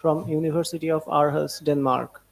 from University of Aarhus, Denmark.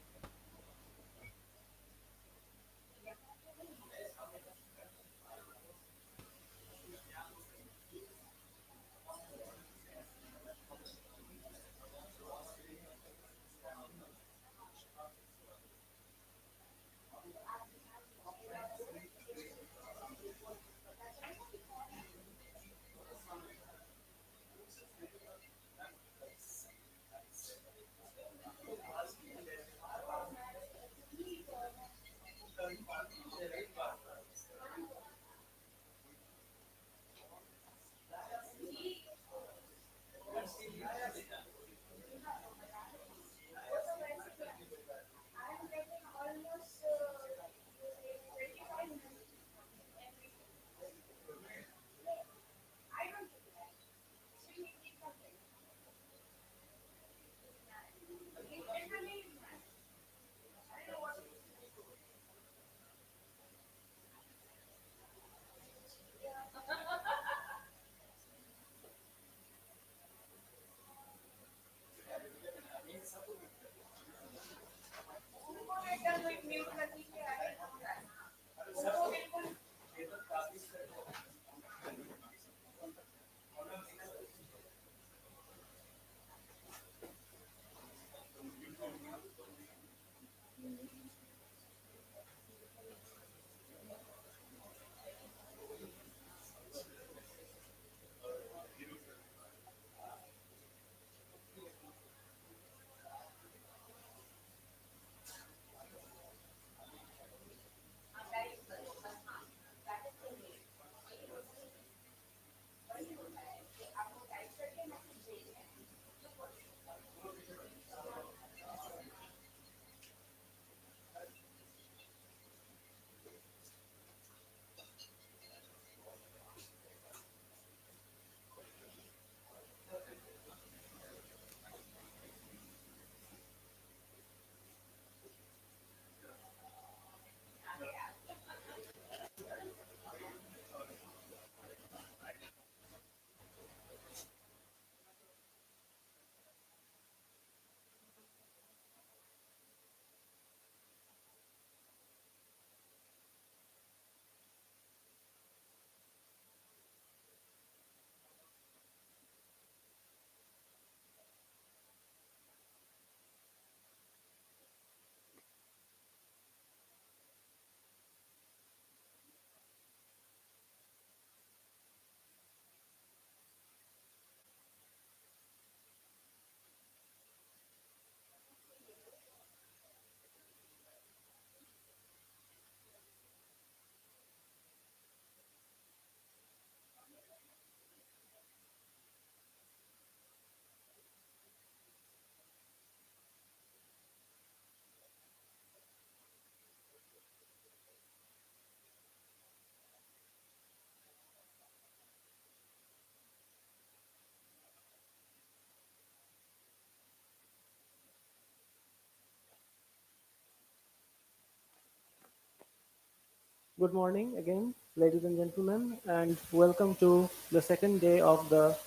Good morning again, ladies and gentlemen, and welcome to the second day of the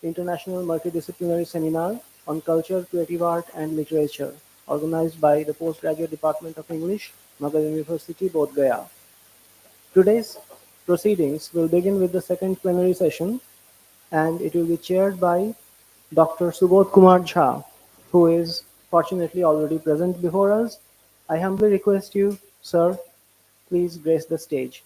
International Multidisciplinary Seminar on Culture, Creative Art and Literature, organized by the Postgraduate Department of English, Magar University, Bodh Gaya. Today's proceedings will begin with the second plenary session, and it will be chaired by Dr. Subodh Kumar Jha, who is fortunately already present before us. I humbly request you, sir, please grace the stage.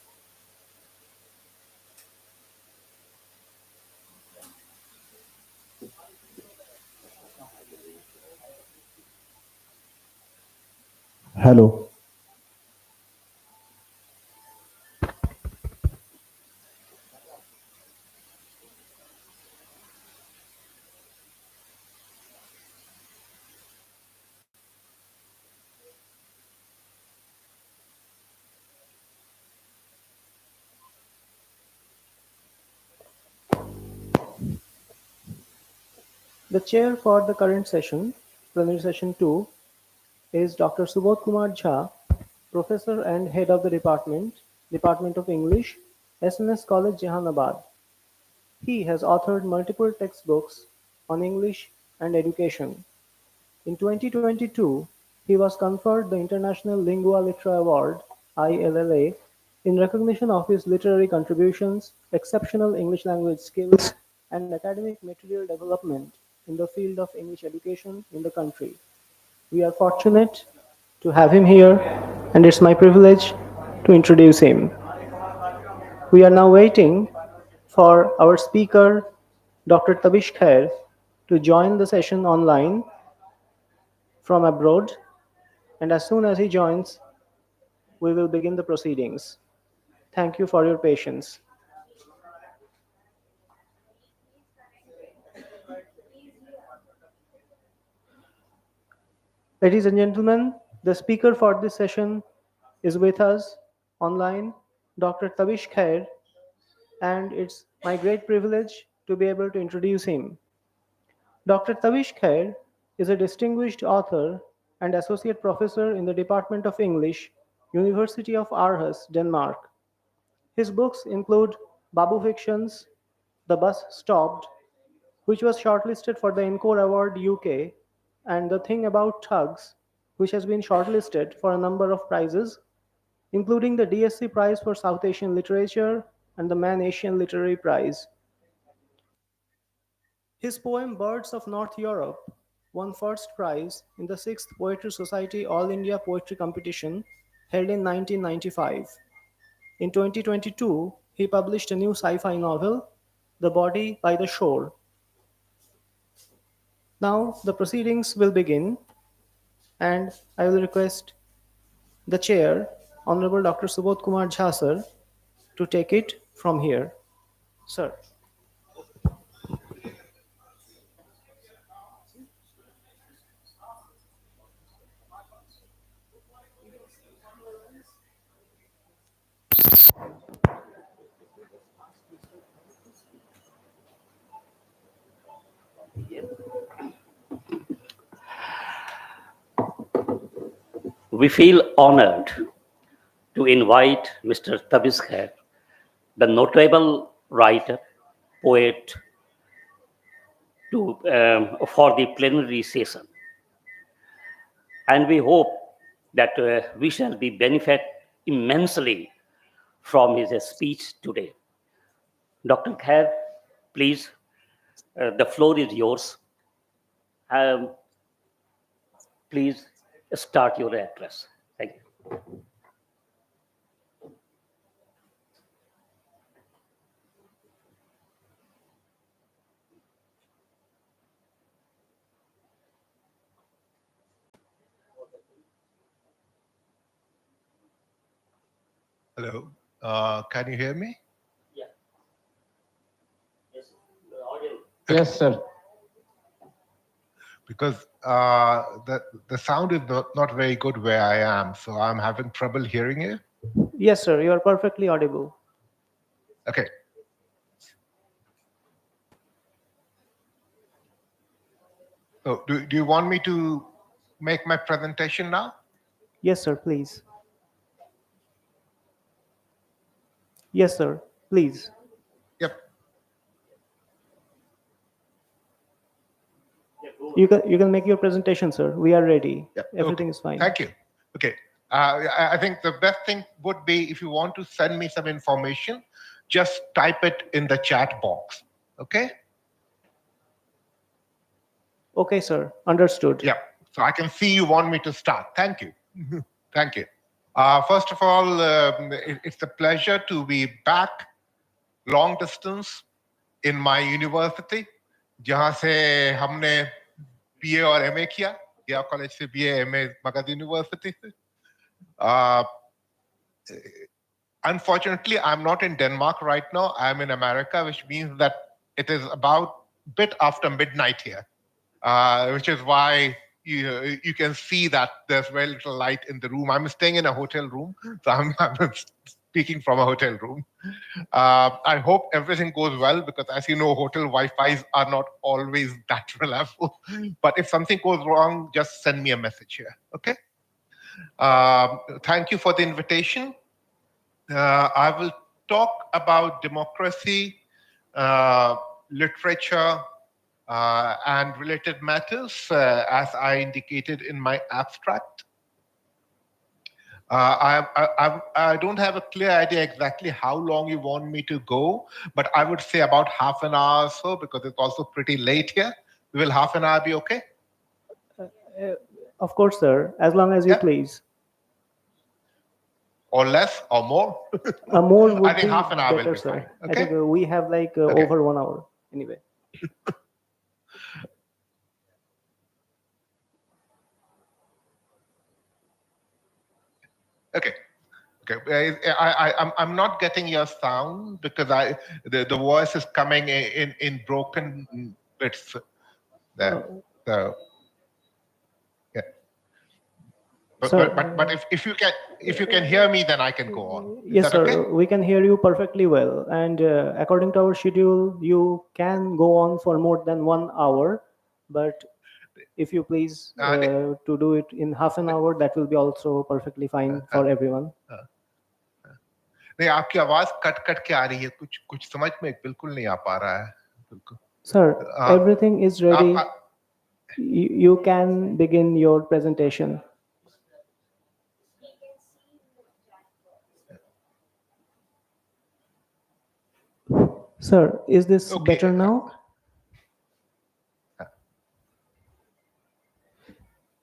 Hello. The chair for the current session, plenary session 2, is Dr. Subodh Kumar Jha, Professor and Head of the Department of English, SMS College, Jehanabad. He has authored multiple textbooks on English and education. In 2022, he was conferred the International Lingua Litera Award (ILLA) in recognition of his literary contributions, exceptional English language skills, and academic material development in the field of English education in the country. We are fortunate to have him here, and it's my privilege to introduce him. We are now waiting for our speaker, Dr. Tabish Khair, to join the session online from abroad, and as soon as he joins, we will begin the proceedings. Thank you for your patience. Ladies and gentlemen, the speaker for this session is with us online, Dr. Tabish Khair, and it's my great privilege to be able to introduce him. Dr. Tabish Khair is a distinguished author and associate professor in the Department of English, University of Aarhus, Denmark. His books include Babu Fictions, The Bus Stopped, which was shortlisted for the Encore Award UK, and The Thing About Thugs, which has been shortlisted for a number of prizes, including the DSC Prize for South Asian Literature and the Man Asian Literary Prize. His poem Birds of North Europe won first prize in the 6th Poetry Society All India Poetry Competition held in 1995. In 2022, he published a new sci-fi novel, The Body by the Shore. Now the proceedings will begin, and I will request the chair, Honorable Dr. Subodh Kumar Jha sir, to take it from here. Sir. We feel honored to invite Mr. Tabish Khair, the notable writer, poet, for the plenary session. And we hope that we shall be benefit immensely from his speech today. Dr. Khair, please, the floor is yours. Um, please start your address. Thank you. Hello. Can you hear me? Yeah. Yes, audio. Yes, sir. Because the sound is not very good where I am, so I'm having trouble hearing you. Yes, sir, you are perfectly audible. Okay. So do you want me to make my presentation now? Yes, sir, please. Yes, sir, please. Yep. You can make your presentation, sir. We are ready. Yep. Everything Okay. is fine. Thank you. Okay. I think the best thing would be if you want to send me some information, just type it in the chat box. Okay? Okay, sir. Understood. Yeah. So I can see you want me to start. Thank you. Thank you. First of all, it's a pleasure to be back long distance in my university, जहाँ से हमने BA और MA किया, गया college से BA MA Magadh university से. Unfortunately, I'm not in Denmark right now. I'm in America, which means that it is about bit after midnight here, which is why you can see that there's very little light in the room. I'm staying in a hotel room, so I'm speaking from a hotel room. I hope everything goes well because, as you know, hotel Wi-Fi's are not always that reliable. But if something goes wrong, just send me a message here, okay? Thank you for the invitation. I will talk about democracy, literature, and related matters, as I indicated in my abstract. I don't have a clear idea exactly how long you want me to go, but I would say about half an hour or so, because it's also pretty late here. Will half an hour be okay? Of course, sir, as long as you Yeah, please. or less or more? More I would think be half an hour will better, be fine. sir. I Okay. think we have like Okay. over 1 hour anyway. Okay. Okay. I'm not getting your sound because the voice is coming in broken bits there. So yeah. But Sir, if you can hear me, then I can go on. Is yes, that okay? sir, we can hear you perfectly well. And according to our schedule, you can go on for more than 1 hour. But if you please नहीं, to do it in half an hour, that will be also perfectly fine for everyone. नहीं, आपकी आवाज cut cut के आ रही है, कुछ कुछ समझ में बिल्कुल नहीं आ पा रहा है बिल्कुल. Sir, everything is ready. You can begin your presentation. Sir, is this Okay. better now?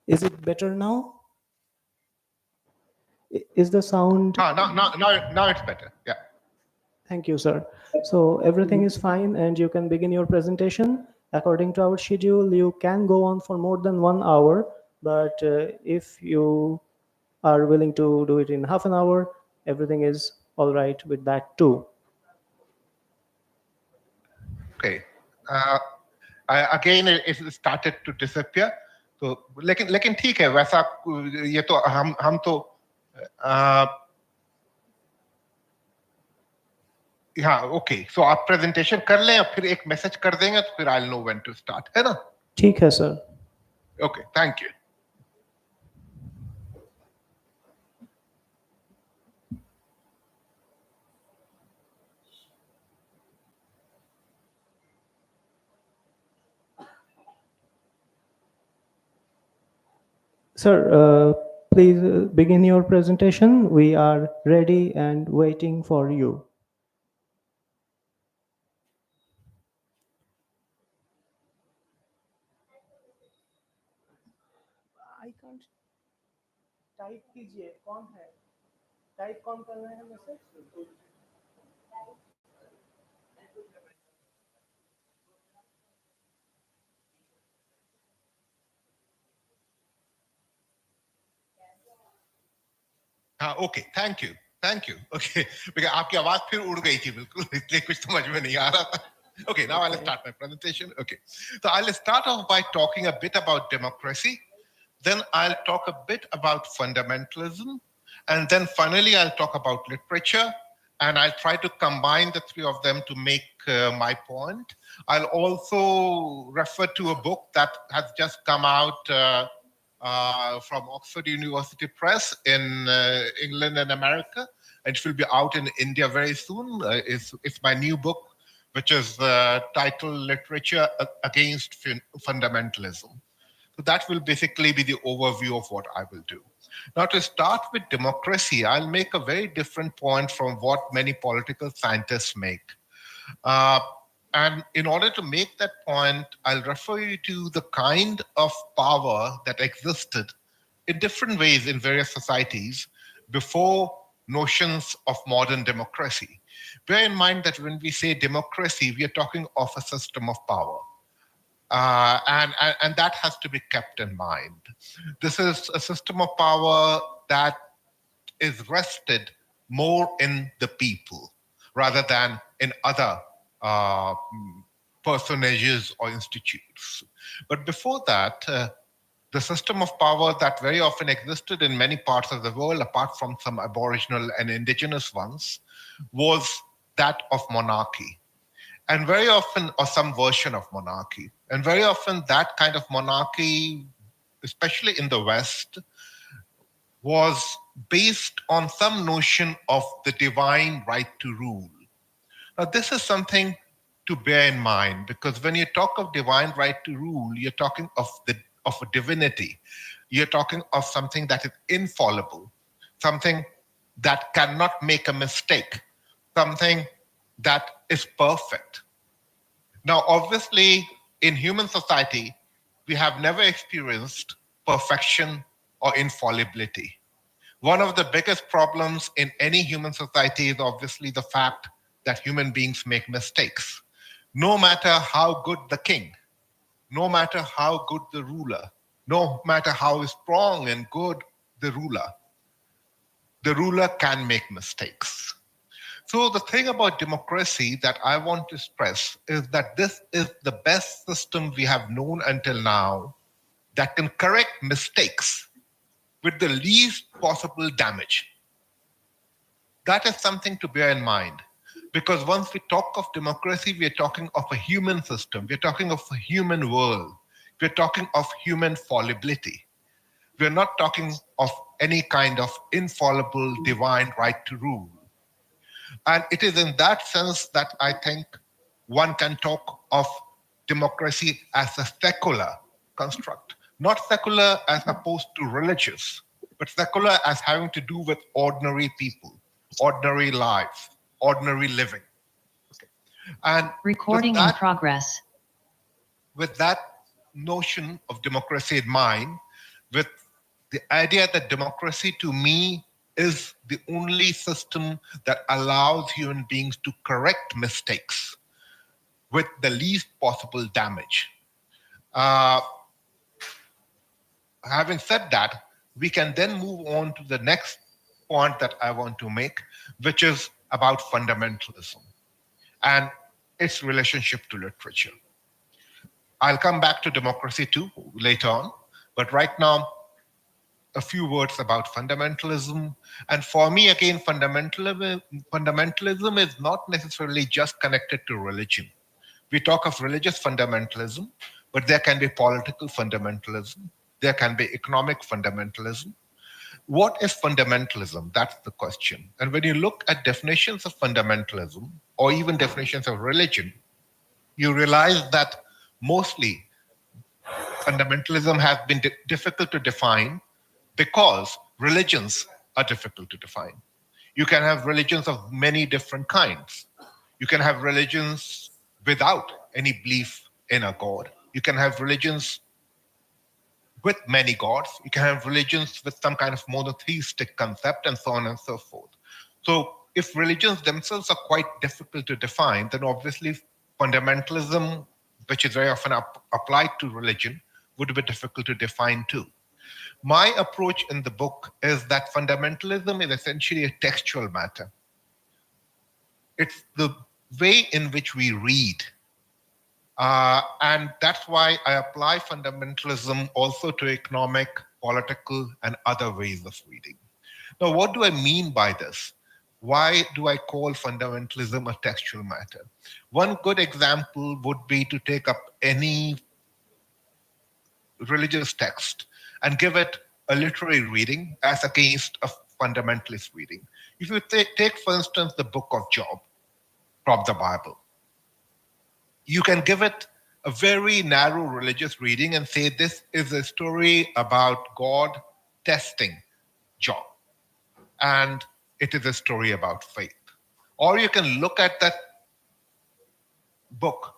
Is it better now? Is the sound? Now it's better. Yeah. Thank you, sir. So everything is fine and you can begin your presentation. According to our schedule, you can go on for more than 1 hour, but if you are willing to do it in half an hour, everything is all right with that too. Okay. Again, it started to disappear. तो लेकिन ठीक है, वैसा ये तो हम तो हाँ, ओके. सो आप प्रेजेंटेशन कर लें और फिर एक मैसेज कर देंगे तो फिर I will know when to start, है ना? ठीक है sir. Okay, thank you. Sir, please begin your presentation. We are ready and waiting for you. I can't type कीजिए, कौन है? टाइप कौन कर रहे हैं मैसेज? हाँ, okay, thank you. Okay, because आपकी आवाज फिर उड़ गई थी बिल्कुल, इसलिए कुछ समझ में नहीं आ रहा था. Okay, now I'll start my presentation. Okay, so I'll start off by talking a bit about democracy. Then I'll talk a bit about fundamentalism. And then finally, I'll talk about literature. And I'll try to combine the three of them to make my point. I'll also refer to a book that has just come out from Oxford University Press in England and America. And it will be out in India very soon. It's my new book, which is titled Literature Against Fundamentalism. So that will basically be the overview of what I will do. Now, to start with democracy, I'll make a very different point from what many political scientists make. And in order to make that point, I'll refer you to the kind of power that existed in different ways in various societies before notions of modern democracy. Bear in mind that when we say democracy, we are talking of a system of power. And that has to be kept in mind. This is a system of power that is rested more in the people rather than in other personages or institutes. But before that, the system of power that very often existed in many parts of the world, apart from some aboriginal and indigenous ones, was that of monarchy. And very often, or some version of monarchy. And very often that kind of monarchy, especially in the West, was based on some notion of the divine right to rule. Now, this is something to bear in mind, because when you talk of divine right to rule, you're talking of a divinity. You're talking of something that is infallible, something that cannot make a mistake, something that is perfect. Now, obviously, in human society, we have never experienced perfection or infallibility. One of the biggest problems in any human society is obviously the fact that human beings make mistakes. No matter how good the king, no matter how good the ruler, no matter how strong and good the ruler can make mistakes. So the thing about democracy that I want to stress is that this is the best system we have known until now that can correct mistakes with the least possible damage. That is something to bear in mind. Because once we talk of democracy, we are talking of a human system. We're talking of a human world. We're talking of human fallibility. We're not talking of any kind of infallible divine right to rule. And it is in that sense that I think one can talk of democracy as a secular construct, not secular as opposed to religious, but secular as having to do with ordinary people, ordinary lives, ordinary living. Okay. And Recording in progress. with that notion of democracy in mind, with the idea that democracy to me is the only system that allows human beings to correct mistakes with the least possible damage. Having said that, we can then move on to the next point that I want to make, which is about fundamentalism and its relationship to literature. I'll come back to democracy too later on, but right now, a few words about fundamentalism. And for me, again, fundamentalism is not necessarily just connected to religion. We talk of religious fundamentalism, but there can be political fundamentalism. There can be economic fundamentalism. What is fundamentalism? That's the question. And when you look at definitions of fundamentalism, or even definitions of religion, you realize that mostly fundamentalism has been difficult to define because religions are difficult to define. You can have religions of many different kinds. You can have religions without any belief in a god. You can have religions with many gods. You can have religions with some kind of monotheistic concept and so on and so forth. So if religions themselves are quite difficult to define, then obviously fundamentalism, which is very often applied to religion, would be difficult to define too. My approach in the book is that fundamentalism is essentially a textual matter. It's the way in which we read. And that's why I apply fundamentalism also to economic, political, and other ways of reading. Now, what do I mean by this? Why do I call fundamentalism a textual matter? One good example would be to take up any religious text and give it a literary reading as against a fundamentalist reading. If you take, for instance, the book of Job from the Bible, you can give it a very narrow religious reading and say this is a story about God testing Job, and it is a story about faith. Or you can look at that book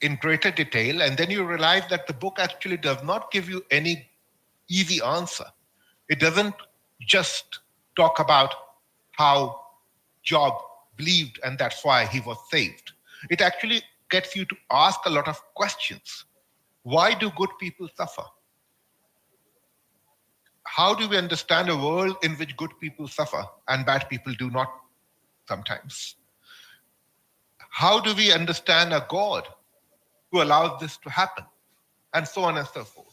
in greater detail, and then you realize that the book actually does not give you any easy answer. It doesn't just talk about how Job believed and that's why he was saved. It actually gets you to ask a lot of questions. Why do good people suffer? How do we understand a world in which good people suffer and bad people do not sometimes? How do we understand a God who allows this to happen? And so on and so forth.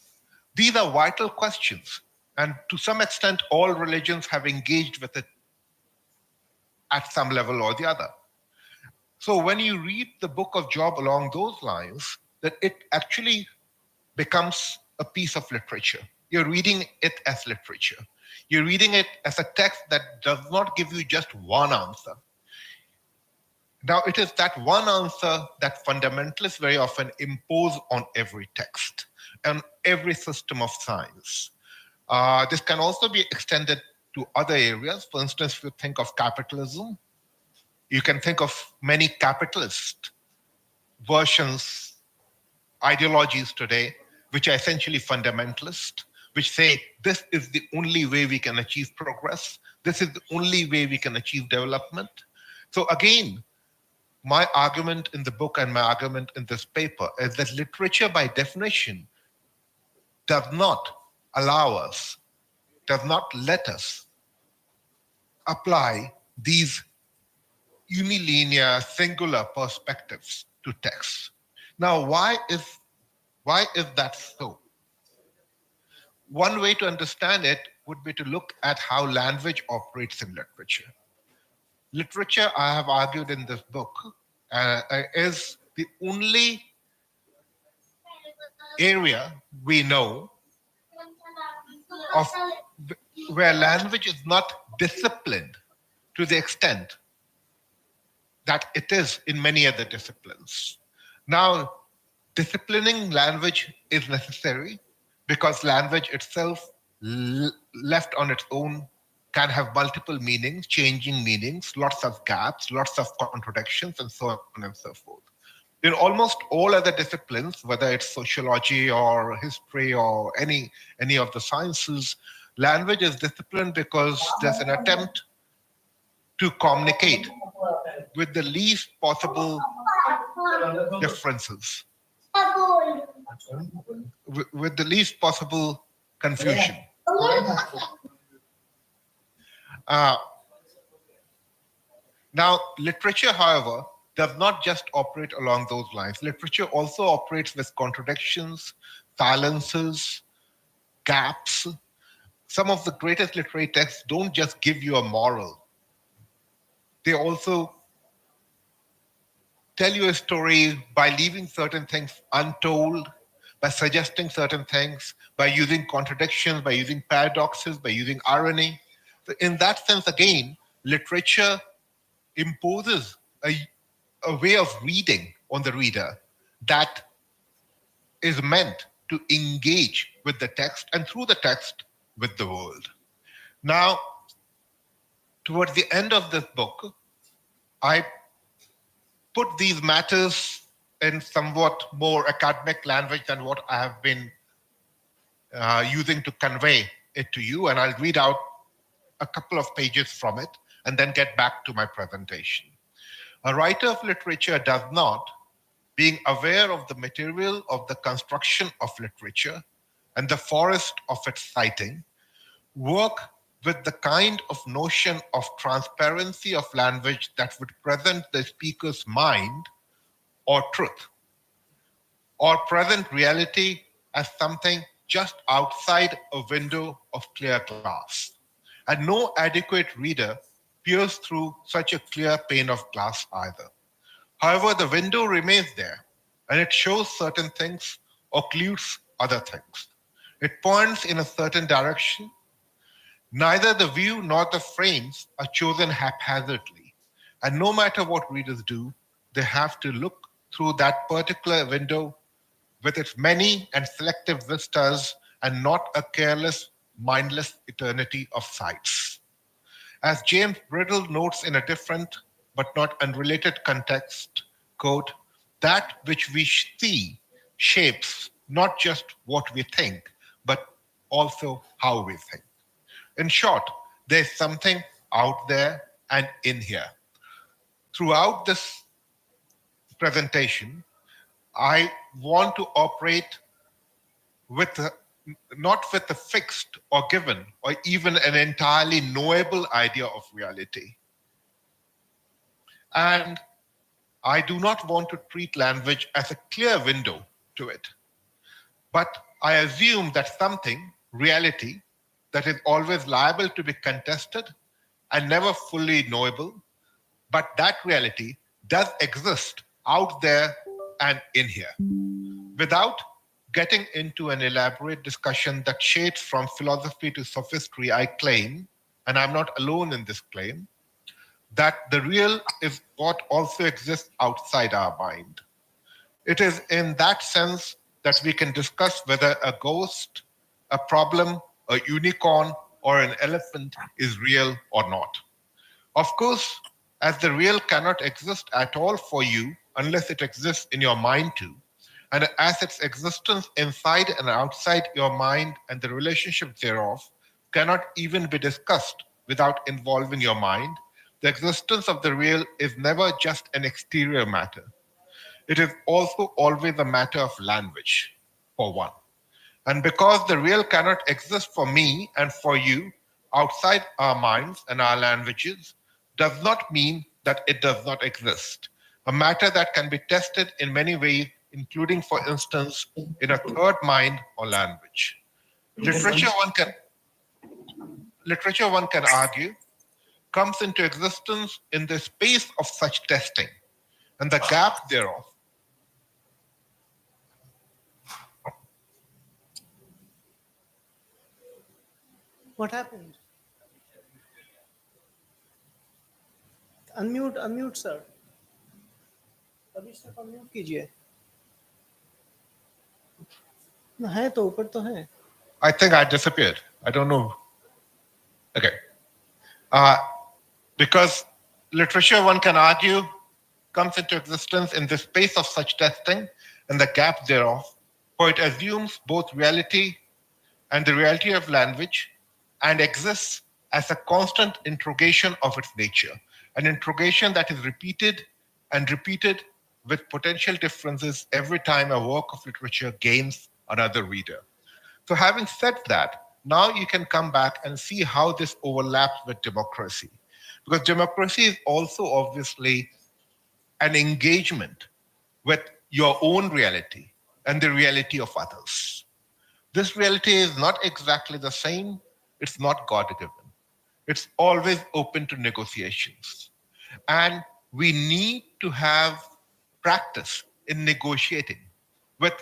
These are vital questions. And to some extent, all religions have engaged with it at some level or the other. So when you read the book of Job along those lines, that it actually becomes a piece of literature. You're reading it as literature. You're reading it as a text that does not give you just one answer. Now, it is that one answer that fundamentalists very often impose on every text and every system of science. This can also be extended to other areas. For instance, if you think of capitalism, you can think of many capitalist versions, ideologies today, which are essentially fundamentalist, which say this is the only way we can achieve progress. This is the only way we can achieve development. So again, my argument in the book and my argument in this paper is that literature by definition does not allow us, does not let us apply these unilinear, singular perspectives to text. Now, why is that so? One way to understand it would be to look at how language operates in literature. Literature, I have argued in this book, is the only area we know of where language is not disciplined to the extent that it is in many other disciplines. Now, disciplining language is necessary because language itself, left on its own, can have multiple meanings, changing meanings, lots of gaps, lots of contradictions, and so on and so forth. In almost all other disciplines, whether it's sociology or history or any of the sciences, language is disciplined because there's an attempt to communicate with the least possible differences, with the least possible confusion. Now, literature, however, does not just operate along those lines. Literature also operates with contradictions, silences, gaps. Some of the greatest literary texts don't just give you a moral. They also tell you a story by leaving certain things untold, by suggesting certain things, by using contradictions, by using paradoxes, by using irony. So in that sense, again, literature imposes a way of reading on the reader that is meant to engage with the text and through the text with the world. Now, towards the end of this book, I put these matters in somewhat more academic language than what I have been using to convey it to you, and I'll read out a couple of pages from it and then get back to my presentation. A writer of literature does not, being aware of the material of the construction of literature and the forest of its citing, work with the kind of notion of transparency of language that would present the speaker's mind or truth, or present reality as something just outside a window of clear glass. And no adequate reader peers through such a clear pane of glass either. However, the window remains there, and it shows certain things, occludes other things. It points in a certain direction. Neither the view nor the frames are chosen haphazardly, and no matter what readers do, they have to look through that particular window with its many and selective vistas and not a careless, mindless eternity of sights. As James Bridle notes in a different but not unrelated context, quote, that which we see shapes not just what we think, but also how we think. In short, there's something out there and in here. Throughout this presentation, I want to operate with not with a fixed or given or even an entirely knowable idea of reality. And I do not want to treat language as a clear window to it. But I assume that something, reality, that is always liable to be contested and never fully knowable, but that reality does exist out there and in here. Without getting into an elaborate discussion that shades from philosophy to sophistry, I claim, and I'm not alone in this claim, that the real is what also exists outside our mind. It is in that sense that we can discuss whether a ghost, a problem, a unicorn, or an elephant is real or not. Of course, as the real cannot exist at all for you unless it exists in your mind too, and as its existence inside and outside your mind and the relationship thereof cannot even be discussed without involving your mind, the existence of the real is never just an exterior matter. It is also always a matter of language, for one. And because the real cannot exist for me and for you outside our minds and our languages, does not mean that it does not exist. A matter that can be tested in many ways, including, for instance, in a third mind or language. Literature, one can argue, comes into existence in the space of such testing and the gap thereof. What happened? Unmute sir. अभी सिर्फ unmute कीजिए. है तो ऊपर तो है. I think I disappeared. I don't know. Okay. Because literature, one can argue, comes into existence in the space of such testing and the gap thereof, for it assumes both reality and the reality of language and exists as a constant interrogation of its nature, an interrogation that is repeated and repeated with potential differences every time a work of literature gains another reader. So having said that, now you can come back and see how this overlaps with democracy. Because democracy is also obviously an engagement with your own reality and the reality of others. This reality is not exactly the same. It's not God-given. It's always open to negotiations. And we need to have practice in negotiating with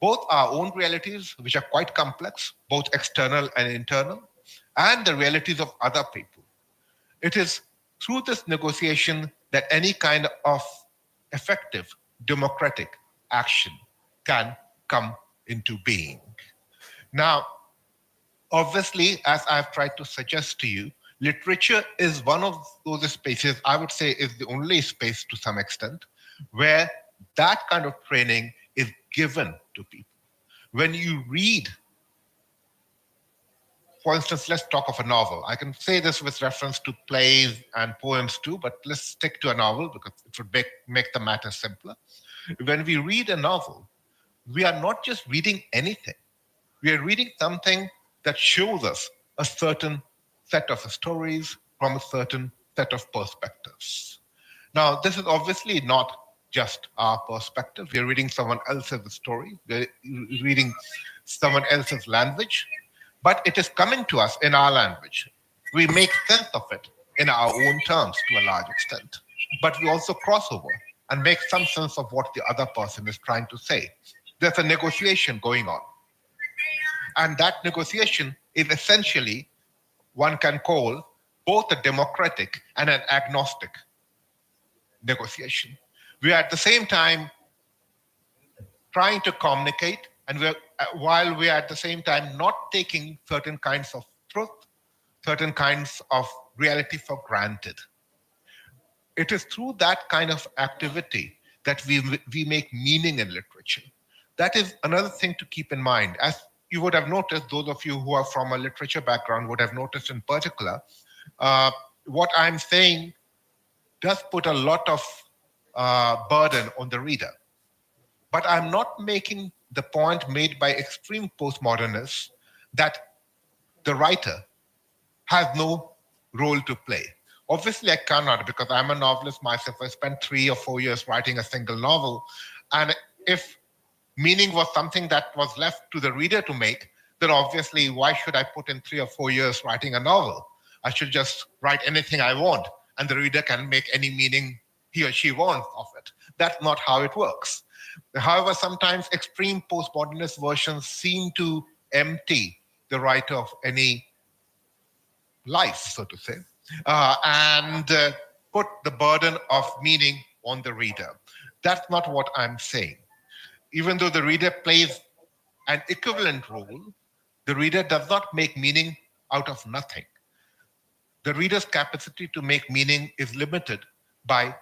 both our own realities, which are quite complex, both external and internal, and the realities of other people. It is through this negotiation that any kind of effective democratic action can come into being. Now, obviously, as I've tried to suggest to you, literature is one of those spaces, I would say is the only space to some extent, where that kind of training is given to people. When you read, for instance, let's talk of a novel. I can say this with reference to plays and poems too, but let's stick to a novel because it would make the matter simpler. When we read a novel, we are not just reading anything. We are reading something that shows us a certain set of stories from a certain set of perspectives. Now, this is obviously not just our perspective. We are reading someone else's story. We're reading someone else's language, but it is coming to us in our language. We make sense of it in our own terms to a large extent, but we also cross over and make some sense of what the other person is trying to say. There's a negotiation going on. And that negotiation is essentially, one can call, both a democratic and an agnostic negotiation. We are at the same time trying to communicate, and while we are at the same time not taking certain kinds of truth, certain kinds of reality for granted. It is through that kind of activity that we make meaning in literature. That is another thing to keep in mind. As you would have noticed, those of you who are from a literature background would have noticed in particular, what I'm saying does put a lot of burden on the reader. But I'm not making the point made by extreme postmodernists that the writer has no role to play. Obviously, I cannot, because I'm a novelist myself. I spent 3 or 4 years writing a single novel. And if meaning was something that was left to the reader to make, then obviously, why should I put in 3 or 4 years writing a novel? I should just write anything I want, and the reader can make any meaning he or she wants of it. That's not how it works. However, sometimes extreme postmodernist versions seem to empty the writer of any life, so to say. put the burden of meaning on the reader. That's not what I'm saying. Even though the reader plays an equivalent role, the reader does not make meaning out of nothing. The reader's capacity to make meaning is limited by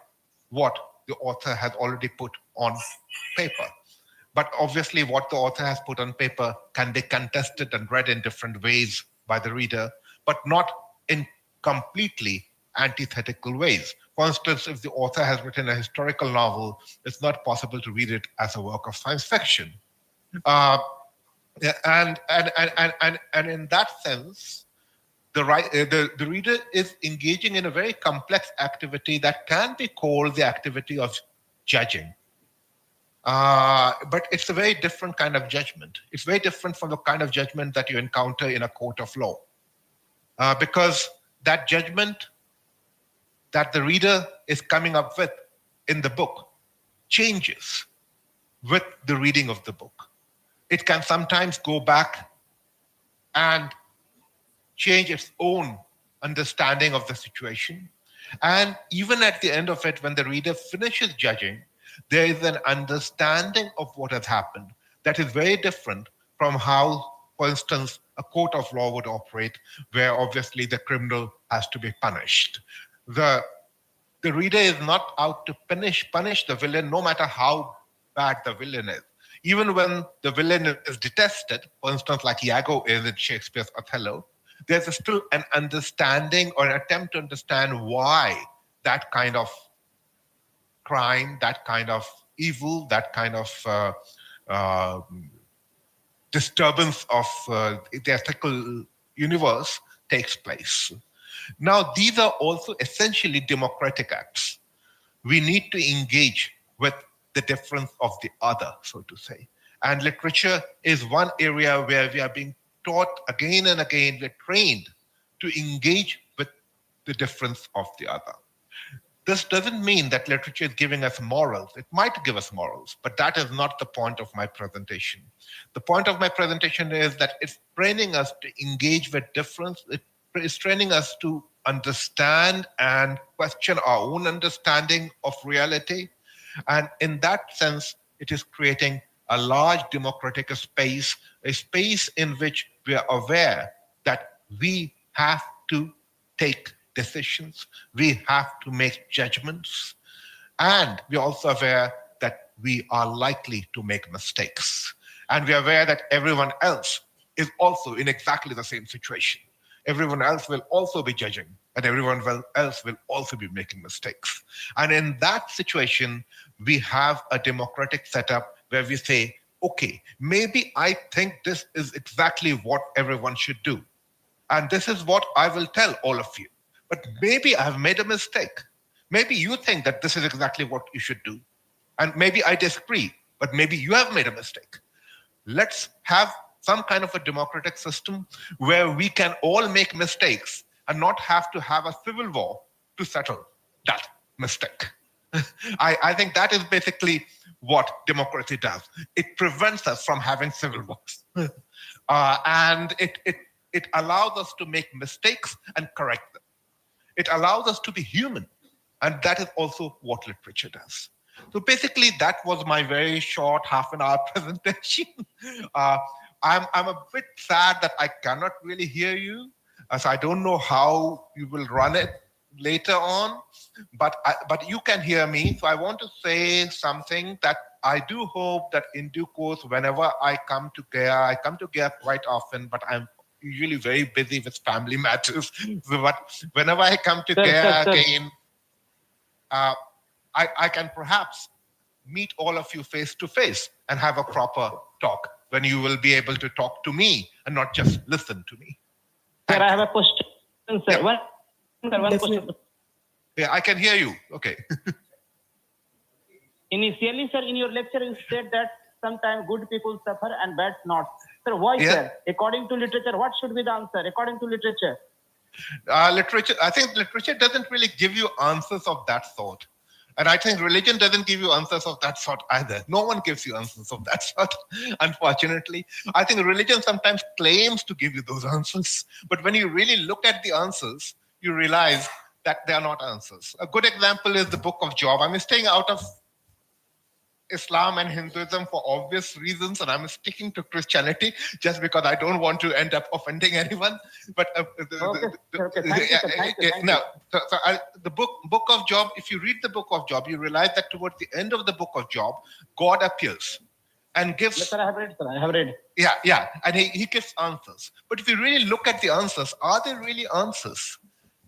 what the author has already put on paper. But obviously, what the author has put on paper can be contested and read in different ways by the reader, but not in completely antithetical ways. For instance, if the author has written a historical novel, it's not possible to read it as a work of science fiction. Uh, and in that sense, the reader is engaging in a very complex activity that can be called the activity of judging. But it's a very different kind of judgment. It's very different from the kind of judgment that you encounter in a court of law. Because that judgment that the reader is coming up with in the book changes with the reading of the book. It can sometimes go back and change its own understanding of the situation. And even at the end of it, when the reader finishes judging, there is an understanding of what has happened that is very different from how, for instance, a court of law would operate, where obviously the criminal has to be punished. The reader is not out to punish the villain, no matter how bad the villain is. Even when the villain is detested, for instance, like Iago is in Shakespeare's Othello, there's still an understanding or an attempt to understand why that kind of crime, that kind of evil, that kind of disturbance of the ethical universe takes place. Now, these are also essentially democratic acts. We need to engage with the difference of the other, so to say. And literature is one area where we are being taught again and again, we're trained to engage with the difference of the other. This doesn't mean that literature is giving us morals. It might give us morals, but that is not the point of my presentation. The point of my presentation is that it's training us to engage with difference. It is training us to understand and question our own understanding of reality. And in that sense, it is creating a large democratic space, a space in which we are aware that we have to take decisions, we have to make judgments, and we are also aware that we are likely to make mistakes. And we are aware that everyone else is also in exactly the same situation. Everyone else will also be judging, and everyone else will also be making mistakes. And in that situation, we have a democratic setup where we say, okay, maybe I think this is exactly what everyone should do. And this is what I will tell all of you. But maybe I have made a mistake. Maybe you think that this is exactly what you should do. And maybe I disagree, but maybe you have made a mistake. Let's have some kind of a democratic system where we can all make mistakes and not have to have a civil war to settle that mistake. I think that is basically what democracy does. It prevents us from having civil wars. And it allows us to make mistakes and correct them. It allows us to be human. And that is also what literature does. So basically, that was my very short half an hour presentation. I'm a bit sad that I cannot really hear you, as I don't know how you will run it later on, but you can hear me. So I want to say something that I do hope that in due course, whenever I come to Gaya quite often, but I'm usually very busy with family matters. But whenever I come to Gaya again, I can perhaps meet all of you face to face and have a proper talk when you will be able to talk to me and not just listen to me. Sir, I have a question, sir. Yeah. One question. Yeah, I can hear you. Okay. Initially, sir, in your lecture, you said that sometimes good people suffer and bad not. Sir, why, Yeah. sir? According to literature, what should be the answer? According to literature. Literature, I think literature doesn't really give you answers of that sort. And I think religion doesn't give you answers of that sort either. No one gives you answers of that sort, unfortunately. I think religion sometimes claims to give you those answers. But when you really look at the answers, you realize that they are not answers. A good example is the Book of Job. I'm staying out of Islam and Hinduism for obvious reasons, and I'm sticking to Christianity just because I don't want to end up offending anyone. But Okay, sir, okay. Thank you, sir. Thank you. Thank no, you. the book of Job. If you read the Book of Job, you realize that towards the end of the Book of Job, God appears and gives. Yes, sir, I have read, sir. I have read. Yeah, and he gives answers. But if you really look at the answers, are they really answers?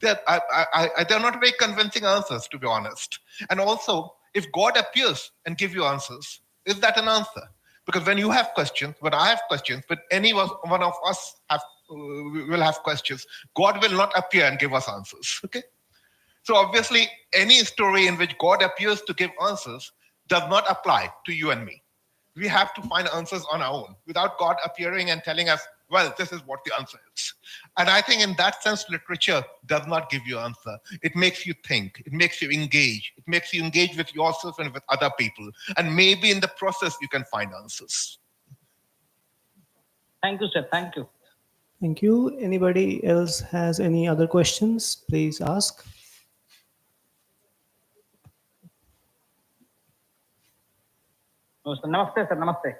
They're not very convincing answers, to be honest. And also, if God appears and give you answers, is that an answer? Because when you have questions, when I have questions, when any one of us will have questions, God will not appear and give us answers. Okay. So obviously, any story in which God appears to give answers does not apply to you and me. We have to find answers on our own without God appearing and telling us, well, this is what the answer is. And I think in that sense, literature does not give you answer. It makes you think. It makes you engage. It makes you engage with yourself and with other people. And maybe in the process, you can find answers. Thank you, sir. Thank you. Thank you. Anybody else has any other questions? Please ask. No, sir. Namaste, sir. Namaste.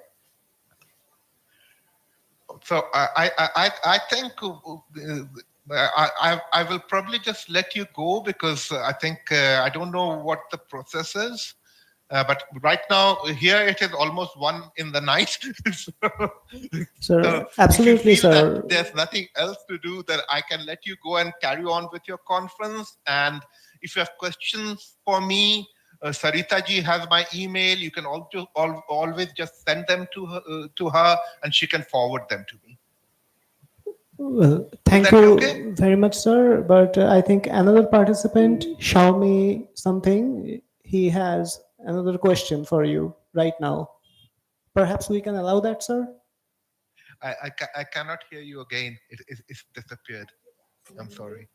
So I think I will probably just let you go because I think I don't know what the process is. But right now, here it is almost 1 in the night. Sir, absolutely, if you feel sir. that there's nothing else to do, then I can let you go and carry on with your conference. And if you have questions for me, Sarita ji has my email. You can always just send them to her, and she can forward them to me. Well, thank that be you okay? very much, sir. But I think another participant, Xiaomi something, he has another question for you right now. Perhaps we can allow that, sir? I cannot hear you again. It's disappeared. I'm sorry.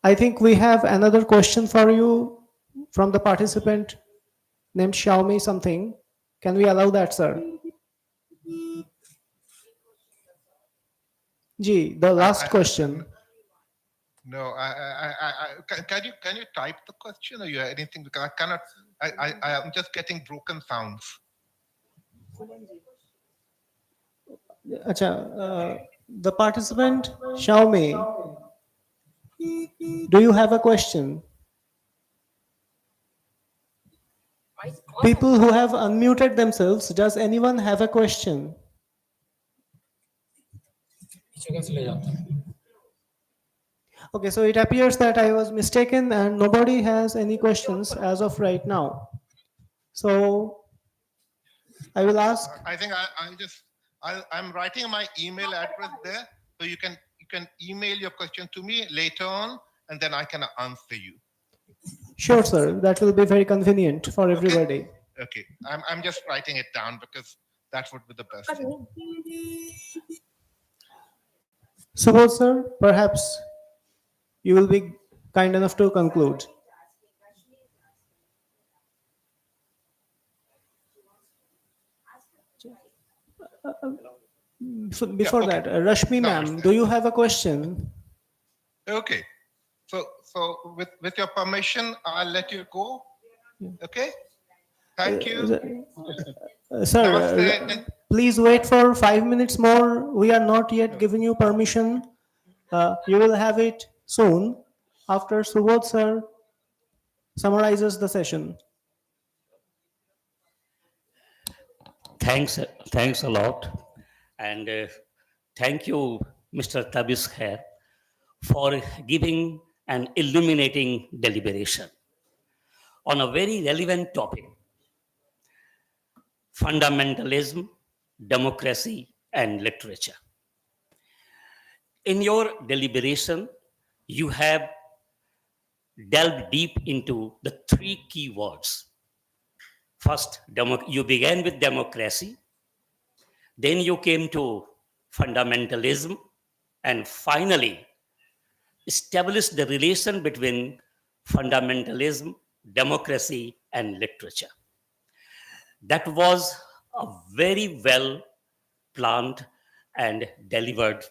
I think we have another question for you from the participant named Xiaomi something. Can we allow that, sir? Ji, the last question. No, can you type the question or you have anything? Because I cannot. I am just getting broken sounds. Acha, the participant Xiaomi, do you have a question? People who have unmuted themselves, does anyone have a question? Okay, so it appears that I was mistaken and nobody has any questions as of right now. So I will ask. I think I'm writing my email address there, so you can email your question to me later on, and then I can answer you. Sure, sir. That will be very convenient for everybody. Okay. I'm just writing it down because that would be the best thing. Subodh, sir, perhaps you will be kind enough to conclude. Before that, Rashmi ma'am, do you have a question? Okay. So with your permission, I'll let you go. Okay. Thank you. Sir, Namaste. please wait for 5 minutes more. We are not yet giving you permission. You will have it soon after Subodh sir summarizes the session. Thanks a lot. And thank you, Mr. Tabis Khair, for giving an illuminating deliberation on a very relevant topic: fundamentalism, democracy, and literature. In your deliberation, you have delved deep into the three key words. First, you began with democracy, then you came to fundamentalism, and finally established the relation between fundamentalism, democracy, and literature. That was a very well planned and delivered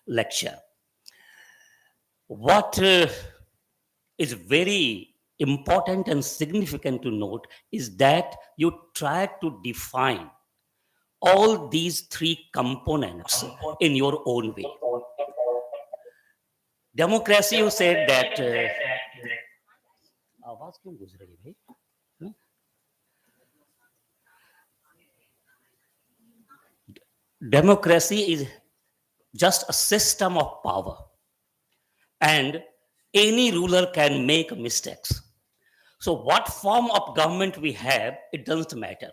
lecture. What is very important and significant to note is that you try to define all these three components in your own way. Democracy, you said that. आवाज क्यों गुजर रही है भाई? Democracy is just a system of power, and any ruler can make mistakes. So, what form of government we have, it doesn't matter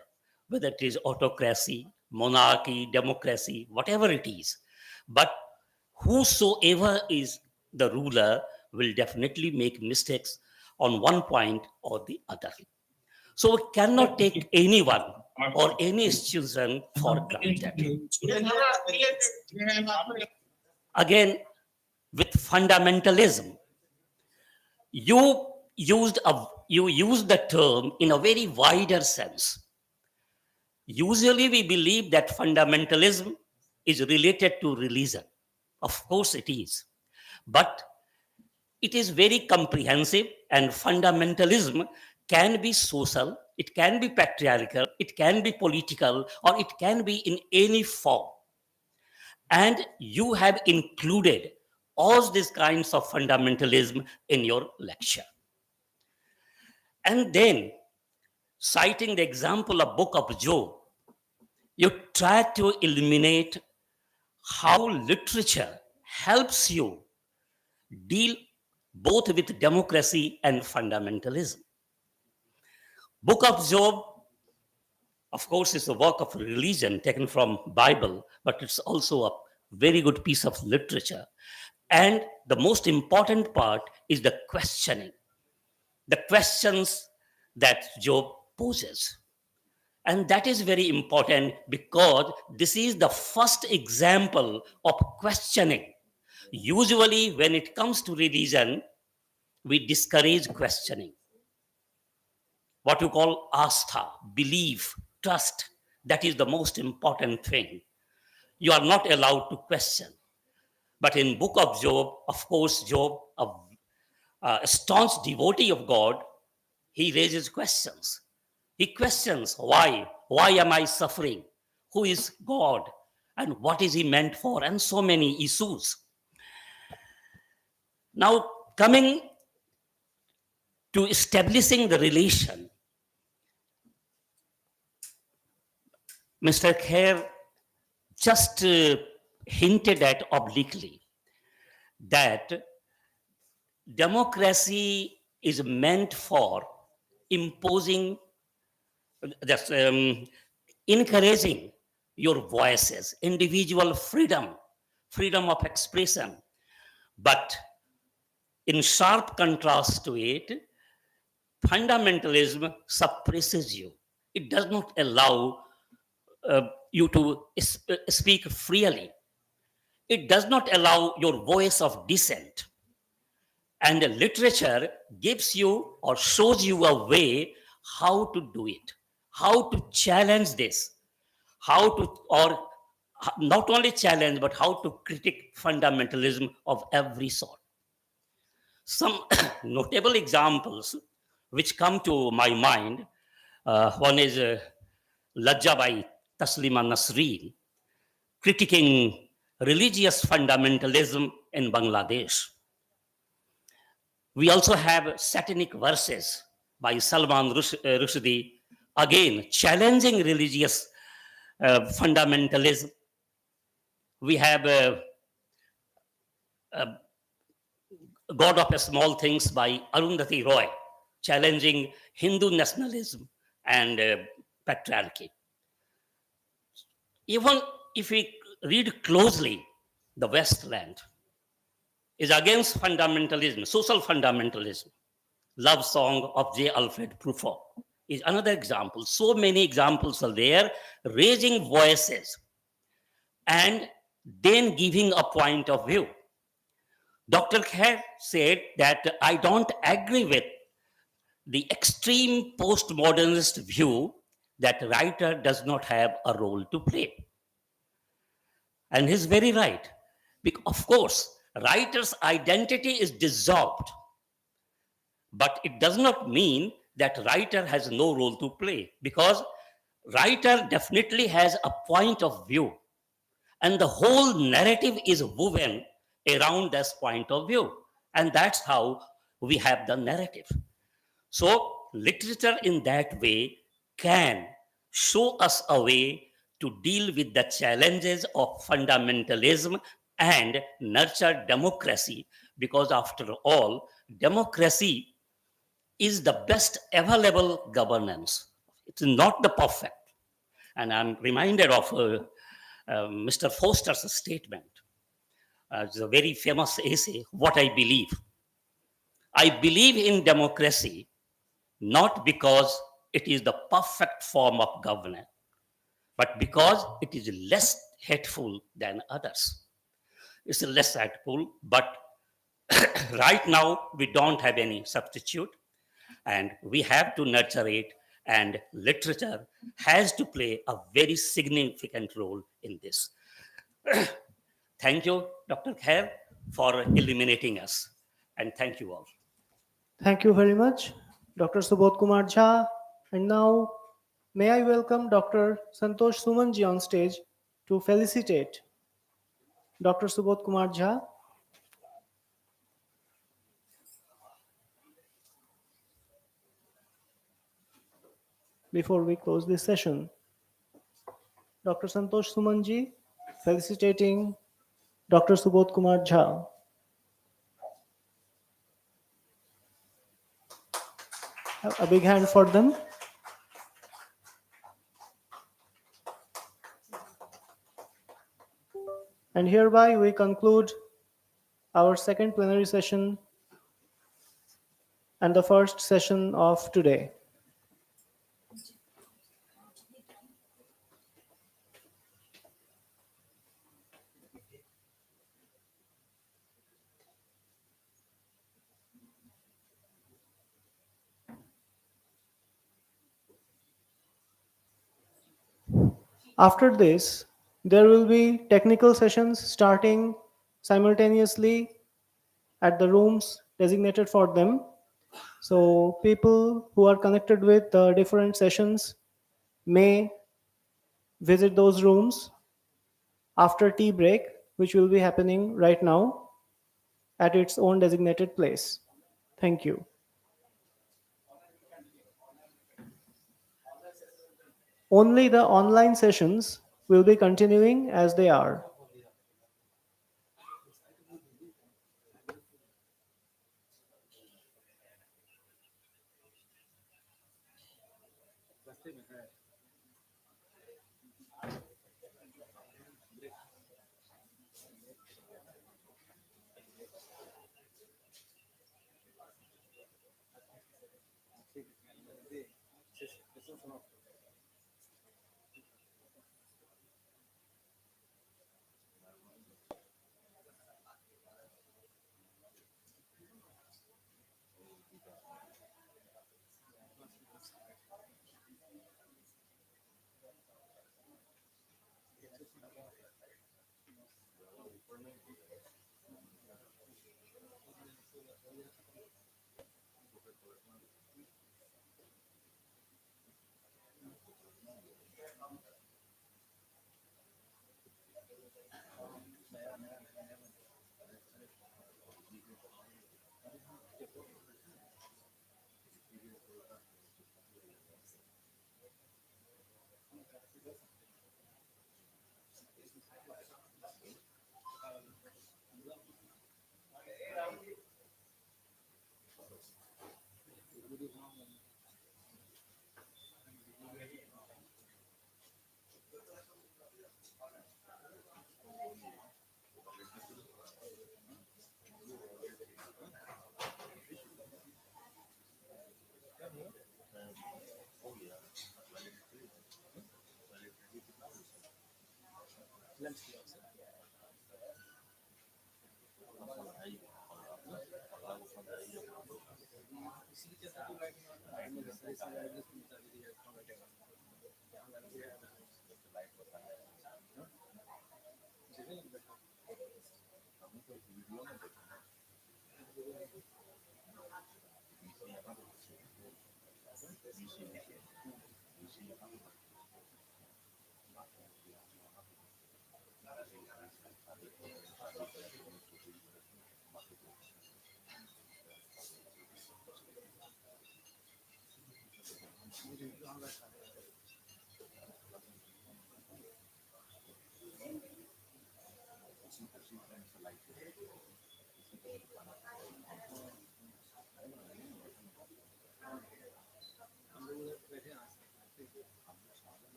whether it is autocracy, monarchy, democracy, whatever it is. But whosoever is the ruler will definitely make mistakes on one point or the other. So, we cannot take anyone or any institution for granted. Again, with fundamentalism, you used the term in a very wider sense. Usually we believe that fundamentalism is related to religion. Of course it is, but it is very comprehensive, and fundamentalism can be social, it can be patriarchal, it can be political, or it can be in any form. And you have included all these kinds of fundamentalism in your lecture. And then, citing the example of Book of Job, you try to illuminate how literature helps you deal both with democracy and fundamentalism. Book of Job, of course, is a work of religion taken from Bible, but it's also a very good piece of literature. And the most important part is the questioning, the questions that Job poses. And that is very important because this is the first example of questioning. Usually, when it comes to religion, we discourage questioning. What you call astha, belief, trust, that is the most important thing. You are not allowed to question. But in Book of Job, of course, Job, a staunch devotee of God, he raises questions. He questions why? Why am I suffering? Who is God? And what is he meant for? And so many issues. Now, coming to establishing the relation, Mr. Khair just hinted at obliquely that democracy is meant for imposing, just encouraging your voices, individual freedom, freedom of expression. But in sharp contrast to it, fundamentalism suppresses you. It does not allow you to speak freely. It does not allow your voice of dissent. And the literature gives you or shows you a way how to do it, how to challenge this, how to, or not only challenge, but how to critique fundamentalism of every sort. Some notable examples which come to my mind, one is Lajja by Taslima Nasreen, critiquing religious fundamentalism in Bangladesh. We also have satanic verses by Salman Rushdie, again challenging religious fundamentalism. We have God of Small Things by Arundhati Roy, challenging Hindu nationalism and patriarchy. Even if we read closely, the Westland is against fundamentalism, social fundamentalism. Love Song of J. Alfred Prufrock is another example. So many examples are there, raising voices and then giving a point of view. Dr. Khair said that I don't agree with the extreme postmodernist view that writer does not have a role to play. And he's very right. Because, of course, Writer's identity is dissolved, but it does not mean that writer has no role to play, because writer definitely has a point of view, and the whole narrative is woven around this point of view, and that's how we have the narrative. So literature in that way can show us a way to deal with the challenges of fundamentalism and nurture democracy, because after all, democracy is the best available governance. It's not the perfect. And I'm reminded of Mr. Foster's statement. It's a very famous essay, What I Believe. I believe in democracy not because it is the perfect form of governance, but because it is less hateful than others. It's less hateful, but right now we don't have any substitute, and we have to nurture it, and literature has to play a very significant role in this. Thank you, Dr. Khair, for illuminating us, and thank you all. Thank you very much, Dr. Subodh Kumar Jha. And now, may I welcome Dr. Santosh Sumanji on stage to felicitate Dr. Subodh Kumar Jha. Before we close this session, Dr. Santosh Sumanji felicitating Dr. Subodh Kumar Jha. A big hand for them. And hereby we conclude our second plenary session and the first session of today. After this, there will be technical sessions starting simultaneously at the rooms designated for them. So people who are connected with the different sessions may visit those rooms after tea break, which will be happening right now at its own designated place. Thank you. Only the online sessions will be continuing as they are.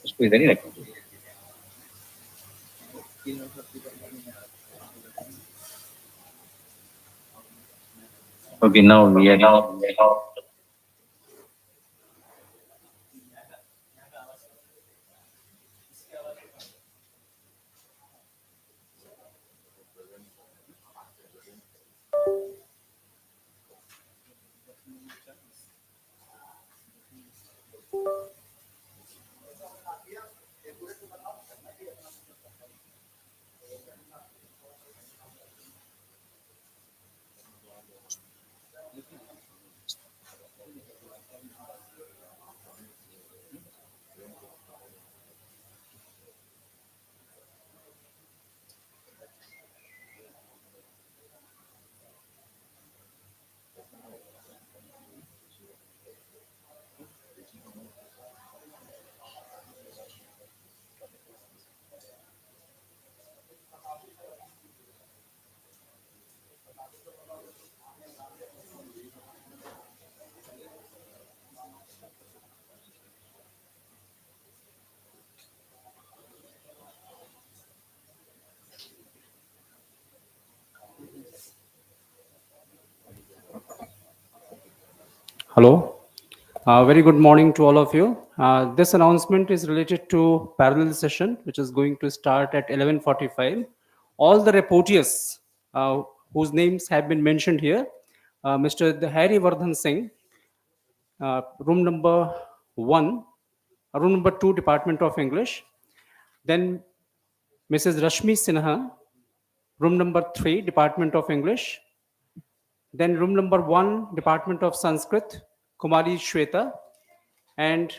उसको इधर ही रखो। Okay, now we are. Hello. Very good morning to all of you. This announcement is related to parallel session, which is going to start at 11:45. All the reporters whose names have been mentioned here, Mr. Hari Vardhan Singh, room number 1, room number 2, Department of English. Then Mrs. Rashmi Sinha, room number 3, Department of English. Then room number 1, Department of Sanskrit, Kumari Shweta, and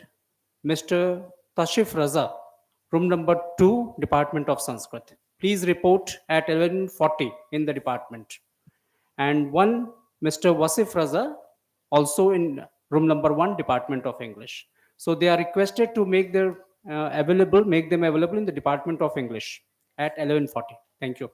Mr. Tashif Raza, room number 2, Department of Sanskrit. Please report at 11:40 in the department. And one Mr. Wasif Raza, also in room number 1, Department of English. So they are requested to make them available in the Department of English at 11:40. Thank you.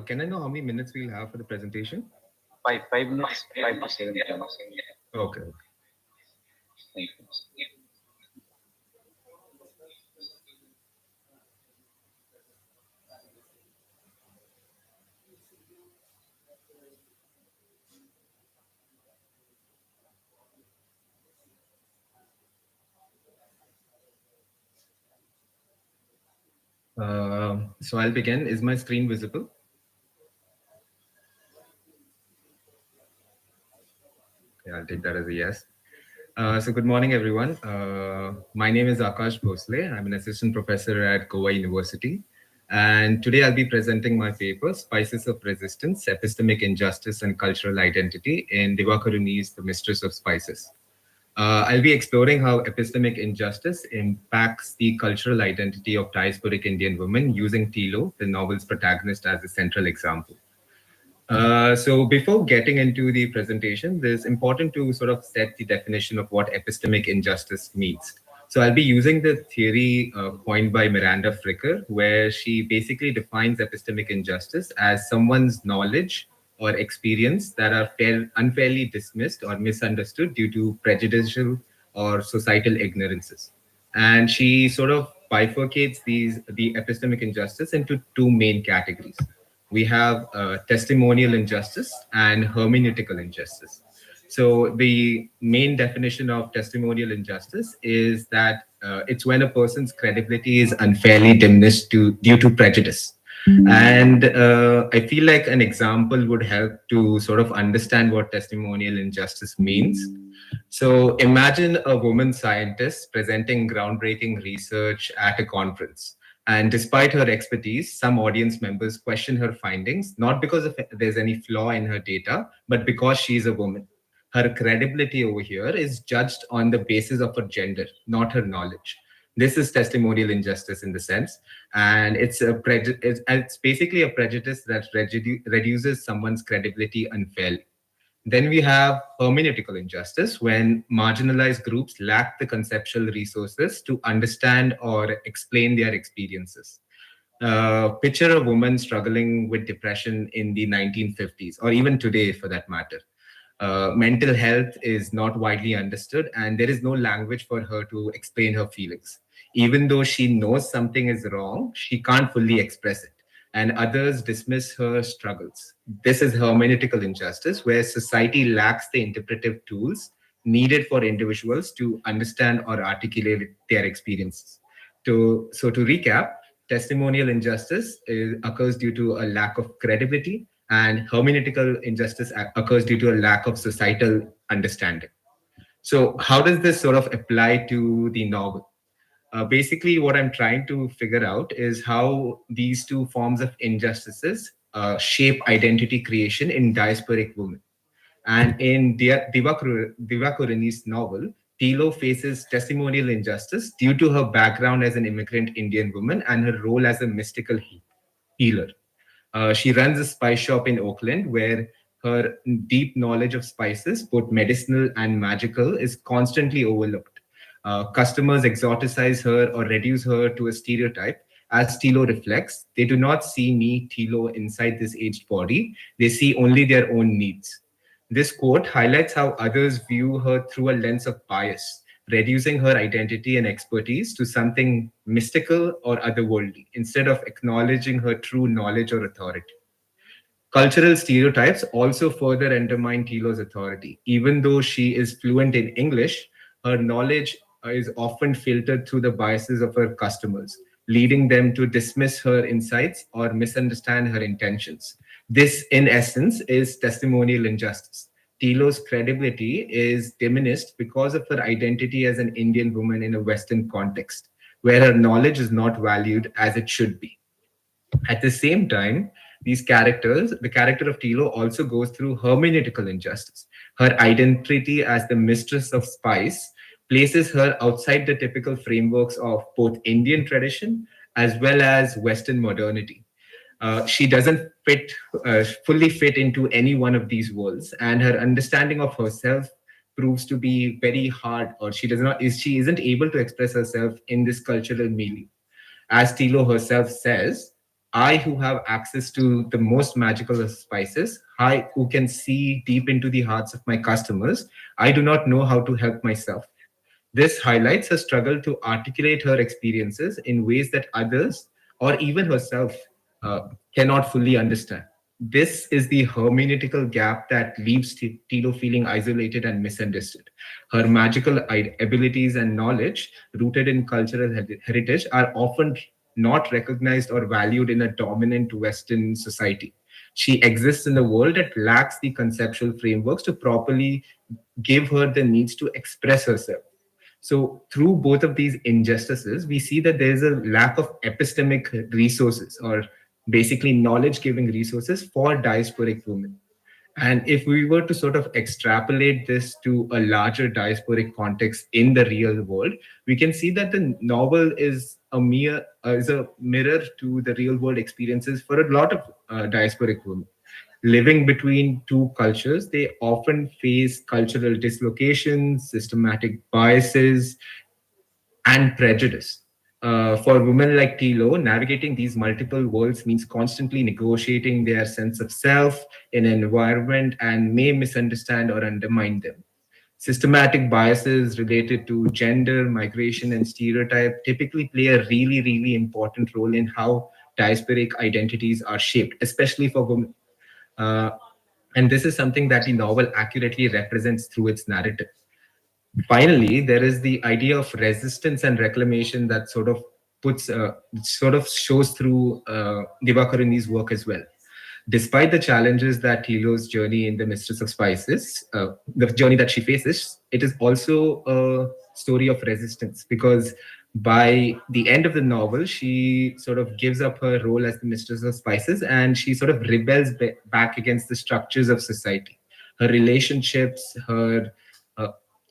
Can I know how many minutes we'll have for the presentation? 5 minutes, 5 to 7 minutes. Okay. Thank you. So I'll begin. Is my screen visible? Yeah, I'll take that as a yes. So good morning, everyone. My name is Akash Bhosle. I'm an assistant professor at Goa University. And today I'll be presenting my paper, Spices of Resistance, Epistemic Injustice and Cultural Identity in Divakaruni's The Mistress of Spices. I'll be exploring how epistemic injustice impacts the cultural identity of diasporic Indian women using Tilo, the novel's protagonist, as a central example. So before getting into the presentation, it's important to sort of set the definition of what epistemic injustice means. So I'll be using the theory coined by Miranda Fricker, where she basically defines epistemic injustice as someone's knowledge or experience that are unfairly dismissed or misunderstood due to prejudicial or societal ignorances. And she sort of bifurcates the epistemic injustice into two main categories. We have testimonial injustice and hermeneutical injustice. So the main definition of testimonial injustice is that it's when a person's credibility is unfairly diminished due to prejudice. And I feel like an example would help to sort of understand what testimonial injustice means. So imagine a woman scientist presenting groundbreaking research at a conference. And despite her expertise, some audience members question her findings, not because of there's any flaw in her data, but because she's a woman. Her credibility over here is judged on the basis of her gender, not her knowledge. This is testimonial injustice in the sense, and it's basically a prejudice that reduces someone's credibility unfairly. Then we have hermeneutical injustice, when marginalized groups lack the conceptual resources to understand or explain their experiences. Picture a woman struggling with depression in the 1950s, or even today for that matter. Mental health is not widely understood, and there is no language for her to explain her feelings. Even though she knows something is wrong, she can't fully express it, and others dismiss her struggles. This is hermeneutical injustice, where society lacks the interpretive tools needed for individuals to understand or articulate their experiences. To recap, testimonial injustice occurs due to a lack of credibility, and hermeneutical injustice occurs due to a lack of societal understanding. So, how does this sort of apply to the novel? Basically, what I'm trying to figure out is how these two forms of injustices shape identity creation in diasporic women. And in Divakaruni's novel, Tilo faces testimonial injustice due to her background as an immigrant Indian woman and her role as a mystical healer. She runs a spice shop in Oakland where her deep knowledge of spices, both medicinal and magical, is constantly overlooked. Customers exoticize her or reduce her to a stereotype. As Tilo reflects, they do not see me, Tilo, inside this aged body. They see only their own needs. This quote highlights how others view her through a lens of bias, reducing her identity and expertise to something mystical or otherworldly, instead of acknowledging her true knowledge or authority. Cultural stereotypes also further undermine Tilo's authority. Even though she is fluent in English, her knowledge is often filtered through the biases of her customers, leading them to dismiss her insights or misunderstand her intentions. This, in essence, is testimonial injustice. Tilo's credibility is diminished because of her identity as an Indian woman in a Western context, where her knowledge is not valued as it should be. At the same time, the character of Tilo also goes through hermeneutical injustice. Her identity as the mistress of spice places her outside the typical frameworks of both Indian tradition as well as Western modernity. She doesn't fully fit into any one of these worlds, and her understanding of herself proves to be very hard, or she isn't able to express herself in this cultural milieu. As Tilo herself says, I who have access to the most magical of spices, I who can see deep into the hearts of my customers, I do not know how to help myself. This highlights her struggle to articulate her experiences in ways that others, or even herself, cannot fully understand. This is the hermeneutical gap that leaves Tilo feeling isolated and misunderstood. Her magical abilities and knowledge, rooted in cultural heritage, are often not recognized or valued in a dominant Western society. She exists in a world that lacks the conceptual frameworks to properly give her the needs to express herself. So, through both of these injustices, we see that there is a lack of epistemic resources, or basically knowledge giving resources for diasporic women. And if we were to sort of extrapolate this to a larger diasporic context in the real world, we can see that the novel is a mirror to the real world experiences for a lot of diasporic women. Living between two cultures, they often face cultural dislocations, systematic biases, and prejudice. For women like Tilo, navigating these multiple worlds means constantly negotiating their sense of self in an environment and may misunderstand or undermine them. Systematic biases related to gender, migration, and stereotype typically play a really, really important role in how diasporic identities are shaped, especially for women. Uh, and this is something that the novel accurately represents through its narrative. Finally, there is the idea of resistance and reclamation that sort of shows through Divakaruni's work as well. Despite the challenges that Hilo's journey in the Mistress of Spices, the journey that she faces, it is also a story of resistance, because by the end of the novel, she sort of gives up her role as the Mistress of Spices and she sort of rebels back against the structures of society. Her relationships, uh,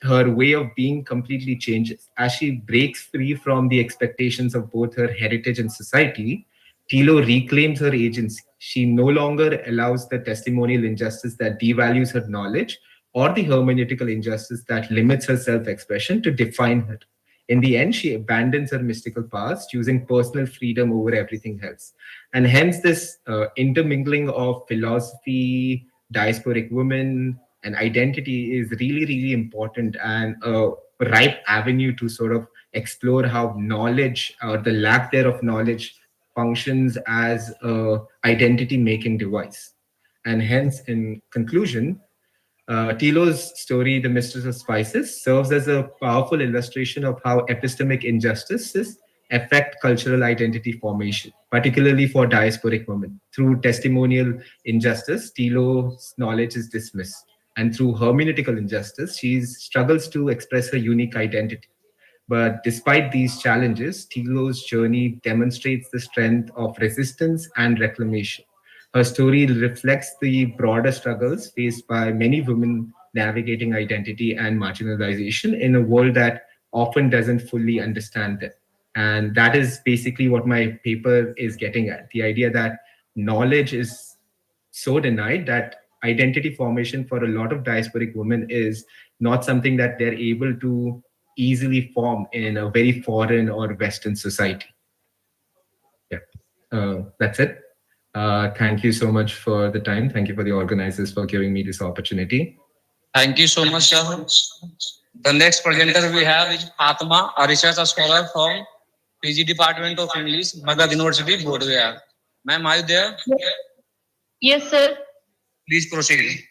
her way of being completely changes. As she breaks free from the expectations of both her heritage and society, Tilo reclaims her agency. She no longer allows the testimonial injustice that devalues her knowledge or the hermeneutical injustice that limits her self expression to define her. In the end, she abandons her mystical past, choosing personal freedom over everything else. And hence, this intermingling of philosophy, diasporic women, and identity is really, really important and a ripe avenue to sort of explore how knowledge, or the lack thereof knowledge, functions as a identity making device. And hence, in conclusion, Tilo's story, The Mistress of Spices, serves as a powerful illustration of how epistemic injustices affect cultural identity formation, particularly for diasporic women. Through testimonial injustice, Tilo's knowledge is dismissed. And through hermeneutical injustice, she struggles to express her unique identity. But despite these challenges, Tilo's journey demonstrates the strength of resistance and reclamation. Her story reflects the broader struggles faced by many women navigating identity and marginalization in a world that often doesn't fully understand them. And that is basically what my paper is getting at, the idea that knowledge is so denied that identity formation for a lot of diasporic women is not something that they're able to easily form in a very foreign or Western society. Yeah, that's it. Thank you so much for the time. Thank you for the organizers for giving me this opportunity. Thank you so much, sir. The next presenter we have is Atma, a research scholar from PG Department of English, Magad University, Bodh. Ma'am, are you there? Yes, sir. Please proceed.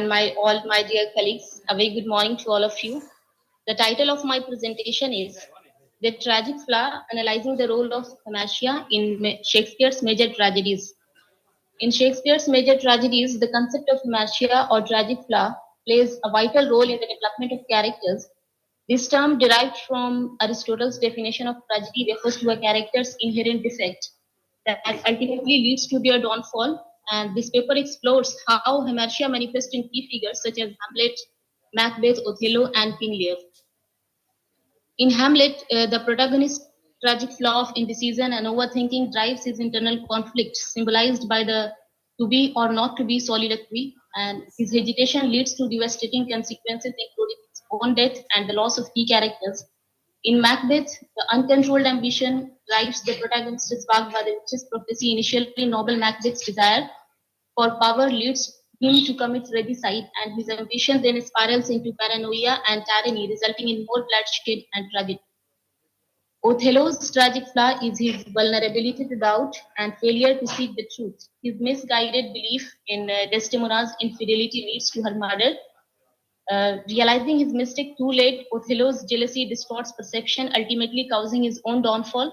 and all my dear colleagues. A very good morning to all of you. The title of my presentation is The Tragic Flaw, Analyzing the Role of Hamartia in Shakespeare's Major Tragedies. In Shakespeare's major tragedies, the concept of hamartia or tragic flaw plays a vital role in the development of characters. This term, derived from Aristotle's definition of tragedy, refers to a character's inherent defect that ultimately leads to their downfall. And this paper explores how hamartia manifests in key figures such as Hamlet, Macbeth, Othello, and King Lear. In Hamlet, the protagonist's tragic flaw of indecision and overthinking drives his internal conflict, symbolized by the to be or not to be soliloquy, and his hesitation leads to devastating consequences, including his own death and the loss of key characters. In Macbeth, the uncontrolled ambition drives the protagonist, sparked by the witch's prophecy. Initially noble Macbeth's desire for power leads him to commit regicide, and his ambition then spirals into paranoia and tyranny, resulting in more bloodshed and tragedy. Othello's tragic flaw is his vulnerability to doubt and failure to seek the truth. His misguided belief in Desdemona's infidelity leads to her murder. Realizing his mistake too late, Othello's jealousy distorts perception, ultimately causing his own downfall.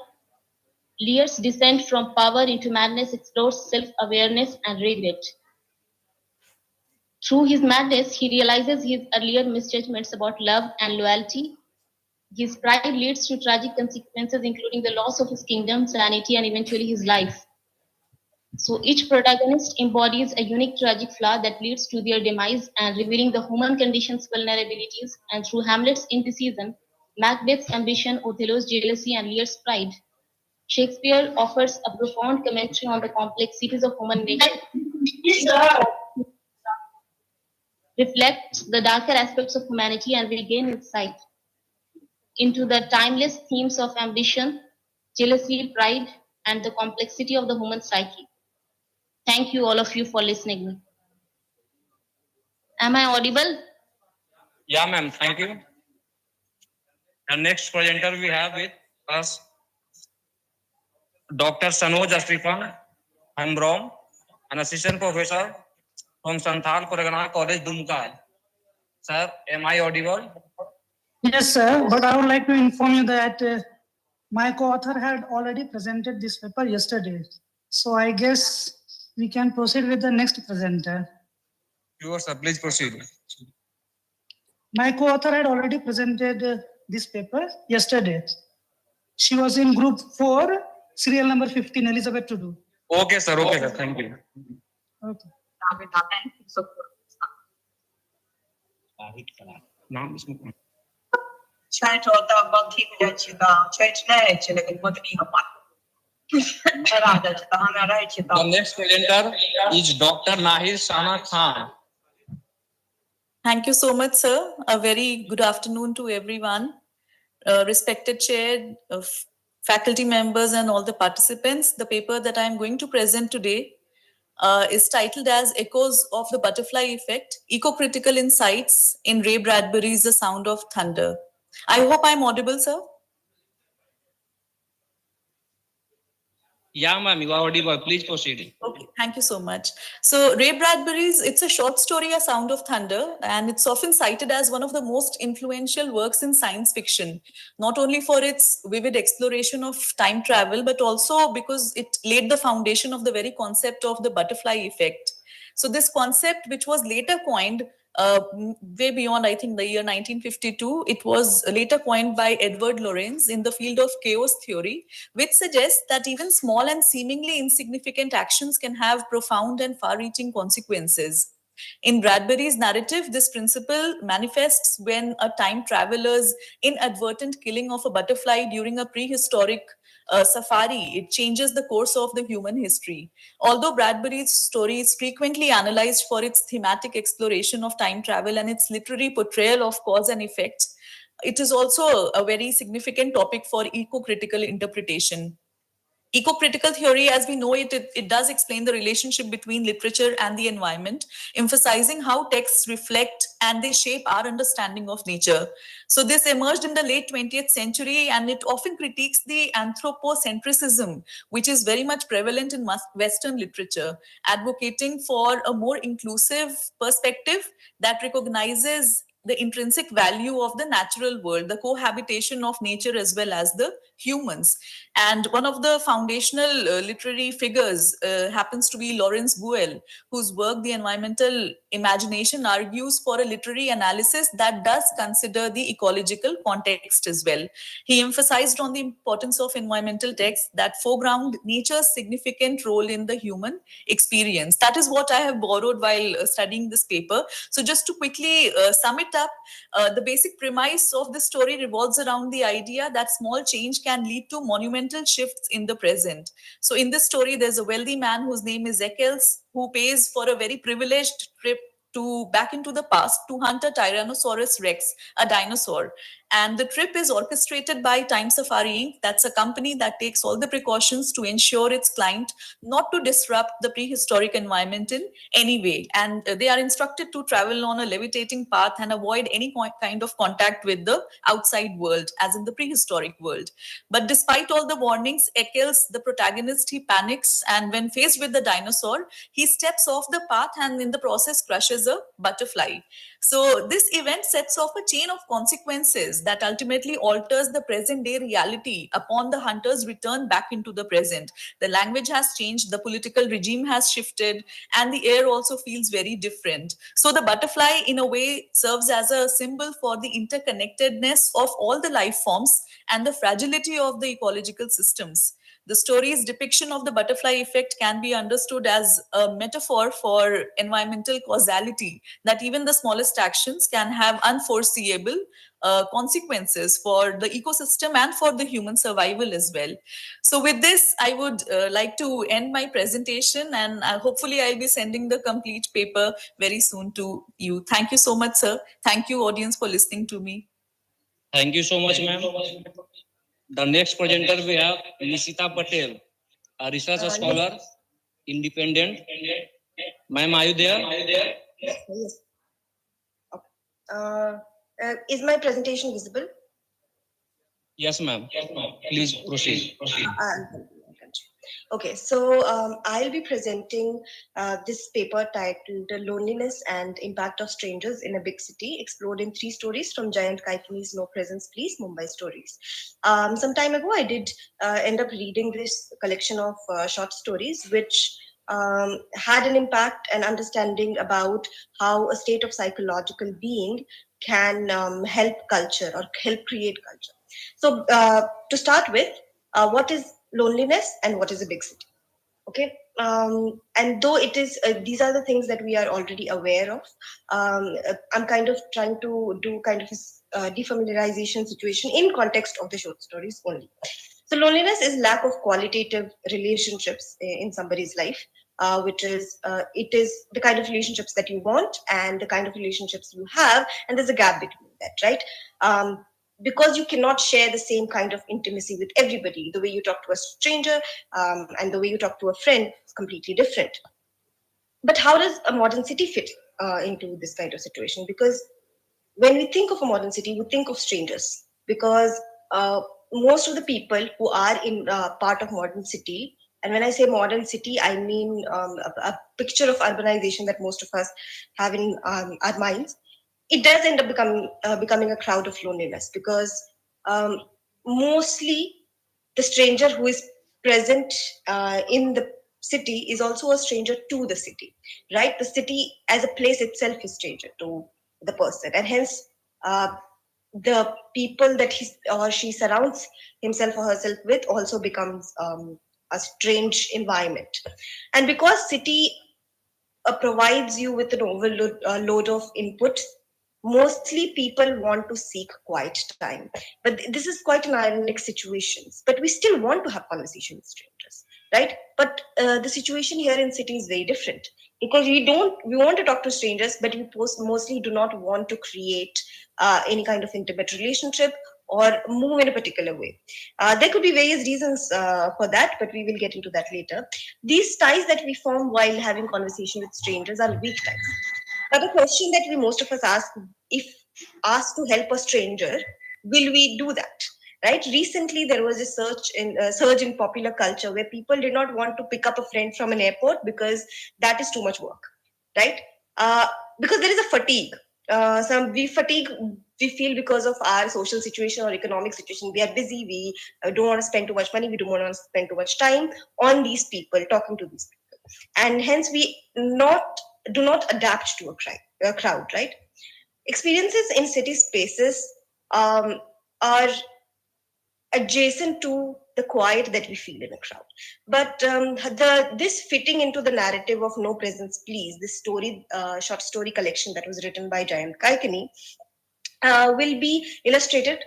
Lear's descent from power into madness explores self-awareness and regret. Through his madness, he realizes his earlier misjudgments about love and loyalty. His pride leads to tragic consequences, including the loss of his kingdom, sanity, and eventually his life. So each protagonist embodies a unique tragic flaw that leads to their demise and revealing the human condition's vulnerabilities. And through Hamlet's indecision, Macbeth's ambition, Othello's jealousy, and Lear's pride, Shakespeare offers a profound commentary on the complexities of human nature. Reflects the darker aspects of humanity, and we gain insight into the timeless themes of ambition, jealousy, pride, and the complexity of the human psyche. Thank you, all of you, for listening me. Am I audible? Yeah, ma'am. Thank you. And next presenter we have with us Dr. Sanoj Asrifan. I'm Rom, an assistant professor from Santhal Pargana College, Dumka. Sir, am I audible? Yes, sir, but I would like to inform you that my co-author had already presented this paper yesterday. So I guess we can proceed with the next presenter. Sure, sir. Please proceed. My co-author had already presented this paper yesterday. She was in group 4, serial number 15, Elizabeth Tudu. Okay, sir. Okay, sir. Thank you. Okay. The next presenter is Dr. Nahir Sana Khan. Thank you so much, sir. A very good afternoon to everyone. Respected chair, faculty members, and all the participants. The paper that I am going to present today is titled as Echoes of the Butterfly Effect, Eco-Critical Insights in Ray Bradbury's The Sound of Thunder. I hope I'm audible, sir. Yeah, ma'am, you are audible. Please proceed. Okay, thank you so much. So Ray Bradbury's, it's a short story, A Sound of Thunder, and it's often cited as one of the most influential works in science fiction, not only for its vivid exploration of time travel, but also because it laid the foundation of the very concept of the butterfly effect. So this concept, which was later coined way beyond, I think, the year 1952, it was later coined by Edward Lorenz in the field of chaos theory, which suggests that even small and seemingly insignificant actions can have profound and far-reaching consequences. In Bradbury's narrative, this principle manifests when a time traveler's inadvertent killing of a butterfly during a prehistoric safari, it changes the course of the human history. Although Bradbury's story is frequently analyzed for its thematic exploration of time travel and its literary portrayal of cause and effect, it is also a very significant topic for eco-critical interpretation. Eco-critical theory, as we know it, it does explain the relationship between literature and the environment, emphasizing how texts reflect and they shape our understanding of nature. So this emerged in the late 20th century, and it often critiques the anthropocentrism, which is very much prevalent in Western literature, advocating for a more inclusive perspective that recognizes the intrinsic value of the natural world, the cohabitation of nature as well as the humans. And one of the foundational literary figures happens to be Lawrence Buell, whose work, The Environmental Imagination, argues for a literary analysis that does consider the ecological context as well. He emphasized on the importance of environmental texts that foreground nature's significant role in the human experience. That is what I have borrowed while studying this paper. So just to quickly sum it up, the basic premise of the story revolves around the idea that small change can lead to monumental shifts in the present. So in this story, there's a wealthy man whose name is Eccles, who pays for a very privileged trip back into the past to hunt a Tyrannosaurus Rex, a dinosaur. And the trip is orchestrated by Time Safari Inc. That's a company that takes all the precautions to ensure its client not to disrupt the prehistoric environment in any way. And they are instructed to travel on a levitating path and avoid any kind of contact with the outside world, as in the prehistoric world. But despite all the warnings, Eccles, the protagonist, he panics, and when faced with the dinosaur, he steps off the path and in the process crushes a butterfly. So this event sets off a chain of consequences that ultimately alters the present day reality upon the hunter's return back into the present. The language has changed, the political regime has shifted, and the air also feels very different. So the butterfly, in a way, serves as a symbol for the interconnectedness of all the life forms and the fragility of the ecological systems. The story's depiction of the butterfly effect can be understood as a metaphor for environmental causality, that even the smallest actions can have unforeseeable consequences for the ecosystem and for the human survival as well. So with this, I would like to end my presentation, and hopefully I'll be sending the complete paper very soon to you. Thank you so much, sir. Thank you, audience, for listening to me. Thank you so much, ma'am. The next presenter we have Nishita Patel, a research scholar, independent. Ma'am, are you there? Yes. Is my presentation visible? Yes, ma'am. Please proceed. Okay, so I'll be presenting this paper titled Loneliness and Impact of Strangers in a Big City, explored in 3 stories from Jayant Kaikini's No Presence Please, Mumbai Stories. Some time ago, I did end up reading this collection of short stories, which had an impact and understanding about how a state of psychological being can help culture or help create culture. So to start with, what is loneliness and what is a big city? Okay, and though it is these are the things that we are already aware of, I'm kind of trying to do kind of a defamiliarization situation in context of the short stories only. So loneliness is lack of qualitative relationships in somebody's life, which is it is the kind of relationships that you want and the kind of relationships you have, and there's a gap between that, right? Because you cannot share the same kind of intimacy with everybody. The way you talk to a stranger and the way you talk to a friend is completely different. But how does a modern city fit into this kind of situation? Because when we think of a modern city, we think of strangers, because most of the people who are in part of modern city, and when I say modern city, I mean a picture of urbanization that most of us have in our minds, it does end up becoming a crowd of loneliness, because mostly the stranger who is present in the city is also a stranger to the city, right? The city as a place itself is stranger to the person, and hence the people that he or she surrounds himself or herself with also becomes a strange environment. And because city provides you with an overload load of input, mostly people want to seek quiet time. But this is quite an ironic situation. But we still want to have conversation with strangers, right? But the situation here in city is very different, because we want to talk to strangers, but we mostly do not want to create any kind of intimate relationship or move in a particular way. There could be various reasons for that, but we will get into that later. These ties that we form while having conversation with strangers are weak ties. Now, the question that most of us ask, if asked to help a stranger, will we do that? Right? Recently, there was a surge in popular culture where people did not want to pick up a friend from an airport because that is too much work, right? Because there is a fatigue. We feel because of our social situation or economic situation. We are busy. We don't want to spend too much money. We don't want to spend too much time on these people, talking to these people, and hence we do not adapt to a crowd, right? Experiences in city spaces are adjacent to the quiet that we feel in a crowd. But this fitting into the narrative of No Presence Please, this short story collection that was written by Jayant Kaikani, will be illustrated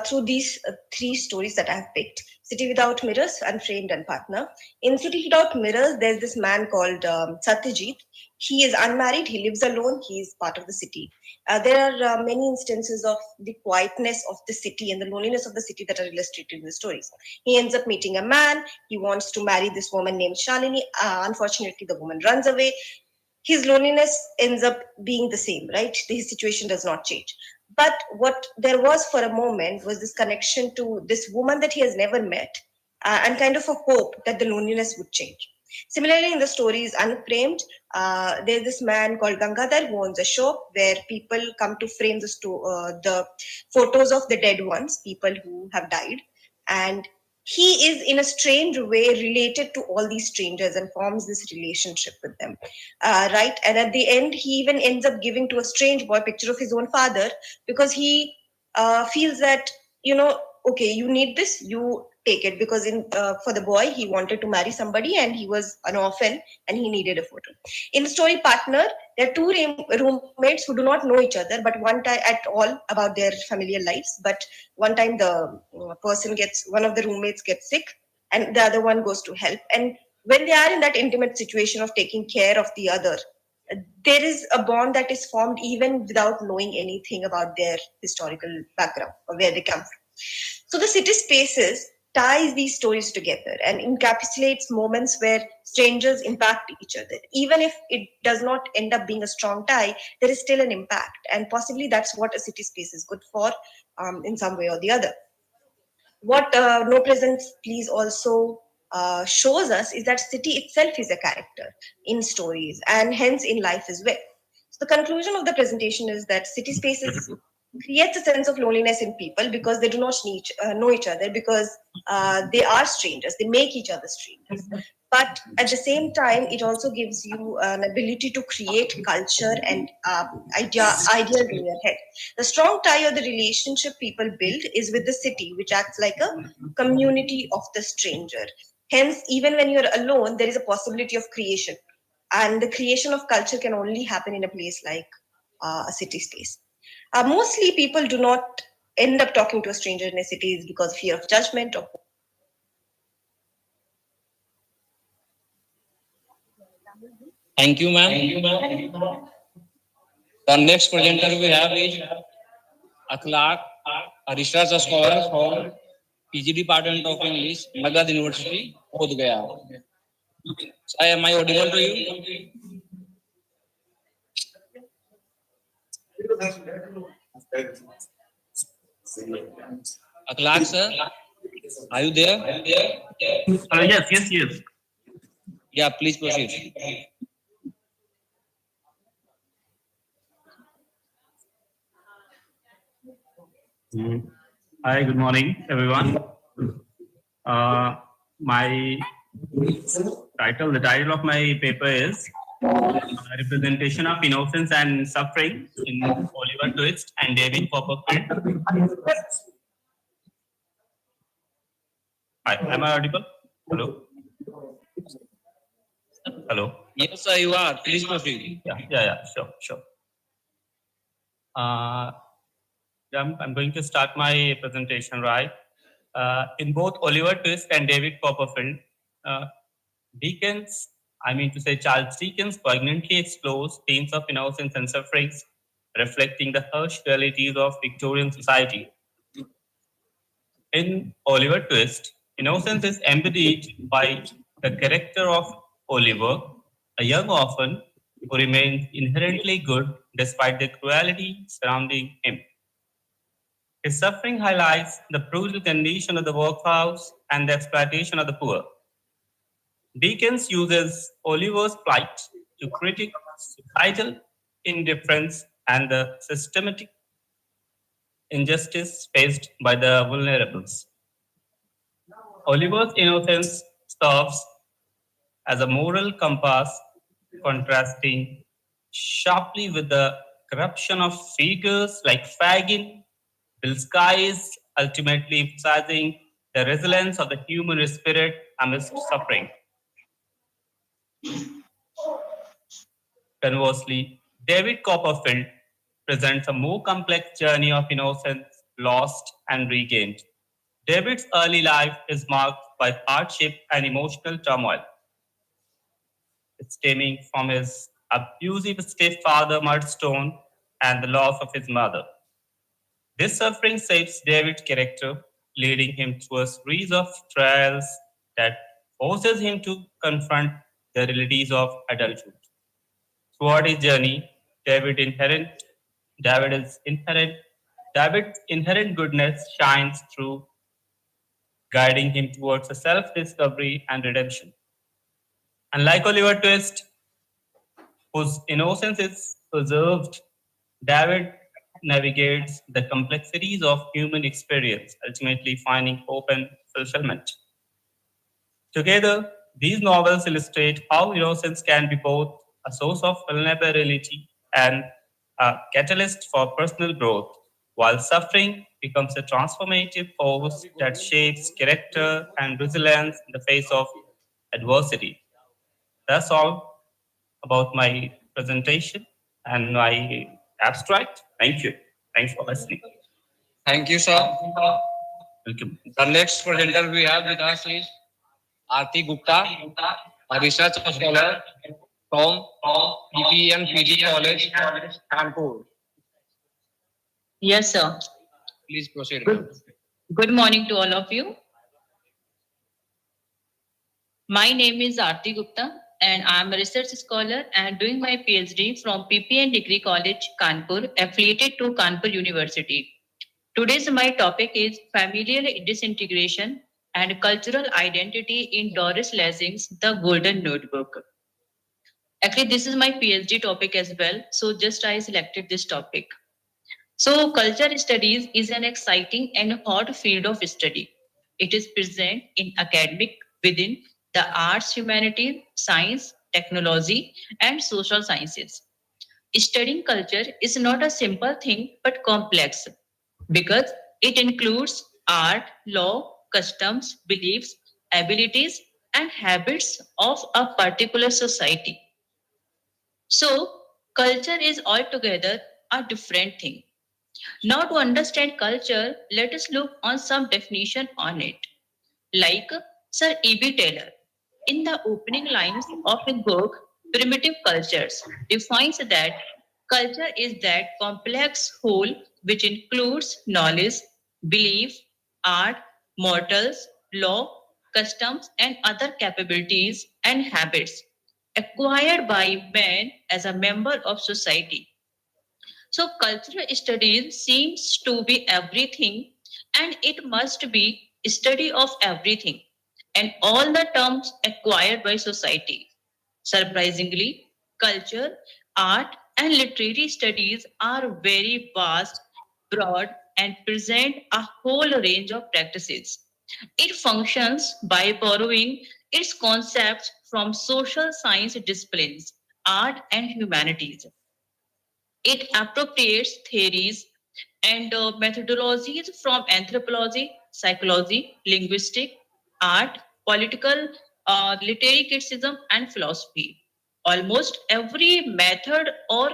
through these three stories that I've picked: City Without Mirrors, Unframed, and Partner. In City Without Mirrors, there's this man called Satyajit. He is unmarried, he lives alone, he is part of the city. There are many instances of the quietness of the city and the loneliness of the city that are illustrated in the stories. He ends up meeting a man, he wants to marry this woman named Shalini. Unfortunately, the woman runs away. His loneliness ends up being the same, right? His situation does not change. But what there was for a moment was this connection to this woman that he has never met, and kind of a hope that the loneliness would change. Similarly, in the stories Unframed, there's this man called Gangadhar who owns a shop where people come to frame the photos of the dead ones, people who have died. And he is in a strange way related to all these strangers and forms this relationship with them, right? And at the end, he even ends up giving to a strange boy a picture of his own father, because he feels that, okay, you need this, you take it, because for the boy, he wanted to marry somebody and he was an orphan and he needed a photo. In the story Partner, there are two roommates who do not know each other but one time at all about their familiar lives, but one time the one of the roommates gets sick and the other one goes to help, and when they are in that intimate situation of taking care of the other, there is a bond that is formed even without knowing anything about their historical background or where they come from. So the city spaces ties these stories together and encapsulates moments where strangers impact each other. Even if it does not end up being a strong tie, there is still an impact, and possibly that's what a city space is good for, in some way or the other. What No Presence Please also shows us is that city itself is a character in stories and hence in life as well. So the conclusion of the presentation is that city spaces creates a sense of loneliness in people because they do not know each other, because they are strangers, they make each other strangers. But at the same time, it also gives you an ability to create culture and ideas in your head. The strong tie or the relationship people build is with the city, which acts like a community of the stranger. Hence, even when you're alone, there is a possibility of creation. And the creation of culture can only happen in a place like a city space. Mostly people do not end up talking to a stranger in a city because of fear of judgment or. Thank you, ma'am. The next presenter we have is Akhlaq, a research scholar from PG Department of English, Magad University, Bodh Gaya. Am I audible to you? Akhlaq, sir, are you there? Yes. Yeah, please proceed. Hi, good morning, everyone. The title of my paper is Representation of Innocence and Suffering in Oliver Twist and David Copperfield. Hi, am I audible? Hello? Hello? Yes, sir, you are. Please proceed. Yeah, sure. I'm going to start my presentation, right? In both Oliver Twist and David Copperfield, Charles Dickens poignantly explores themes of innocence and sufferings, reflecting the harsh realities of Victorian society. In Oliver Twist, innocence is embodied by the character of Oliver, a young orphan who remains inherently good despite the cruelty surrounding him. His suffering highlights the brutal condition of the workhouse and the exploitation of the poor. Dickens uses Oliver's plight to critique societal indifference and the systematic injustice faced by the vulnerables. Oliver's innocence serves as a moral compass, contrasting sharply with the corruption of figures like Fagin. Bill Skies, ultimately emphasizing the resilience of the human spirit amidst suffering. Conversely, David Copperfield presents a more complex journey of innocence lost and regained. David's early life is marked by hardship and emotional turmoil, stemming from his abusive stepfather Murdstone and the loss of his mother. This suffering shapes David's character, leading him through a series of trials that forces him to confront the realities of adulthood. Throughout his journey, David's inherent goodness shines through, guiding him towards a self-discovery and redemption. Unlike Oliver Twist, whose innocence is preserved, David navigates the complexities of human experience, ultimately finding hope and fulfillment. Together, these novels illustrate how innocence can be both a source of vulnerability and a catalyst for personal growth, while suffering becomes a transformative force that shapes character and resilience in the face of adversity. That's all about my presentation and my abstract. Thank you. Thanks for listening. Thank you, sir. Welcome. The next presenter we have with us is Aarti Gupta, a research scholar from PP and PG College, Kanpur. Yes, sir. Please proceed. Good morning to all of you. My name is Aarti Gupta and I am a research scholar and doing my PhD from PPN Degree College, Kanpur, affiliated to Kanpur University. Today's my topic is familial disintegration and cultural identity in Doris Lessing's The Golden Notebook. Actually, this is my PhD topic as well, so just I selected this topic. So, culture studies is an exciting and hot field of study. It is present in academic, within the arts, humanities, science, technology, and social sciences. Studying culture is not a simple thing but complex because it includes art, law, customs, beliefs, abilities, and habits of a particular society. So, culture is altogether a different thing. Now, to understand culture, let us look on some definition on it. Like Sir E.B. Taylor, in the opening lines of his book, Primitive Cultures, defines that culture is that complex whole which includes knowledge, belief, art, morals, law, customs, and other capabilities and habits acquired by man as a member of society. So cultural studies seems to be everything and it must be study of everything and all the terms acquired by society. Surprisingly, culture, art and literary studies are very vast, broad and present a whole range of practices. It functions by borrowing its concepts from social science disciplines, art and humanities. It appropriates theories and methodologies from anthropology, psychology, linguistic, art, political, literary criticism, and philosophy. Almost every method or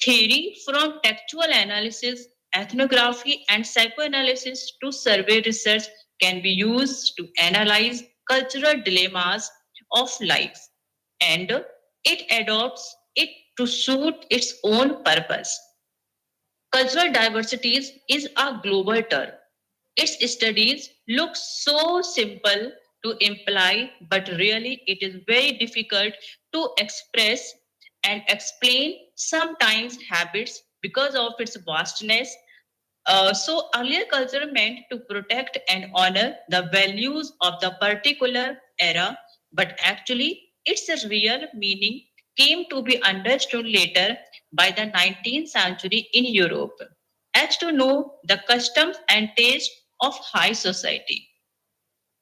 theory from textual analysis, ethnography, and psychoanalysis to survey research can be used to analyze cultural dilemmas of life and it adopts it to suit its own purpose. Cultural diversity is a global term. Its studies look so simple to imply, but really it is very difficult to express and explain sometimes habits because of its vastness. So earlier culture meant to protect and honor the values of the particular era, but actually its real meaning came to be understood later by the 19th century in Europe as to know the customs and taste of high society.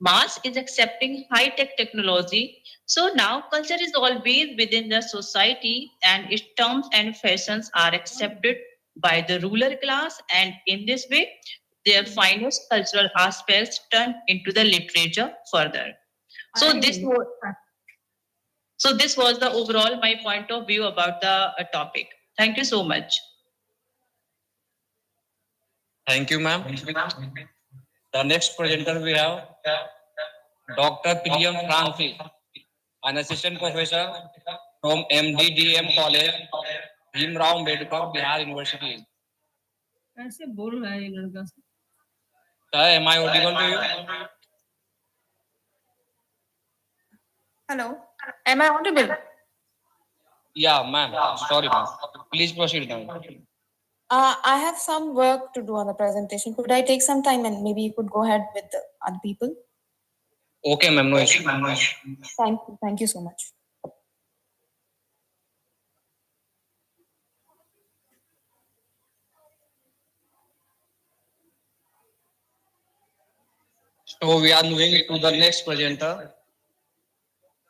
Mass is accepting high-tech technology. So now culture is always within the society and its terms and fashions are accepted by the ruler class, and in this way, their finest cultural aspects turn into the literature further. So this was the overall my point of view about the topic. Thank you so much. Thank you, ma'am. The next presenter we have Dr. Priyam Francis, an assistant professor from MDDM College, Bhimrao Ambedkar, Bihar University. कैसे बोल रहा है ये लड़का? Sir, am I audible to you? Hello, am I audible? Yeah, ma'am. Sorry, ma'am. Please proceed, ma'am. I have some work to do on the presentation. Could I take some time and maybe you could go ahead with the other people? Okay, ma'am. No issue. Thank you so much. So we are moving to the next presenter,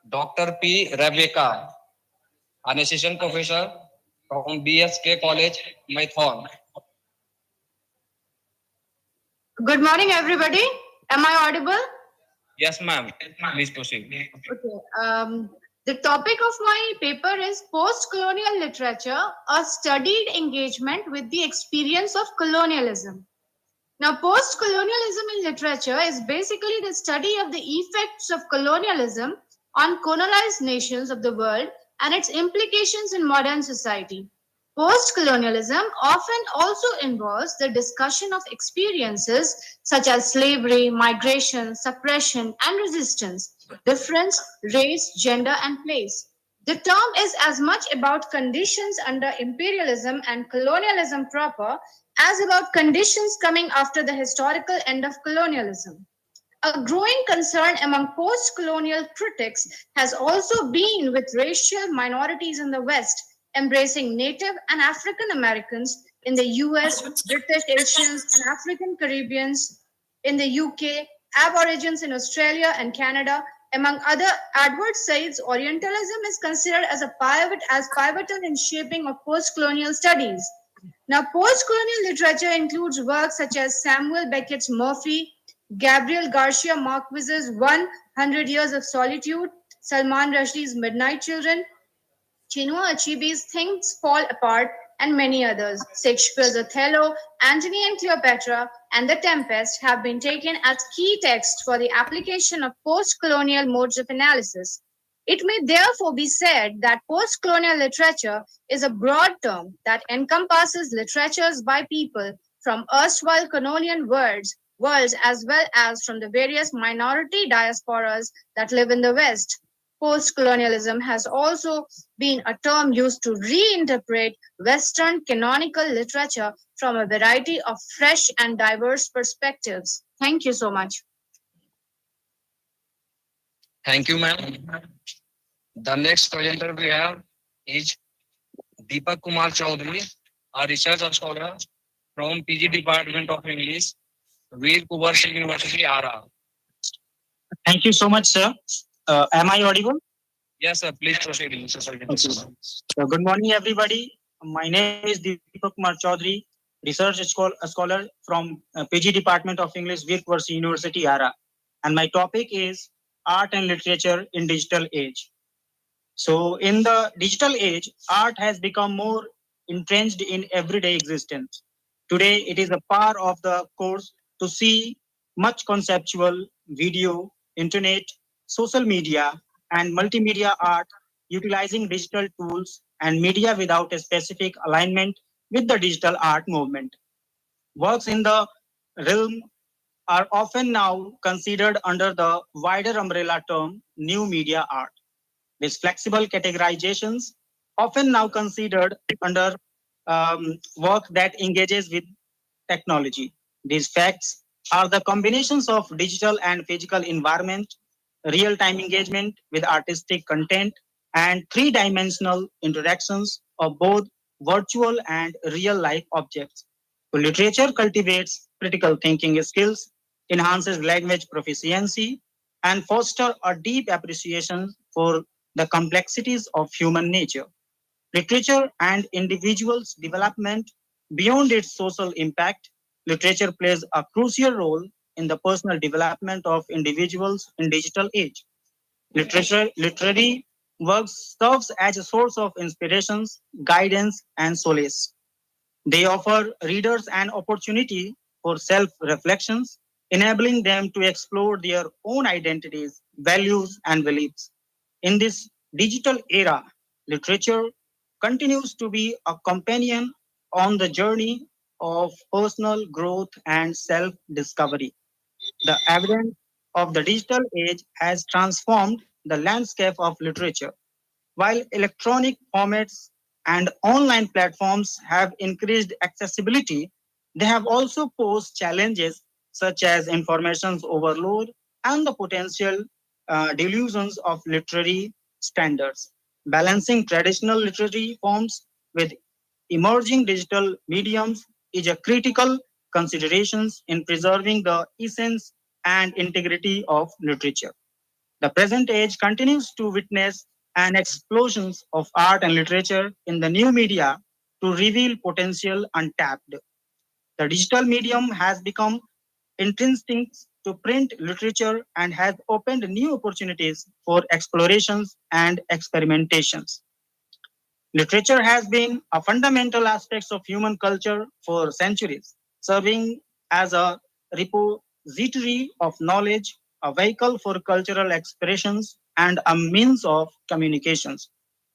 Dr. P. Rebecca, an assistant professor from BSK College, Maithon. Good morning, everybody. Am I audible? Yes, ma'am. Please proceed. Okay. The topic of my paper is post-colonial literature, a studied engagement with the experience of colonialism. Now, post-colonialism in literature is basically the study of the effects of colonialism on colonized nations of the world and its implications in modern society. Post-colonialism often also involves the discussion of experiences such as slavery, migration, suppression, and resistance, difference, race, gender, and place. The term is as much about conditions under imperialism and colonialism proper as about conditions coming after the historical end of colonialism. A growing concern among post-colonial critics has also been with racial minorities in the West, embracing Native and African Americans in the US, British Asians and African Caribbeans in the UK, Aborigines in Australia and Canada. Among other adverse sides, Orientalism is considered as pivotal in shaping of post-colonial studies. Now, post-colonial literature includes works such as Samuel Beckett's Murphy, Gabriel Garcia Marquez's 100 Years of Solitude, Salman Rushdie's Midnight Children, Chinua Achebe's Things Fall Apart, and many others. Shakespeare's Othello, Antony and Cleopatra, and The Tempest have been taken as key texts for the application of post-colonial modes of analysis. It may therefore be said that post-colonial literature is a broad term that encompasses literatures by people from erstwhile colonial worlds as well as from the various minority diasporas that live in the West. Post-colonialism has also been a term used to reinterpret Western canonical literature from a variety of fresh and diverse perspectives. Thank you so much. Thank you, ma'am. The next presenter we have is Deepak Kumar Chaudhary, a research scholar from PG Department of English, Veer Kubar Singh University, Ara. Thank you so much, sir. Am I audible? Yes, sir. Please proceed. Okay. So, good morning, everybody. My name is Deepak Kumar Chaudhary, research scholar from PG Department of English, Veer Kubar Singh University, Ara. And my topic is art and literature in digital age. So in the digital age, art has become more entrenched in everyday existence. Today, it is a part of the course to see much conceptual video, internet, social media, and multimedia art utilizing digital tools and media without a specific alignment with the digital art movement. Works in the realm are often now considered under the wider umbrella term new media art. These flexible categorizations often now considered under work that engages with technology. These facts are the combinations of digital and physical environment, real-time engagement with artistic content, and three-dimensional interactions of both virtual and real-life objects. So literature cultivates critical thinking skills, enhances language proficiency, and foster a deep appreciation for the complexities of human nature. Literature and individuals' development beyond its social impact, literature plays a crucial role in the personal development of individuals in digital age. Literary works serves as a source of inspirations, guidance, and solace. They offer readers an opportunity for self-reflections, enabling them to explore their own identities, values, and beliefs. In this digital era, literature continues to be a companion on the journey of personal growth and self-discovery. The evidence of the digital age has transformed the landscape of literature. While electronic formats and online platforms have increased accessibility, they have also posed challenges such as information overload and the potential delusions of literary standards. Balancing traditional literary forms with emerging digital mediums is a critical consideration in preserving the essence and integrity of literature. The present age continues to witness an explosion of art and literature in the new media to reveal potential untapped. The digital medium has become intrinsic to print literature and has opened new opportunities for explorations and experimentations. Literature has been a fundamental aspect of human culture for centuries, serving as a repository of knowledge, a vehicle for cultural expressions, and a means of communications.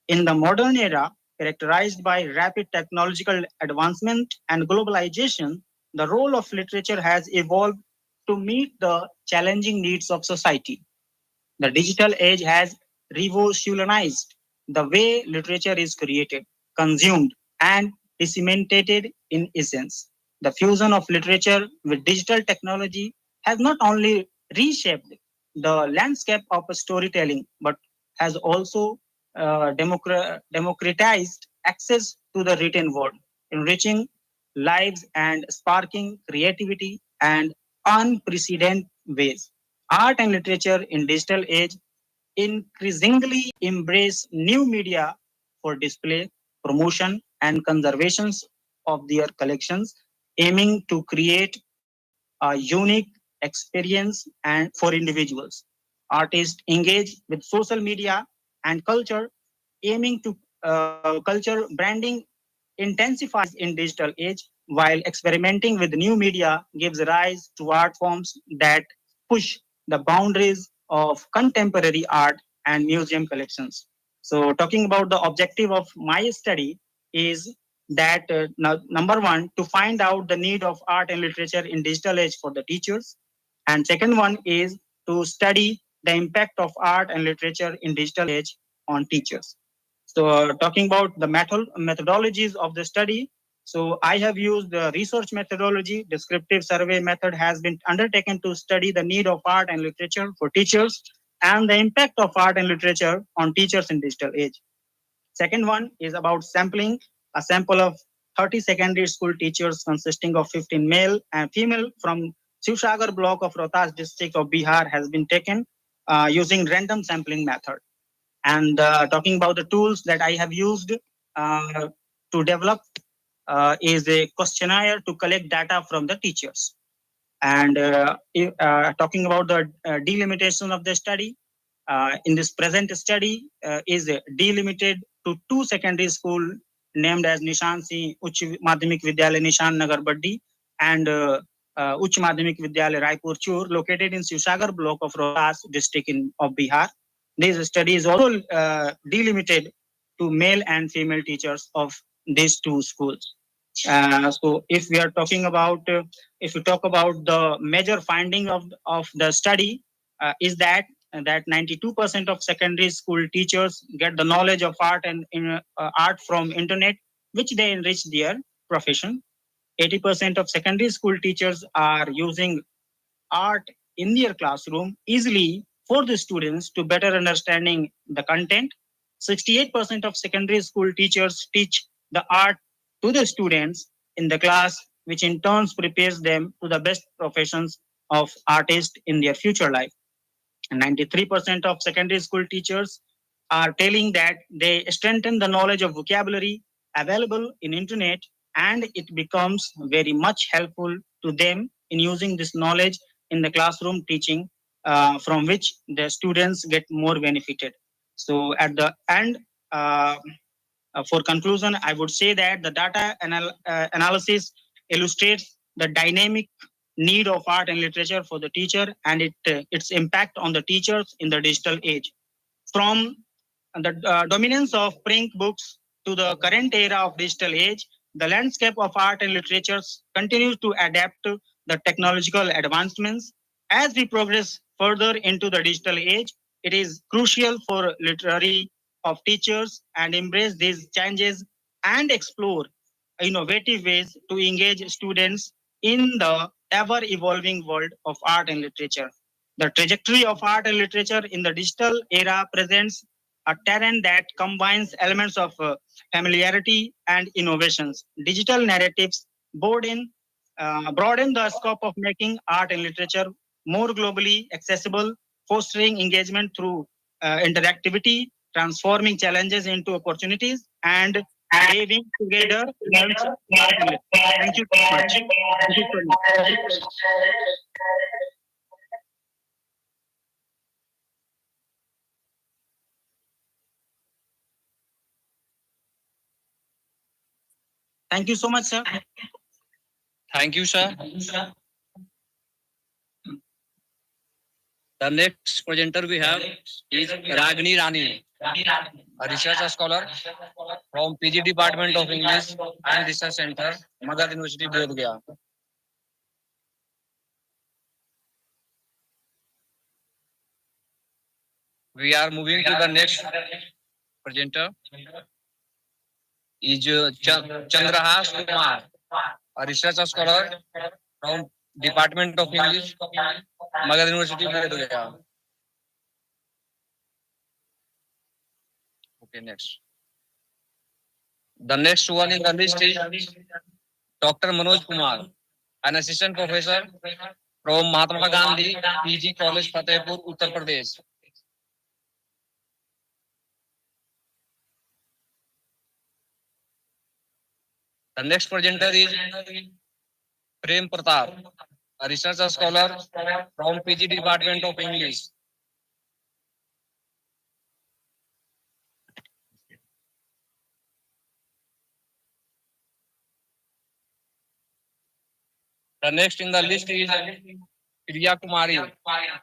In the modern era, characterized by rapid technological advancement and globalization, the role of literature has evolved to meet the challenging needs of society. The digital age has revolutionized the way literature is created, consumed, and disseminated in essence. The fusion of literature with digital technology has not only reshaped the landscape of storytelling, but has also democratized access to the written word, enriching lives and sparking creativity and unprecedented ways. Art and literature in digital age increasingly embrace new media for display, promotion, and conservations of their collections, aiming to create a unique experience and for individuals. Artists engage with social media and culture, aiming to culture branding intensifies in digital age, while experimenting with new media gives rise to art forms that push the boundaries of contemporary art and museum collections. So, talking about the objective of my study is that number one, to find out the need of art and literature in digital age for the teachers, and second one is to study the impact of art and literature in digital age on teachers. So, talking about the methodologies of the study, so I have used the research methodology. Descriptive survey method has been undertaken to study the need of art and literature for teachers and the impact of art and literature on teachers in digital age. Second one is about sampling. A sample of 30 secondary school teachers consisting of 15 male and female from Shivsagar block of Rohtas district of Bihar has been taken using random sampling method. And talking about the tools that I have used to develop is a questionnaire to collect data from the teachers. And talking about the delimitation of the study, in this present study is delimited to two secondary school named as Nishan Singh Uch Madhyamik Vidyalaya Nishan Nagar Baddi and Uch Madhyamik Vidyalaya Raipur Chur located in Shivsagar block of Rohtas district of Bihar. This study is also delimited to male and female teachers of these two schools. So if we are talking about, if we talk about the major finding of the study is that that 92% of secondary school teachers get the knowledge of art and art from internet, which they enrich their profession. 80% of secondary school teachers are using art in their classroom easily for the students to better understanding the content. 68% of secondary school teachers teach the art to the students in the class, which in turn prepares them to the best professions of artist in their future life. 93% of secondary school teachers are telling that they strengthen the knowledge of vocabulary available in internet, and it becomes very much helpful to them in using this knowledge in the classroom teaching, from which the students get more benefited. So at the end, for conclusion, I would say that the data analysis illustrates the dynamic need of art and literature for the teacher and its impact on the teachers in the digital age. From the dominance of print books to the current era of digital age, the landscape of art and literature continues to adapt to the technological advancements. As we progress further into the digital age, it is crucial for literary of teachers and embrace these changes and explore innovative ways to engage students in the ever evolving world of art and literature. The trajectory of art and literature in the digital era presents a terrain that combines elements of familiarity and innovations. Digital narratives broaden the scope of making art and literature more globally accessible, fostering engagement through interactivity, transforming challenges into opportunities, and weaving together worlds of art and literature. Thank you so much. Thank you so much. Thank you so much, sir. Thank you, sir. The next presenter we have is Ragini Rani, a research scholar from PG Department of English and Research Center, Magadha University, Bodh Gaya. We are moving to the next presenter. Is Chandrahas Kumar, a research scholar from Department of English, Magadha University, Bodh Gaya. Okay, next. The next one in the list is Dr. Manoj Kumar, an assistant professor from Mahatma Gandhi PG College, Fatehpur, Uttar Pradesh. The next presenter is Prem Pratap, a research scholar from PG Department of English. The next in the list is Priya Kumari,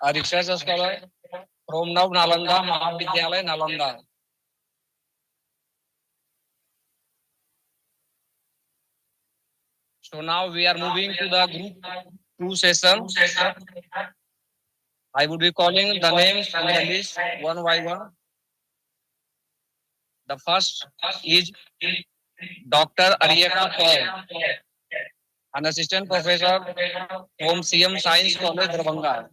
a research scholar from Nav Nalanda Mahavidyalaya, Nalanda. So now we are moving to the group 2 session. I would be calling the names in the list one by one. The first is Dr. Arieka Paul, an assistant professor from CM Science College, Darbhanga.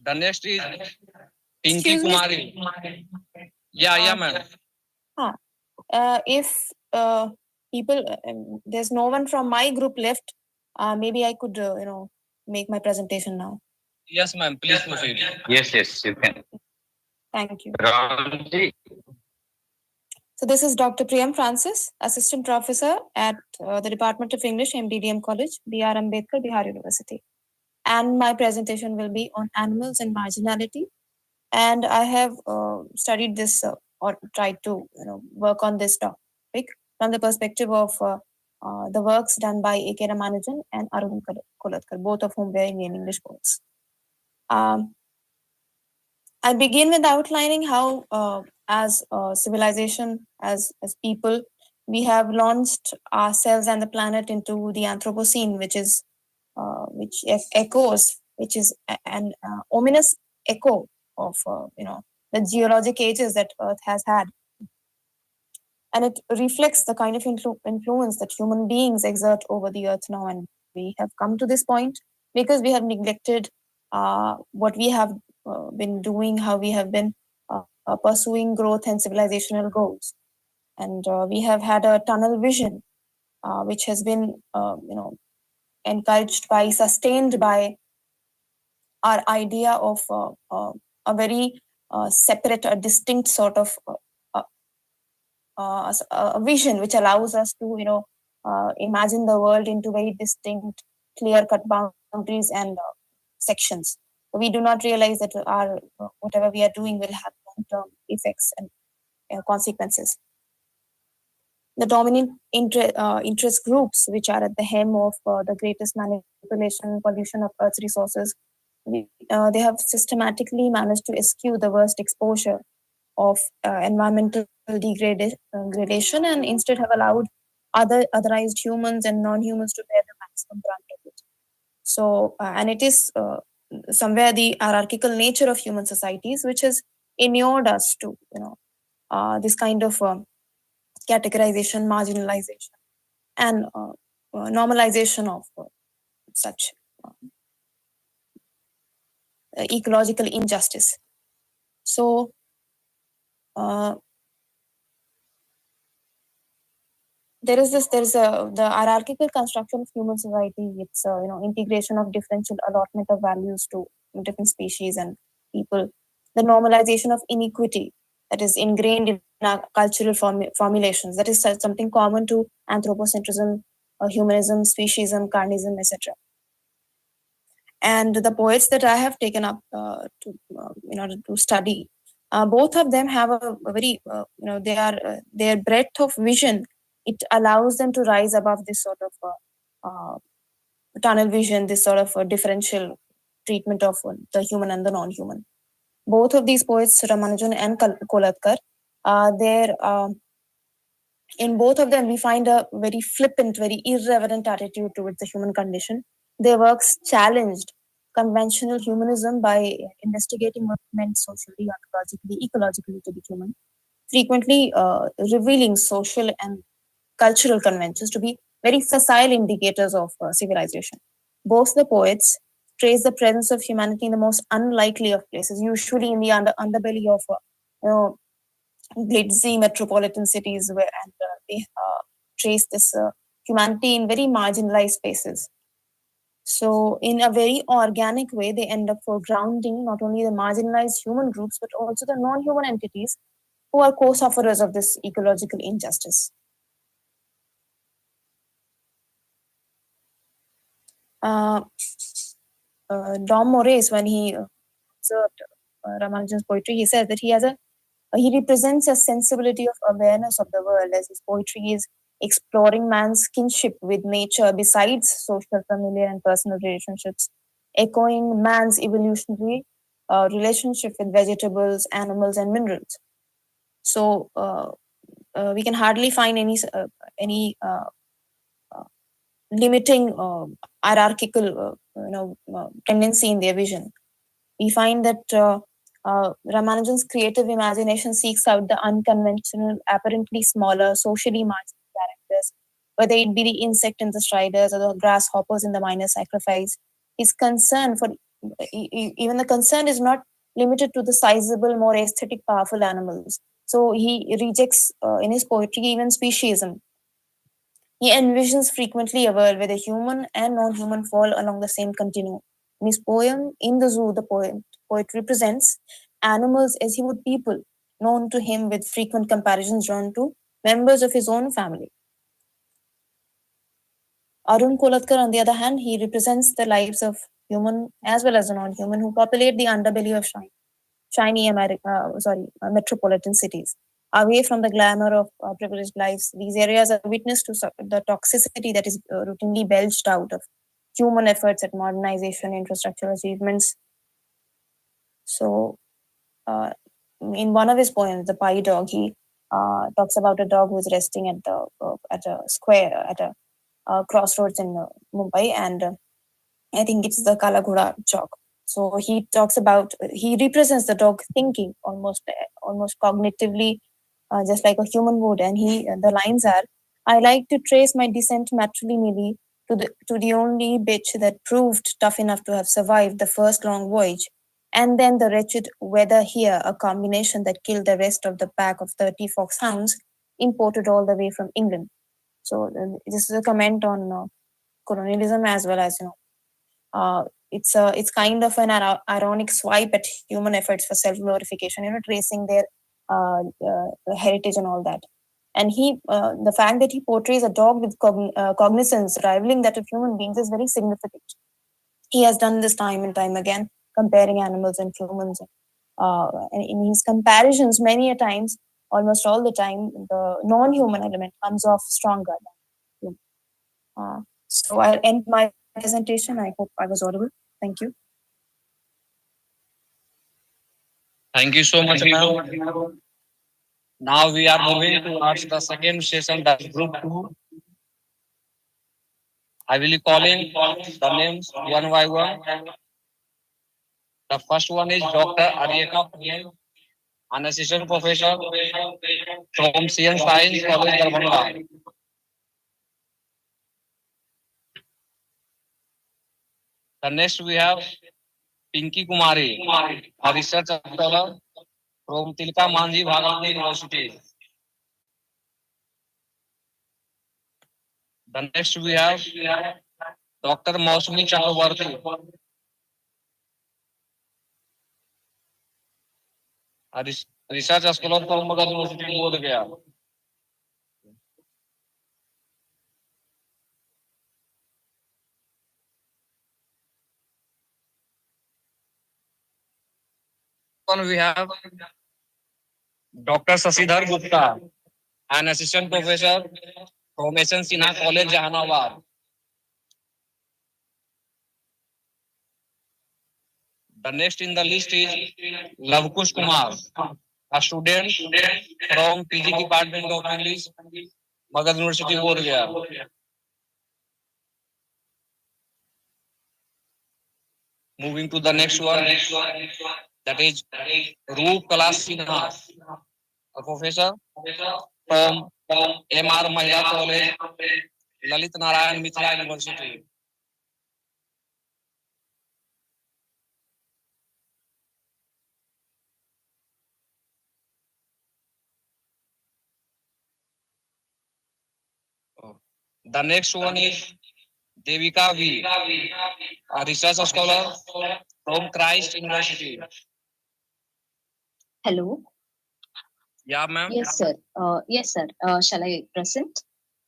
The next is Pinky Excuse me? Kumari. Yeah, ma'am. If people, there's no one from my group left, maybe I could, make my presentation now. Yes, ma'am. Please proceed. Yes, you can. Thank you. Ramji. So this is Dr. Priyam Francis, Assistant Professor at the Department of English, MDDM College, B.R. Ambedkar, Bihar University. And my presentation will be on animals and marginality. And I have studied this or tried to work on this topic from the perspective of the works done by A.K. Ramanujan and Arun Kolatkar, both of whom were Indian English poets. I begin with outlining how, as civilization, as people, we have launched ourselves and the planet into the Anthropocene, which echoes which is an ominous echo of the geologic ages that Earth has had. And it reflects the kind of influence that human beings exert over the Earth now. And we have come to this point because we have neglected what we have been doing, how we have been pursuing growth and civilizational goals. And we have had a tunnel vision, which has been, encouraged by, sustained by our idea of a very separate, a distinct sort of a vision, which allows us to, imagine the world into very distinct, clear-cut boundaries and sections. We do not realize that our whatever we are doing will have long-term effects and consequences. The dominant interest groups, which are at the helm of the greatest manipulation and pollution of Earth's resources, they have systematically managed to eschew the worst exposure of environmental degradation and instead have allowed otherized humans and non-humans to bear the maximum brunt of it. So, and it is somewhere the hierarchical nature of human societies which has inured us to, this kind of categorization, marginalization, and normalization of such ecological injustice. So, there is the hierarchical construction of human society. It's integration of differential allotment of values to different species and people. The normalization of inequity that is ingrained in our cultural formulations. That is something common to anthropocentrism, humanism, speciesism, carnism, etc. And the poets that I have taken up in order to study, both of them have a very, their breadth of vision. It allows them to rise above this sort of tunnel vision, this sort of differential treatment of the human and the non-human. Both of these poets, Ramanujan and Kolatkar, in both of them, we find a very flippant, very irreverent attitude towards the human condition. Their works challenged conventional humanism by investigating what meant socially, ontologically, ecologically to be human, frequently revealing social and cultural conventions to be very facile indicators of civilization. Both the poets trace the presence of humanity in the most unlikely of places, usually in the underbelly of glitzy metropolitan cities, where they trace this humanity in very marginalized spaces. So, in a very organic way, they end up foregrounding not only the marginalized human groups, but also the non-human entities who are co-sufferers of this ecological injustice. Dom Moraes, when he observed Ramanujan's poetry, he said that he represents a sensibility of awareness of the world, as his poetry is exploring man's kinship with nature besides social, familiar, and personal relationships, echoing man's evolutionary relationship with vegetables, animals, and minerals. So we can hardly find any limiting hierarchical tendency in their vision. We find that Ramanujan's creative imagination seeks out the unconventional, apparently smaller, socially marginal characters, whether it be the insect in the striders or the grasshoppers in the minor sacrifice. His concern for even the concern is not limited to the sizable, more aesthetic, powerful animals. So he rejects in his poetry even speciesism. He envisions frequently a world where the human and non-human fall along the same continuum. In his poem, In the Zoo, the poet represents animals as he would people, known to him with frequent comparisons drawn to members of his own family. Arun Kolatkar, on the other hand, he represents the lives of human as well as the non-human who populate the underbelly of shiny metropolitan cities. Away from the glamour of privileged lives, these areas are witness to the toxicity that is routinely belched out of human efforts at modernization, infrastructure achievements. So, in one of his poems, The Pie Dog, he talks about a dog who is resting at a square, at a crossroads in Mumbai, and I think it's the Kala Ghoda chalk. So he talks about, he represents the dog thinking almost cognitively, just like a human would. And the lines are, I like to trace my descent matrilineally to the only bitch that proved tough enough to have survived the first long voyage. And then the wretched weather here, a combination that killed the rest of the pack of 30 foxhounds imported all the way from England. So this is a comment on colonialism as well as, it's kind of an ironic swipe at human efforts for self-glorification, tracing their heritage and all that. And the fact that he portrays a dog with cognizance rivaling that of human beings is very significant. He has done this time and time again, comparing animals and humans. And in his comparisons, many a times, almost all the time, the non-human element comes off stronger than human. So I'll end my presentation. I hope I was audible. Thank you. Thank you so much, ma'am. Now we are moving towards the second session, that's group 2. I will be calling the names one by one. The first one is Dr. Arieka Pien, an assistant professor from CN Science College, Darbhanga. The next we have Pinky Kumari, a research scholar from Tilka Manji Bhagalpur University. The next we have Dr. Mausumi Chakrabarti, a research scholar from Magadha University, Bodh Gaya. One we have Dr. Sasidhar Gupta, an assistant professor from SN Sinha College, Jahanabad. The next in the list is Lavkush Kumar, a student from PG Department of English, Magadha University, Bodh Gaya. Moving to the next one, that is Roop Kalash Sinha, a professor from MR Mahila College, Lalit Narayan Mitra University. The next one is Devika V, a research scholar from Christ University. Hello. Yeah, ma'am. Yes, sir. Yes, sir. Shall I present?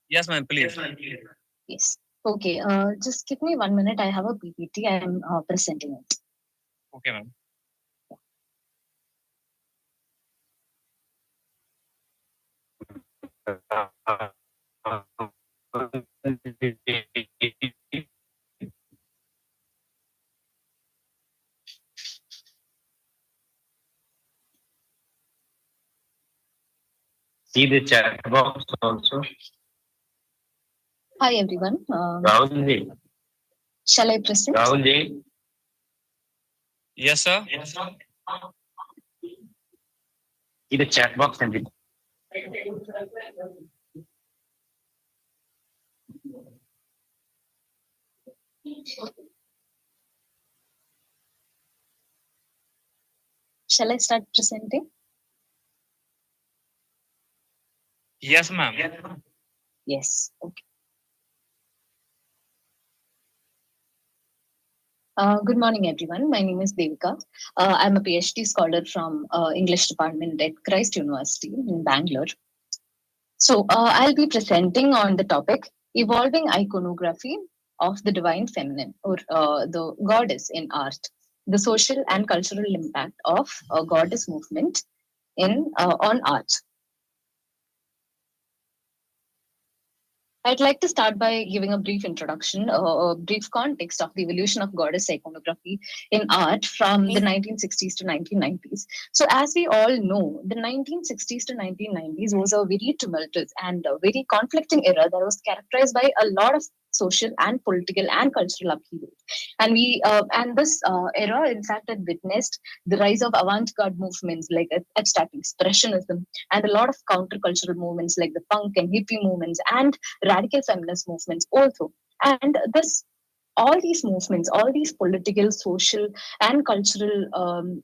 Yes, ma'am, please. Yes. Okay. Just give me 1 minute. I have a PPT. I am presenting it. Okay, ma'am. See the chat box also. Hi, everyone. Rahulji. Shall I present? Rahulji. Yes, sir. See the chat box and Shall I start presenting? Yes, ma'am. Yes. Okay. Good morning, everyone. My name is Devika. I'm a PhD scholar from English department at Christ University in Bangalore. So I'll be presenting on the topic evolving iconography of the divine feminine or the goddess in art, the social and cultural impact of a goddess movement on art. I'd like to start by giving a brief introduction, a brief context of the evolution of goddess iconography in art from the 1960s to 1990s. So as we all know, the 1960s to 1990s was a very tumultuous and a very conflicting era that was characterized by a lot of social and political and cultural upheaval. And this era, in fact, had witnessed the rise of avant-garde movements like abstract expressionism and a lot of countercultural movements like the punk and hippie movements and radical feminist movements also. And this all these movements, all these political, social, and cultural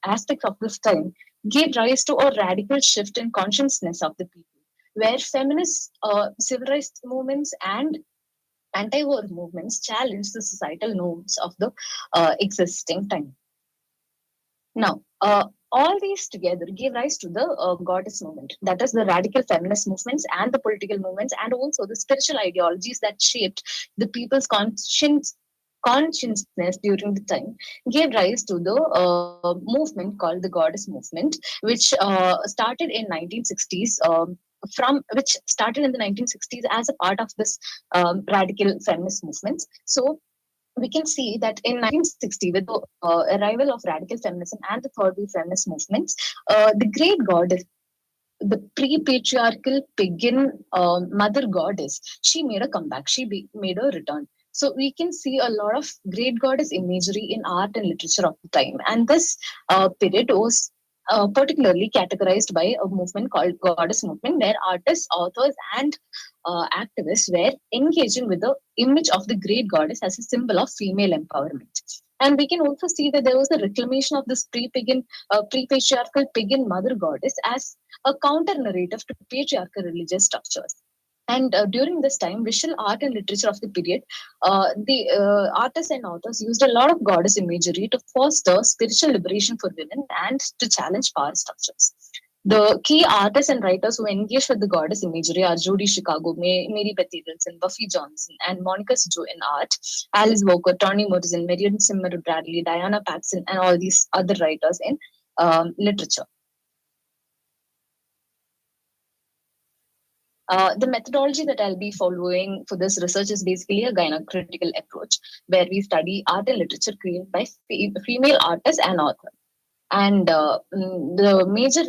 aspects of this time gave rise to a radical shift in consciousness of the people, where feminist civil rights movements and anti-war movements challenged the societal norms of the existing time. Now, all these together gave rise to the goddess movement, that is the radical feminist movements and the political movements, and also the spiritual ideologies that shaped the people's consciousness during the time, gave rise to the movement called the goddess movement, which started in 1960s. Which started in the 1960s as a part of this radical feminist movements. So we can see that in 1960, with the arrival of radical feminism and the third wave feminist movements, the great goddess, the pre-patriarchal pagan mother goddess, she made a comeback. She made a return. So we can see a lot of great goddess imagery in art and literature of the time. And this period was particularly categorized by a movement called goddess movement, where artists, authors, and activists were engaging with the image of the great goddess as a symbol of female empowerment. And we can also see that there was a reclamation of this pre-patriarchal pagan mother goddess as a counter narrative to patriarchal religious structures. And during this time, visual art and literature of the period, the artists and authors used a lot of goddess imagery to foster spiritual liberation for women and to challenge power structures. The key artists and writers who engaged with the goddess imagery are Judy Chicago, Mary Beth Edelson, Buffy Johnson, and Monica Sijo in art, Alice Walker, Toni Morrison, Marion Zimmer Bradley, Diana Paxson, and all these other writers in literature. The methodology that I'll be following for this research is basically a gynocritical approach, where we study art and literature created by female artists and authors. And the major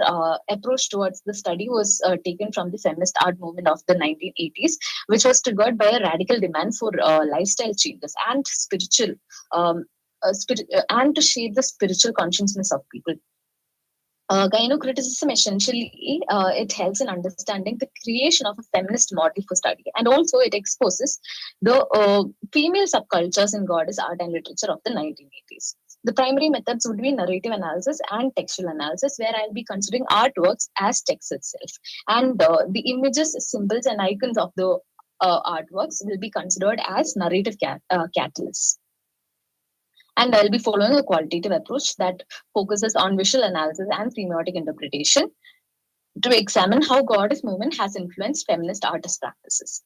approach towards the study was taken from the feminist art movement of the 1980s, which was triggered by a radical demand for lifestyle changes and and to shape the spiritual consciousness of people. Gynocriticism essentially it helps in understanding the creation of a feminist model for study, and also it exposes the female subcultures in goddess art and literature of the 1980s. The primary methods would be narrative analysis and textual analysis, where I'll be considering artworks as text itself, and the images, symbols, and icons of the artworks will be considered as narrative catalysts. And I'll be following a qualitative approach that focuses on visual analysis and semiotic interpretation to examine how goddess movement has influenced feminist artist practices.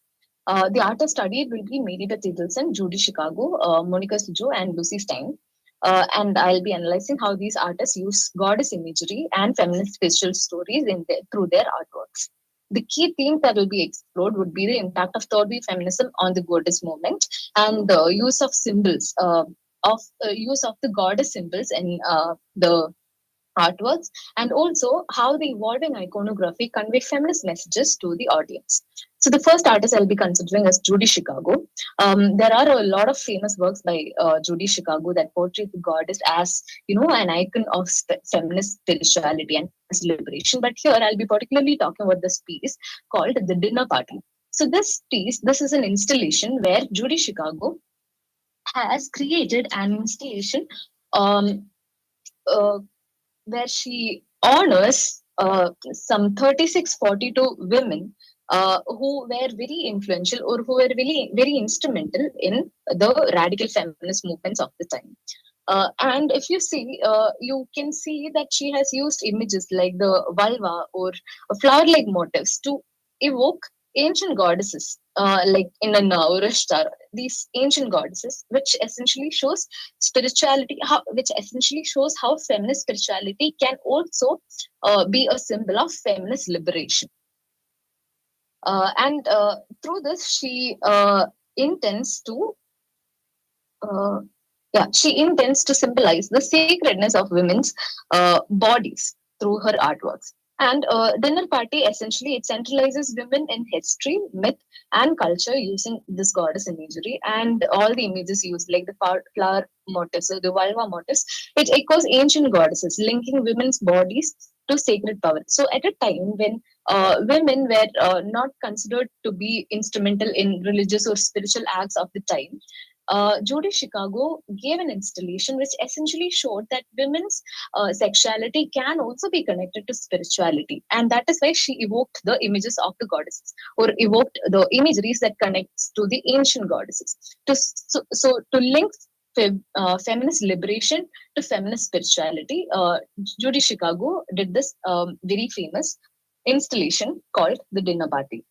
The artists studied will be Mary Beth Edelson, Judy Chicago, Monica Sijo, and Lucy Stein. And I'll be analyzing how these artists use goddess imagery and feminist spiritual stories through their artworks. The key themes that will be explored would be the impact of third wave feminism on the goddess movement and the use of symbols, use of the goddess symbols in the artworks, and also how the evolving iconography convey feminist messages to the audience. So the first artist I'll be considering is Judy Chicago. There are a lot of famous works by Judy Chicago that portray the goddess as, an icon of feminist spirituality and liberation. But here I'll be particularly talking about this piece called The Dinner Party. So this is an installation where Judy Chicago has created an installation where she honors some 36-42 women who were very influential or who were very, very instrumental in the radical feminist movements of the time. And if you see, you can see that she has used images like the vulva or flower-like motifs to evoke ancient goddesses, like in an Urashtar, these ancient goddesses, which essentially shows spirituality, which essentially shows how feminist spirituality can also be a symbol of feminist liberation. And through this, she intends to symbolize the sacredness of women's bodies through her artworks. And dinner party, essentially, it centralizes women in history, myth, and culture using this goddess imagery. And all the images used, like the flower motifs, or the vulva motifs, it echoes ancient goddesses, linking women's bodies to sacred power. So at a time when women were not considered to be instrumental in religious or spiritual acts of the time, Judy Chicago gave an installation which essentially showed that women's sexuality can also be connected to spirituality, and that is why she evoked the images of the goddesses, or evoked the imageries that connects to the ancient goddesses. To link feminist liberation to feminist spirituality, Judy Chicago did this very famous installation called the Dinner Party.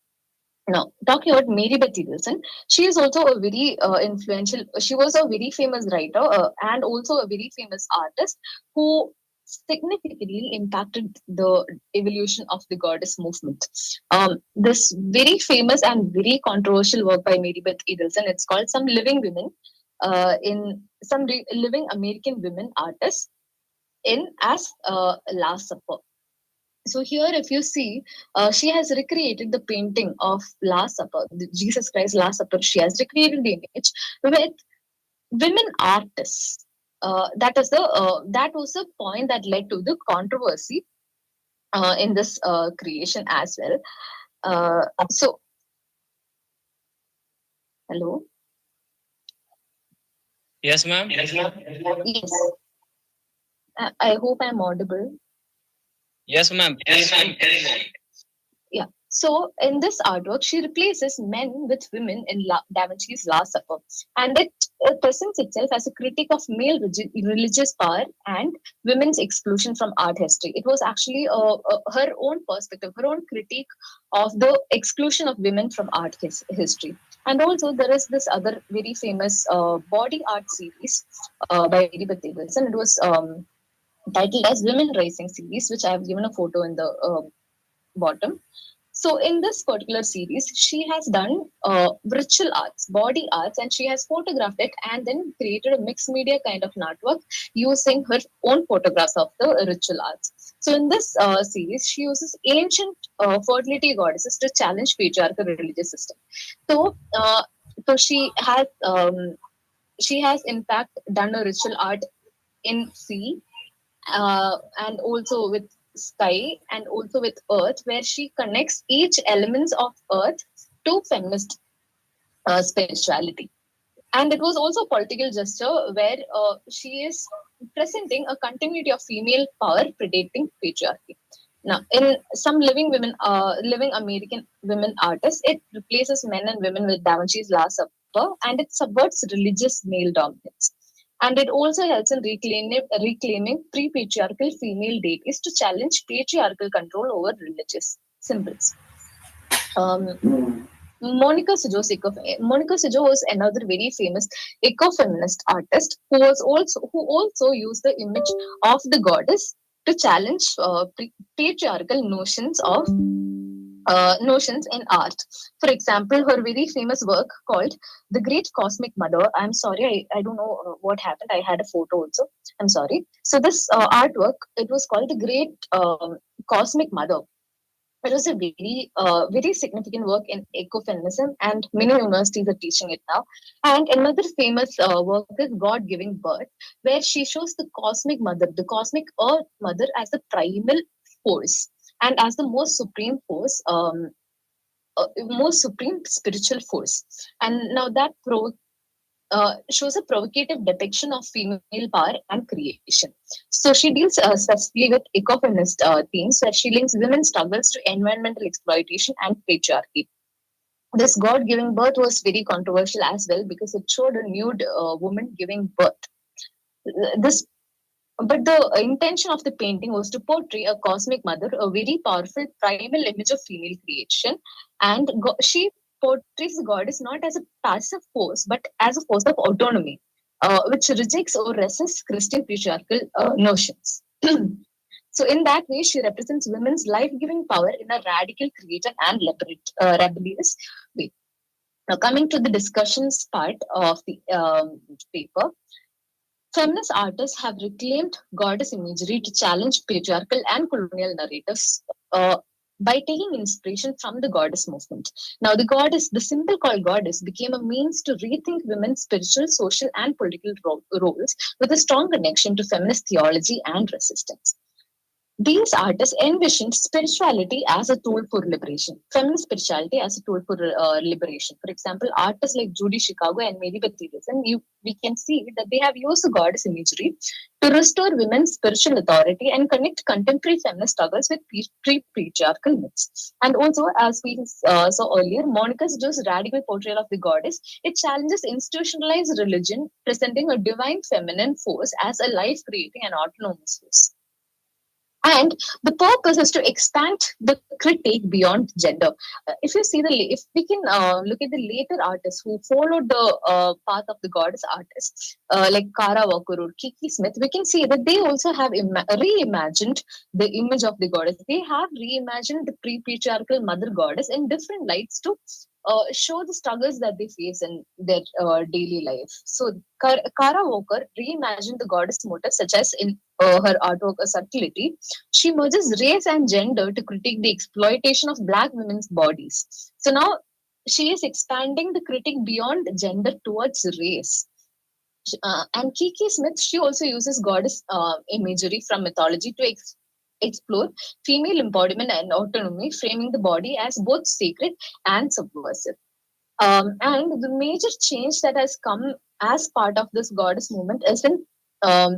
Now, talking about Mary Beth Eagleson, she is also a very influential, she was a very famous writer and also a very famous artist who significantly impacted the evolution of the goddess movement. This very famous and very controversial work by Mary Beth Eagleson, it's called Some Living Women, Living American Women Artists in as Last Supper. So here, if you see, she has recreated the painting of Last Supper, the Jesus Christ Last Supper. She has recreated the image with women artists. That was the point that led to the controversy in this creation as well. So, hello. Yes, ma'am. Yes. I hope I'm audible. Yes, ma'am. Yes, ma'am. Yeah. So in this artwork, she replaces men with women in Da Vinci's Last Supper, and it presents itself as a critique of male religious power and women's exclusion from art history. It was actually her own perspective, her own critique of the exclusion of women from art history. And also, there is this other very famous body art series by Mary Beth Eagleson. It was titled as Women Rising series, which I have given a photo in the bottom. So in this particular series, she has done ritual arts, body arts, and she has photographed it and then created a mixed media kind of artwork using her own photographs of the ritual arts. So in this series, she uses ancient fertility goddesses to challenge patriarchal religious system. So she has in fact done a ritual art in sea and also with sky and also with earth, where she connects each elements of earth to feminist spirituality. And it was also a political gesture where she is presenting a continuity of female power predating patriarchy. Now, in some living American women artists, it replaces men and women with Da Vinci's Last Supper, and it subverts religious male dominance. And it also helps in reclaiming pre-patriarchal female deities to challenge patriarchal control over religious symbols. Monica Sijo was another very famous ecofeminist artist who also used the image of the goddess to challenge patriarchal notions in art. For example, her very famous work called The Great Cosmic Mother. I'm sorry, I don't know what happened. I had a photo also. I'm sorry. So this artwork, it was called The Great Cosmic Mother. It was a very significant work in ecofeminism, and many universities are teaching it now. And another famous work is God Giving Birth, where she shows the cosmic mother, the cosmic earth mother, as the primal force and as the most supreme force, most supreme spiritual force. And now that shows a provocative depiction of female power and creation. So she deals specifically with ecofeminist themes, where she links women's struggles to environmental exploitation and patriarchy. This God giving birth was very controversial as well because it showed a nude woman giving birth. But the intention of the painting was to portray a cosmic mother, a very powerful primal image of female creation, and she portrays the goddess not as a passive force but as a force of autonomy, which rejects or resists Christian patriarchal notions. So in that way, she represents women's life-giving power in a radical, creative, and rebellious way. Now, coming to the discussions part of the paper, feminist artists have reclaimed goddess imagery to challenge patriarchal and colonial narratives by taking inspiration from the goddess movement. Now, the symbol called goddess became a means to rethink women's spiritual, social, and political roles with a strong connection to feminist theology and resistance. These artists envisioned spirituality as a tool for liberation, feminist spirituality as a tool for liberation. For example, artists like Judy Chicago and Mary Beth Peterson, we can see that they have used the goddess imagery to restore women's spiritual authority and connect contemporary feminist struggles with pre-patriarchal myths. And also, as we saw earlier, Monica's just radical portrayal of the goddess, it challenges institutionalized religion, presenting a divine feminine force as a life-creating and autonomous force. And the purpose is to expand the critique beyond gender. If you see if we can look at the later artists who followed the path of the goddess artists, like Kara Walker or Kiki Smith, we can see that they also have reimagined the image of the goddess. They have reimagined the pre-patriarchal mother goddess in different lights to show the struggles that they face in their daily life. So Kara Walker reimagined the goddess motifs, such as in her artwork Subtlety. She merges race and gender to critique the exploitation of Black women's bodies. So now she is expanding the critique beyond gender towards race. And Kiki Smith, she also uses goddess imagery from mythology to explore female embodiment and autonomy, framing the body as both sacred and subversive. And the major change that has come as part of this goddess movement is in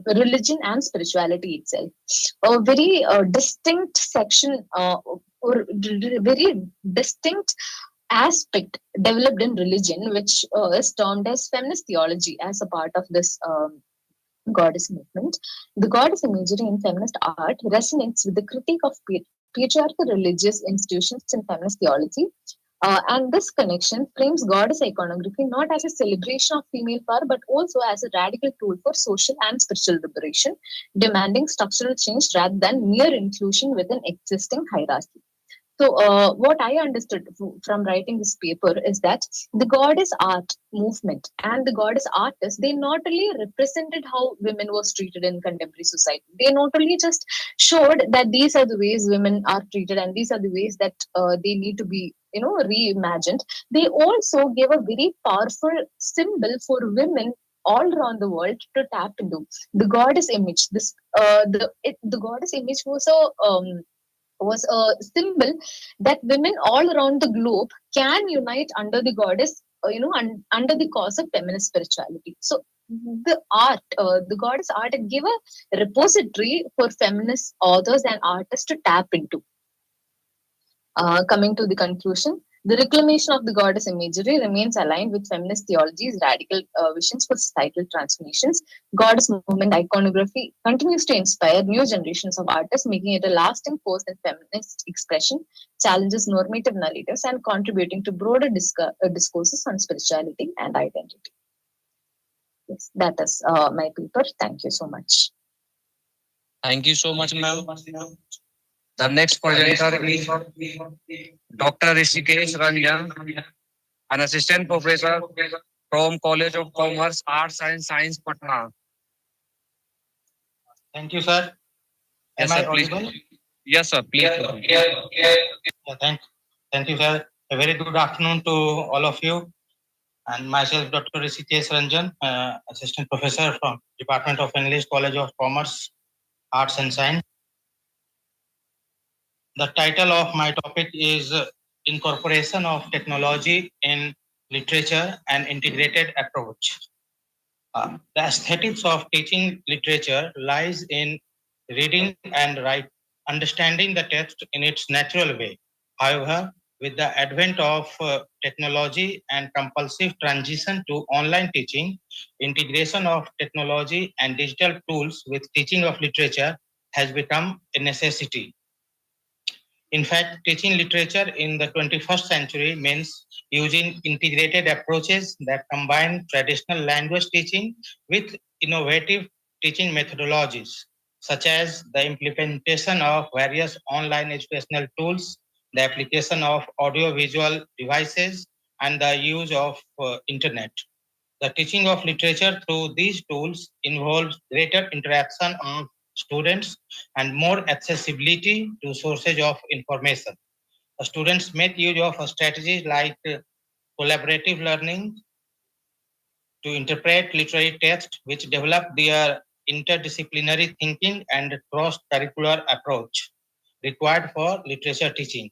religion and spirituality itself. A very distinct section or very distinct aspect developed in religion, which is termed as feminist theology as a part of this goddess movement. The goddess imagery in feminist art resonates with the critique of patriarchal religious institutions in feminist theology. And this connection frames goddess iconography not as a celebration of female power, but also as a radical tool for social and spiritual liberation, demanding structural change rather than mere inclusion within existing hierarchy. So what I understood from writing this paper is that the goddess art movement and the goddess artists, they not only represented how women was treated in contemporary society, they not only just showed that these are the ways women are treated and these are the ways that they need to be reimagined. They also gave a very powerful symbol for women all around the world to tap into. The goddess image, the goddess image was a symbol that women all around the globe can unite under the goddess, under the cause of feminist spirituality. So the goddess art, it gave a repository for feminist authors and artists to tap into. Coming to the conclusion, the reclamation of the goddess imagery remains aligned with feminist theology's radical visions for societal transformations. Goddess movement iconography continues to inspire new generations of artists, making it a lasting force in feminist expression, challenges normative narratives, and contributing to broader discourses on spirituality and identity. Yes, that is my paper. Thank you so much. Thank you so much, ma'am. The next presenter is Dr. Rishikesh Ranjan, an assistant professor from College of Commerce, Arts and Science, Patna. Thank you, sir. Yes, Am sir, I please. audible? Yes, sir, please. Yeah, thank you, sir. A very good afternoon to all of you. And myself, Dr. Rishikesh Ranjan, assistant professor from Department of English, College of Commerce, Arts and Science. The title of my topic is Incorporation of Technology in Literature and Integrated Approach. The aesthetics of teaching literature lies in reading and understanding the text in its natural way. However, with the advent of technology and compulsive transition to online teaching, integration of technology and digital tools with teaching of literature has become a necessity. In fact, teaching literature in the 21st century means using integrated approaches that combine traditional language teaching with innovative teaching methodologies, such as the implementation of various online educational tools, the application of audiovisual devices, and the use of internet. The teaching of literature through these tools involves greater interaction of students and more accessibility to sources of information. Students make use of strategies like collaborative learning to interpret literary text, which develop their interdisciplinary thinking and cross-curricular approach required for literature teaching.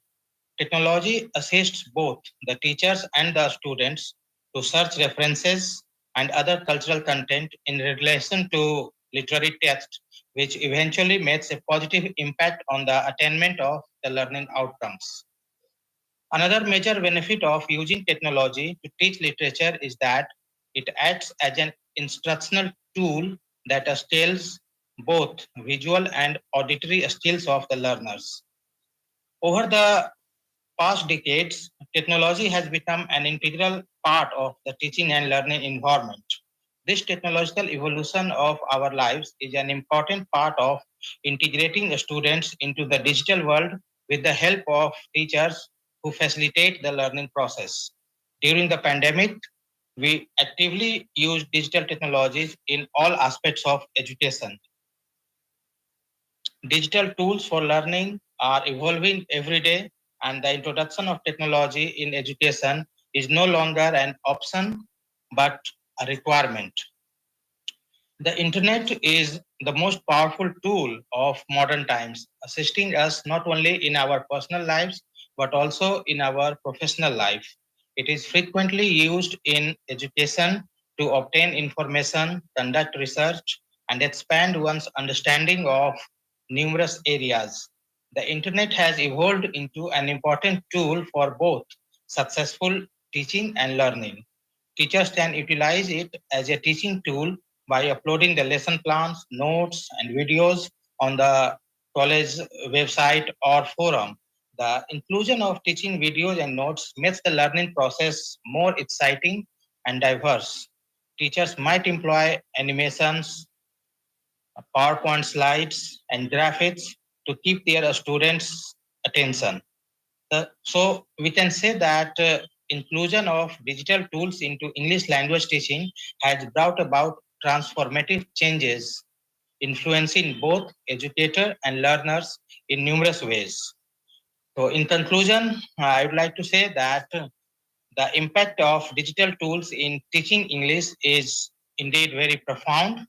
Technology assists both the teachers and the students to search references and other cultural content in relation to literary text, which eventually makes a positive impact on the attainment of the learning outcomes. Another major benefit of using technology to teach literature is that it acts as an instructional tool that scales both visual and auditory skills of the learners. Over the past decades, technology has become an integral part of the teaching and learning environment. This technological evolution of our lives is an important part of integrating students into the digital world with the help of teachers who facilitate the learning process. During the pandemic, we actively use digital technologies in all aspects of education. Digital tools for learning are evolving every day, and the introduction of technology in education is no longer an option but a requirement. The internet is the most powerful tool of modern times, assisting us not only in our personal lives but also in our professional life. It is frequently used in education to obtain information, conduct research, and expand one's understanding of numerous areas. The internet has evolved into an important tool for both successful teaching and learning. Teachers can utilize it as a teaching tool by uploading the lesson plans, notes, and videos on the college website or forum. The inclusion of teaching videos and notes makes the learning process more exciting and diverse. Teachers might employ animations, PowerPoint slides, and graphics to keep their students' attention. So we can say that inclusion of digital tools into English language teaching has brought about transformative changes, influencing both educators and learners in numerous ways. So in conclusion, I would like to say that the impact of digital tools in teaching English is indeed very profound,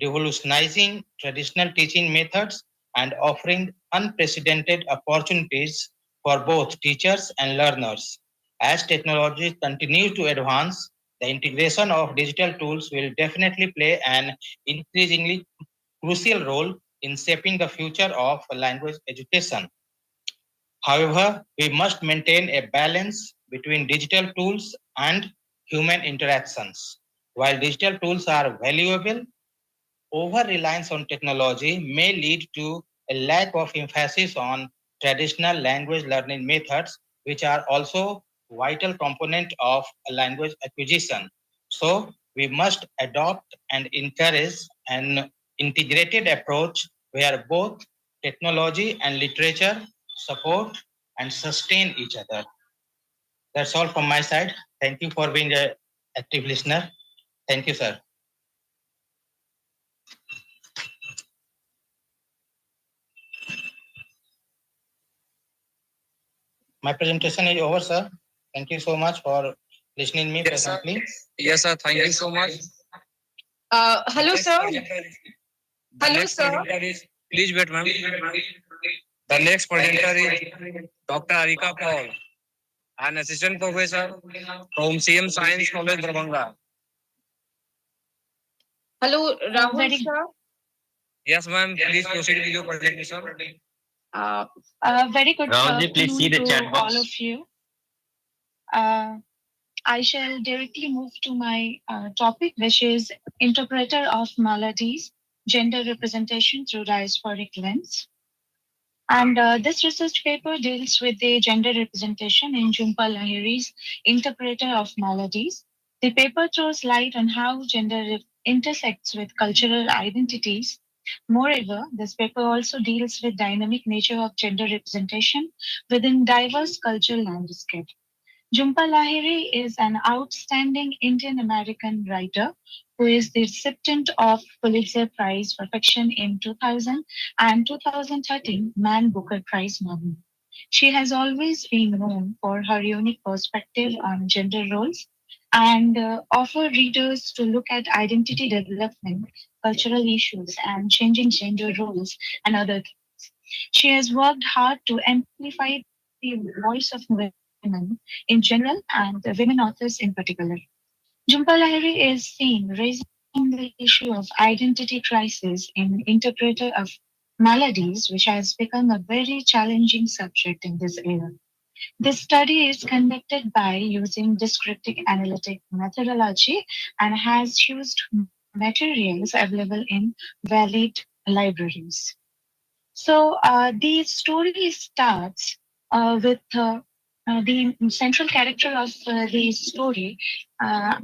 revolutionizing traditional teaching methods and offering unprecedented opportunities for both teachers and learners. As technology continues to advance, the integration of digital tools will definitely play an increasingly crucial role in shaping the future of language education. However, we must maintain a balance between digital tools and human interactions. While digital tools are valuable, over-reliance on technology may lead to a lack of emphasis on traditional language learning methods, which are also vital component of language acquisition. So we must adopt and encourage an integrated approach where both technology and literature support and sustain each other. That's all from my side. Thank you for being an active listener. Thank you, sir. My presentation is over, sir. Thank you so much for listening me presently. Yes, sir. Thank you so much. Hello, sir. Hello, sir. Please wait, ma'am. The next presenter is Dr. Arika Paul, an assistant professor from CM Science College, Darbhanga. Hello, Rahul, sir. Yes, ma'am. Please proceed with your presentation. Very good Rahulji, please see afternoon the to chat box. all of you. I shall directly move to my topic, which is Interpreter of Maladies, Gender Representation Through Diasporic Lens. And this research paper deals with the gender representation in Jhumpa Lahiri's Interpreter of Maladies. The paper throws light on how gender intersects with cultural identities. Moreover, this paper also deals with dynamic nature of gender representation within diverse cultural landscape. Jhumpa Lahiri is an outstanding Indian American writer who is the recipient of Pulitzer Prize for Fiction in 2000 and 2013 Man Booker Prize nominee. She has always been known for her unique perspective on gender roles and offer readers to look at identity development, cultural issues, and changing gender roles and other things. She has worked hard to amplify the voice of women in general and women authors in particular. Jhumpa Lahiri is seen raising the issue of identity crisis in Interpreter of Maladies, which has become a very challenging subject in this era. This study is conducted by using descriptive analytic methodology and has used materials available in valid libraries. So the story starts with the central character of the story are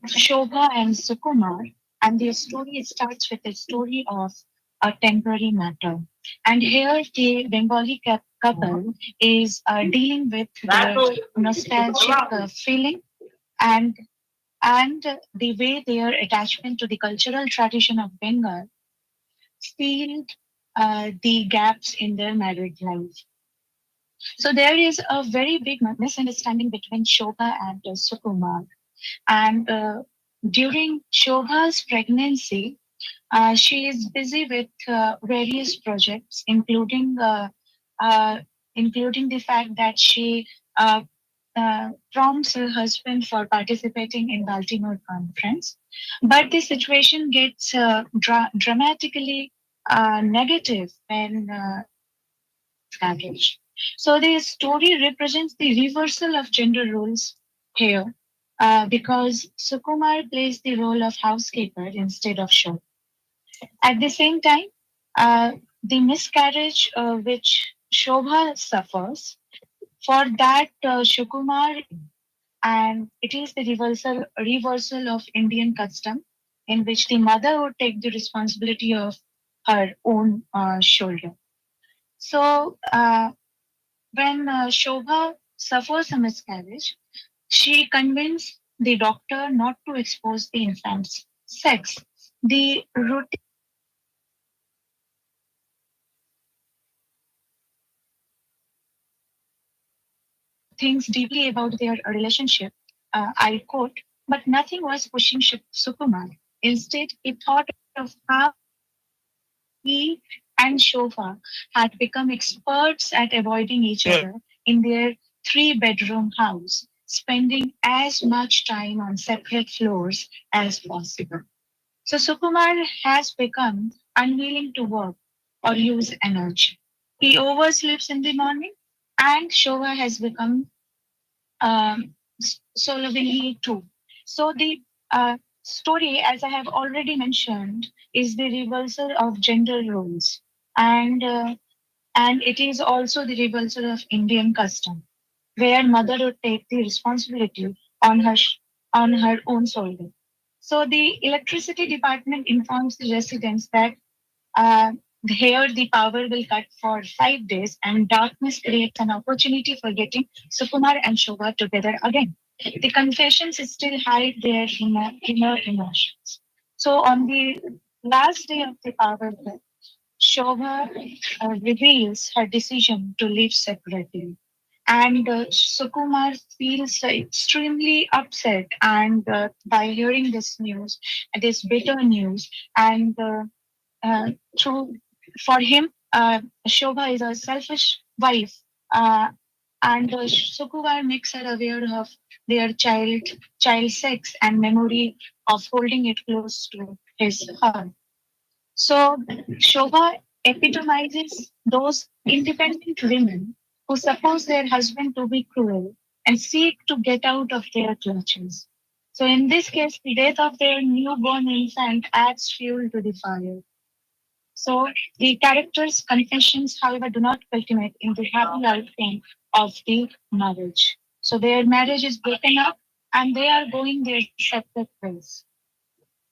Shobha and Sukumar, and the story starts with a story of a temporary matter. And here the Bengali couple is dealing with their nostalgic feeling and and the way their attachment to the cultural tradition of Bengal filled the gaps in their married life. So there is a very big misunderstanding between Shobha and Sukumar. And during Shobha's pregnancy, she is busy with various projects, uh, including the fact that she uh, prompts her husband for participating in Baltimore conference. But the situation gets dramatically negative when miscarriage. So the story represents the reversal of gender roles here, because Sukumar plays the role of housekeeper instead of show. At the same time, uh, the miscarriage which Shobha suffers, for that Sukumar, and it is the reversal of Indian custom in which the mother would take the responsibility of her own shoulder. So when Shobha suffers a miscarriage, she convinced the doctor not to expose the infant's sex. The routine thinks deeply about their relationship. I quote, but nothing was pushing Sukumar. Instead, he thought of how he and Shobha had become experts at avoiding each other in their three-bedroom house, spending as much time on separate floors as possible. So Sukumar has become unwilling to work or use energy. He oversleeps in the morning, and Shobha has become Solovini too. So the story, as I have already mentioned, is the reversal of gender roles, and it is also the reversal of Indian custom, where mother would take the responsibility on on her own shoulder. So the electricity department informs the residents that uh, here the power will cut for 5 days, and darkness creates an opportunity for getting Sukumar and Shobha together again. The confessions still hide their inner emotions. So on the last day of the power cut, Shobha reveals her decision to live separately. And Sukumar feels extremely upset, and by hearing this news, this bitter news, and uh, through for him, Shobha is a selfish wife, and Sukumar makes her aware of their child sex and memory of holding it close to his heart. So Shobha epitomizes those independent women who suppose their husband to be cruel and seek to get out of their clutches. So in this case, the death of their newborn infant adds fuel to the fire. So the characters' confessions, however, do not culminate in the happy outcome of the marriage. So their marriage is broken up and they are going their separate ways.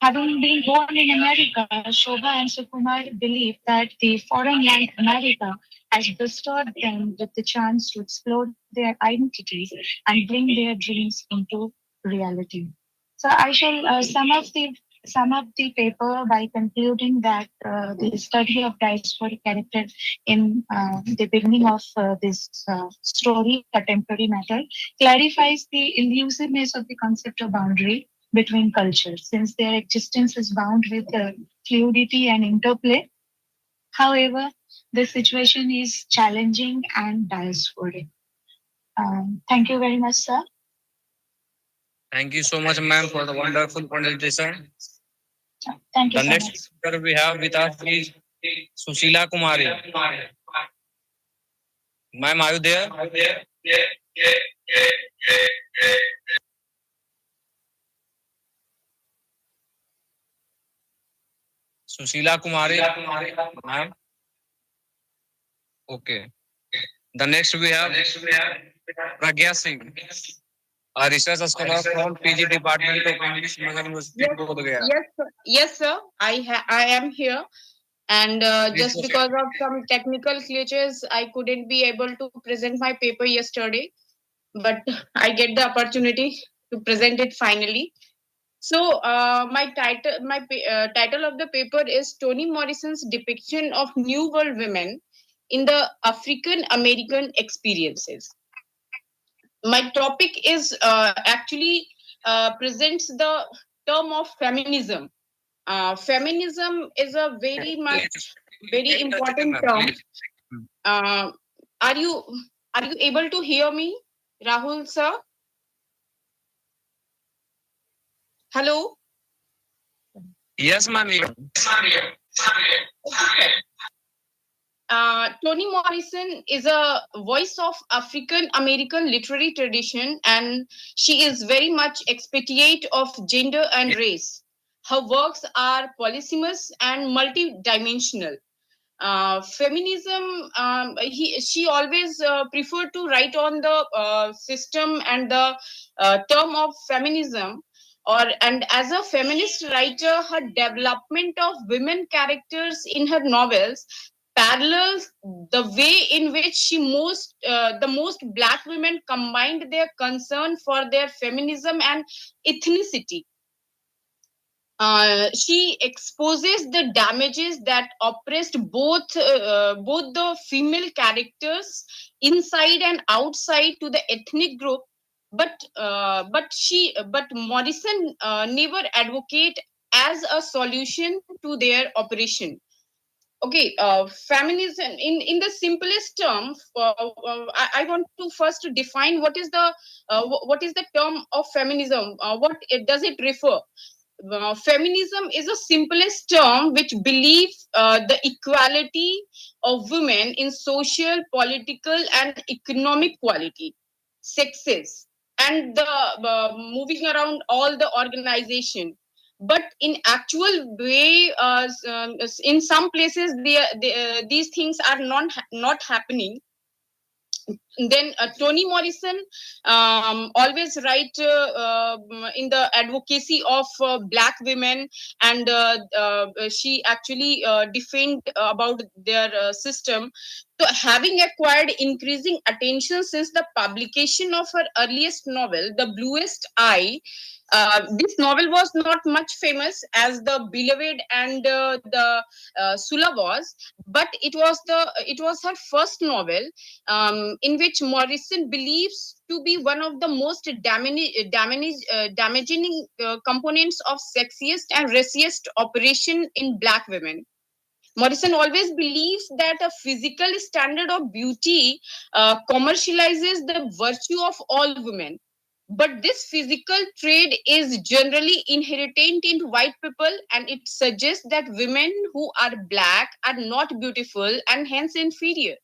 Having been born in America, Shobha and Sukumar believe that the foreign land America has bestowed them with the chance to explore their identities and bring their dreams into reality. So I shall sum up the paper by concluding that the study of diasporic character in the beginning of this story, a temporary matter, clarifies the elusiveness of the concept of boundary between cultures, since their existence is bound with fluidity and interplay. However, the situation is challenging and diasporic. Thank you very much, sir. Thank you so much, ma'am, for the wonderful presentation. Thank you The so next much. speaker we have with us is Sushila Kumari. Ma'am, are you there? Sushila Kumari. Ma'am. Okay. The next we have Pragya Singh, a research scholar from PG Department of English, Nagar University, Bodh Gaya. Yes, sir. I am here, and Please just proceed. because of some technical glitches, I couldn't be able to present my paper yesterday, but I get the opportunity to present it finally. So, my title of the paper is Toni Morrison's depiction of New World women in the African American experiences. My topic is actually presents the term of feminism. Feminism is a very important term. Uh, are you are you able to hear me, Rahul sir? Hello. Yes, ma'am. Toni Morrison is a voice of African American literary tradition, and she is very much expatiate of gender and race. Her works are polysemous and multidimensional. Feminism, she always preferred to write on the system and the term of feminism, and as a feminist writer, her development of women characters in her novels parallels the way in which the most black women combined their concern for their feminism and ethnicity. She exposes the damages that oppressed both the female characters inside and outside to the ethnic group, but Morrison never advocate as a solution to their operation. Okay, feminism in the simplest term. I want to first define what is the term of feminism. Does it refer? Feminism is a simplest term which believes the equality of women in social, political, and economic quality, sexes, and the moving around all the organization. But in actual way, in some places, these things are not happening. Then Toni Morrison always write in the advocacy of black women, and she actually defined about their system. So, having acquired increasing attention since the publication of her earliest novel, The Bluest Eye, this novel was not much famous as the Beloved and the Sula was, but it was her first novel, in which Morrison believes to be one of the most damaging components of sexiest and racist operation in black women. Morrison always believes that a physical standard of beauty commercializes the virtue of all women. But this physical trait is generally inherent in white people, and it suggests that women who are black are not beautiful and hence inferior.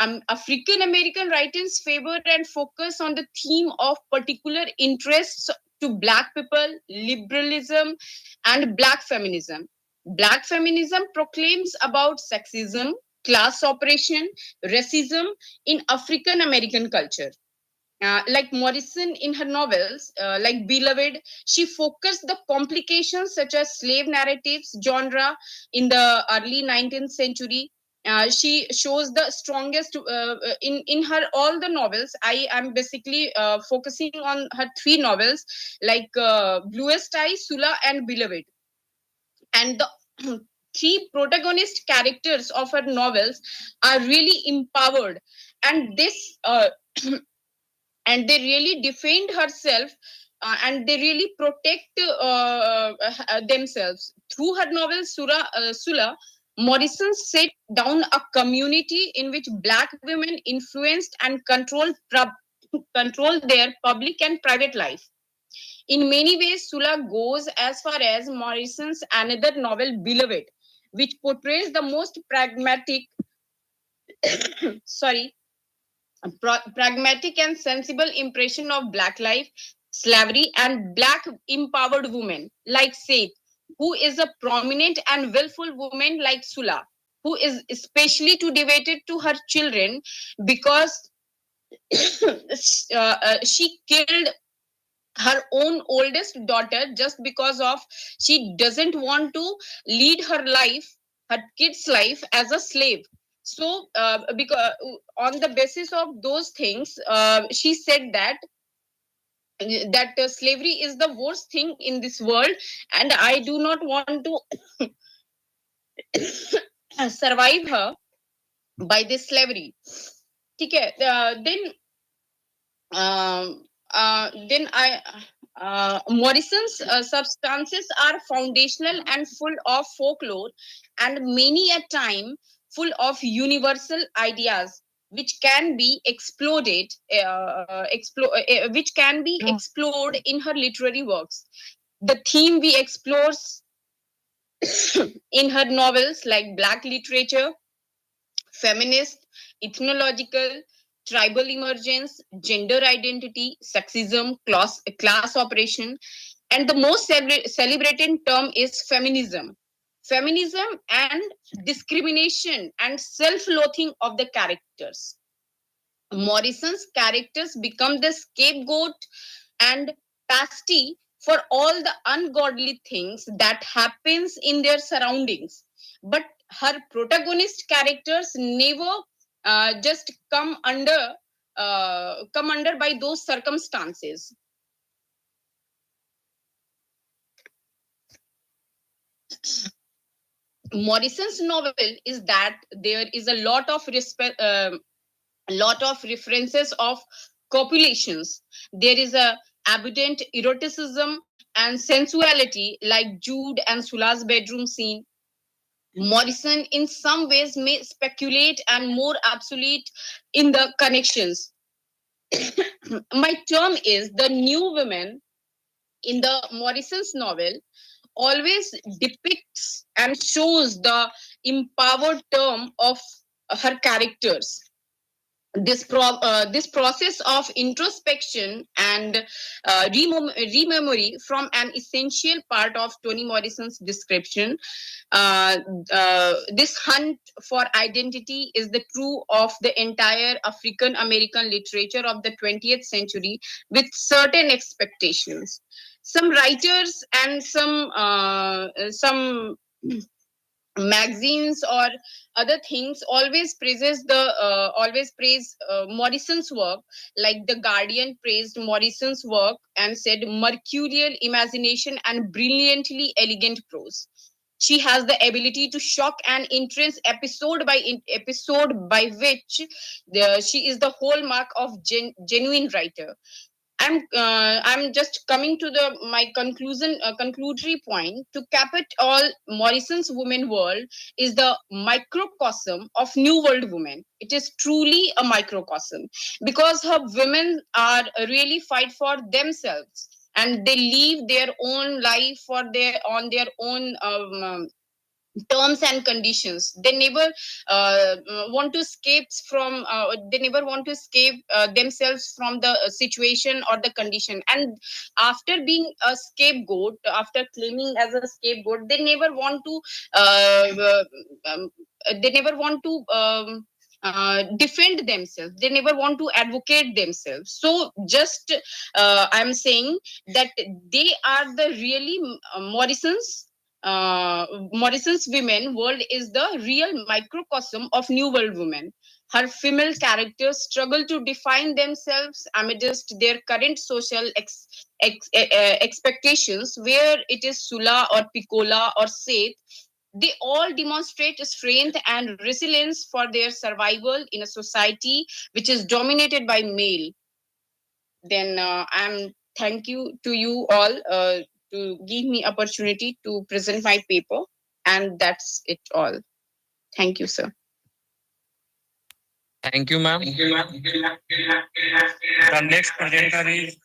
African American writers favor and focus on the theme of particular interests to black people, liberalism, and black feminism. Black feminism proclaims about sexism, class oppression, racism in African American culture. Like Morrison in her novels, like Beloved, she focused the complications such as slave narratives genre in the early 19th century. She shows the strongest in her all the novels. I am basically focusing on her three novels, like Bluest Eye, Sula, and Beloved. And the three protagonist characters of her novels are really empowered, and this and they really defend herself, and they really protect themselves through her novel Sula. Morrison set down a community in which black women influenced and control their public and private life. In many ways, Sula goes as far as Morrison's another novel, Beloved, which portrays the most pragmatic, sorry, pragmatic and sensible impression of black life, slavery, and black empowered women like Seth, who is a prominent and willful woman like Sula, who is especially too devoted to her children because she killed her own oldest daughter just because of she doesn't want to lead her kids life as a slave. So because on the basis of those things, she said that slavery is the worst thing in this world, and I do not want to survive her by this slavery. Okay, then Morrison's substances are foundational and full of folklore, and many a time full of universal ideas which can be which can be explored in her literary works. The theme we explore in her novels like black literature, feminist, ethnological, tribal emergence, gender identity, sexism, class operation, and the most celebrated term is feminism. Feminism and discrimination and self-loathing of the characters. Morrison's characters become the scapegoat and pasty for all the ungodly things that happens in their surroundings. But her protagonist characters never just come under by those circumstances. Morrison's novel is that there is a lot of references of copulations. There is a abundant eroticism and sensuality, like Jude and Sula's bedroom scene. Morrison, in some ways, may speculate and more absolute in the connections. My term is the new women in the Morrison's novel always depicts and shows the empowered term of her characters. This process of introspection and rememory from an essential part of Toni Morrison's description. Uh, this hunt for identity is the true of the entire African American literature of the 20th century, with certain expectations. Some writers and some magazines or other things always praise Morrison's work, like the Guardian praised Morrison's work and said mercurial imagination and brilliantly elegant prose. She has the ability to shock and interest episode by episode, by which she is the hallmark of genuine writer. I'm just coming to the my conclusory point. To cap it all, Morrison's woman world is the microcosm of New World women. It is truly a microcosm because her women are really fight for themselves, and they live their own life for their own terms and conditions. They never want to escape from they never want to escape themselves from the situation or the condition. And after being a scapegoat, after claiming as a scapegoat, they never want to defend themselves. They never want to advocate themselves. So just I'm saying that they are the really Morrison's women world is the real microcosm of New World women. Her female characters struggle to define themselves amidst their current social expectations, where it is Sula or Piccola or Seth. They all demonstrate strength and resilience for their survival in a society which is dominated by male. Then I'm thank you to you all to give me opportunity to present my paper, and that's it all. Thank you, sir. Thank you, ma'am. The next presenter is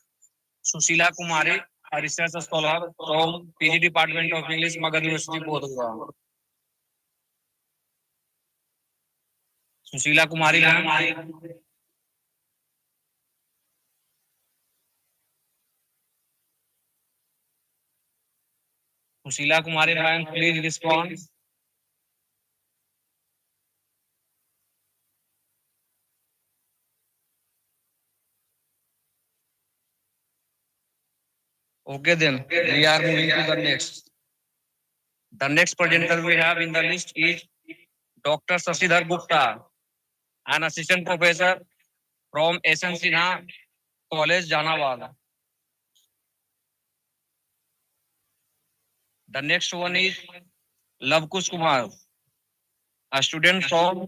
Sushila Kumari, a research scholar from PG Department of English, Magadha University, Bodhgaya. Sushila Kumari, ma'am. Sushila Kumari, ma'am, please respond. Okay, then we are moving to the next. The next presenter we have in the list is Dr. Sasidhar Gupta, an assistant professor from SN Sinha College, Janawal. The next one is Lavkush Kumar, a student from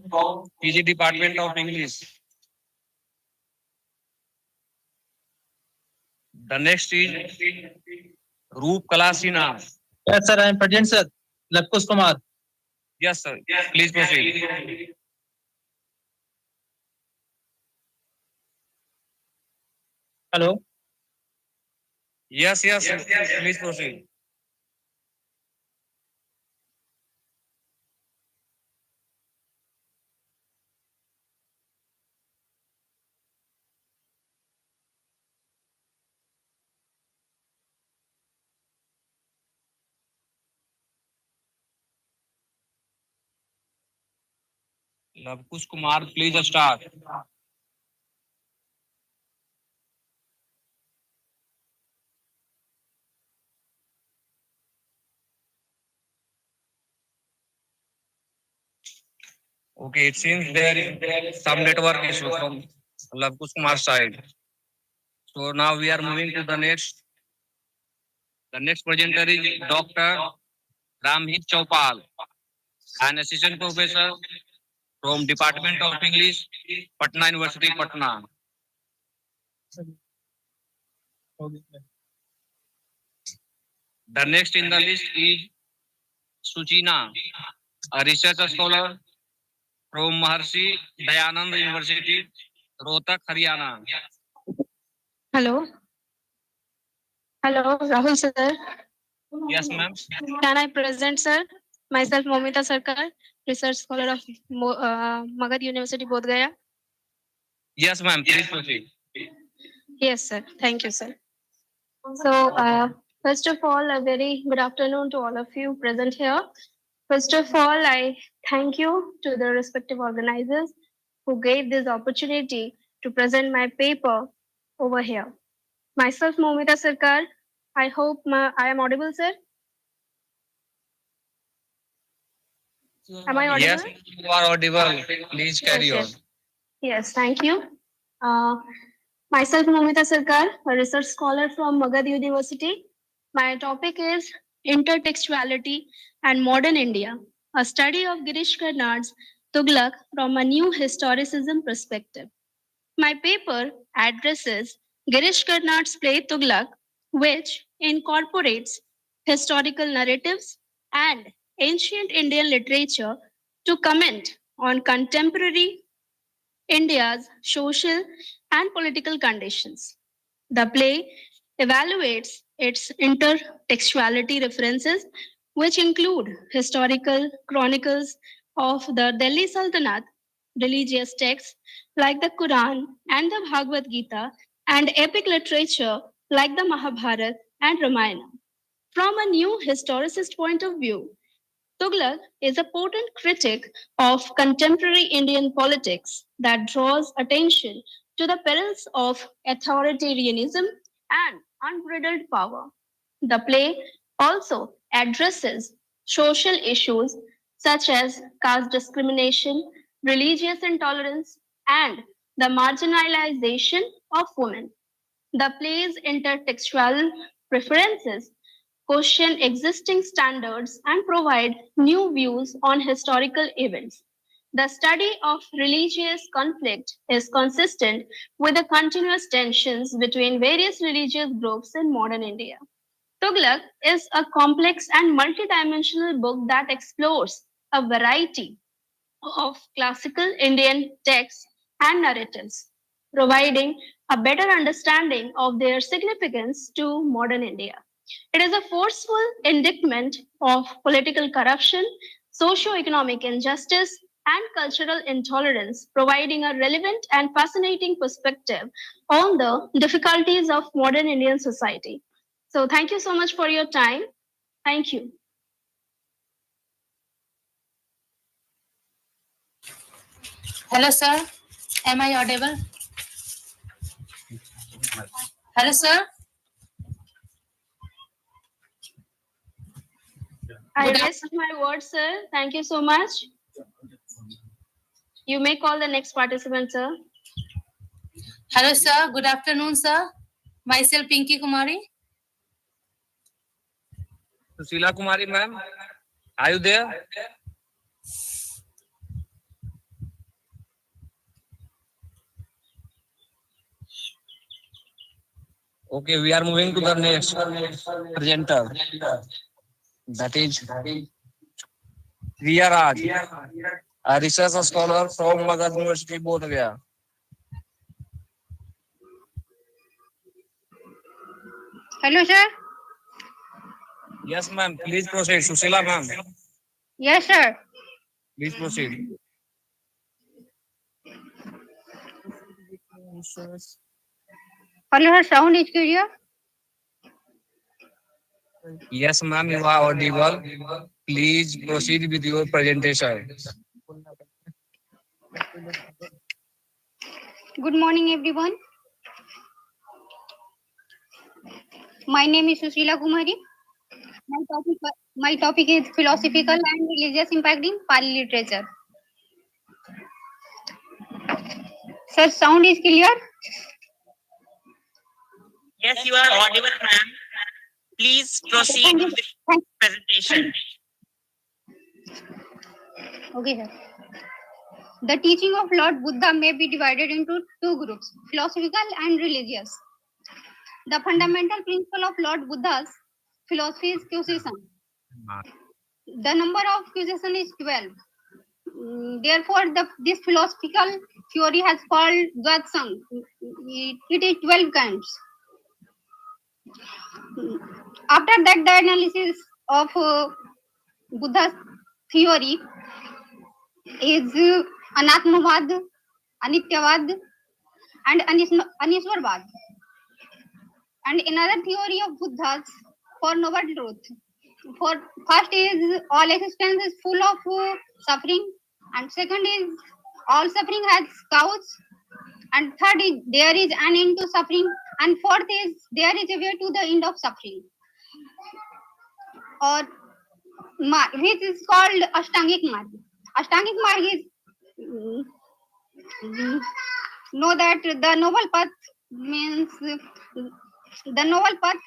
PG Department of English. The next is Roop Kala Sinha. Yes, sir, I am present, sir. Lavkush Kumar. Yes, sir. Please proceed. Hello. Yes, please proceed. Lavkush Kumar, please start. Okay, it seems there is some network issue from Lavkush Kumar's side. So now we are moving to the next. The next presenter is Dr. Ramhit Chaupal, an assistant professor from Department of English, Patna University, Patna. The next in the list is Suchina, a research scholar from Maharshi Dayanand University, Rohtak, Haryana. Hello. Hello, Rahul sir. Yes, ma'am. Can I present, sir? Myself, Momita Sarkar, research scholar of Magadha University, Bodh Gaya. Yes, ma'am. Please proceed. Yes, sir. Thank you, sir. So, first of all, a very good afternoon to all of you present here. First of all, I thank you to the respective organizers who gave this opportunity to present my paper over here. Myself, Momita Sarkar. I hope I am audible, sir. Am I audible? Yes, you are audible. Please carry on. Yes, thank you. Myself, Momita Sarkar, a research scholar from Magadha University. My topic is Intertextuality and Modern India, a study of Girish Karnad's Tughlaq from a new historicism perspective. My paper addresses Girish Karnad's play Tughlaq, which incorporates historical narratives and ancient Indian literature to comment on contemporary India's social and political conditions. The play evaluates its intertextuality references, which include historical chronicles of the Delhi Sultanate, religious texts like the Quran and the Bhagavad Gita, and epic literature like the Mahabharata and Ramayana. From a new historicist point of view, Tughlaq is a potent critic of contemporary Indian politics that draws attention to the perils of authoritarianism and unbridled power. The play also addresses social issues such as caste discrimination, religious intolerance, and the marginalization of women. The play's intertextual references question existing standards and provide new views on historical events. The study of religious conflict is consistent with the continuous tensions between various religious groups in modern India. Tughlaq is a complex and multidimensional book that explores a variety of classical Indian texts and narratives, providing a better understanding of their significance to modern India. It is a forceful indictment of political corruption, socio-economic injustice, and cultural intolerance, providing a relevant and fascinating perspective on the difficulties of modern Indian society. So, thank you so much for your time. Thank you. Hello, sir. Am I audible? Hello, sir. I rest my words, sir. Thank you so much. You may call the next participant, sir. Hello, sir. Good afternoon, sir. Myself, Pinky Kumari. Susila Kumari, ma'am, are you there? Okay, we are moving to the next presenter. That is Riya Raj, a research scholar from Magadha University, Bodh Hello, sir. Yes, ma'am. Please proceed. Susila, ma'am. Yes, sir. Please proceed. Hello, sir. Sound is clear? Yes, ma'am. You are audible. Please proceed with your presentation. Good morning, everyone. My name is Susila Kumari. My topic is philosophical and religious impact in Pali literature. Sir, sound is clear? Yes, you are audible, ma'am. Please proceed with the presentation. Okay, sir. The teaching of Lord Buddha may be divided into two groups, philosophical and religious. The fundamental principle of Lord Buddha's philosophy is causation. The number of causation is 12. Therefore, this philosophical theory has called Dvatsang. It is 12 kinds. After that, the analysis of Buddha's theory is Anatmavad, Anityavad, and Aniswarvad. And another theory of Buddha's for noble truth. For first is all existence is full of suffering, and second is all suffering has cause, and third is there is an end to suffering, and fourth is there is a way to the end of suffering, or which is called Ashtangik Marg. Ashtangik Marg is know that the noble path means the noble path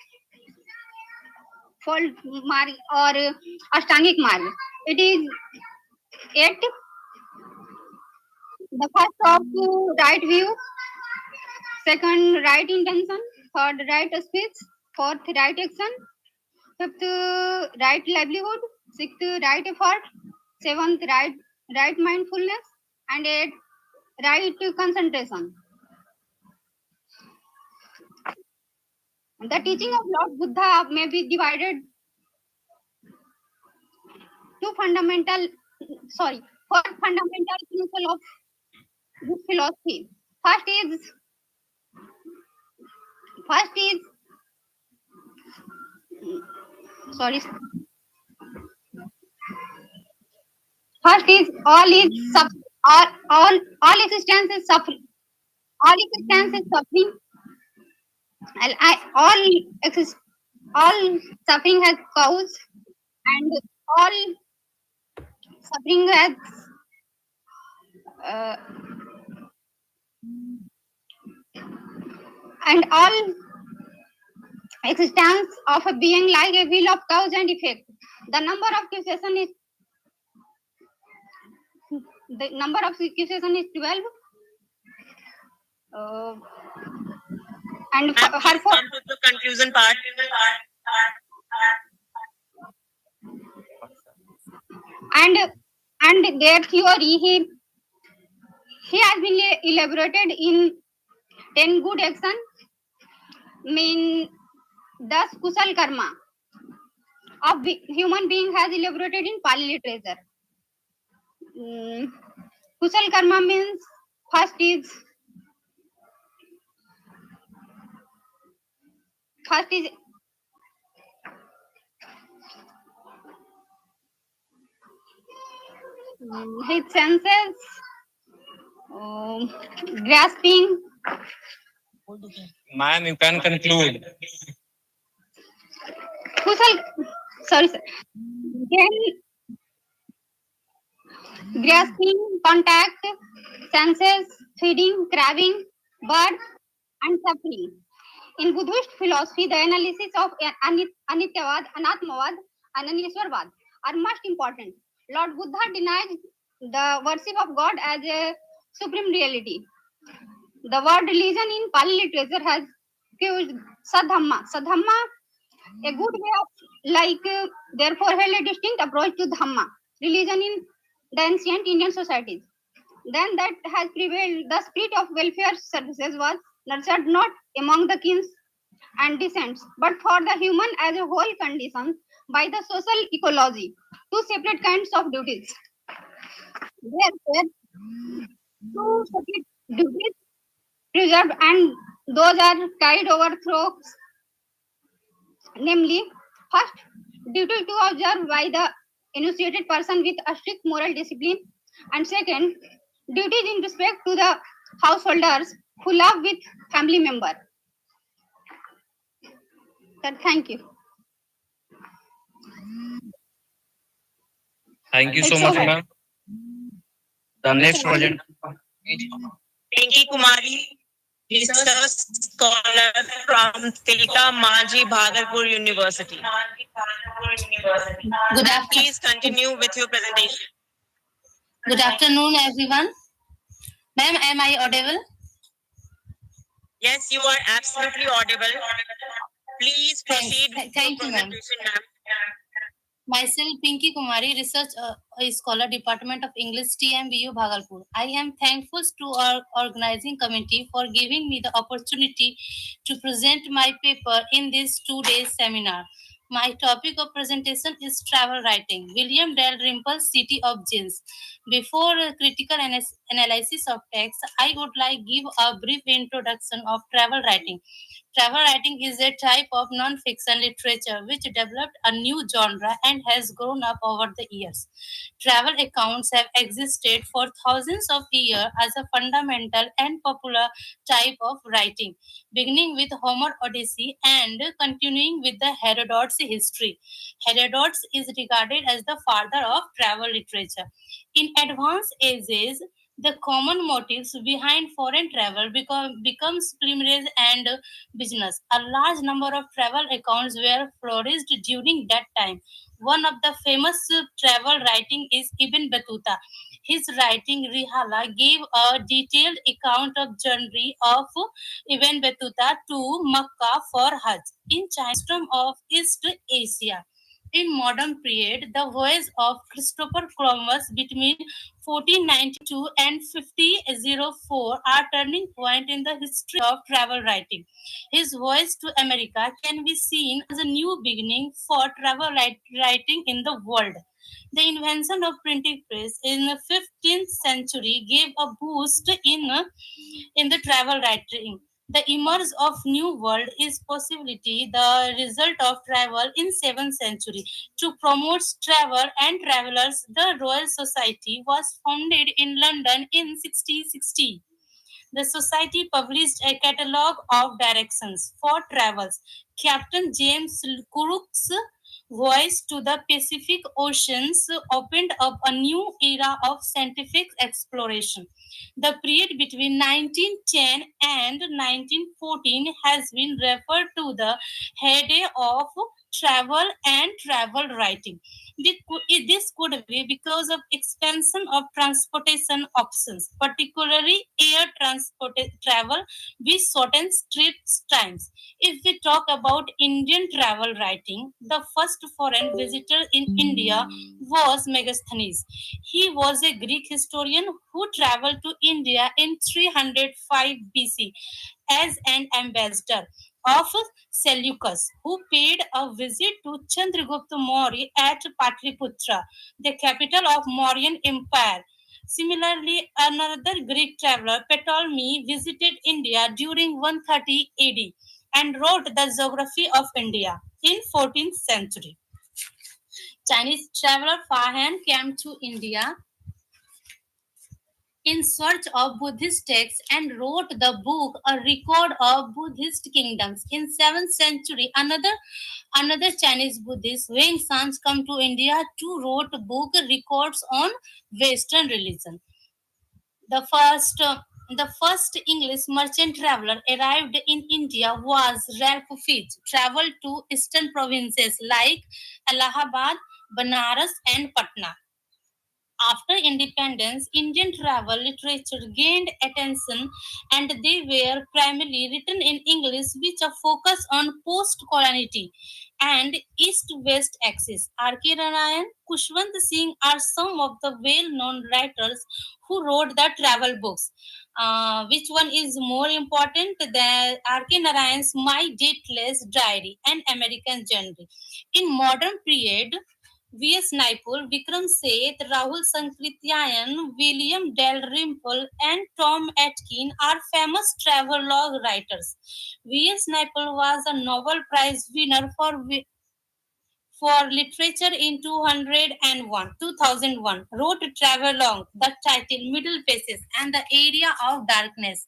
called Marg or Ashtangik Marg. It is 8. The first of right view, second right intention, third right speech, fourth right action, fifth right livelihood, sixth right effort, seventh right mindfulness, and eighth right concentration. The teaching of Lord Buddha may be divided to four fundamental principles of this philosophy. First is sorry First is all existence is suffering. All existence is suffering. All suffering has cause, and all suffering has uh, and all existence of a being like a wheel of cause and effect. The number of causation is 12. Uh, and Ma'am, please come to the conclusion part. and and their theory he has been elaborated in 10 good action mean 10 kusal karma of human being has elaborated in Pali literature. Kusal karma means first is his senses grasping. Ma'am, you can conclude. Kusal, sorry sir. Then grasping, contact, senses, feeding, craving, bird, and suffering. In Buddhist philosophy, the analysis of Anityavad, Anatmavad, and Anileshwarvad are most important. Lord Buddha denies the worship of God as a supreme reality. The word religion in Pali literature has used sadhamma. Sadhamma, a good way of therefore held a distinct approach to dhamma, religion in the ancient Indian societies. Then that has prevailed. The spirit of welfare services was nurtured not among the kings and descents, but for the human as a whole conditioned by the social ecology. Two separate kinds of duties. Therefore, two separate duties preserved, and those are carried over through, namely, first, duty to observe by the initiated person with a strict moral discipline, and second, duties in respect to the householders who love with family member. Sir, thank you. Thank you so It's much, over. ma'am. The next project. Pinky Kumari, research scholar from Tilka Manjhi Bhagalpur University. Good Ma'am, afternoon. please continue with your presentation. Good afternoon, everyone. Ma'am, am I audible? Yes, you are absolutely audible. Please proceed with your Thank you, ma'am. presentation, ma'am. Myself, Pinky Kumari, research scholar, Department of English, TMBU, Bhagalpur. I am thankful to our organizing committee for giving me the opportunity to present my paper in this 2-day seminar. My topic of presentation is travel writing, William Dalrymple's City of Genes. Before a critical analysis of text, I would like give a brief introduction of travel writing. Travel writing is a type of non-fiction literature which developed a new genre and has grown up over the years. Travel accounts have existed for thousands of years as a fundamental and popular type of writing, beginning with Homer Odyssey and continuing with the Herodotus history. Herodotus is regarded as the father of travel literature. In advanced ages, the common motives behind foreign travel becomes pilgrimage and business. A large number of travel accounts were flourished during that time. One of the famous travel writing is Ibn Battuta. His writing Rihala gave a detailed account of journey of Ibn Battuta to Makkah for Hajj in China of East Asia. In modern period, the voyage of Christopher Columbus between 1492 and 1504 are turning point in the history of travel writing. His voyage to America can be seen as a new beginning for travel writing in the world. The invention of printing press in the 15th century gave a boost in the travel writing. The emerge of new world is possibility the result of travel in 7th century. To promote travel and travelers, the Royal Society was founded in London in 1660. The society published a catalogue of directions for travels. Captain James Cook's voyage to the Pacific Oceans opened up a new era of scientific exploration. The period between 1910 and 1914 has been referred to the heyday of travel and travel writing. This could be because of expansion of transportation options, particularly air transport travel, which shortens trip times. If we talk about Indian travel writing, the first foreign visitor in India was Megasthenes. He was a Greek historian who traveled to India in 305 BC as an ambassador of Seleucus, who paid a visit to Chandragupta Maurya at Patliputra, the capital of Mauryan Empire. Similarly, another Greek traveler, Ptolemy, visited India during 130 AD and wrote the geography of India in 14th century. Chinese traveler Fahan came to India in search of Buddhist texts and wrote the book A Record of Buddhist Kingdoms. In 7th century, another Chinese Buddhist, Wang Shan, come to India to wrote book Records on Western Religion. The first English merchant traveler arrived in India was Ralph Fitch, traveled to eastern provinces like Allahabad, Banaras, and Patna. After independence, Indian travel literature gained attention and they were primarily written in English with a focus on post-coloniality and East-West axis. R.K. Narayan, Kushwant Singh are some of the well-known writers who wrote the travel books. Which one is more important than R.K. Narayan's My Dateless Diary and American Journey? In modern period, V.S. Naipaul, Vikram Seth, Rahul Sankrityayan, William Dalrymple, and Tom Atkin are famous travelogue writers. V.S. Naipaul was a Nobel Prize winner for literature in 2001, wrote Travelogue, the title Middle Paces, and The Area of Darkness.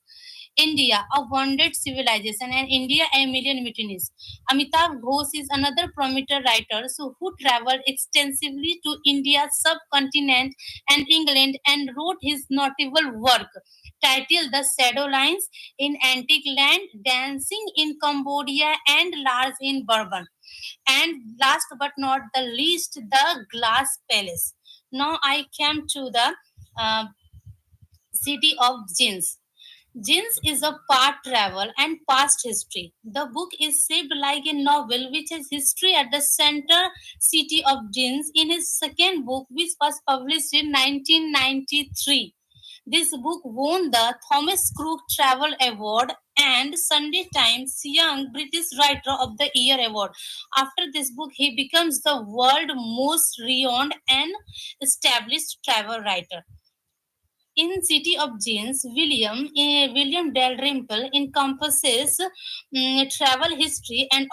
India, a wounded civilization, and India, a million mutinies. Amitav Ghosh is another prominent writer who traveled extensively to India's subcontinent and England and wrote his notable work titled The Shadow Lines in Antique Land, Dancing in Cambodia, and Lars in Bourbon. And last but not the least, the Glass Palace. Now I came to the uh, city of Jeans. Jeans is a part travel and past history. The book is shaped like a novel which has history at the center. City of Jeans in his second book, which was published in 1993. This book won the Thomas Crook Travel Award and Sunday Times Young British Writer of the Year Award. After this book, he becomes the world's most renowned and established travel writer. In City of Jeans, William Dalrymple encompasses travel history and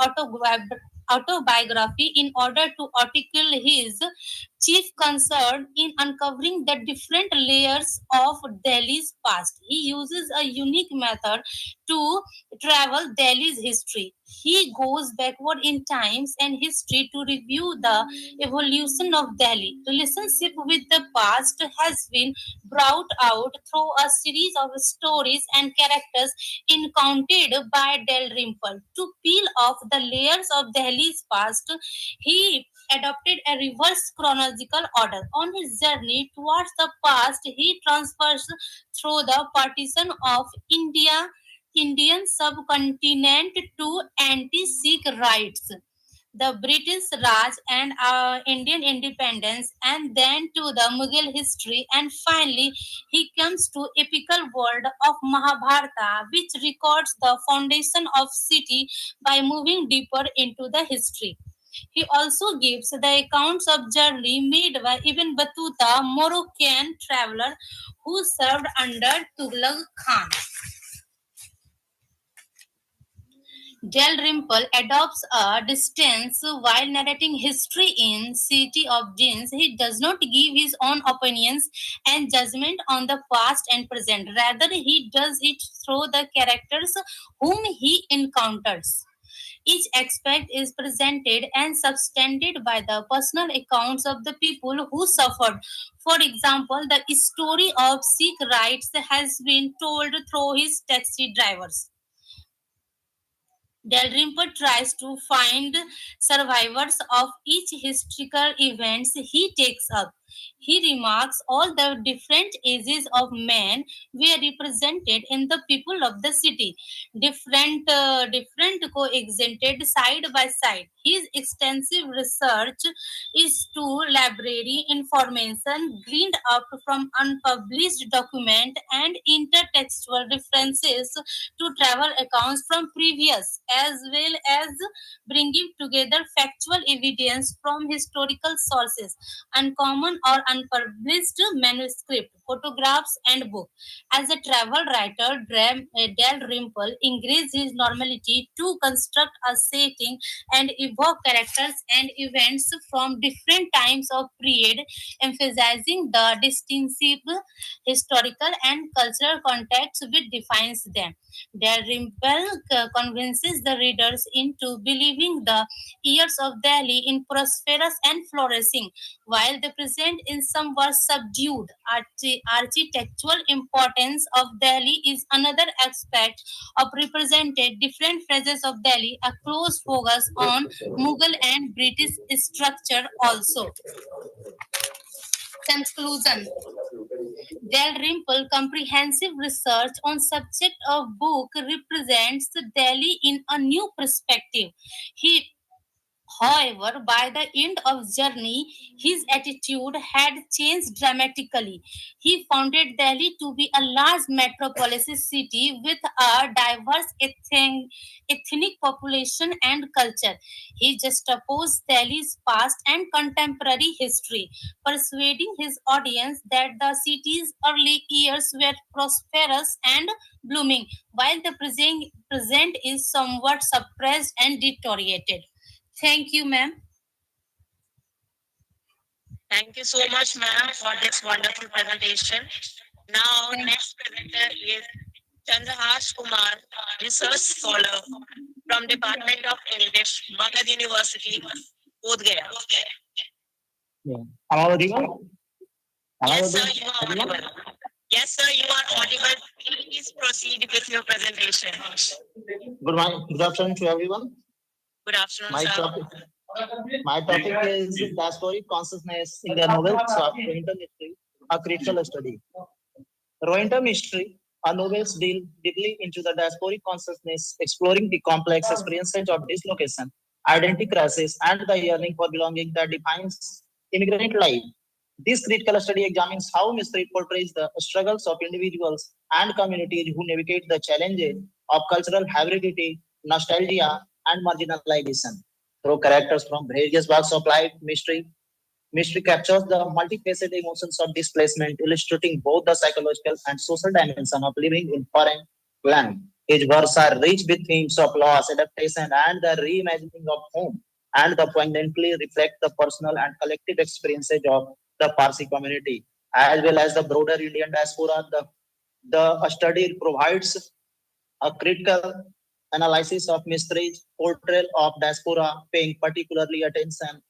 autobiography in order to articulate his chief concern in uncovering the different layers of Delhi's past. He uses a unique method to travel Delhi's history. He goes backward in times and history to review the evolution of Delhi. Relationship with the past has been brought out through a series of stories and characters encountered by Dalrymple. To peel off the layers of Delhi's past, he adopted a reverse chronological order. On his journey towards the past, he transfers through the partition of Indian subcontinent to anti-Sikh rights, the British Raj and Indian independence, and then to the Mughal history, and finally he comes to epical world of Mahabharata, which records the foundation of city by moving deeper into the history. He also gives the accounts of journey made by Ibn Battuta, Moroccan traveler who served under Tughlaq Khan. Dalrymple adopts a distance while narrating history in City of Dreams. He does not give his own opinions and judgment on the past and present. Rather, he does it through the characters whom he encounters. Each aspect is presented and substantiated by the personal accounts of the people who suffered. For example, the story of Sikh rights has been told through his taxi drivers. Dalrymple tries to find survivors of each historical events he takes up. He remarks all the different ages of men were represented in the people of the city, different coexisted side by side. His extensive research is to library information gleaned up from unpublished document and intertextual references to travel accounts from previous, as well as bringing together factual evidence from historical sources, uncommon or unpublished manuscript, photographs, and book. As a travel writer, Dalrymple increased his normality to construct a setting and evoke characters and events from different times of period, emphasizing the distinctive historical and cultural context which defines them. Dalrymple convinces the readers into believing the years of Delhi in prosperous and flourishing, while the present in somewhat subdued. Architectural importance of Delhi is another aspect of represented different phases of Delhi, a close focus on Mughal and British structure also. Conclusion. Dalrymple comprehensive research on subject of book represents Delhi in a new perspective. However, by the end of journey, his attitude had changed dramatically. He founded Delhi to be a large metropolis city with a diverse ethnic population and culture. He juxtaposed Delhi's past and contemporary history, persuading his audience that the city's early years were prosperous and blooming, while the present is somewhat suppressed and deteriorated. Thank you, ma'am. Thank you so much, ma'am, for this wonderful presentation. Now, next presenter is Chandraharsh Kumar, research scholar from Department of English, Magad University, Bodh Gaya. Yeah. Am I audible? Yes, sir, you are audible. Yes, sir, you are audible. Please proceed with your presentation. Good morning. Good afternoon to everyone. Good afternoon, My sir. topic is diasporic consciousness in the novels of Rohinton history, a critical study. Rohinton history, our novels deal deeply into the diasporic consciousness, exploring the complex experiences of dislocation, identity crisis, and the yearning for belonging that defines immigrant life. This critical study examines how mystery portrays the struggles of individuals and communities who navigate the challenges of cultural hybridity, nostalgia, and marginalization. Through characters from various walks of life, mystery captures the multifaceted emotions of displacement, illustrating both the psychological and social dimension of living in foreign land. His works are rich with themes of loss, adaptation, and the reimagining of home, and the poignantly reflect the personal and collective experiences of the Parsi community, as well as the broader Indian diaspora. The study provides a critical analysis of mysteries, portrayal of diaspora, paying particularly attention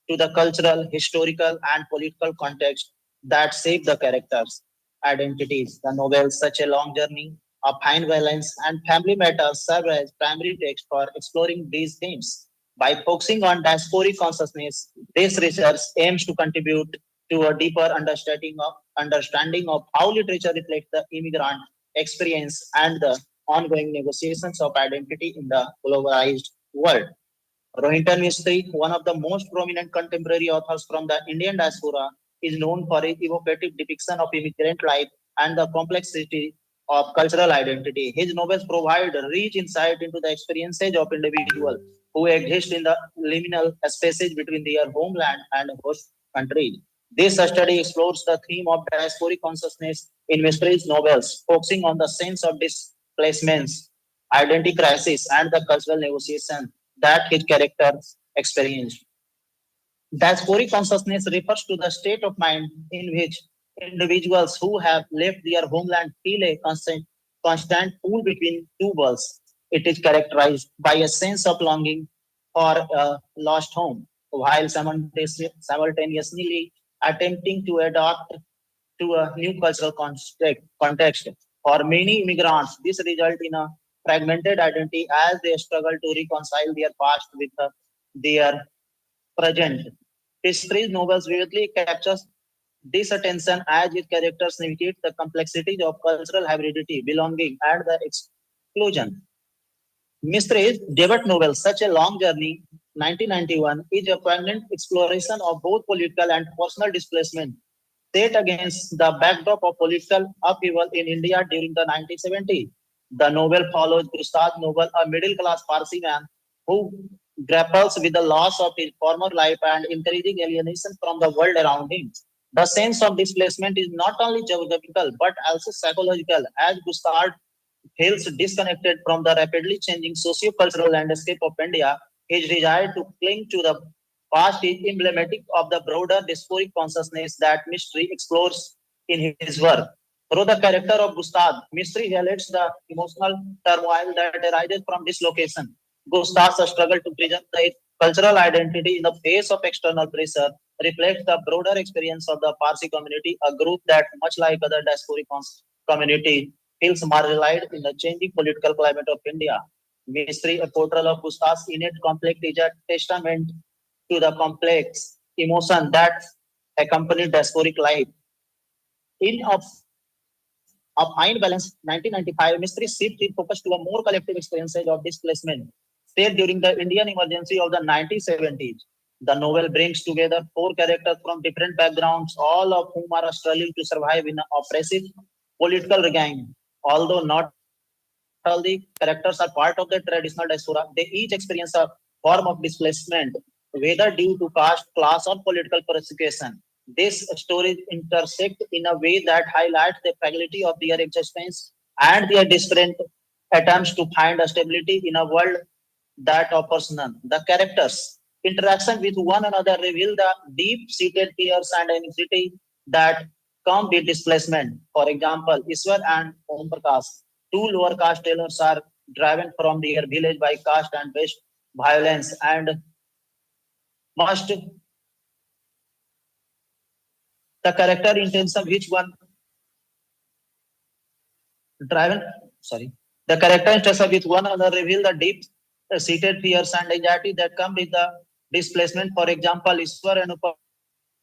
to the cultural, historical, and political context that shape the characters' identities. The novels, such a long journey of fine violence and family matters, serve as primary text for exploring these themes. By focusing on diasporic consciousness, this research aims to contribute to a deeper understanding of how literature reflects the immigrant experience and the ongoing negotiations of identity in the globalized world. Rohinton Mistry, one of the most prominent contemporary authors from the Indian diaspora, is known for his evocative depiction of immigrant life and the complexity of cultural identity. His novels provide rich insight into the experiences of individuals who exist in the liminal spaces between their homeland and host country. This study explores the theme of diasporic consciousness in Mistry's novels, focusing on the sense of displacements identity crisis, and the cultural negotiation that his characters experienced. Diasporic consciousness refers to the state of mind in which individuals who have left their homeland feel a constant pull between two worlds. It is characterized by a sense of longing for a lost home, while simultaneously attempting to adapt to a new cultural context. For many immigrants, this results in a fragmented identity as they struggle to reconcile their past with their present. History's novels vividly captures this attention as its characters navigate the complexities of cultural hybridity, belonging, and the exclusion. Mystery's debut novel, Such a Long Journey, 1991, is a poignant exploration of both political and personal displacement set against the backdrop of political upheaval in India during the 1970s. The novel follows Ustad Noble, a middle-class Parsi man who grapples with the loss of his former life and increasing alienation from the world around him. The sense of displacement is not only geographical but also psychological, as Gustard feels disconnected from the rapidly changing socio-cultural landscape of India. His desire to cling to the past is emblematic of the broader diasporic consciousness that Mystery explores in his work. Through the character of Gustave, Mystery highlights the emotional turmoil that arises from dislocation. Gustave's struggle to preserve the cultural identity in the face of external pressure reflects the broader experience of the Parsi community, a group that, much like other diasporic communities, feels marginalized in the changing political climate of India. Mystery, a portrayal of Gustav's innate conflict, is a testament to the complex emotion that accompany diasporic life. In of Fine Balance 1995, Mystery shift its focus to a more collective experiences of displacement set during the Indian emergency of the 1970s. The novel brings together four characters from different backgrounds, all of whom are struggling to survive in an oppressive political regime. Although not all the characters are part of the traditional diaspora, they each experience a form of displacement, whether due to caste, class, or political persecution. These stories intersect in a way that highlights the fragility of their existence and their different attempts to find a stability in a world that offers none. The characters' interaction with one another reveal the deep-seated fears and anxiety that come with displacement. For example, Iswar and Om Prakash, two lower caste tailors, are driven from their village by caste and based violence and must the character intention which one driven sorry the character interaction with one another reveal the deep seated fears and anxiety that come with the displacement. For example, Iswar and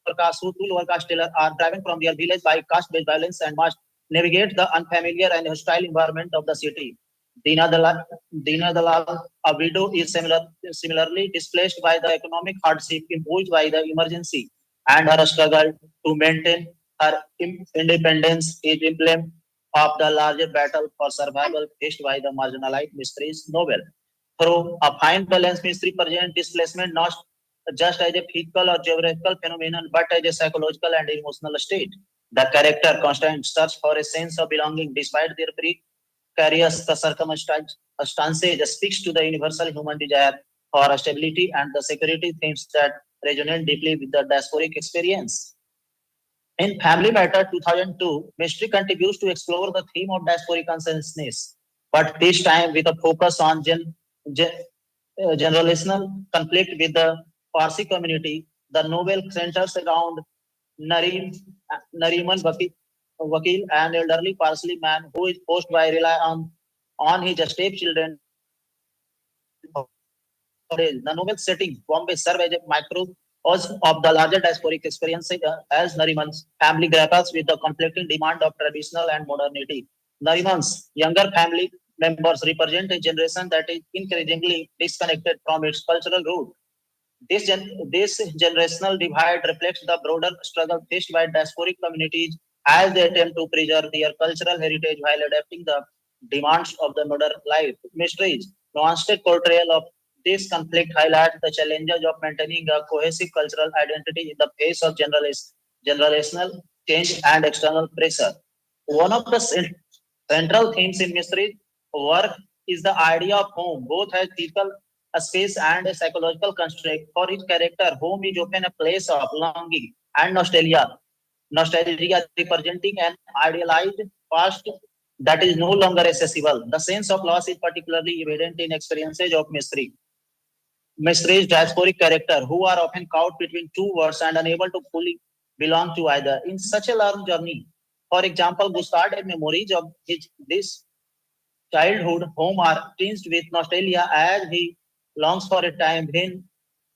Prakash, who two lower caste tailors, are driven from their village by caste-based violence and must navigate the unfamiliar and hostile environment of the city. Dina Dalal, a widow, is similarly displaced by the economic hardship imposed by the emergency, and her struggle to maintain her independence is emblem of the larger battle for survival faced by the marginalized Mystery's novel. Through a fine balance, Mystery presents displacement not just as a physical or geographical phenomenon, but as a psychological and emotional state. The character constant search for a sense of belonging despite their precarious circumstances speaks to the universal human desire for stability and the security themes that resonate deeply with the diasporic experience. In Family Matter 2002, Mystery continues to explore the theme of diasporic consciousness, but this time with a focus on generational conflict with the Parsi community. The novel centers around Nareem, Nariman Vakil, an elderly Parsi man who is forced by rely on his stepchildren. The novel setting, Bombay, serves as a microcosm of the larger diasporic experience as Nariman's family grapples with the conflicting demand of traditional and modernity. Nariman's younger family members represent a generation that is increasingly disconnected from its cultural root. This generational divide reflects the broader struggle faced by diasporic communities as they attempt to preserve their cultural heritage while adapting the demands of the modern life. Mysteries, nuanced portrayal of this conflict highlights the challenges of maintaining a cohesive cultural identity in the face of generational change and external pressure. One of the central themes in Mystery work is the idea of home. Both has physical space and a psychological construct. For each character, home is often a place of longing and nostalgia. Nostalgia representing an idealized past that is no longer accessible. The sense of loss is particularly evident in experiences of mystery. Mystery's diasporic character, who are often caught between two worlds and unable to fully belong to either. In such a long journey, for example, Gustard's memories of this childhood home are tinged with nostalgia as he longs for a time when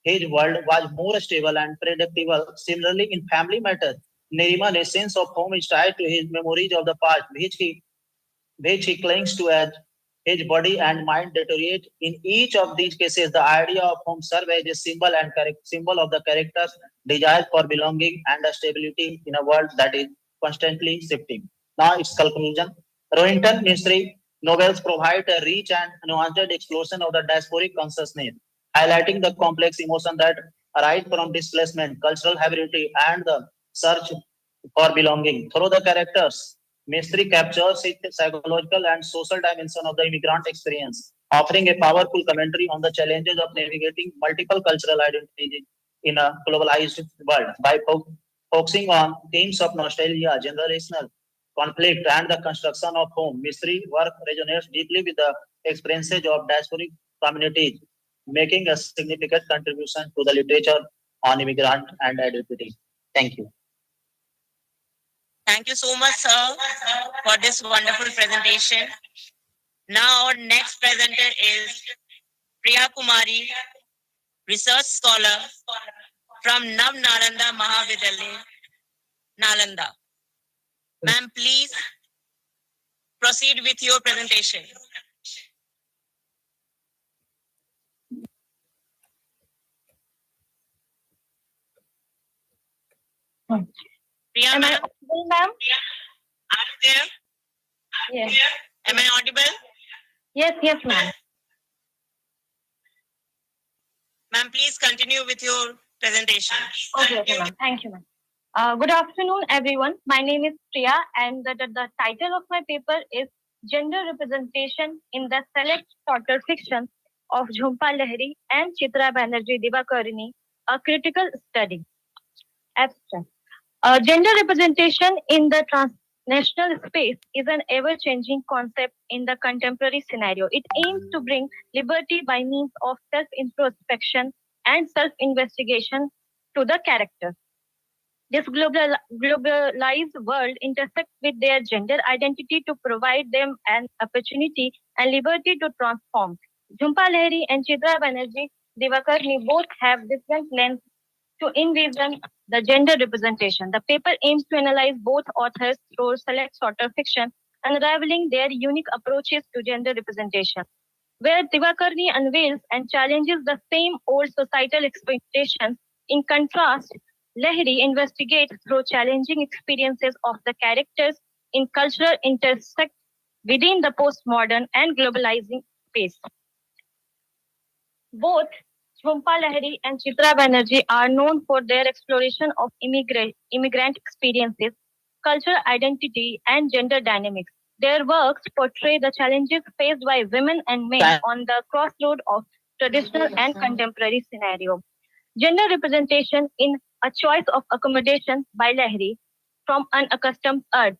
his world was more stable and predictable. Similarly, in family matters, Neriman, a sense of home is tied to his memories of the past, which he clings to as his body and mind deteriorate. In each of these cases, the idea of home serves as a symbol of the character's desire for belonging and stability in a world that is constantly shifting. Now, its conclusion. Rohinton mystery novels provide a rich and nuanced exploration of the diasporic consciousness, highlighting the complex emotions that arise from displacement, cultural hybridity, and the search for belonging. Through the characters, mystery captures the psychological and social dimension of the immigrant experience, offering a powerful commentary on the challenges of navigating multiple cultural identities in a globalized world. By focusing on themes of nostalgia, generational conflict, and the construction of home, mystery work resonates deeply with the experiences of diasporic communities, making a significant contribution to the literature on immigrant and identity. Thank you. Thank you so much, sir, for this wonderful presentation. Now, our next presenter is Priya Kumari, research scholar from Nav Nalanda Mahavidyalaya, Nalanda. Ma'am, please proceed with your presentation. Priya, Am I ma'am? audible, ma'am? Are you there? Yes. Am I audible? Yes, ma'am. Ma'am, please continue with your presentation. Okay, ma'am. Thank you, ma'am. Good afternoon, everyone. My name is Priya, and the title of my paper is Gender Representation in the Select Shorter Fiction of Jhumpa Lahiri and Chitra Banerjee Divakarini, a Critical Study. Abstract. Gender representation in the transnational space is an ever-changing concept in the contemporary scenario. It aims to bring liberty by means of self-introspection and self-investigation to the character. This globalized world intersects with their gender identity to provide them an opportunity and liberty to transform. Jhumpa Lahiri and Chitra Banerjee Divakarni both have different lengths to envision the gender representation. The paper aims to analyze both authors through select shorter fiction, unraveling their unique approaches to gender representation. Where Divakarni unveils and challenges the same old societal expectations, in contrast, Lahiri investigates through challenging experiences of the characters in cultural intersect within the postmodern and globalizing space. Both Jhumpa Lahiri and Chitra Banerjee are known for their exploration of immigrant experiences, cultural identity, and gender dynamics. Their works portray the challenges faced by women and men on the crossroad of traditional and contemporary scenario. Gender representation in A Choice of Accommodation by Lahiri from Unaccustomed Earth.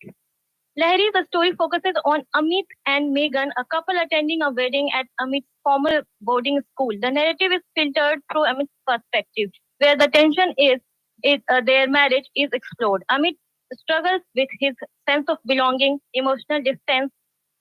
Lahiri, the story focuses on Amit and Megan, a couple attending a wedding at Amit's former boarding school. The narrative is filtered through Amit's perspective, where the tension is their marriage is explored. Amit struggles with his sense of belonging, emotional distance,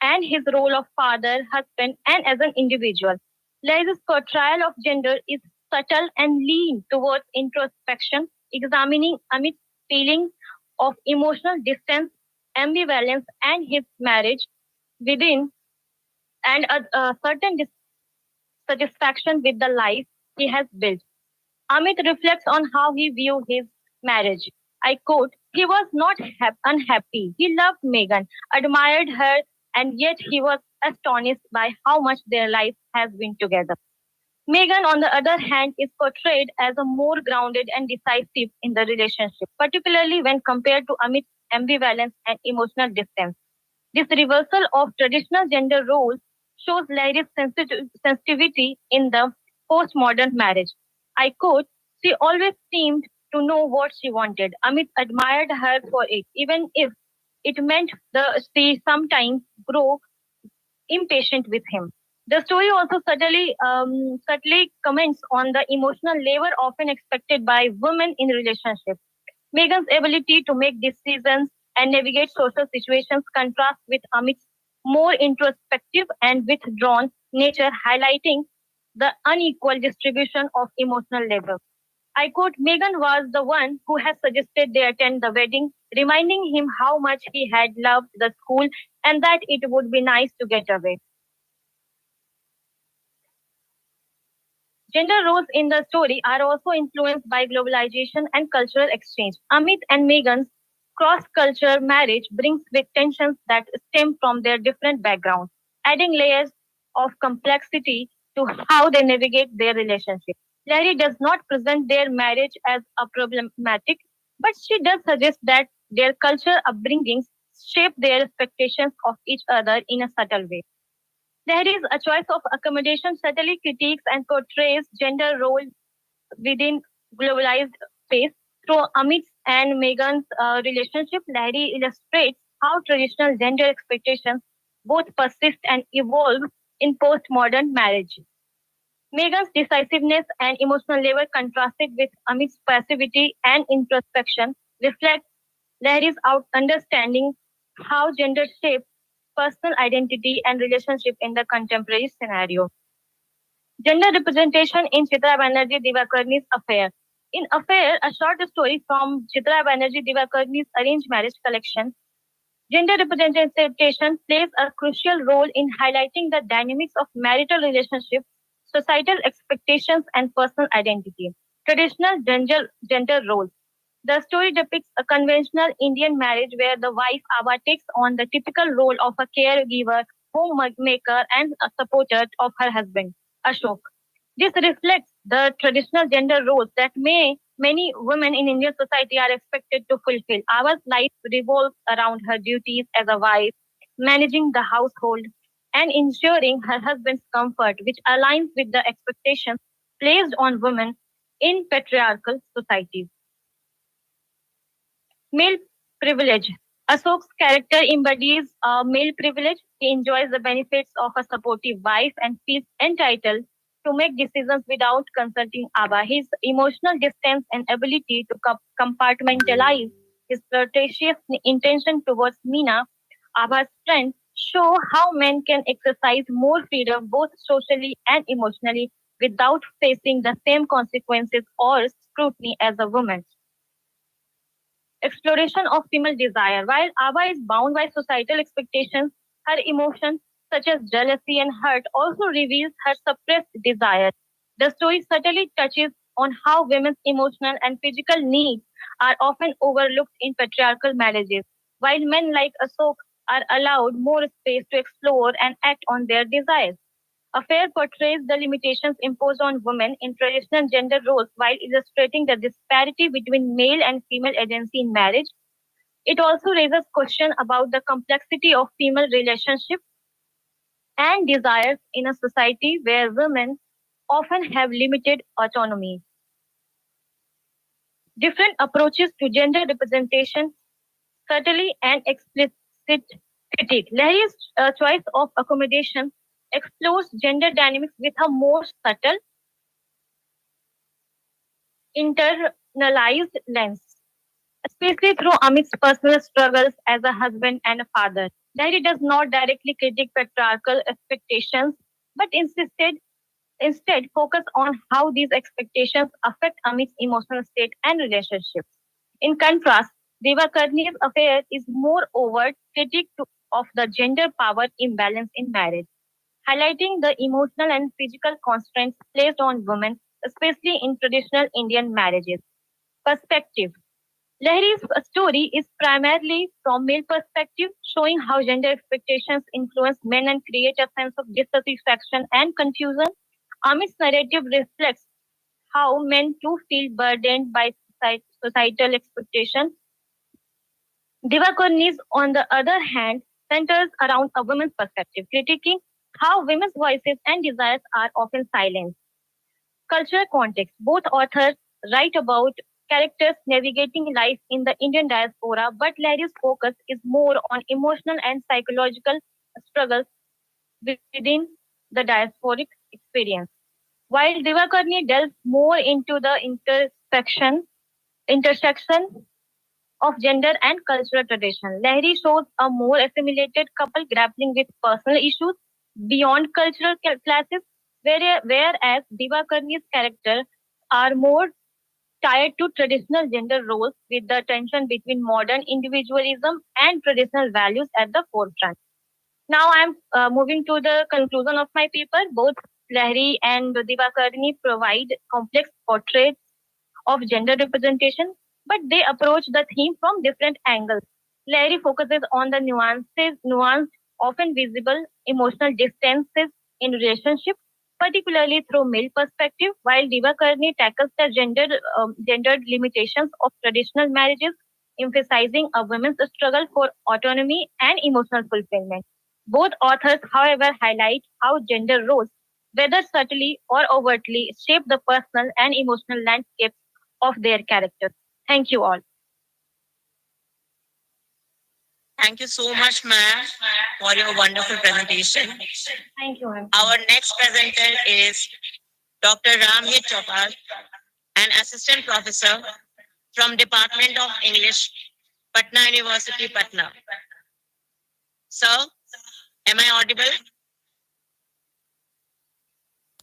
and his role of father, husband, and as an individual. Lahiri's portrayal of gender is subtle and lean towards introspection, examining Amit's feelings of emotional distance, ambivalence, and his marriage within and a certain dissatisfaction with the life he has built. Amit reflects on how he viewed his marriage. I quote, he was not unhappy. He loved Megan, admired her, and yet he was astonished by how much their life has been together. Megan, on the other hand, is portrayed as a more grounded and decisive in the relationship, particularly when compared to Amit's ambivalence and emotional distance. This reversal of traditional gender roles shows Lahiri's sensitivity in the postmodern marriage. I quote, "She always seemed to know what she wanted. Amit admired her for it, even if it meant she sometimes grew impatient with him." The story also subtly comments on the emotional labor often expected by women in relationships. Megan's ability to make decisions and navigate social situations contrasts with Amit's more introspective and withdrawn nature, highlighting the unequal distribution of emotional labor. I quote, "Megan was the one who had suggested they attend the wedding, reminding him how much he had loved the school and that it would be nice to get away." Gender roles in the story are also influenced by globalization and cultural exchange. Amit and Megan's cross-culture marriage brings with tensions that stem from their different backgrounds, adding layers of complexity to how they navigate their relationship. Larry does not present their marriage as a problematic, but she does suggest that their cultural upbringings shape their expectations of each other in a subtle way. There is a choice of accommodation subtly critiques and portrays gender roles within globalized space. Through Amit's and Megan's relationship, Larry illustrates how traditional gender expectations both persist and evolve in postmodern marriage. Megan's decisiveness and emotional labor contrasted with Amit's passivity and introspection reflect Larry's understanding how gender shapes personal identity and relationship in the contemporary scenario. Gender representation in Chitra Banerjee Divakarni's Affair. In Affair, a short story from Chitra Banerjee Divakarni's arranged marriage collection, gender representation plays a crucial role in highlighting the dynamics of marital relationships, societal expectations, and personal identity. Traditional gender roles. The story depicts a conventional Indian marriage where the wife Ava takes on the typical role of a caregiver, homemaker, and a supporter of her husband, Ashok. This reflects the traditional gender roles that many women in Indian society are expected to fulfill. Ava's life revolves around her duties as a wife, managing the household, and ensuring her husband's comfort, which aligns with the expectations placed on women in patriarchal societies. Male privilege. Ashok's character embodies male privilege. He enjoys the benefits of a supportive wife and feels entitled to make decisions without consulting Abba. His emotional distance and ability to compartmentalize his flirtatious intention towards Meena, Abba's friend, show how men can exercise more freedom both socially and emotionally without facing the same consequences or scrutiny as a woman. Exploration of female desire. While Ava is bound by societal expectations, her emotions, such as jealousy and hurt, also reveals her suppressed desires. The story subtly touches on how women's emotional and physical needs are often overlooked in patriarchal marriages, while men like Ashok are allowed more space to explore and act on their desires. Affair portrays the limitations imposed on women in traditional gender roles while illustrating the disparity between male and female agency in marriage. It also raises questions about the complexity of female relationships and desires in a society where women often have limited autonomy. Different approaches to gender representation, subtly and explicit critique. Lahiri's choice of accommodation explores gender dynamics with a more subtle, internalized lens, especially through Amit's personal struggles as a husband and a father. Lahiri does not directly critique patriarchal expectations, but instead focus on how these expectations affect Amit's emotional state and relationships. In contrast, Devakarni's affair is more overt critique of the gender power imbalance in marriage, highlighting the emotional and physical constraints placed on women, especially in traditional Indian marriages. Perspective. Lahiri's story is primarily from male perspective, showing how gender expectations influence men and create a sense of dissatisfaction and confusion. Amit's narrative reflects how men too feel burdened by societal expectations. Divakarni's, on the other hand, centers around a woman's perspective, critiquing how women's voices and desires are often silenced. Cultural context. Both authors write about characters navigating life in the Indian diaspora, but Larry's focus is more on emotional and psychological struggles within the diasporic experience. While Divakarni delves more into the intersection of gender and cultural tradition, Lahiri shows a more assimilated couple grappling with personal issues beyond cultural classes, whereas Divakarni's characters are more tied to traditional gender roles with the tension between modern individualism and traditional values at the forefront. Now I'm moving to the conclusion of my paper. Both Lahiri and Divakarni provide complex portraits of gender representation, but they approach the theme from different angles. Lahiri focuses on the nuanced, often visible emotional distances in relationships, particularly through male perspective, while Divakarni tackles the gendered limitations of traditional marriages, emphasizing a woman's struggle for autonomy and emotional fulfillment. Both authors, however, highlight how gender roles, whether subtly or overtly, shape the personal and emotional landscapes of their characters. Thank you all. Thank you so much, ma'am, for your wonderful presentation. Thank you, ma'am. Our next presenter is Dr. Ramhit Chopal, an assistant professor from Department of English, Patna University, Patna. Sir, am I audible?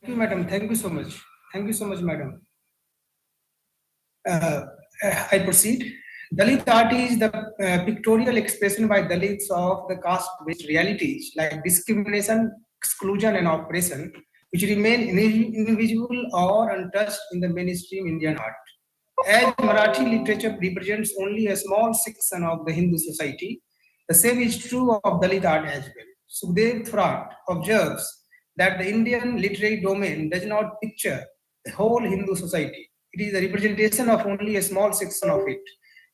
Thank you, madam. Thank you so much. Thank you so much, madam. I proceed. Dalit art is the pictorial expression by Dalits of the caste-based realities like discrimination, exclusion, and oppression, which remain invisible or untouched in the mainstream Indian art. As Marathi literature represents only a small section of the Hindu society, the same is true of Dalit art as well. Sukhdev Throat observes that the Indian literary domain does not picture the whole Hindu society. It is a representation of only a small section of it.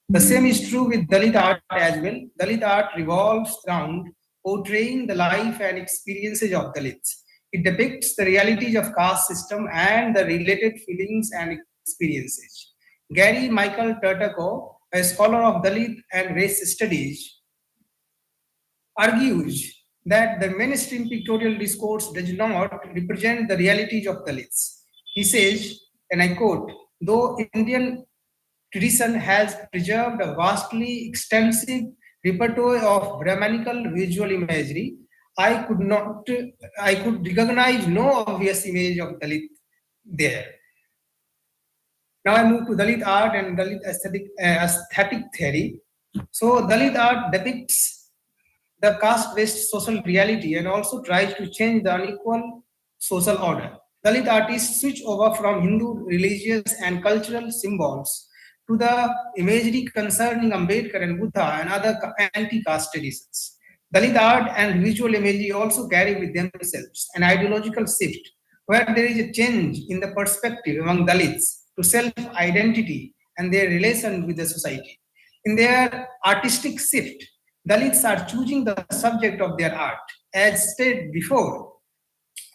The same is true with Dalit art as well. Dalit art revolves around portraying the life and experiences of Dalits. It depicts the realities of caste system and the related feelings and experiences. Gary Michael Turtako, a scholar of Dalit and race studies, argues that the mainstream pictorial discourse does not represent the realities of Dalits. He says, and I quote, though Indian tradition has preserved a vastly extensive repertoire of Brahmanical visual imagery, I could recognize no obvious image of Dalit there. Now I move to Dalit art and Dalit aesthetic theory. So Dalit art depicts the caste-based social reality and also tries to change the unequal social order. Dalit artists switch over from Hindu religious and cultural symbols to the imagery concerning Ambedkar and Buddha and other anti-caste traditions. Dalit art and visual imagery also carry with themselves an ideological shift where there is a change in the perspective among Dalits to self-identity and their relation with the society. In their artistic shift, Dalits are choosing the subject of their art. As stated before,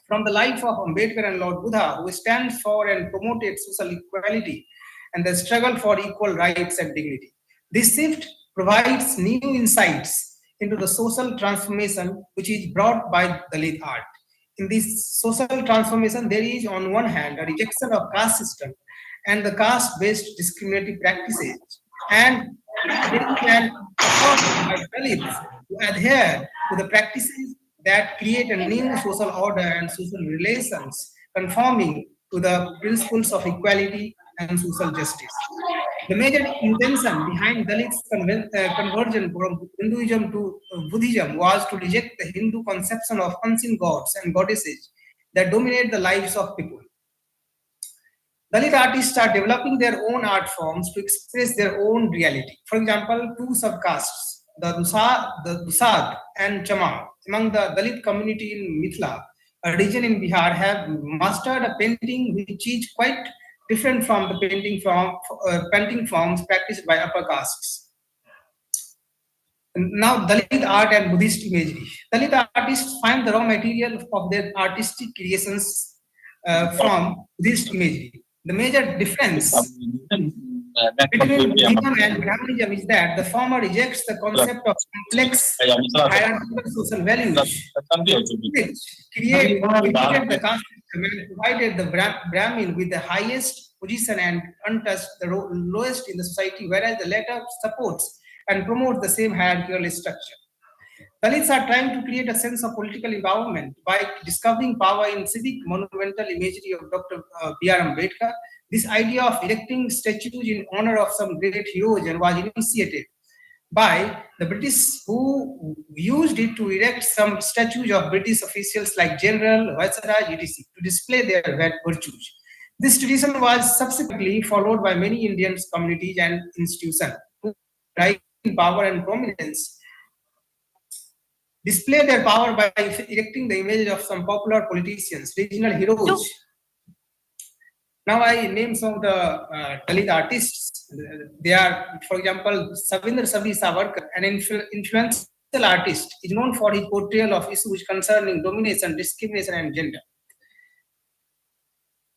from the life of Ambedkar and Lord Buddha, who stands for and promoted social equality and the struggle for equal rights and dignity. This shift provides new insights into the social transformation which is brought by Dalit art. In this social transformation, there is on one hand a rejection of caste system and the caste-based discriminatory practices, and there is an effort by Dalits to adhere to the practices that create a new social order and social relations conforming to the principles of equality and social justice. The major intention behind Dalits' conversion from Hinduism to Buddhism was to reject the Hindu conception of unseen gods and goddesses that dominate the lives of people. Dalit artists are developing their own art forms to express their own reality. For example, two subcastes, the Dusad and Chamar, among the Dalit community in Mithila, a region in Bihar, have mastered a painting which is quite different from the painting forms practiced by upper castes. Now, Dalit art and Buddhist imagery. Dalit artists find the raw material of their artistic creations from Buddhist imagery. The major difference between Buddhism and Brahmanism is that the former rejects the concept of complex hierarchical social values, which created the caste system and provided the Brahmin with the highest position and untouched the lowest in the society, whereas the latter supports and promotes the same hierarchical structure. Dalits are trying to create a sense of political empowerment by discovering power in civic monumental imagery of Dr. B.R. Ambedkar. This idea of erecting statues in honor of some great heroes was initiated by the British, who used it to erect some statues of British officials like General, Viceroy, etc. to display their virtues. This tradition was subsequently followed by many Indian communities and institutions who rise in power and prominence display their power by erecting the image of some popular politicians, regional heroes. Now I name some of the Dalit artists. They are, for example, Savindra Sabri Savarkar, an influential artist, is known for his portrayal of issues concerning domination, discrimination, and gender.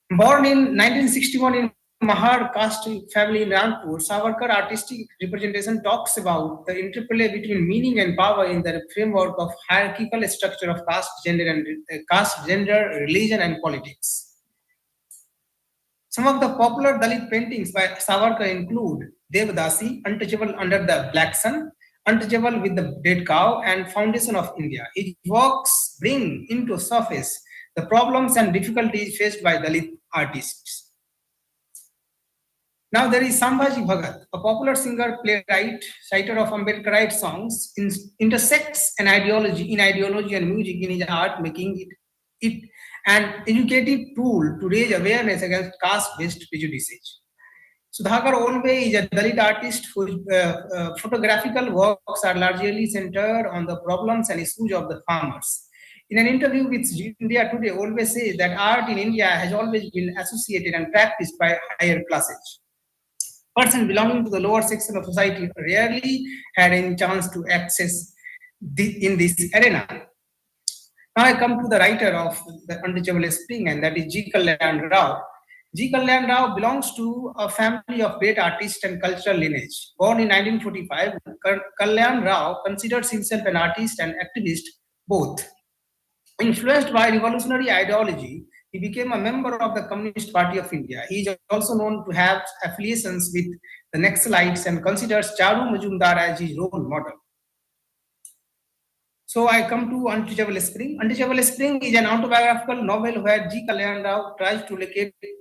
Born in 1961 in Mahar caste family in Rangpur, Savarkar artistic representation talks about the interplay between meaning and power in the framework of hierarchical structure of caste, gender, religion, and politics. Some of the popular Dalit paintings by Savarkar include Devdasi, Untouchable Under the Black Sun, Untouchable with the Dead Cow, and Foundation of India. His works bring into surface the problems and difficulties faced by Dalit artists. Now there is Sambhaji Bhagat, a popular singer, playwright, writer of Ambedkarite songs, intersects an ideology and music in his art, making it an educative tool to raise awareness against caste-based prejudices. Sudhakar Olve is a Dalit artist whose photographical works are largely centered on the problems and issues of the farmers. In an interview with India Today, Olve says that art in India has always been associated and practiced by higher classes. Persons belonging to the lower section of society rarely had any chance to access in this arena. Now I come to the writer of The Untouchable Spring, and that is G. Kalyan Rao. G. Kalyan Rao belongs to a family of great artists and cultural lineage. Born in 1945, Kalyan Rao considers himself an artist and activist both. Influenced by revolutionary ideology, he became a member of the Communist Party of India. He is also known to have affiliations with the Naxalites and considers Charu Majumdar as his role model. So I come to Untouchable Spring. Untouchable Spring is an autobiographical novel where G. Kalyan Rao tries to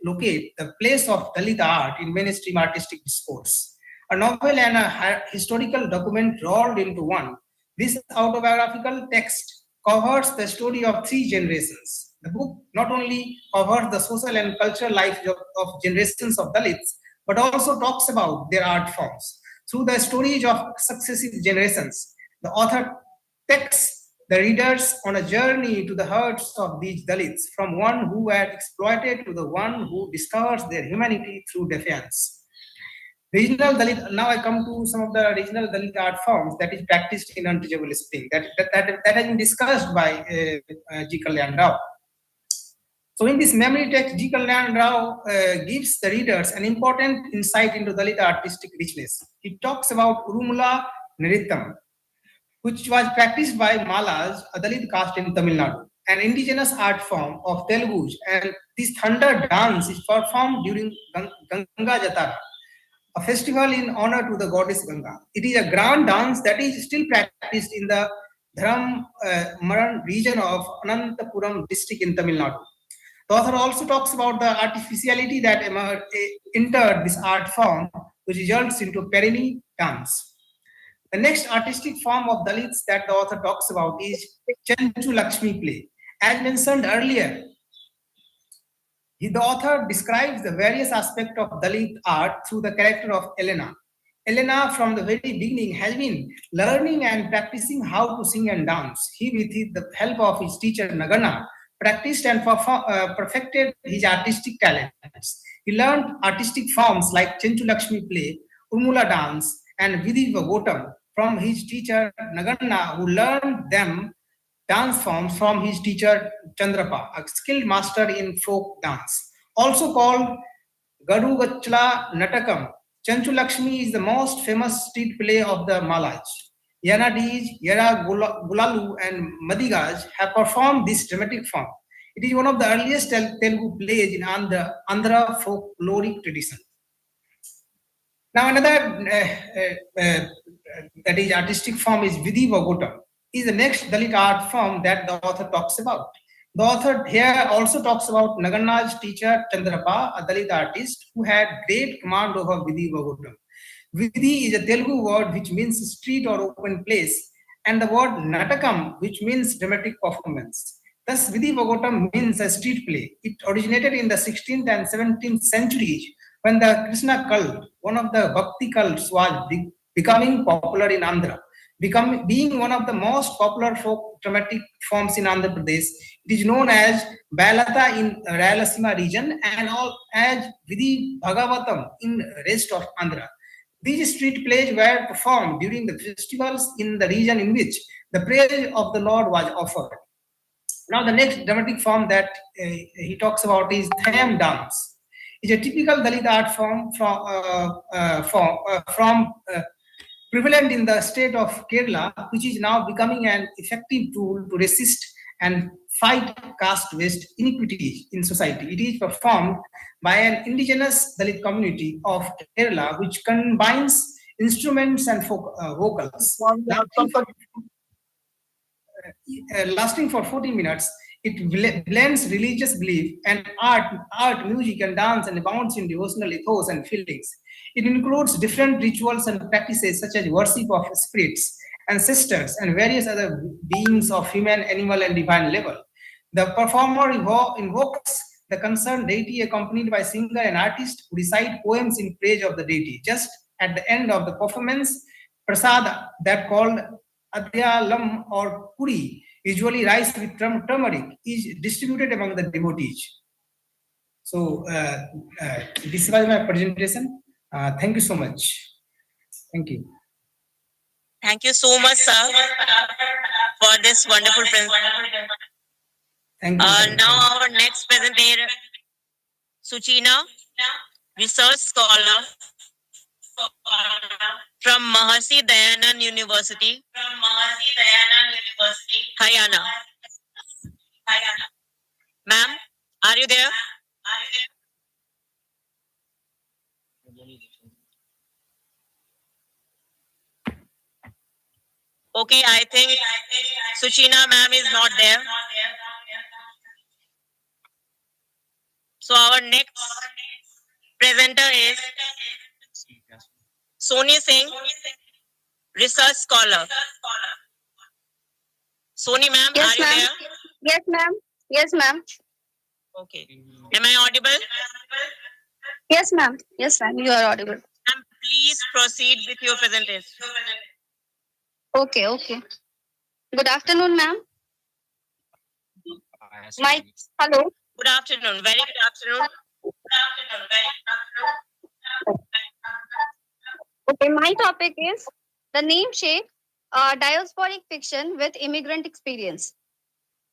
locate the place of Dalit art in mainstream artistic discourse. A novel and a historical document rolled into one. This autobiographical text covers the story of 3 generations. The book not only covers the social and cultural life of generations of Dalits, but also talks about their art forms. Through the stories of successive generations, the author takes the readers on a journey to the hearts of these Dalits, from one who were exploited to the one who discovers their humanity through defiance. Regional Dalit, now I come to some of the regional Dalit art forms that is practiced in Untouchable Spring, that has been discussed by G. Kalyan Rao. So in this memory text, G. Kalyan Rao gives the readers an important insight into Dalit artistic richness. He talks about Urumula Nrittam, which was practiced by Malas, a Dalit caste in Tamil Nadu, an indigenous art form of Telugus, and this thunder dance is performed during Ganga Jatara, a festival in honor to the goddess Ganga. It is a grand dance that is still practiced in the Maran region of Anantapuram district in Tamil Nadu. The author also talks about the artificiality that entered this art form, which results into Perini dance. The next artistic form of Dalits that the author talks about is Chanchu Lakshmi play. As mentioned earlier, the author describes the various aspects of Dalit art through the character of Elena. Elena, from the very beginning, has been learning and practicing how to sing and dance. He, with the help of his teacher Nagana, practiced and perfected his artistic talents. He learned artistic forms like Chanchu Lakshmi play, Urmula dance, and Vidhi Vagotam from his teacher Naganna, who learned them dance forms from his teacher Chandrapa, a skilled master in folk dance. Also called Gadugachla Natakam, Chanchu Lakshmi is the most famous street play of the Malaj. Yanadij, Yara Gulalu, and Madigaj have performed this dramatic form. It is one of the earliest Telugu plays in Andhra folkloric tradition. Now another that is artistic form is Vidhi Vagotam, is the next Dalit art form that the author talks about. The author here also talks about Naganna's teacher Chandrapa, a Dalit artist who had great command over Vidhi Vagotam. Vidhi is a Telugu word which means street or open place, and the word Natakam, which means dramatic performance. Thus, Vidhi Vagotam means a street play. It originated in the 16th and 17th centuries when the Krishna cult, one of the Bhakti cults, was becoming popular in Andhra. Being one of the most popular folk dramatic forms in Andhra Pradesh, it is known as Balata in Rayalaseema region and all as Vidhi Bhagavatam in rest of Andhra. These street plays were performed during the festivals in the region in which the praise of the Lord was offered. Now, the next dramatic form that he talks about is Tham dance. It's a typical Dalit art form from prevalent in the state of Kerala, which is now becoming an effective tool to resist and fight caste-based inequities in society. It is performed by an indigenous Dalit community of Kerala, which combines instruments and vocals. Lasting for 40 minutes, it blends religious belief and art, music, and dance, and abounds in devotional ethos and feelings. It includes different rituals and practices such as worship of spirits, ancestors, and various other beings of human, animal, and divine level. The performer invokes the concerned deity accompanied by singer and artist who recite poems in praise of the deity. Just at the end of the performance, prasad, that called adyalam or puri, usually rice with turmeric, is distributed among the devotees. So this was my presentation. Thank you so much. Thank you. Thank you so much, sir, for this wonderful presentation. Thank you. Now our next presenter, Suchina, research scholar from Mahasi Dayanand University, Haryana. Ma'am, are you there? Okay, I think Suchina ma'am is not there. So our next presenter is Soni Singh, research scholar. Soni ma'am, Yes, are you ma'am. there? Yes, ma'am. Yes, ma'am. Okay. Am I audible? Yes, ma'am. Yes, ma'am. You are audible. Ma'am, please proceed with your presentation. Okay, okay. Good afternoon, ma'am. Hello. Good afternoon. Very good afternoon. Okay, my topic is the name shape, diasporic fiction with immigrant experience.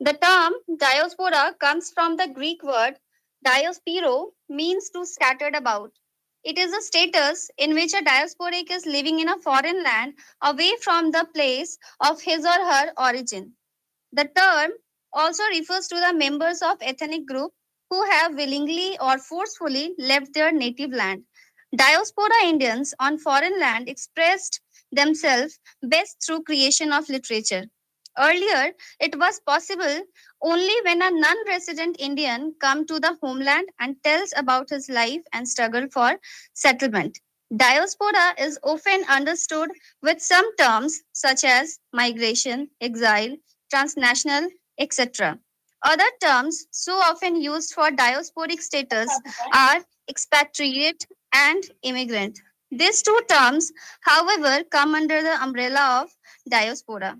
The term diaspora comes from the Greek word diasporo, means to scattered about. It is a status in which a diasporic is living in a foreign land away from the place of his or her origin. The term also refers to the members of ethnic group who have willingly or forcefully left their native land. Diaspora Indians on foreign land expressed themselves best through creation of literature. Earlier, it was possible only when a non-resident Indian come to the homeland and tells about his life and struggle for settlement. Diaspora is often understood with some terms such as migration, exile, transnational, etc. Other terms so often used for diasporic status are expatriate and immigrant. These two terms, however, come under the umbrella of diaspora,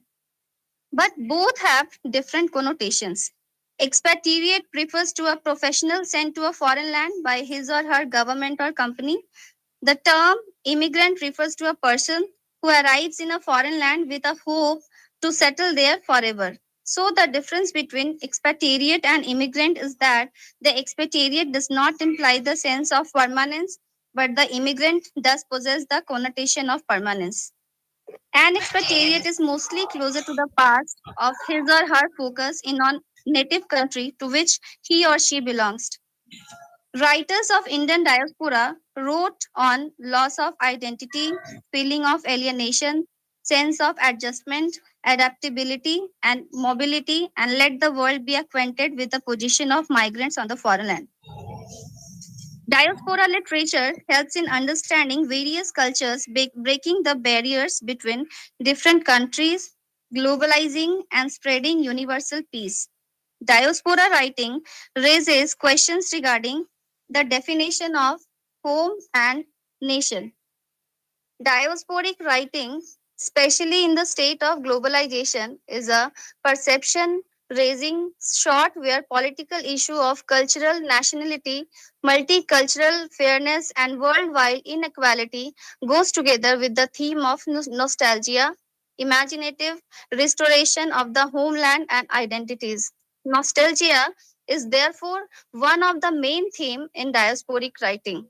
but both have different connotations. Expatriate refers to a professional sent to a foreign land by his or her government or company. The term immigrant refers to a person who arrives in a foreign land with a hope to settle there forever. So, the difference between expatriate and immigrant is that the expatriate does not imply the sense of permanence, but the immigrant does possess the connotation of permanence. An expatriate is mostly closer to the past of his or her focus in on native country to which he or she belongs. Writers of Indian diaspora wrote on loss of identity, feeling of alienation, sense of adjustment, adaptability, and mobility, and let the world be acquainted with the position of migrants on the foreign land. Diaspora literature helps in understanding various cultures, breaking the barriers between different countries, globalizing, and spreading universal peace. Diaspora writing raises questions regarding the definition of home and nation. Diasporic writing, especially in the state of globalization, is a perception raising short where political issue of cultural nationality, multicultural fairness, and worldwide inequality goes together with the theme of nostalgia, imaginative restoration of the homeland and identities. Nostalgia is therefore one of the main themes in diasporic writing.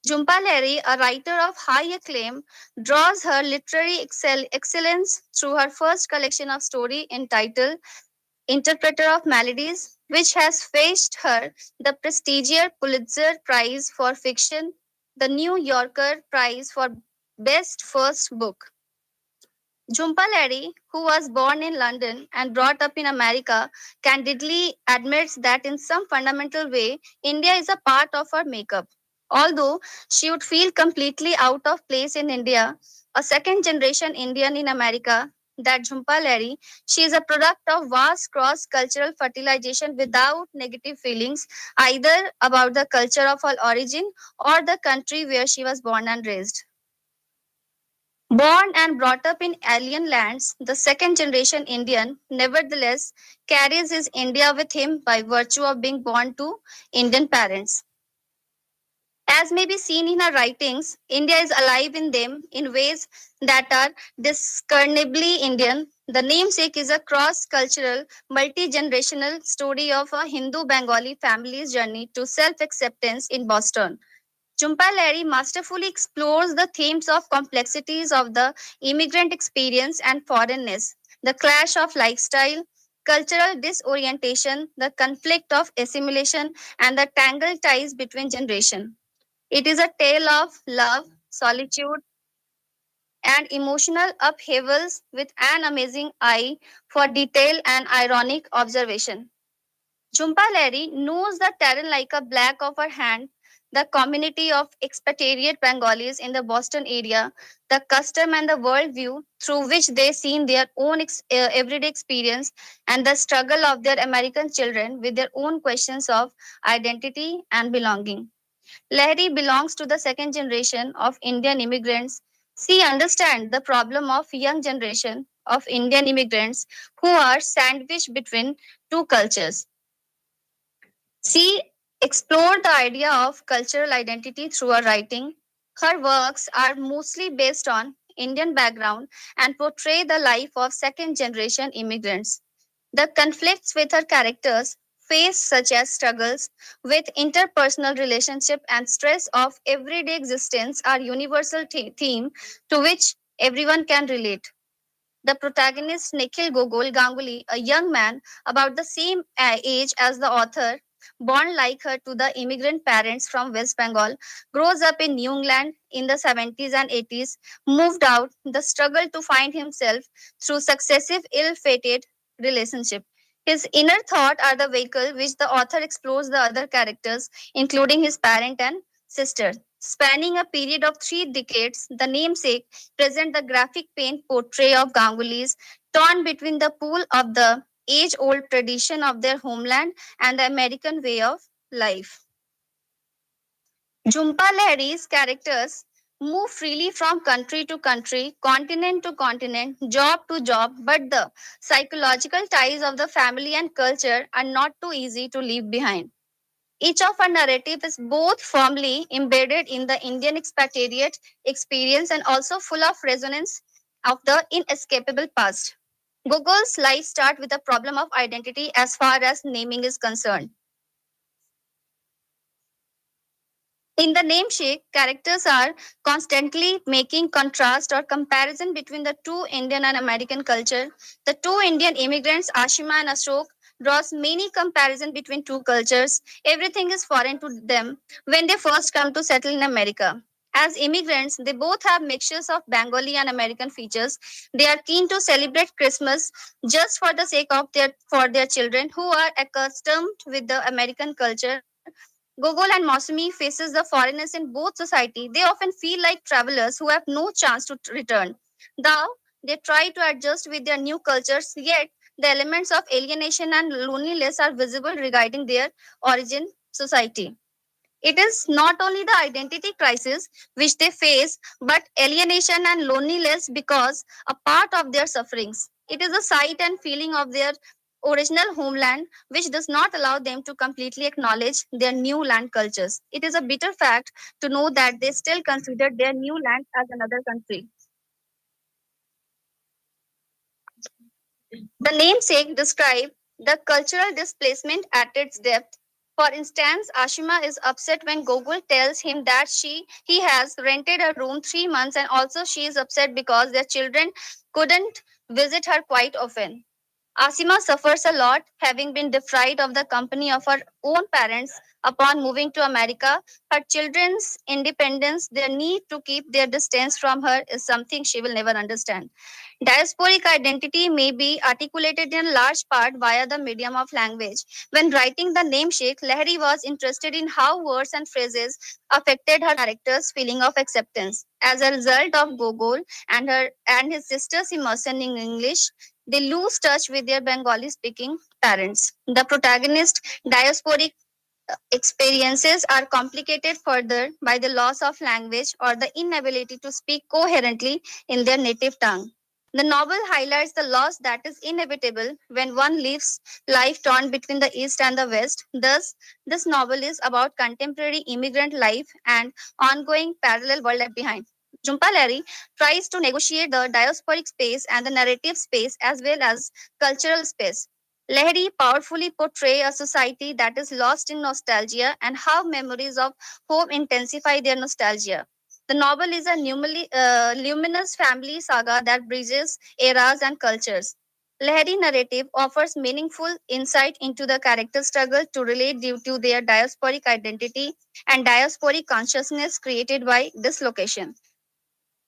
Jhumpa Lahiri, a writer of high acclaim, draws her literary excellence through her first collection of story entitled Interpreter of Melodies, which has fetched her the prestigious Pulitzer Prize for Fiction, the New Yorker Prize for Best First Book. Jhumpa Lahiri, who was born in London and brought up in America, candidly admits that in some fundamental way, India is a part of her makeup. Although she would feel completely out of place in India, a second generation Indian in America, that Jhumpa Lahiri, she is a product of vast cross cultural fertilization without negative feelings either about the culture of her origin or the country where she was born and raised. Born and brought up in alien lands, the second generation Indian nevertheless carries his India with him by virtue of being born to Indian parents. As may be seen in her writings, India is alive in them in ways that are discernibly Indian. The namesake is a cross cultural, multi generational story of a Hindu Bengali family's journey to self acceptance in Boston. Jhumpa Lahiri masterfully explores the themes of complexities of the immigrant experience and foreignness, the clash of lifestyle, cultural disorientation, the conflict of assimilation, and the tangled ties between generations. It is a tale of love, solitude, and emotional upheavals with an amazing eye for detail and ironic observation. Jhumpa Lahiri knows the terrain like a black of her hand, the community of expatriate Bengalis in the Boston area, the custom and the worldview through which they seen their own everyday experience, and the struggle of their American children with their own questions of identity and belonging. Lahiri belongs to the second generation of Indian immigrants. She understands the problem of young generation of Indian immigrants who are sandwiched between two cultures. She explored the idea of cultural identity through her writing. Her works are mostly based on Indian background and portray the life of second generation immigrants. The conflicts with her characters face such as struggles with interpersonal relationship and stress of everyday existence are universal theme to which everyone can relate. The protagonist, Nikhil Gogol Ganguly, a young man about the same age as the author, born like her to the immigrant parents from West Bengal, grows up in New England in the 70s and 80s, moved out, the struggle to find himself through successive ill-fated relationships. His inner thought are the vehicle which the author explores the other characters, including his parent and sister. Spanning a period of 3 decades, the namesake present the graphic paint portrait of Gangulis torn between the pool of the age-old tradition of their homeland and the American way of life. Jhumpa Lahiri's characters move freely from country to country, continent to continent, job to job, but the psychological ties of the family and culture are not too easy to leave behind. Each of our narrative is both firmly embedded in the Indian expatriate experience and also full of resonance of the inescapable past. Gogol's life starts with the problem of identity as far as naming is concerned. In the namesake, characters are constantly making contrast or comparison between the two Indian and American culture. The two Indian immigrants, Ashima and Ashok, draws many comparison between two cultures. Everything is foreign to them when they first come to settle in America. As immigrants, they both have mixtures of Bengali and American features. They are keen to celebrate Christmas just for the sake of their children who are accustomed with the American culture. Gogol and Mausami faces the foreigners in both society. They often feel like travelers who have no chance to return. Though they try to adjust with their new cultures, yet the elements of alienation and loneliness are visible regarding their origin society. It is not only the identity crisis which they face, but alienation and loneliness because a part of their sufferings. It is a sight and feeling of their original homeland which does not allow them to completely acknowledge their new land cultures. It is a bitter fact to know that they still consider their new land as another country. The namesake describe the cultural displacement at its depth. For instance, Ashima is upset when Gogol tells him that he has rented a room 3 months, and also she is upset because their children couldn't visit her quite often. Asima suffers a lot, having been deprived of the company of her own parents upon moving to America. Her children's independence, their need to keep their distance from her, is something she will never understand. Diasporic identity may be articulated in large part via the medium of language. When writing the namesake, Lahiri was interested in how words and phrases affected her character's feeling of acceptance. As a result of Gogol and his sister's immersion in English, they lose touch with their Bengali speaking parents. The protagonist diasporic experiences are complicated further by the loss of language or the inability to speak coherently in their native tongue. The novel highlights the loss that is inevitable when one lives life torn between the East and the West. Thus, this novel is about contemporary immigrant life and ongoing parallel world left behind. Jhumpa Lahiri tries to negotiate the diasporic space and the narrative space as well as cultural space. Lahiri powerfully portrays a society that is lost in nostalgia and how memories of home intensify their nostalgia. The novel is a luminous family saga that bridges eras and cultures. Lahiri narrative offers meaningful insight into the character struggle to relate due to their diasporic identity and diasporic consciousness created by dislocation.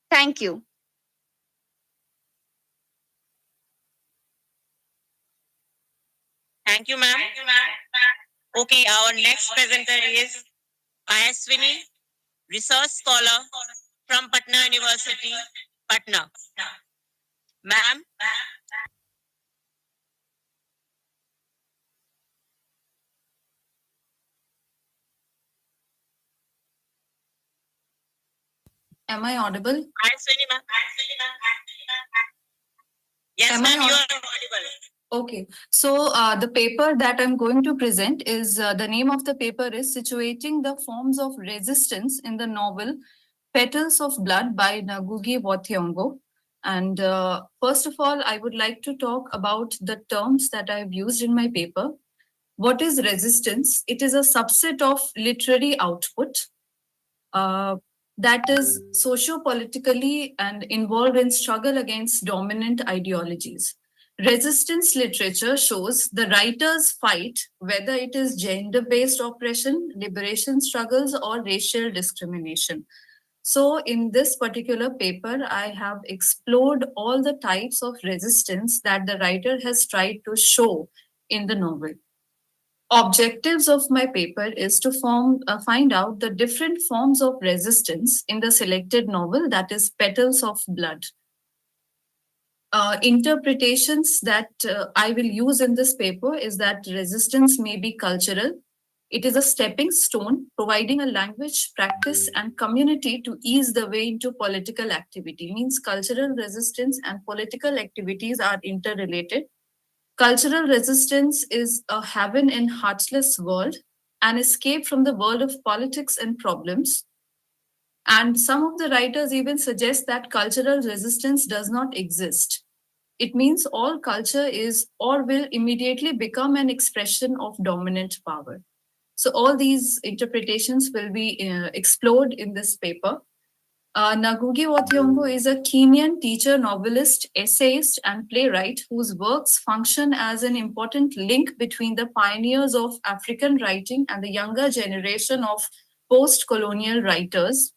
Thank you. Thank you, ma'am. Okay, our next presenter is Ayaswini, research scholar from Patna University, Patna. Ma'am. Am I audible? Ayaswini, ma'am. Yes, ma'am, you are audible. Okay, so the paper that I'm going to present is the name of the paper is Situating the Forms of Resistance in the Novel Petals of Blood by Ngugi wa Thiong'o. And first of all, I would like to talk about the terms that I've used in my paper. What is resistance? It is a subset of literary output that is socio-politically and involved in struggle against dominant ideologies. Resistance literature shows the writer's fight, whether it is gender-based oppression, liberation struggles, or racial discrimination. So in this particular paper, I have explored all the types of resistance that the writer has tried to show in the novel. Objectives of my paper is to find out the different forms of resistance in the selected novel, that is Petals of Blood. Interpretations that I will use in this paper is that resistance may be cultural. It is a stepping stone, providing a language, practice, and community to ease the way into political activity. Means cultural resistance and political activities are interrelated. Cultural resistance is a heaven in heartless world. an escape from the world of politics and problems. And some of the writers even suggest that cultural resistance does not exist. It means all culture is or will immediately become an expression of dominant power. So all these interpretations will be explored in this paper. Ngugi wa Thiong'o is a Kenyan teacher, novelist, essayist, and playwright whose works function as an important link between the pioneers of African writing and the younger generation of post-colonial writers.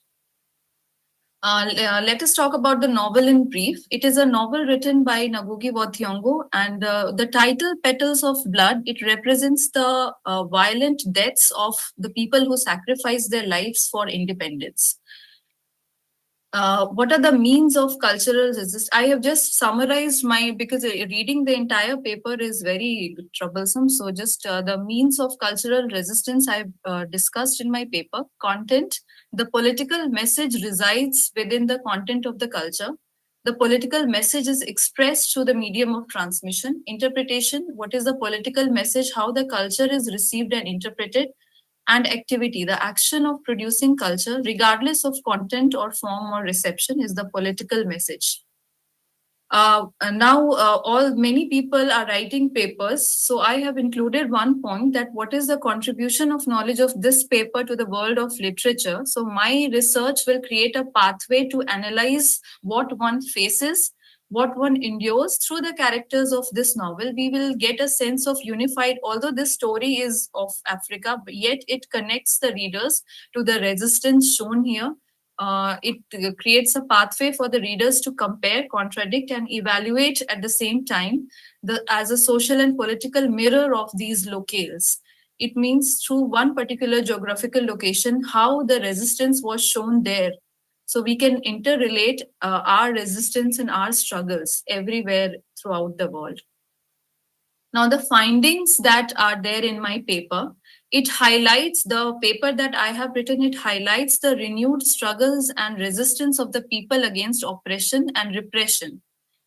Let us talk about the novel in brief. It is a novel written by Ngugi wa Thiong'o, and the title Petals of Blood, it represents the violent deaths of the people who sacrificed their lives for independence. What are the means of cultural resistance? I have just summarized because reading the entire paper is very troublesome. So just the means of cultural resistance I've discussed in my paper. Content, the political message resides within the content of the culture. The political message is expressed through the medium of transmission. Interpretation, what is the political message, how the culture is received and interpreted. And activity, the action of producing culture, regardless of content or form or reception, is the political message. Now, many people are writing papers, so I have included one point that what is the contribution of knowledge of this paper to the world of literature. So my research will create a pathway to analyze what one faces, what one endures through the characters of this novel. We will get a sense of unified, although this story is of Africa, but yet it connects the readers to the resistance shown here. It creates a pathway for the readers to compare, contradict, and evaluate at the same time as a social and political mirror of these locales. It means through one particular geographical location, how the resistance was shown there. So we can interrelate our resistance and our struggles everywhere throughout the world. Now, the findings that are there in my paper, it highlights the paper that I have written, it highlights the renewed struggles and resistance of the people against oppression and repression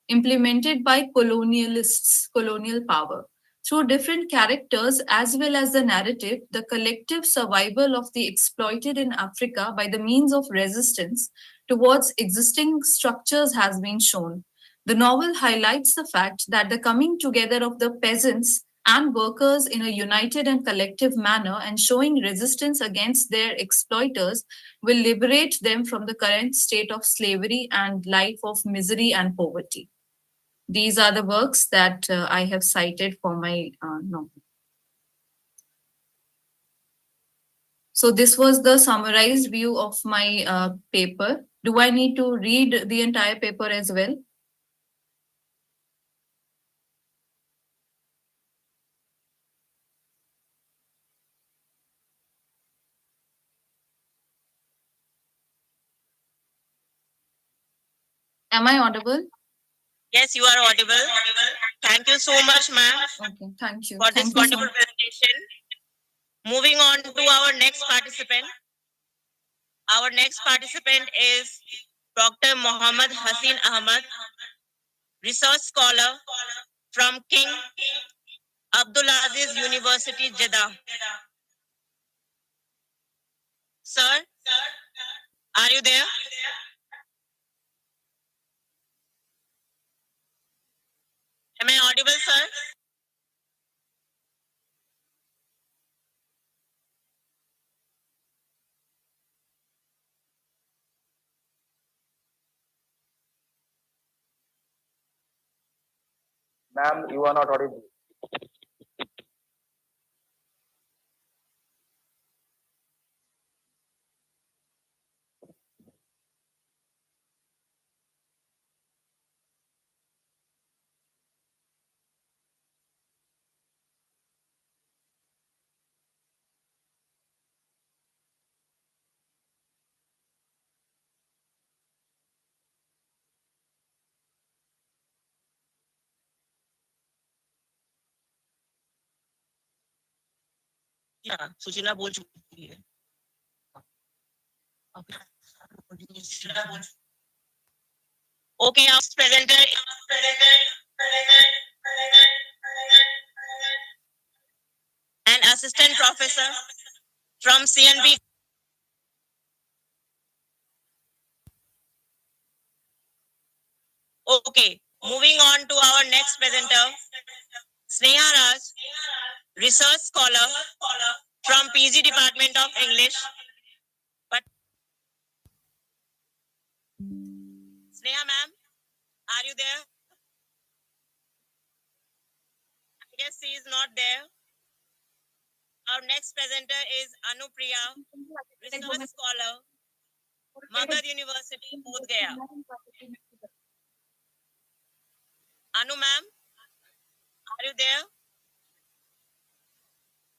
implemented by colonialists, colonial power. Through different characters as well as the narrative, the collective survival of the exploited in Africa by the means of resistance towards existing structures has been shown. The novel highlights the fact that the coming together of the peasants and workers in a united and collective manner and showing resistance against their exploiters will liberate them from the current state of slavery and life of misery and poverty. These are the works that I have cited for my novel. So this was the summarized view of my paper. Do I need to read the entire paper as well? Am I audible? Yes, you are audible. Thank you so much, ma'am. Okay, thank you. For this wonderful presentation. Moving on to our next participant. Our next participant is Dr. Mohammad Hasin Ahmad, research scholar from King Abdulaziz University, Jeddah. Sir, are you there? Am I audible, sir? Ma'am, you are not audible. Yeah, Sushila बोल चुकी है. Okay, our presenter. An assistant professor from CNB. Okay, moving on to our next presenter, Sneha Raj, research scholar from PG Department of English. But Sneha ma'am, are you there? I guess she is not there. Our next presenter is Anupriya, research scholar, Magad University, Bodh Gaya. Anu ma'am, are you there?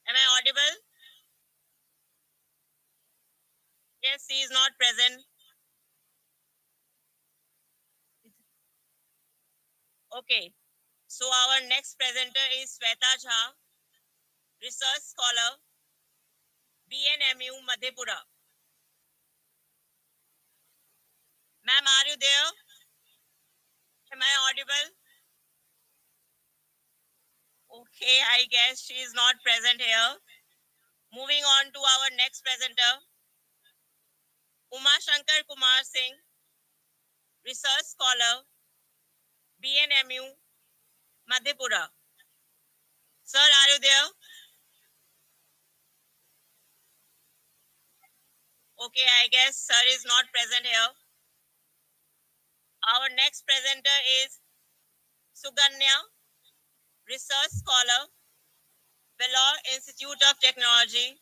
Am I audible? Yes, she is not present. Okay. So our next presenter is Sweta Jha, research scholar, BNMU, Madhepura. Ma'am, are you there? Am I audible? Okay, I guess she is not present here. Moving on to our next presenter, Uma Shankar Kumar Singh, research scholar, BNMU, Madhepura. Sir, are you there? Okay, I guess sir is not present here. Our next presenter is Suganya, research scholar, Vellore Institute of Technology,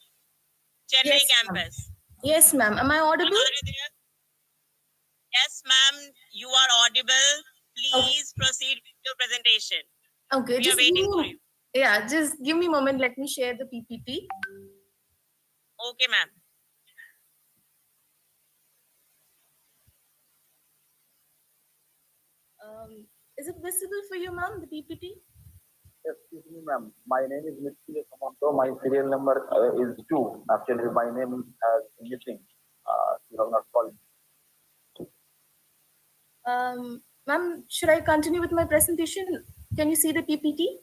Chennai campus. Yes, ma'am. Am I audible? Ma'am, are you there? Yes, ma'am, you are audible. Please proceed with your presentation. Okay, We are waiting for you. Yeah, just give me a moment. Let me share the PPT. Okay, ma'am. Is it visible for you, ma'am, the PPT? Excuse me, ma'am. My name is Mr. Samanto. My serial number is 2. Actually, my name is missing. You have not called. Ma'am, should I continue with my presentation? Can you see the PPT?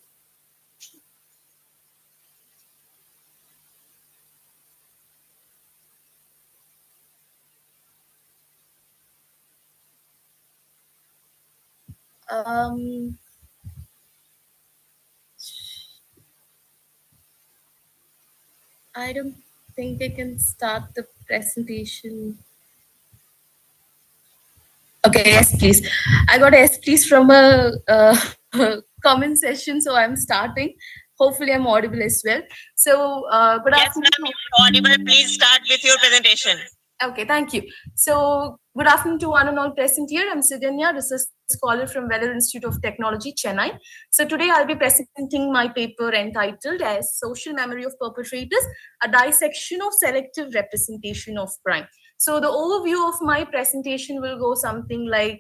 I don't think I can start the presentation. Okay, yes, please. I got a yes, please from a comment session, so I'm starting. Hopefully, I'm audible as well. So, good afternoon. Yes, ma'am, you're audible. Please start with your presentation. Okay, thank you. So, good afternoon to one and all present here. I'm Suganya, research scholar from Vellore Institute of Technology, Chennai. So, today I'll be presenting my paper entitled as Social Memory of Perpetrators, a dissection of selective representation of crime. So, the overview of my presentation will go something like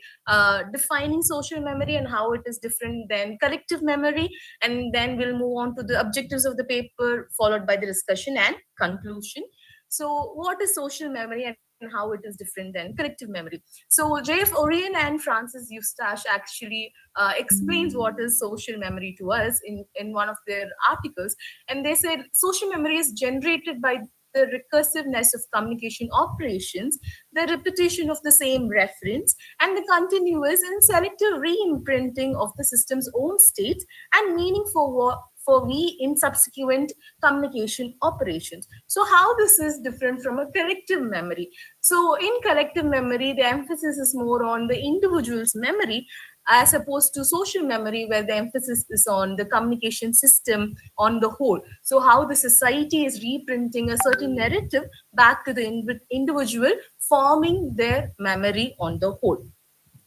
defining social memory and how it is different than collective memory. And then we'll move on to the objectives of the paper, followed by the discussion and conclusion. So, what is social memory and how it is different than collective memory? So, J.F. Orion and Francis Eustache actually explains what is social memory to us in one of their articles. And they said social memory is generated by the recursiveness of communication operations, the repetition of the same reference, and the continuous and selective re-imprinting of the system's own states and meaning for we in subsequent communication operations. So how this is different from a collective memory? So in collective memory, the emphasis is more on the individual's memory as opposed to social memory, where the emphasis is on the communication system on the whole. So how the society is reprinting a certain narrative back to the individual, forming their memory on the whole.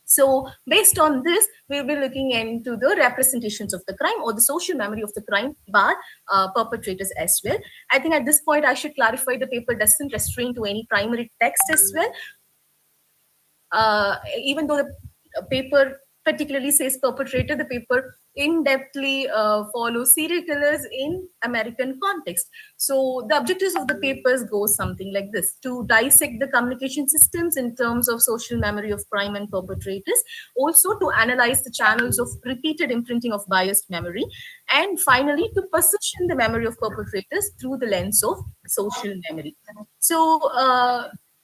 So based on this, we'll be looking into the representations of the crime or the social memory of the crime by perpetrators as well. I think at this point, I should clarify the paper doesn't restrain to any primary text as well. Even though the paper particularly says perpetrator, the paper in-depthly follows serial killers in American context. So the objectives of the papers go something like this: to dissect the communication systems in terms of social memory of crime and perpetrators, also to analyze the channels of repeated imprinting of biased memory, and finally to position the memory of perpetrators through the lens of social memory. So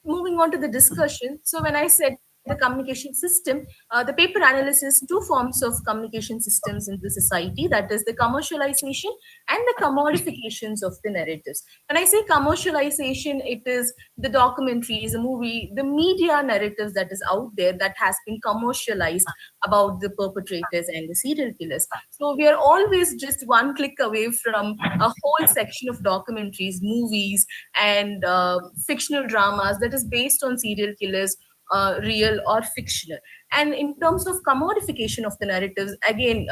moving on to the discussion. So when I said the communication system, the paper analyzes two forms of communication systems in the society, that is the commercialization and the commodifications of the narratives. When I say commercialization, it is the documentaries, the movie, the media narratives that is out there that has been commercialized about the perpetrators and the serial killers. So we are always just one click away from a whole section of documentaries, movies, and fictional dramas that is based on serial killers, real or fictional. And in terms of commodification of the narratives, again,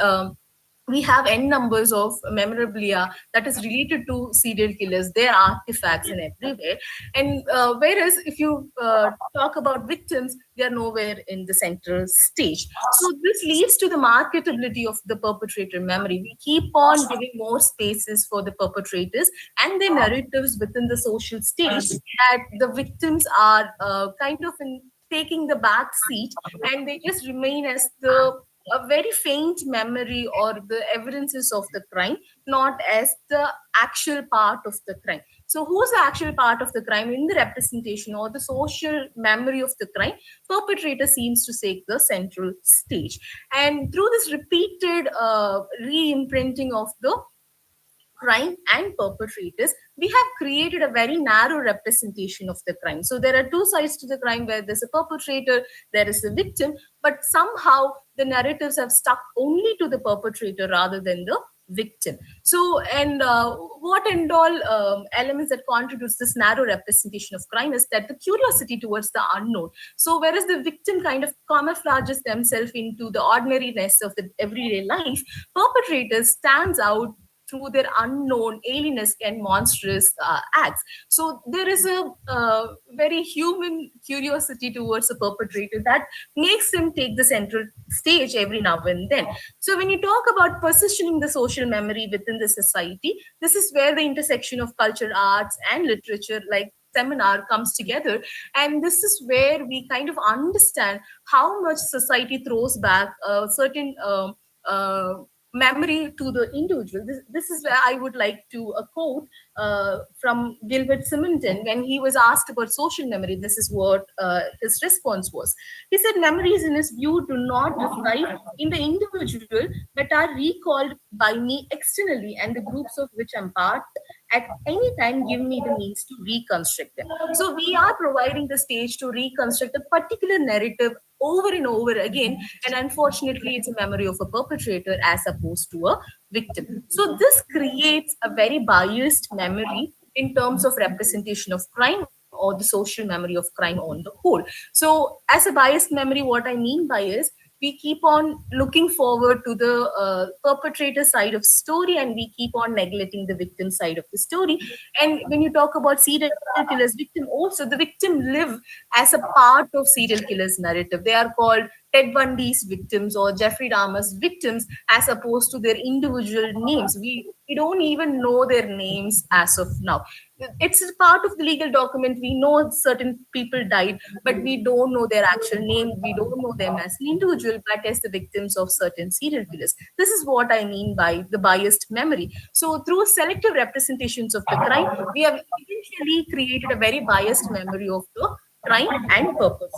we have n numbers of memorabilia that is related to serial killers, their artifacts and everywhere. And whereas if you talk about victims, they are nowhere in the central stage. So this leads to the marketability of the perpetrator memory. We keep on giving more spaces for the perpetrators and their narratives within the social stage, that the victims are kind of taking the back seat, and they just remain as the a very faint memory or the evidences of the crime, not as the actual part of the crime. So who's the actual part of the crime in the representation or the social memory of the crime? Perpetrator seems to take the central stage. And through this repeated re-imprinting of the crime and perpetrators, we have created a very narrow representation of the crime. So there are two sides to the crime, where there's a perpetrator, there is a victim, but somehow the narratives have stuck only to the perpetrator rather than the victim. So, and what and all elements that contributes this narrow representation of crime is that the curiosity towards the unknown. So whereas the victim kind of camouflages themselves into the ordinariness of the everyday life, perpetrators stands out through their unknown, alienous, and monstrous acts. So there is a very human curiosity towards a perpetrator that makes him take the central stage every now and then. So when you talk about positioning the social memory within the society, this is where the intersection of culture, arts, and literature, like seminar, comes together. And this is where we kind of understand how much society throws back a certain memory to the individual. This is where I would like to quote from Gilbert Simonton when he was asked about social memory. This is what his response was. He said, memories in his view do not reside in the individual, but are recalled by me externally, and the groups of which I'm part at any time give me the means to reconstruct them. So we are providing the stage to reconstruct a particular narrative over and over again, and unfortunately it's a memory of a perpetrator as opposed to a victim. So this creates a very biased memory in terms of representation of crime or the social memory of crime on the whole. So as a biased memory, what I mean by is we keep on looking forward to the perpetrator side of story, and we keep on neglecting the victim side of the story. And when you talk about serial killers, victim, also the victim live as a part of serial killers narrative. They are called Ted Bundy's victims or Jeffrey Dahmer's victims as opposed to their individual names. We don't even know their names as of now. It's a part of the legal document. We know certain people died, but we don't know their actual name. We don't know them as an individual, but as the victims of certain serial killers. This is what I mean by the biased memory. So through selective representations of the crime, we have eventually created a very biased memory of the crime and purpose.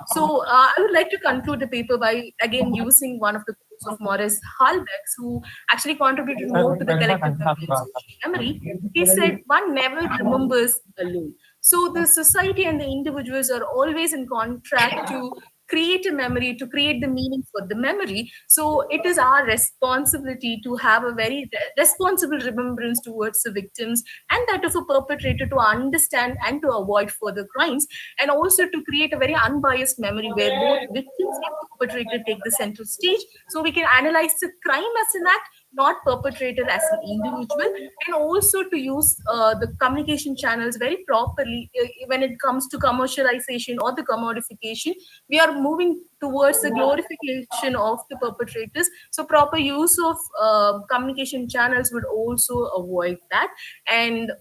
So I would like to conclude the paper by again using one of the quotes of Maurice Halbach, who actually contributed more to the collective memory and social memory. He said, one never remembers alone. So the society and the individuals are always in contract to create a memory, to create the meaning for the memory. So it is our responsibility to have a very responsible remembrance towards the victims and that of a perpetrator, to understand and to avoid further crimes, and also to create a very unbiased memory where both victims and perpetrator take the central stage, so we can analyze the crime as an act not perpetrator as an individual, and also to use the communication channels very properly when it comes to commercialization or the commodification. We are moving towards the glorification of the perpetrators. So proper use of communication channels would also avoid that. And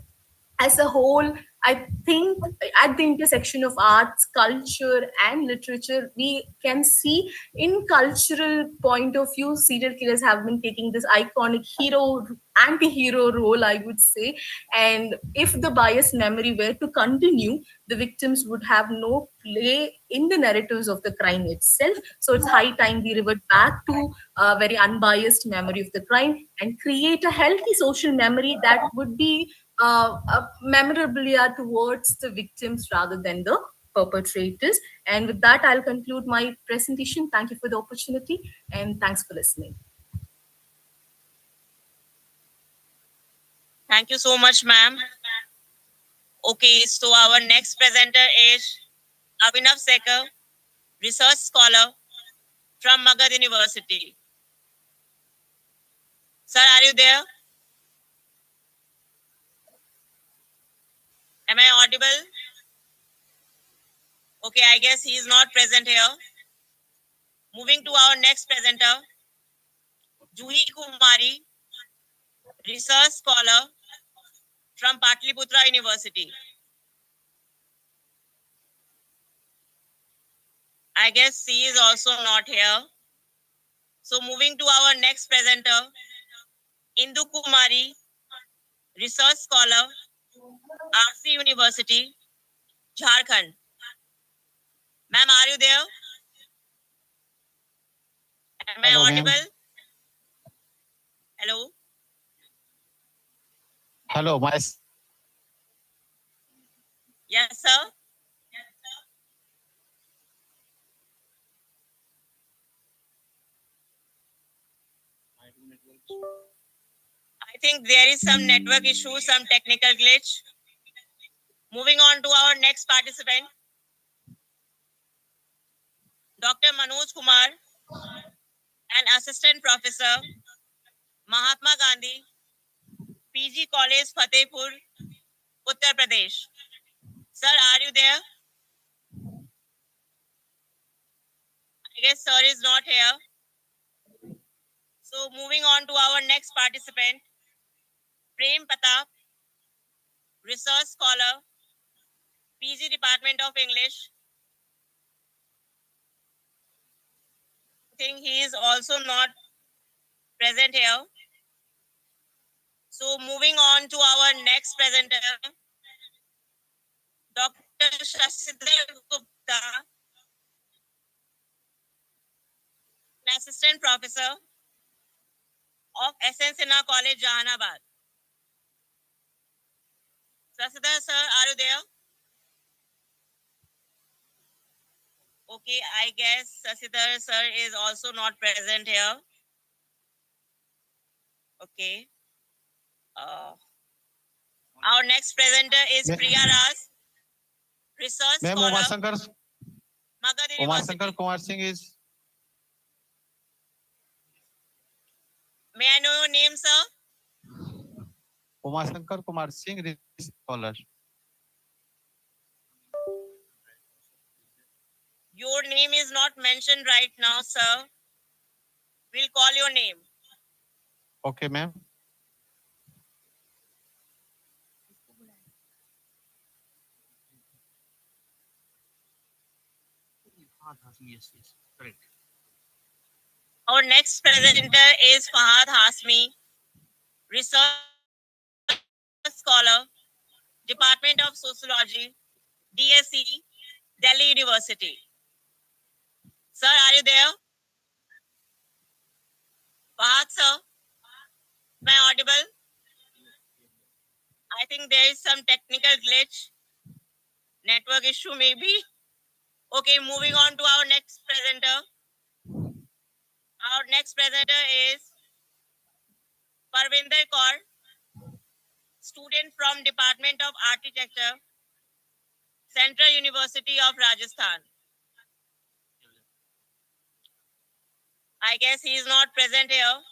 as a whole, I think at the intersection of arts, culture, and literature, we can see in cultural point of view, serial killers have been taking this iconic hero anti-hero role, I would say. And if the biased memory were to continue, the victims would have no play in the narratives of the crime itself. So it's high time we revert back to a very unbiased memory of the crime and create a healthy social memory that would be memorabilia towards the victims rather than the perpetrators. And with that, I'll conclude my presentation. Thank you for the opportunity and thanks for listening. Thank you so much, ma'am. Okay, so our next presenter is Abhinav Sekar, research scholar from Magad University. Sir, are you there? Am I audible? Okay, I guess he is not present here. Moving to our next presenter, Juhi Kumari, research scholar from Patliputra University. I guess she is also not here. So moving to our next presenter, Indu Kumari, research scholar, RC University, Jharkhand. Ma'am, are you there? Am I audible? Hello? Hello, Yes, sir. I think there is some network issue, some technical glitch. Moving on to our next participant, Dr. Manoj Kumar, an assistant professor, Mahatma Gandhi, PG College, Fatehpur, Uttar Pradesh. Sir, are you there? I guess sir is not here. So moving on to our next participant, Prem Pratap, research scholar, PG Department of English. I think he is also not present here. So moving on to our next presenter, Dr. Shashidhar Gupta, an assistant professor of SN Sinha College, Jahanabad. Shashidhar sir, are you there? Okay, I guess Shashidhar sir is also not present here. Okay. Our next presenter is Priya Raj, research Ma'am, scholar, Magad Umar University. Shankar Kumar Singh is. May I know your name, sir? Umar Shankar Kumar Singh, research scholar. Your name is not mentioned right now, sir. We'll call your name. Okay, ma'am. Yes, correct. Our next presenter is Fahad Hasmi, research scholar, Department of Sociology, DSE, Delhi University. Sir, are you there? Fahad, sir? Am I audible? I think there is some technical glitch. Network issue maybe. Okay, moving on to our next presenter. Our next presenter is Parvinder Kaur, student from Department of Architecture, Central University of Rajasthan. I guess he is not present here.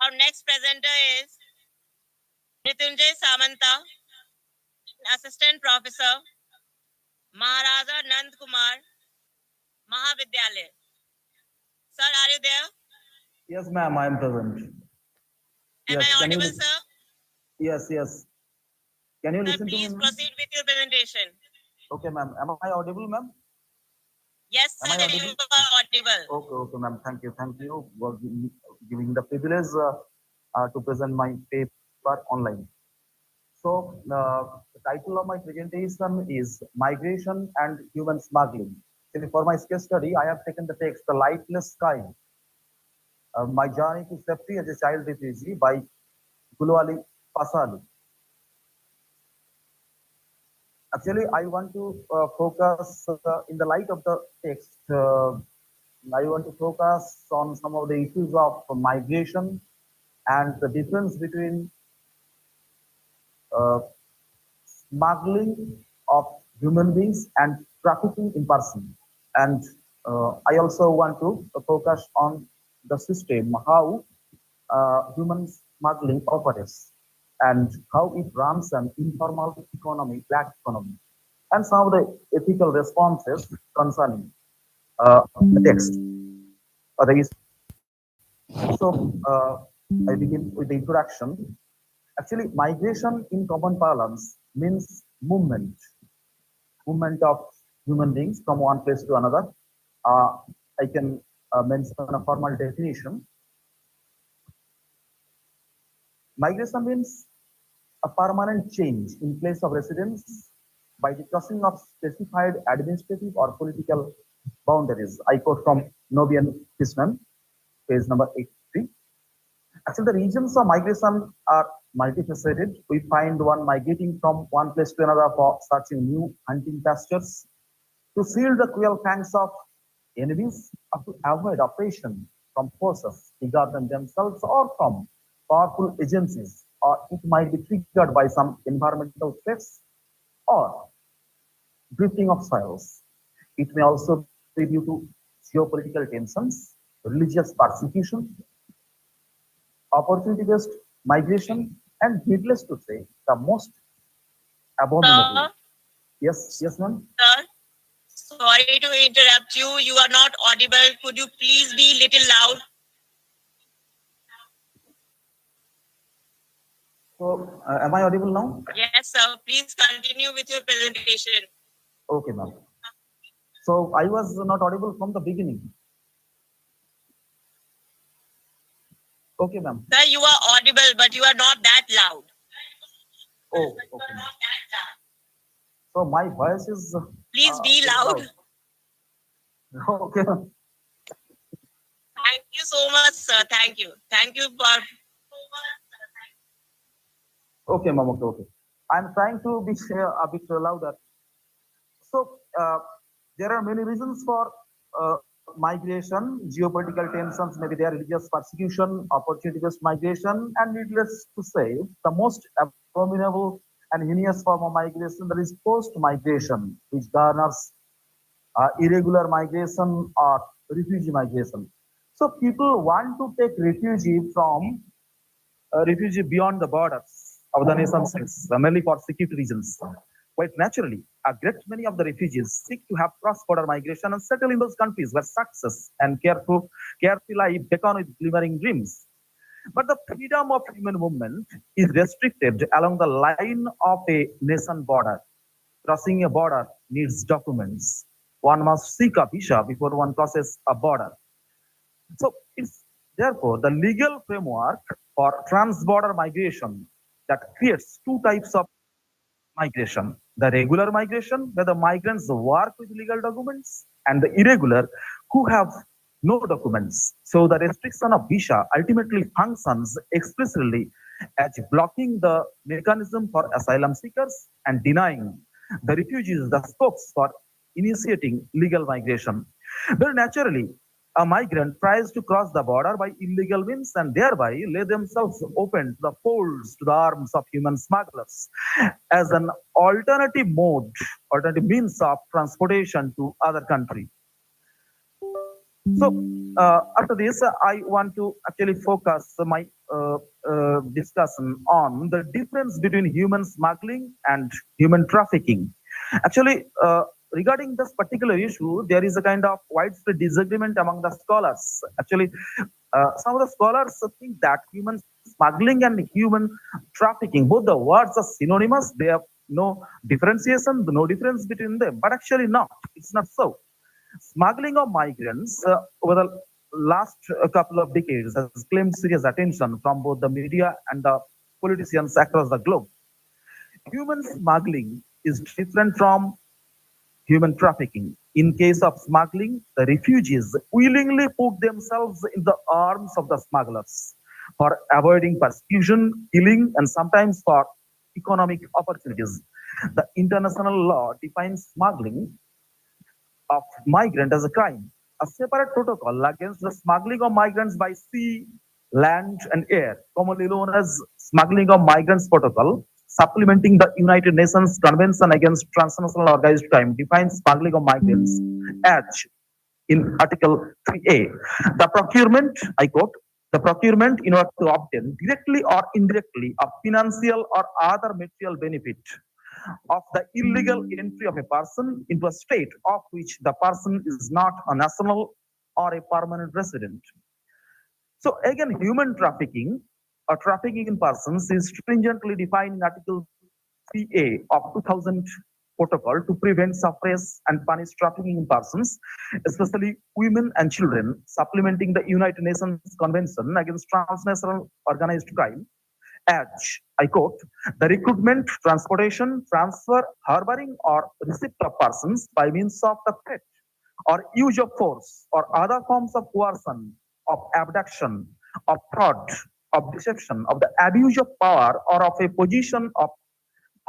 Our next presenter is Mrityunjay Samanta, Assistant Professor, Maharaja Nand Kumar, Mahavidyalaya. Sir, are you there? Yes, ma'am, I am present. Am Yes, I can you audible, listen? sir? Yes, yes. Can you Sir, listen to me, please ma'am? proceed with your presentation. Okay, ma'am. Am I audible, ma'am? Yes, Am sir, I audible? you are audible. Okay, ma'am. Thank you for giving the privilege to present my paper online. So, the title of my presentation is Migration and Human Smuggling. Actually, for my case study, I have taken the text, The Lightless Sky, My Journey to Safety as a Child Refugee by Gulwali Pasali. Actually, I want to focus in the light of the text. I want to focus on some of the issues of migration and the difference between uh, smuggling of human beings and trafficking in person. And I also want to focus on the system, how human smuggling operates and how it runs an informal economy, black economy, and some of the ethical responses concerning the text. I begin with the introduction. Actually, migration in common parlance means movement of human beings from one place to another. I can mention a formal definition. Migration means a permanent change in place of residence by the crossing of specified administrative or political boundaries. I quote from Nobian Krishnan, page number 83. Actually, the reasons of migration are multifaceted. We find one migrating from one place to another for searching new hunting pastures, to seal the cruel fangs of enemies, or to avoid oppression from forces bigger than themselves or from powerful agencies, or it might be triggered by some environmental threats or drifting of soils. It may also be due to geopolitical tensions, religious persecution, opportunity-based migration, and needless to say, the most abominable. Yes, ma'am. Sir, sorry to interrupt you. You are not audible. Could you please be little loud? So, am I audible now? Yes, sir. Please continue with your presentation. Okay, ma'am. So, I was not audible from the beginning. Okay, ma'am. Sir, you are audible, but you are not that loud. Oh, okay, ma'am. So, my voice is... Please be loud. Okay. Thank you so much, sir. Thank you. Thank you for... Okay, ma'am. Okay. I'm trying to be a bit louder. So, there are many reasons for migration, geopolitical tensions, maybe there are religious persecution, opportunity-based migration, and needless to say, the most abominable and heinous form of migration, that is post-migration, which garners irregular migration or refugee migration. So people want to take refugee beyond the borders of the nation states, merely for security reasons. Quite naturally, a great many of the refugees seek to have cross-border migration and settle in those countries where success and carefree life beckon with glimmering dreams. But the freedom of human movement is restricted along the line of a nation border. Crossing a border needs documents. One must seek a visa before one crosses a border. So it's therefore the legal framework for trans-border migration that creates two types of migration. The regular migration, where the migrants work with legal documents, and the irregular, who have no documents. So the restriction of visa ultimately functions explicitly as blocking the mechanism for asylum seekers and denying the refugees the scopes for initiating legal migration. Very naturally, a migrant tries to cross the border by illegal means and thereby lay themselves open to the folds, to the arms of human smugglers as an alternative means of transportation to other country. So after this, I want to actually focus my discussion on the difference between human smuggling and human trafficking. Actually, regarding this particular issue, there is a kind of widespread disagreement among the scholars. Actually, some of the scholars think that human smuggling and human trafficking, both the words are synonymous. They have no differentiation, no difference between them. But actually, not. It's not so. Smuggling of migrants over the last couple of decades has claimed serious attention from both the media and the politicians across the globe. Human smuggling is different from human trafficking. In case of smuggling, the refugees willingly put themselves in the arms of the smugglers for avoiding persecution, killing, and sometimes for economic opportunities. The international law defines smuggling of migrant as a crime. A separate protocol against the smuggling of migrants by sea, land, and air, commonly known as Smuggling of Migrants Protocol, supplementing the United Nations Convention Against Transnational Organized Crime, defines smuggling of migrants as in Article 3A. The procurement, I quote, the procurement in order to obtain directly or indirectly a financial or other material benefit of the illegal entry of a person into a state of which the person is not a national or a permanent resident. So again, human trafficking or trafficking in persons is stringently defined in Article 3A of 2000 protocol to prevent, suppress, and punish trafficking in persons, especially women and children, supplementing the United Nations Convention Against Transnational Organized Crime as, I quote, the recruitment, transportation, transfer, harboring, or receipt of persons by means of the threat or use of force or other forms of coercion, of abduction, of fraud, of deception, of the abuse of power, or of a position of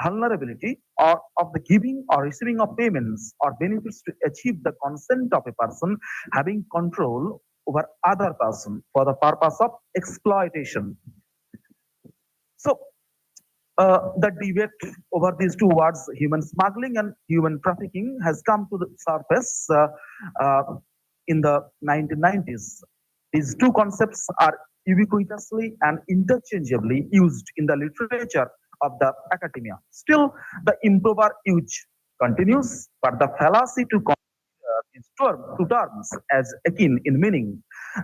vulnerability, or of the giving or receiving of payments or benefits to achieve the consent of a person having control over other person for the purpose of exploitation. So the debate over these two words, human smuggling and human trafficking, has come to the surface in the 1990s. These two concepts are ubiquitously and interchangeably used in the literature of the academia. Still, the improper use continues, but the fallacy to these two terms as akin in meaning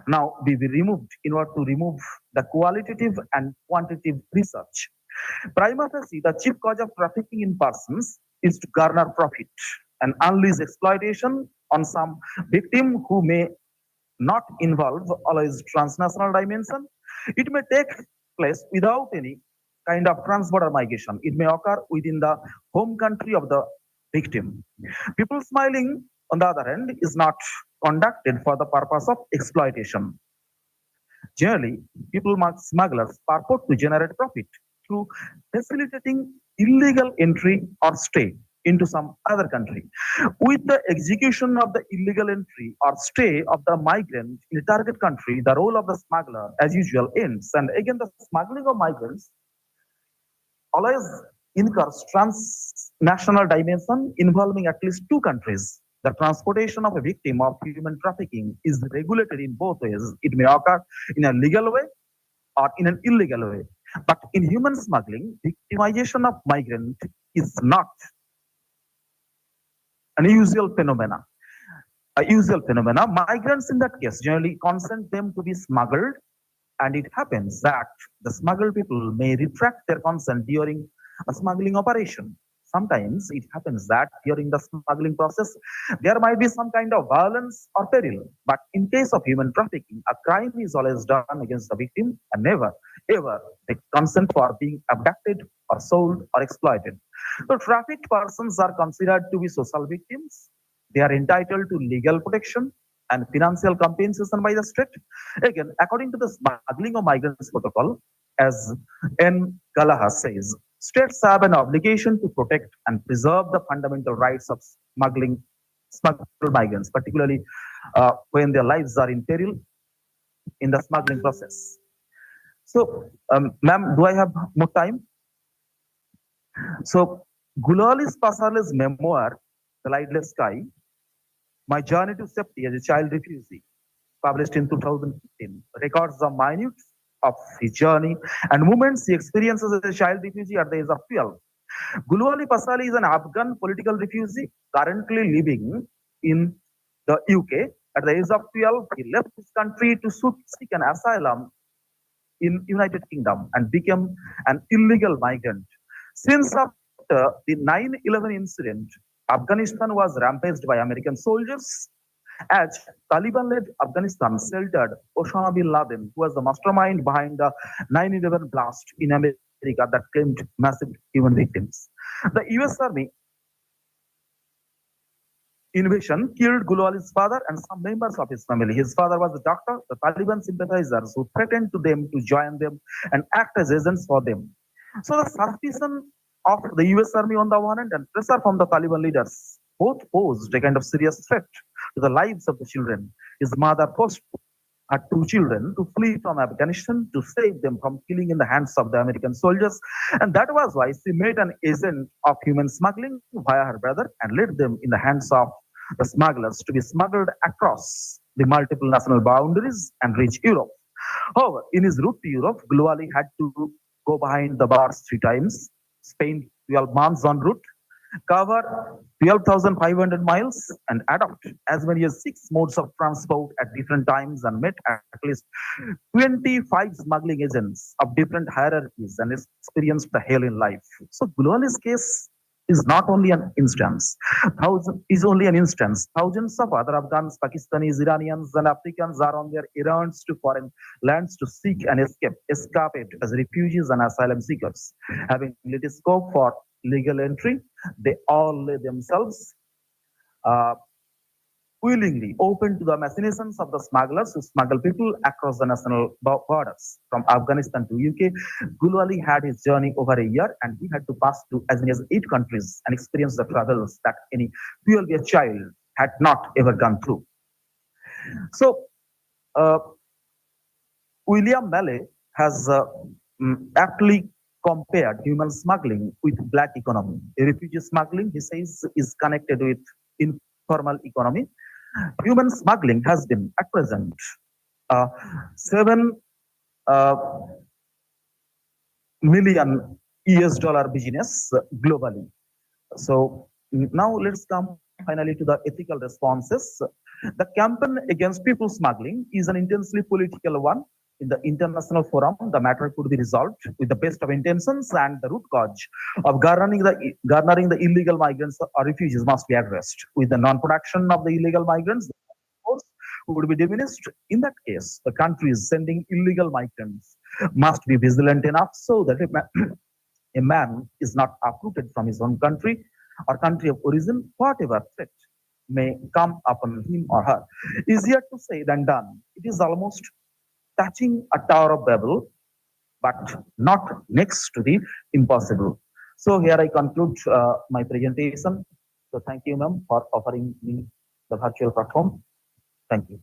now be removed in order to remove the qualitative and quantitative research. Prima facie, the chief cause of trafficking in persons is to garner profit and unleash exploitation on some victim who may not involve always transnational dimension. It may take place without any kind of transborder migration. It may occur within the home country of the victim. People smiling, on the other hand, is not conducted for the purpose of exploitation. Generally, people smugglers purport to generate profit through facilitating illegal entry or stay into some other country. With the execution of the illegal entry or stay of the migrant in a target country, the role of the smuggler, as usual, ends. And again, the smuggling of migrants always incurs transnational dimension involving at least two countries. The transportation of a victim of human trafficking is regulated in both ways. It may occur in a legal way or in an illegal way. But in human smuggling, victimization of migrant is not an usual phenomena. A usual phenomena. Migrants in that case generally consent them to be smuggled, and it happens that the smuggled people may retract their consent during a smuggling operation. Sometimes it happens that during the smuggling process, there might be some kind of violence or peril. But in case of human trafficking, a crime is always done against the victim and never, ever they consent for being abducted or sold or exploited. So trafficked persons are considered to be social victims. They are entitled to legal protection and financial compensation by the state. Again, according to the Smuggling of Migrants Protocol, as N. Gallagher says, states have an obligation to protect and preserve the fundamental rights of smuggled migrants, particularly when their lives are in peril in the smuggling process. So, ma'am, do I have more time? So, Gulalis Pasarle's memoir, The Lightless Sky, My Journey to Safety as a Child Refugee, published in 2015, records the minute of his journey and moments he experiences as a child refugee at the age of 12. Gulu Ali Pasali is an Afghan political refugee currently living in the UK. At the age of 12, he left his country to seek an asylum in United Kingdom and became an illegal migrant. Since after the 9/11 incident, Afghanistan was rampaged by American soldiers. As Taliban-led Afghanistan sheltered Osama bin Laden, who was the mastermind behind the 9/11 blast in America that claimed massive human victims. The US Army invasion killed Gulu Ali's father and some members of his family. His father was a doctor. The Taliban sympathizers who threatened to them to join them and act as agents for them. So the suspicion of the US Army on the one hand and pressure from the Taliban leaders both posed a kind of serious threat to the lives of the children. His mother forced her two children to flee from Afghanistan to save them from killing in the hands of the American soldiers. And that was why she made an agent of human smuggling via her brother and led them in the hands of the smugglers to be smuggled across the multiple national boundaries and reach Europe. However, in his route to Europe, Gulu Ali had to go behind the bars 3 times, spend 12 months en route, cover 12,500 miles, and adopt as many as 6 modes of transport at different times, and met at least 25 smuggling agents of different hierarchies and experienced the hell in life. So Gulu Ali's case is not only an instance, Thousands of other Afghans, Pakistanis, Iranians, and Africans are on their errands to foreign lands to seek and escape it as refugees and asylum seekers. Having little scope for legal entry, they all lay themselves willingly open to the machinations of the smugglers who smuggle people across the national borders. From Afghanistan to UK, Gulu Ali had his journey over a year, and he had to pass through as many as 8 countries and experience the struggles that any 12-year child had not ever gone through. So, William Mallet has aptly compared human smuggling with black economy. Refugee smuggling, he says, is connected with informal economy. Human smuggling has been at present 7 million US dollar business globally. So now let's come finally to the ethical responses. The campaign against people smuggling is an intensely political one. In the international forum, the matter could be resolved with the best of intentions, and the root cause of garnering the illegal migrants or refugees must be addressed. With the non-production of the illegal migrants, the force would be diminished. In that case, the countries sending illegal migrants must be vigilant enough so that a man is not uprooted from his own country or country of origin, whatever threat may come upon him or her. Easier to say than done. It is almost touching a Tower of Babel, but not next to the impossible. So here I conclude my presentation. So thank you, ma'am, for offering me the virtual platform. Thank you.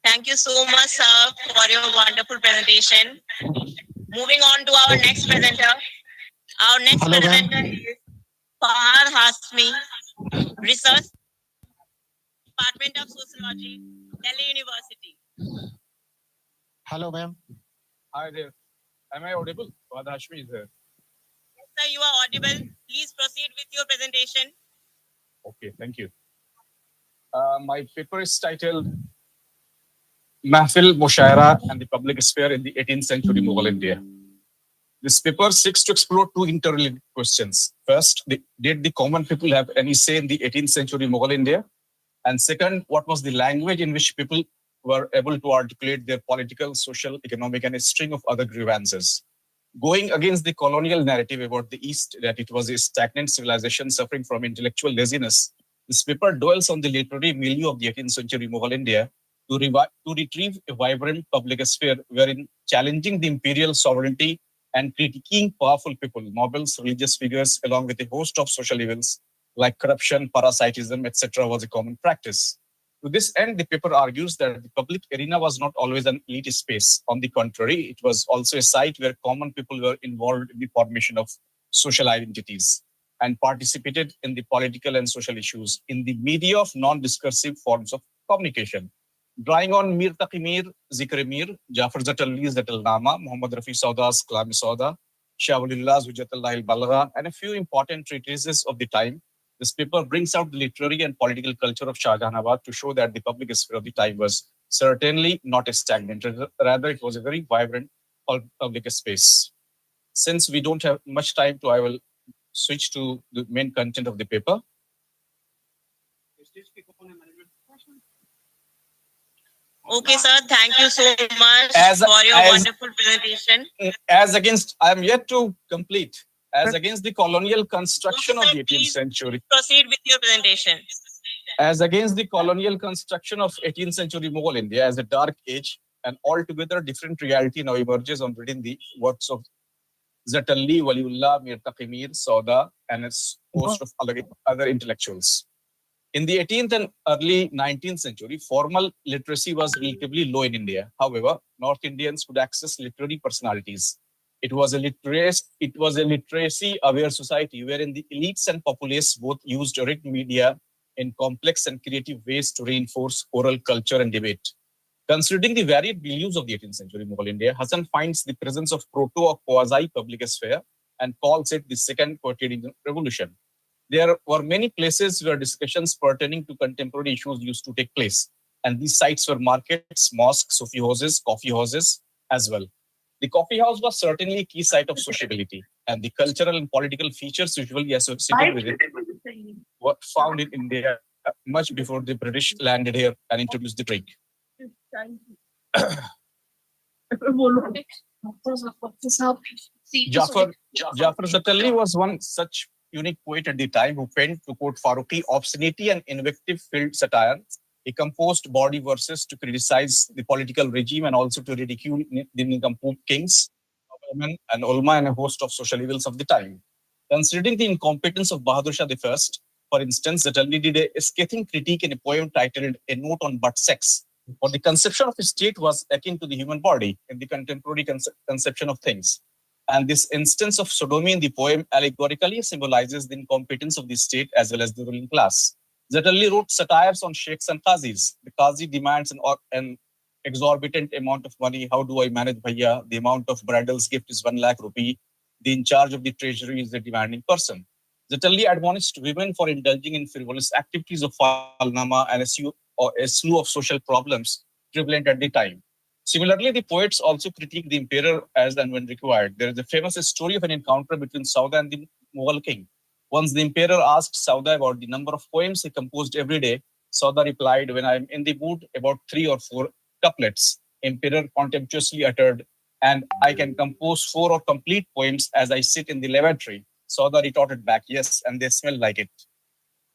Thank you so much, sir, for your wonderful presentation. Moving on to our next presenter. Our next presenter is Fahad Hasmi, Research, Department of Sociology, Delhi University. Hello, ma'am. Hi there. Am I audible? Fahad Hashmi is there. Yes, sir, you are audible. Please proceed with your presentation. Okay, thank you. My paper is titled Mahfil, Mushaira and the Public Sphere in the 18th Century Mughal India. This paper seeks to explore 2 interrelated questions. First, did the common people have any say in the 18th century Mughal India? And second, what was the language in which people were able to articulate their political, social, economic, and a string of other grievances? Going against the colonial narrative about the East, that it was a stagnant civilization suffering from intellectual laziness, this paper dwells on the literary milieu of the 18th century Mughal India to retrieve a vibrant public sphere wherein challenging the imperial sovereignty and critiquing powerful people, nobles, religious figures, along with a host of social evils like corruption, parasitism, etc. was a common practice. To this end, the paper argues that the public arena was not always an elite space. On the contrary, it was also a site where common people were involved in the formation of social identities and participated in the political and social issues in the media of non-discursive forms of communication. Drawing on Mir Taqimir, Zikr Mir, Jafar Zatalli's Zatalnama, Muhammad Rafi Sauda's Kalam Sauda, Shah Waliullah's Hujjatullah al-Balagha, and a few important treatises of the time, this paper brings out the literary and political culture of Shah Jahanabad to show that the public sphere of the time was certainly not a stagnant, rather it was a very vibrant public space. Since we don't have much time, I will switch to the main content of the paper. Okay, sir. Thank you so much for your wonderful presentation. I am yet to complete. As against the colonial construction of the 18th century. Proceed with your presentation. As against the colonial construction of 18th century Mughal India as a dark age, an altogether different reality now emerges on reading the works of Zatalli, Waliullah, Mir Taqimir, Sauda, and a host of other intellectuals. In the 18th and early 19th century, formal literacy was relatively low in India. However, North Indians could access literary personalities. It was a literacy-aware society wherein the elites and populace both used written media in complex and creative ways to reinforce oral culture and debate. Considering the varied beliefs of the 18th century Mughal India, Hassan finds the presence of proto or quasi-public sphere and calls it the second quotidian revolution. There were many places where discussions pertaining to contemporary issues used to take place. And these sites were markets, mosques, Sufi houses, coffee houses as well. The coffee house was certainly a key site of sociability, and the cultural and political features usually associated with it were found in India much before the British landed here and introduced the drink. Jafar Zatalli was one such unique poet at the time who penned, to quote Farooqi, obscenity and invective-filled satire. He composed bawdy verses to criticize the political regime and also to ridicule the nincompoop kings, women, and ulama and a host of social evils of the time. Considering the incompetence of Bahadur Shah I, for instance, Zatalli did a scathing critique in a poem titled A Note on Butt Sex. For the conception of a state was akin to the human body in the contemporary conception of things. And this instance of sodomy in the poem allegorically symbolizes the incompetence of the state as well as the ruling class. Zatalli wrote satires on sheikhs and qazis. The qazi demands an exorbitant amount of money. How do I manage, bhaiya? The amount of bridal's gift is 1 lakh rupee. The in charge of the treasury is the demanding person. Zatalli admonished women for indulging in frivolous activities of falnama and a slew of social problems prevalent at the time. Similarly, the poets also critique the emperor as and when required. There is a famous story of an encounter between Sauda and the Mughal king. Once the emperor asked Sauda about the number of poems he composed every day, Sauda replied, "When I am in the mood, about 3 or 4 couplets." Emperor contemptuously uttered, "And I can compose 4 or complete poems as I sit in the lavatory." Sauda retorted back, "Yes, and they smell like it."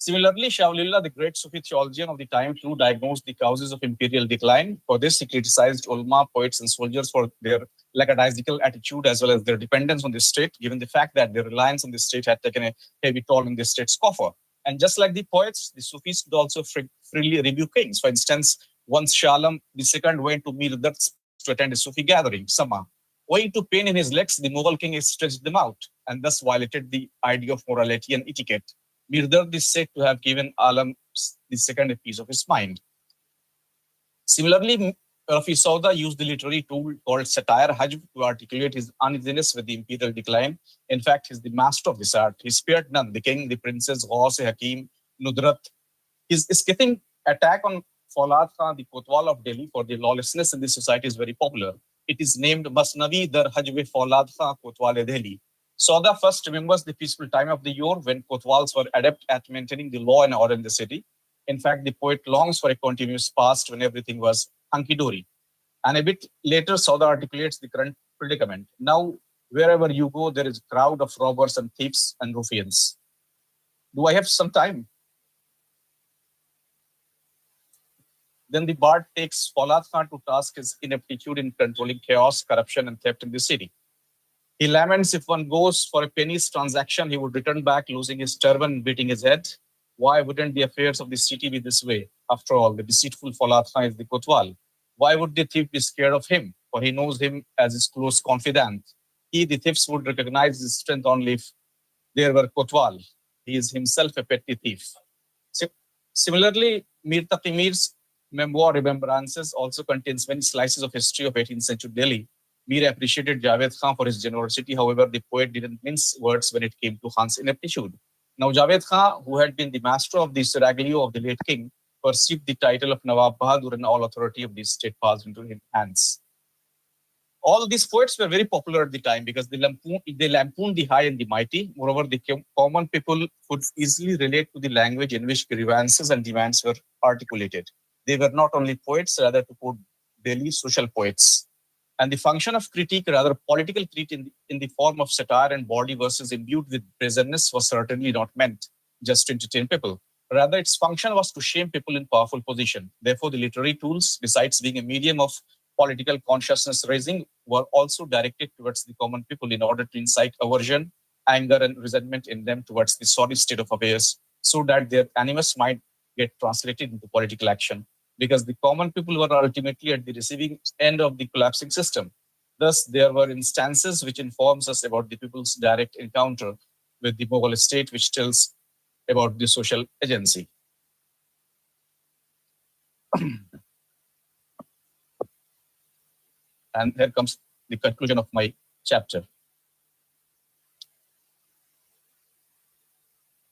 Similarly, Shah Waliullah, the great Sufi theologian of the time, too diagnosed the causes of imperial decline. For this, he criticized ulama, poets, and soldiers for their lackadaisical attitude as well as their dependence on the state, given the fact that their reliance on the state had taken a heavy toll in the state's coffer. And just like the poets, the Sufis could also freely rebuke kings. For instance, once Shah Alam II went to Mir to attend a Sufi gathering, Sama. Owing to pain in his legs, the Mughal king stretched them out and thus violated the idea of morality and etiquette. Mir Dard is said to have given Alam II a piece of his mind. Similarly, Rafi Sauda used the literary tool called satire hajb to articulate his uneasiness with the imperial decline. In fact, he's the master of this art. He spared none, the king, the princess, Ghaus-e-Hakim, Nudrat. His scathing attack on Fawlad Khan, the Kotwal of Delhi, for the lawlessness in this society is very popular. It is named Masnavi Dar Hajb Fawlad Khan Kotwal Delhi. Sauda first remembers the peaceful time of the year when Kotwals were adept at maintaining the law and order in the city. In fact, the poet longs for a continuous past when everything was hunky-dory. And a bit later, Sauda articulates the current predicament. Now, wherever you go, there is a crowd of robbers and thieves and ruffians. Do I have some time? Then the bard takes Fawlad Khan to task his ineptitude in controlling chaos, corruption, and theft in the city. He laments if one goes for a penny's transaction, he would return back losing his turban and beating his head. Why wouldn't the affairs of the city be this way? After all, the deceitful Fawlad Khan is the Kotwal. Why would the thief be scared of him? For he knows him as his close confidant. He, the thieves, would recognize his strength only if there were Kotwal. He is himself a petty thief. Similarly, Mir Taqimir's memoir Remembrances also contains many slices of history of 18th century Delhi. Mir appreciated Javed Khan for his generosity. However, the poet didn't mince words when it came to Khan's ineptitude. Now, Javed Khan, who had been the master of the seraglio of the late king, perceived the title of Nawab Bahadur and all authority of the state passed into his hands. All these poets were very popular at the time because they lampooned the high and the mighty. Moreover, the common people could easily relate to the language in which grievances and demands were articulated. They were not only poets, rather to quote Delhi, social poets. And the function of critique, rather political critique in the form of satire and bawdy verses imbued with brazenness, was certainly not meant just to entertain people. Rather, its function was to shame people in powerful position. Therefore, the literary tools, besides being a medium of political consciousness raising, were also directed towards the common people in order to incite aversion, anger, and resentment in them towards the sorry state of affairs, so that their animus might get translated into political action. Because the common people were ultimately at the receiving end of the collapsing system. Thus, there were instances which informs us about the people's direct encounter with the Mughal state, which tells about the social agency. And here comes the conclusion of my chapter.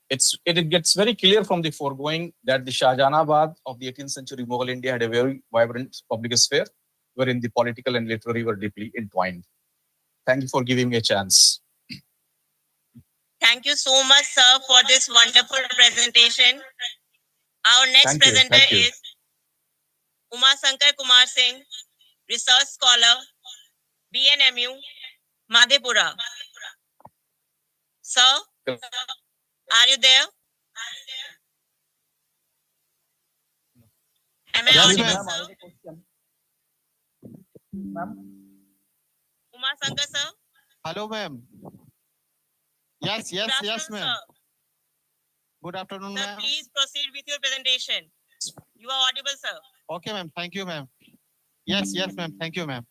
It gets very clear from the foregoing that the Shahjahanabad of the 18th century Mughal India had a very vibrant public sphere, wherein the political and literary were deeply entwined. Thank you for giving me a chance. Thank you so much, sir, for this wonderful presentation. Our next presenter is Uma Sankar Kumar Singh, research scholar, BNMU, Madhepura. Sir, are you there? Am I audible, sir? Uma Sankar, sir? Hello, ma'am. Yes, ma'am. Good afternoon, Sir, ma'am. please proceed with your presentation. You are audible, sir. Okay, ma'am. Thank you, ma'am. Yes, ma'am. Thank you, ma'am.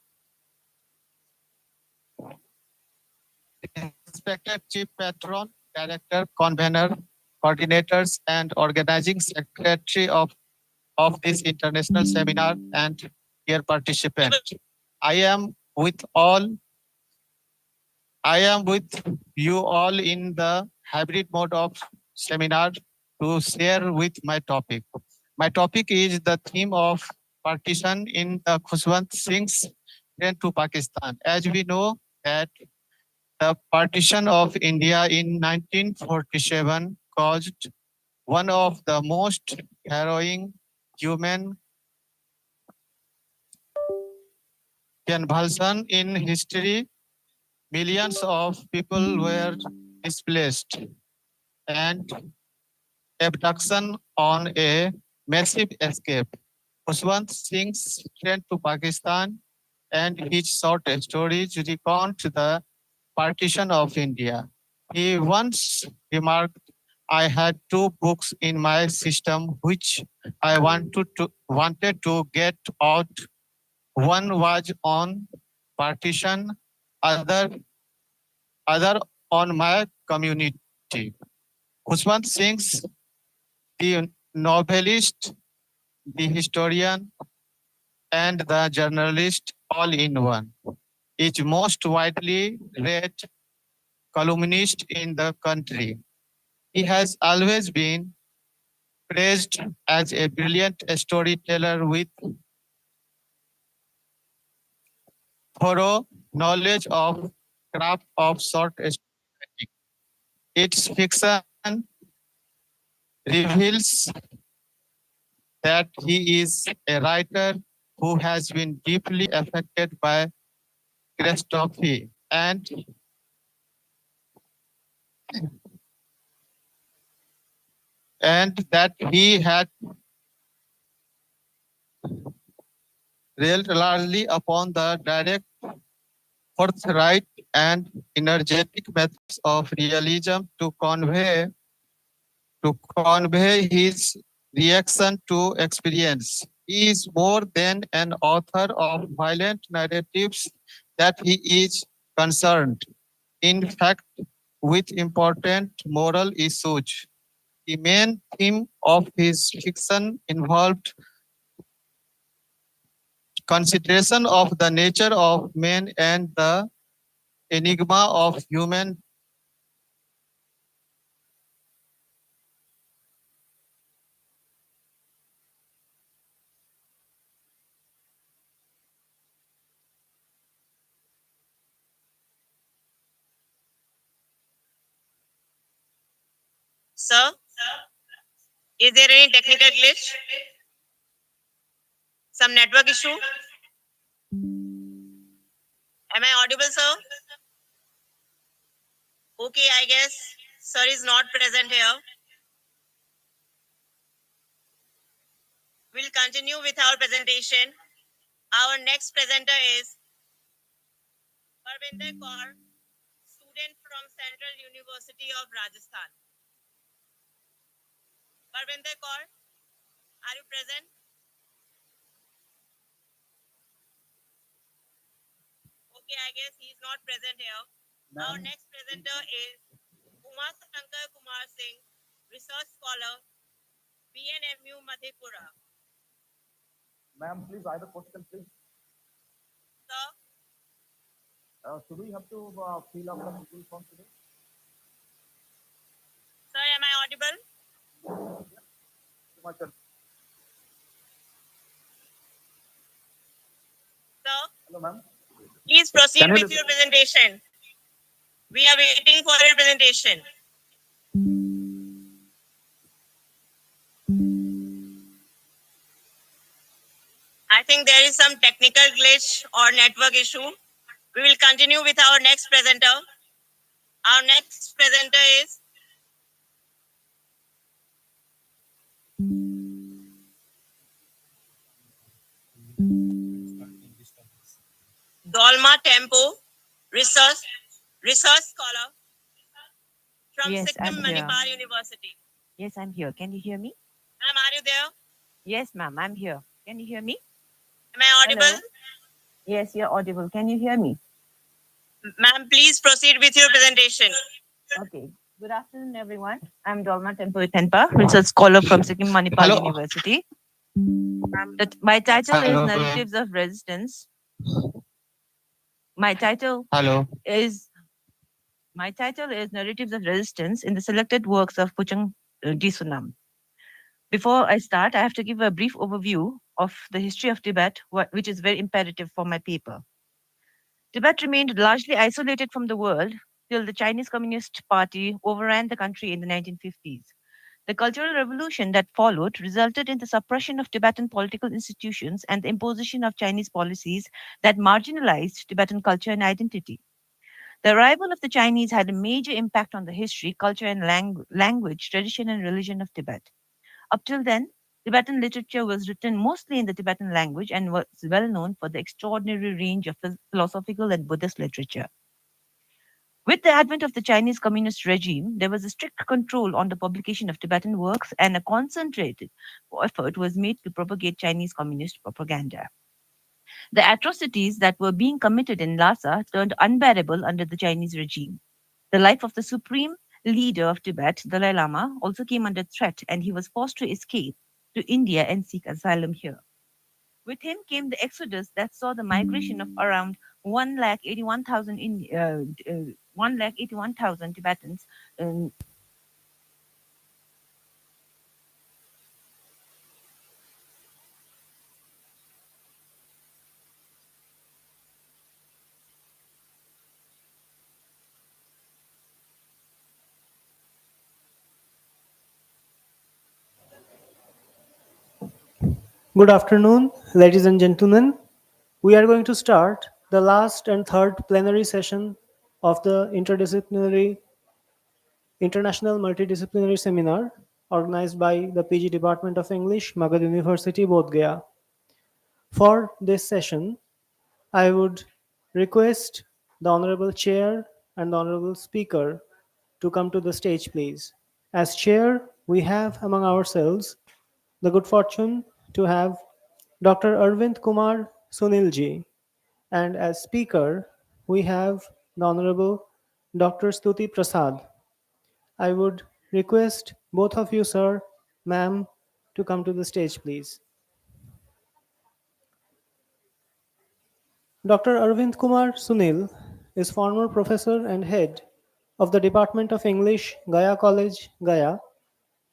Respected Chief Patron, Director, Convener, Coordinators, and Organizing Secretary of this international seminar and dear participants. I am with you all in the hybrid mode of seminar to share with my topic. My topic is the theme of partition in the Khushwant Singh's train to Pakistan. As we know that the partition of India in 1947 caused one of the most harrowing human convulsion in history. Millions of people were displaced and abduction on a massive escape. Khushwant Singh's train to Pakistan and his short stories recount the partition of India. He once remarked, I had two books in my system which I wanted to get out. One was on partition, other on my community. Khushwant Singh's the novelist, the historian, and the journalist all in one, is most widely read columnist in the country. He has always been praised as a brilliant storyteller with thorough knowledge of craft of short storytelling. Its fiction reveals that he is a writer who has been deeply affected by catastrophe and that he had relied largely upon the direct, forthright, and energetic methods of realism to convey his reaction to experience. He is more than an author of violent narratives that he is concerned, in fact, with important moral issues. The main theme of his fiction involved consideration of the nature of man and the enigma of human. Sir, is there any technical glitch? Some network issue? Am I audible, sir? Okay, I guess sir is not present here. We'll continue with our presentation. Our next presenter is Parvinder Kaur, student from Central University of Rajasthan. Parvinder Kaur, are you present? Okay, I guess he is not present here. Our next presenter is Kumar Shankar Kumar Singh, research scholar, BNMU Madhepura. Ma'am, please, I have a question, please. Sir, Should we have to fill up the Google form today? sir, am I audible? Too much. Sir, Hello, ma'am. please proceed Can you with your presentation. We are waiting for your presentation. I think there is some technical glitch or network issue. We will continue with our next presenter. Our next presenter is Dolma Tempo, research scholar from Yes, Sikkim I'm here. Manipal University. Yes, I'm here. Can you hear me? Ma'am, are you there? Yes, ma'am, I'm here. Can you hear me? Am I audible? Hello? Yes, you're audible. Can you hear me? Ma'am, please proceed with your presentation. Okay. Good afternoon, everyone. I'm Dolma Tempo Tenpa, research scholar from Sikkim Manipal University. My title is Hello. Narratives of Resistance. My title Hello. is Narratives of Resistance in the selected works of Puchang Jisunam. Before I start, I have to give a brief overview of the history of Tibet, which is very imperative for my paper. Tibet remained largely isolated from the world till the Chinese Communist Party overran the country in the 1950s. The Cultural Revolution that followed resulted in the suppression of Tibetan political institutions and the imposition of Chinese policies that marginalized Tibetan culture and identity. The arrival of the Chinese had a major impact on the history, culture, and language, tradition, and religion of Tibet. Up till then, Tibetan literature was written mostly in the Tibetan language and was well known for the extraordinary range of philosophical and Buddhist literature. With the advent of the Chinese Communist regime, there was a strict control on the publication of Tibetan works, and a concentrated effort was made to propagate Chinese Communist propaganda. The atrocities that were being committed in Lhasa turned unbearable under the Chinese regime. The life of the supreme leader of Tibet, Dalai Lama, also came under threat, and he was forced to escape to India and seek asylum here. With him came the exodus that saw the migration of around 181,000 Tibetans. Good afternoon, ladies and gentlemen. We are going to start the last and third plenary session of the International Multidisciplinary Seminar organized by the PG Department of English, Magad University, Bodh Gaya. For this session, I would request the Honorable Chair and the Honorable Speaker to come to the stage, please. As Chair, we have among ourselves the good fortune to have Dr. Arvind Kumar Sunilji, and as Speaker, we have the Honorable Dr. Stuti Prasad. I would request both of you, sir, ma'am, to come to the stage, please. Dr. Arvind Kumar Sunil is former professor and head of the Department of English, Gaya College, Gaya,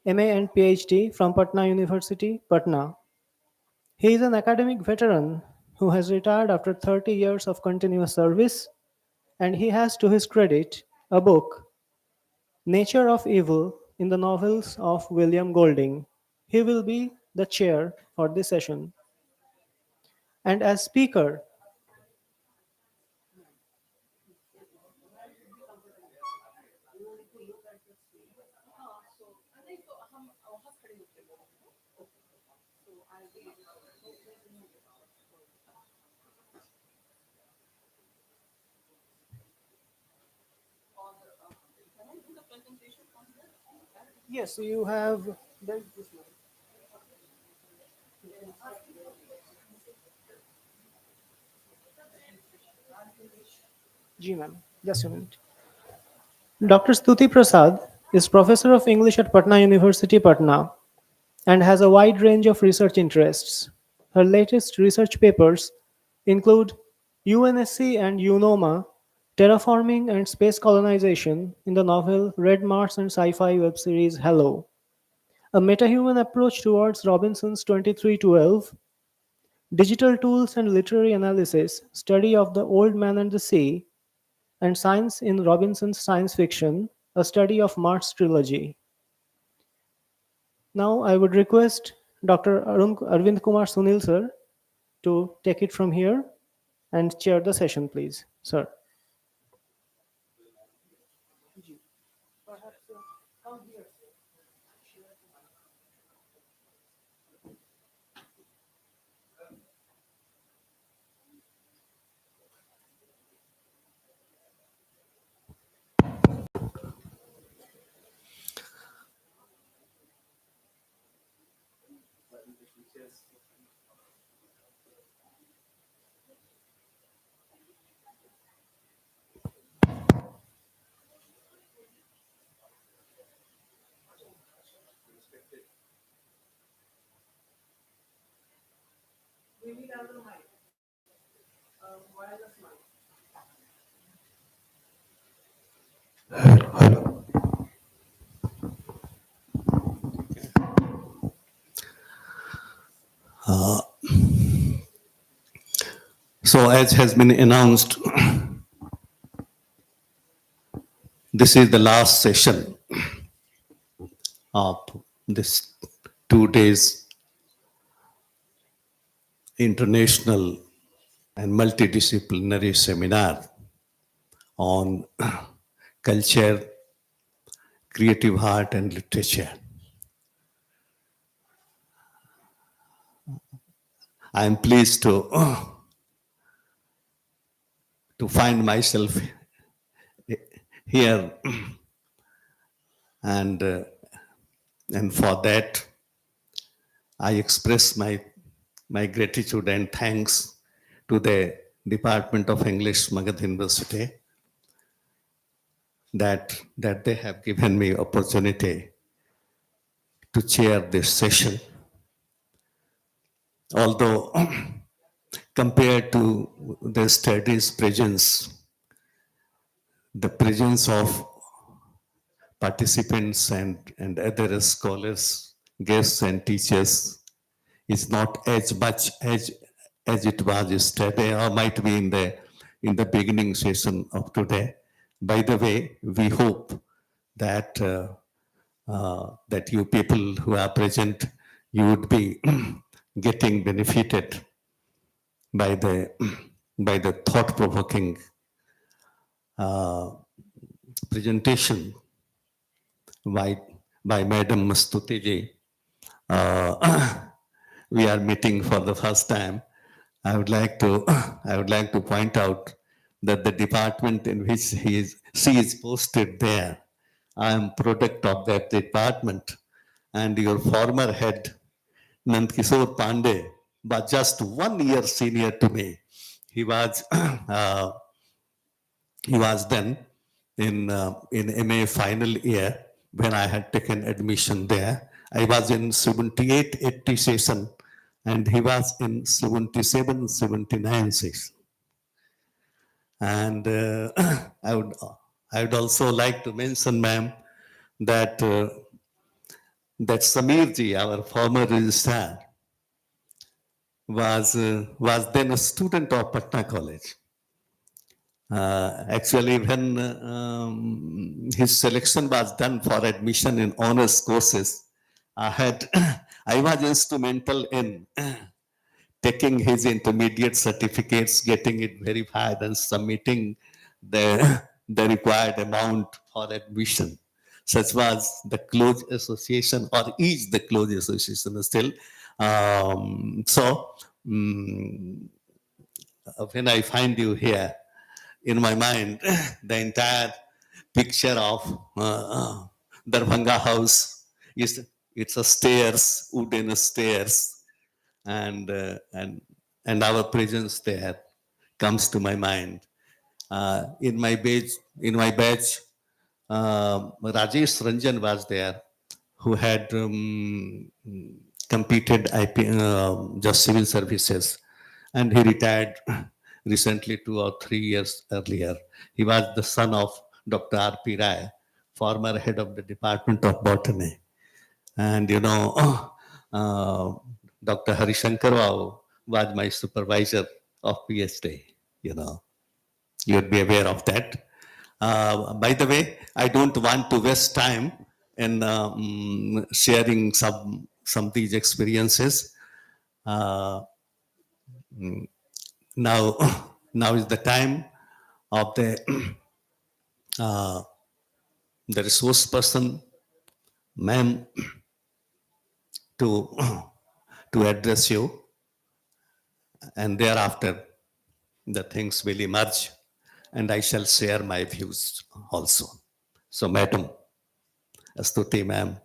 MA and PhD from Patna University, Patna. He is an academic veteran who has retired after 30 years of continuous service, and he has to his credit a book, Nature of Evil, in the novels of William Golding. He will be the chair for this session. And as speaker, yes, you have. Ji ma'am, just a minute. Dr. Stuti Prasad is professor of English at Patna University, Patna, and has a wide range of research interests. Her latest research papers include UNSC and UNOMA, Terraforming and Space Colonization in the novel Red Mars and sci-fi web series Hello, a metahuman approach towards Robinson's 2312, Digital Tools and Literary Analysis, Study of the Old Man and the Sea, and Science in Robinson's Science Fiction, a study of Mars trilogy. Now I would request Dr. Arvind Kumar Sunil sir to take it from here and chair the session, please, sir. So as has been announced, this is the last session of this 2 days international and multidisciplinary seminar on culture, creative art and literature. I am pleased to find myself here, and for that I express my gratitude and thanks to the Department of English, Magadha University, that they have given me opportunity to chair this session. Although compared to the studies presence, the presence of participants and other scholars, guests and teachers is not as much as it was yesterday, or might be in the beginning session of today. By the way, we hope that that you people who are present, you would be getting benefited by the thought-provoking presentation by Madam Mastuti ji. We are meeting for the first time. I would like to point out that the department in which she is posted there, I am product of that department, and your former head, Nandkishore Pandey, was just 1 year senior to me. He was then in MA final year when I had taken admission there. I was in 78-80 session, and he was in 77-79 session. And I would also like to mention, ma'am, that that Samir ji, our former registrar, was then a student of Patna College. Actually, when his selection was done for admission in honors courses, I was instrumental in taking his intermediate certificates, getting it verified, and submitting the required amount for admission. Such was the close association, or is the close association still. When I find you here, in my mind, the entire picture of Darbhanga house is, it's a stairs, wooden stairs, and our presence there comes to my mind. In my batch, Rajesh Ranjan was there, who had completed just civil services, and he retired recently 2 or 3 years earlier. He was the son of Dr. R.P. Rai, former head of the Department of Botany. And Dr. Harishankar Rao was my supervisor of PhD. You'd be aware of that. By the way, I don't want to waste time in sharing some of these experiences. Now is the time of the resource person, ma'am, to address you, and thereafter the things will emerge, and I shall share my views also. So, Madam Astuti, ma'am.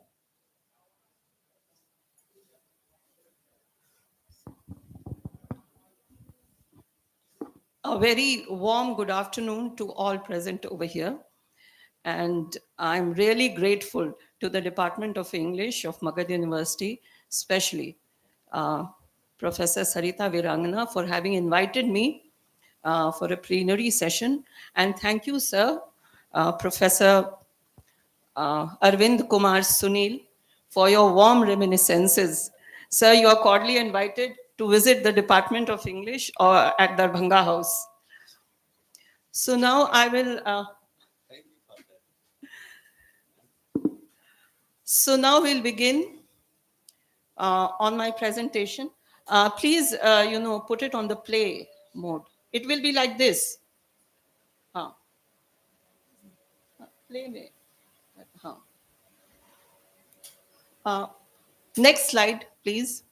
A very warm good afternoon to all present over here. And I'm really grateful to the Department of English of Magad University, especially Professor Sarita Virangana, for having invited me for a plenary session. And thank you, sir, Professor Arvind Kumar Sunil, for your warm reminiscences. Sir, you are cordially invited to visit the Department of English or at Darbhanga House. So now I will... So now we'll begin on my presentation. Please, put it on the play mode. It will be like this. Play me. Next slide, please.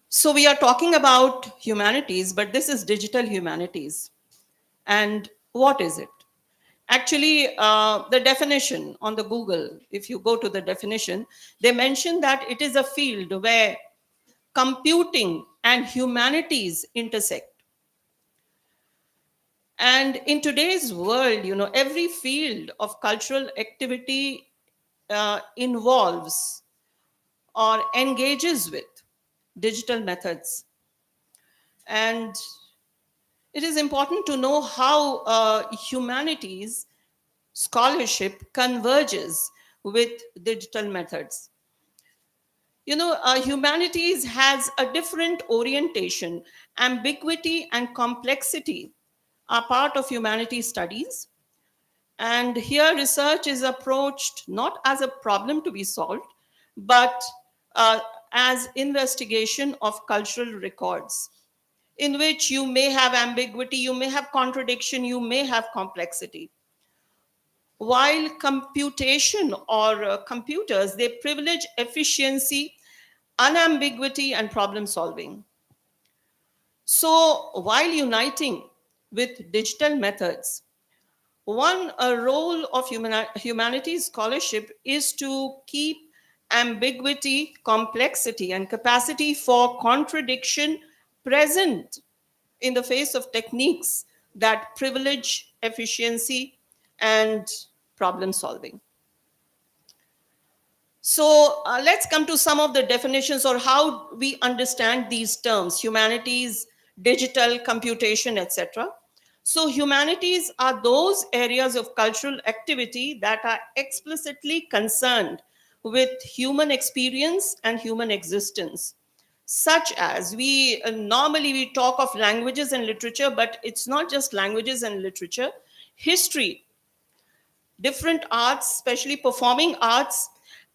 So we are talking about humanities, but this is digital humanities. And what is it? Actually, the definition on the Google, if you go to the definition, they mention that it is a field where computing and humanities intersect. And in today's world, every field of cultural activity involves or engages with digital methods. And it is important to know how humanities scholarship converges with digital methods. Humanities has a different orientation, ambiguity, and complexity are part of humanities studies. And here research is approached not as a problem to be solved, but as investigation of cultural records, in which you may have ambiguity, you may have contradiction, you may have complexity. While computation or computers, they privilege efficiency, unambiguity, and problem solving. So while uniting with digital methods, one role of humanities scholarship is to keep ambiguity, complexity, and capacity for contradiction present in the face of techniques that privilege efficiency and problem solving. So let's come to some of the definitions or how we understand these terms, humanities, digital, computation, etc. So humanities are those areas of cultural activity that are explicitly concerned with human experience and human existence, such as we normally we talk of languages and literature, but it's not just languages and literature. History, different arts, especially performing arts,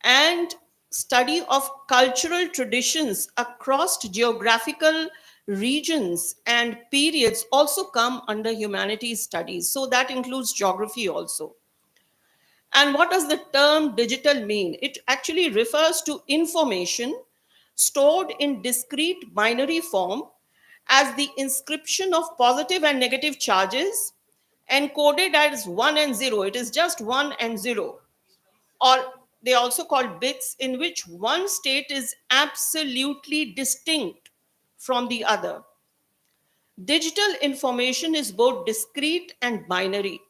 and study of cultural traditions across geographical regions and periods also come under humanities studies. So that includes geography also. And what does the term digital mean? It actually refers to information stored in discrete binary form as the inscription of positive and negative charges encoded as 1 and 0. It is just 1 and 0. Or they also called bits, in which one state is absolutely distinct from the other. Digital information is both discrete and binary.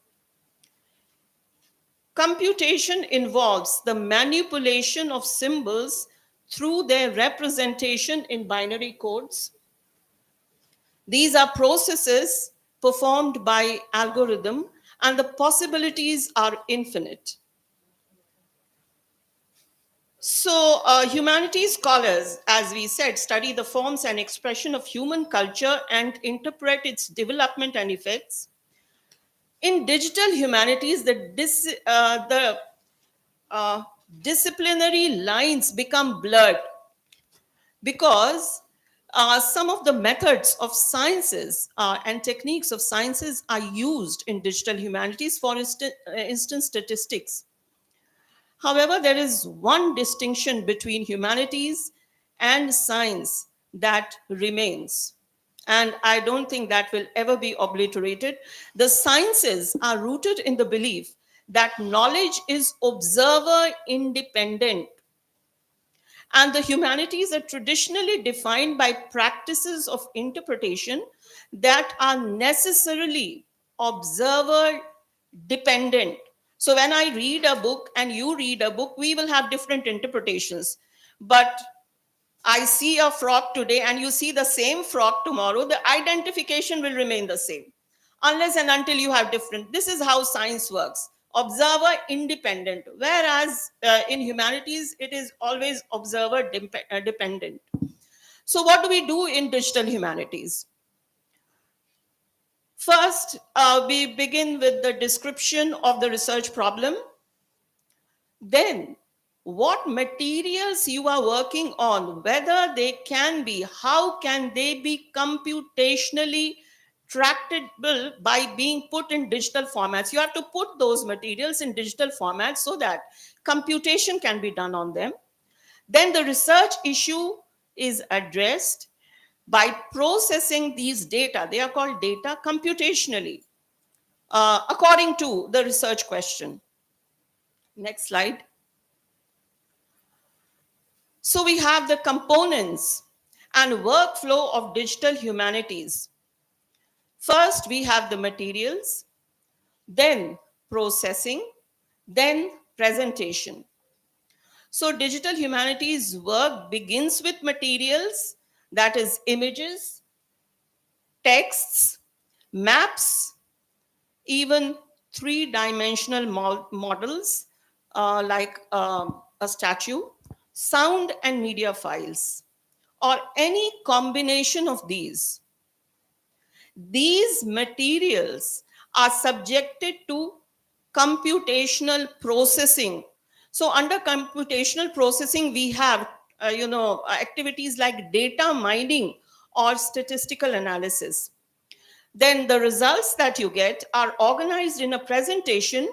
Computation involves the manipulation of symbols through their representation in binary codes. These are processes performed by algorithm, and the possibilities are infinite. So, humanities scholars, as we said, study the forms and expression of human culture and interpret its development and effects. In digital humanities, the disciplinary lines become blurred because some of the methods of sciences and techniques of sciences are used in digital humanities, for instance, statistics. However, there is one distinction between humanities and science that remains. And I don't think that will ever be obliterated. The sciences are rooted in the belief that knowledge is observer independent. And the humanities are traditionally defined by practices of interpretation that are necessarily observer dependent. So when I read a book and you read a book, we will have different interpretations. But I see a frog today and you see the same frog tomorrow, the identification will remain the same. Unless and until you have different. This is how science works. Observer independent. Whereas in humanities, it is always observer dependent. So what do we do in digital humanities? First, we begin with the description of the research problem. Then, what materials you are working on, whether they can be, how can they be computationally tractable by being put in digital formats. You have to put those materials in digital formats so that computation can be done on them. Then the research issue is addressed by processing these data. They are called data computationally, according to the research question. Next slide. So we have the components and workflow of digital humanities. First, we have the materials, then processing, then presentation. So digital humanities work begins with materials, that is images, texts, maps, even three-dimensional models like a statue, sound and media files, or any combination of these. These materials are subjected to computational processing. So under computational processing, we have activities like data mining or statistical analysis. Then the results that you get are organized in a presentation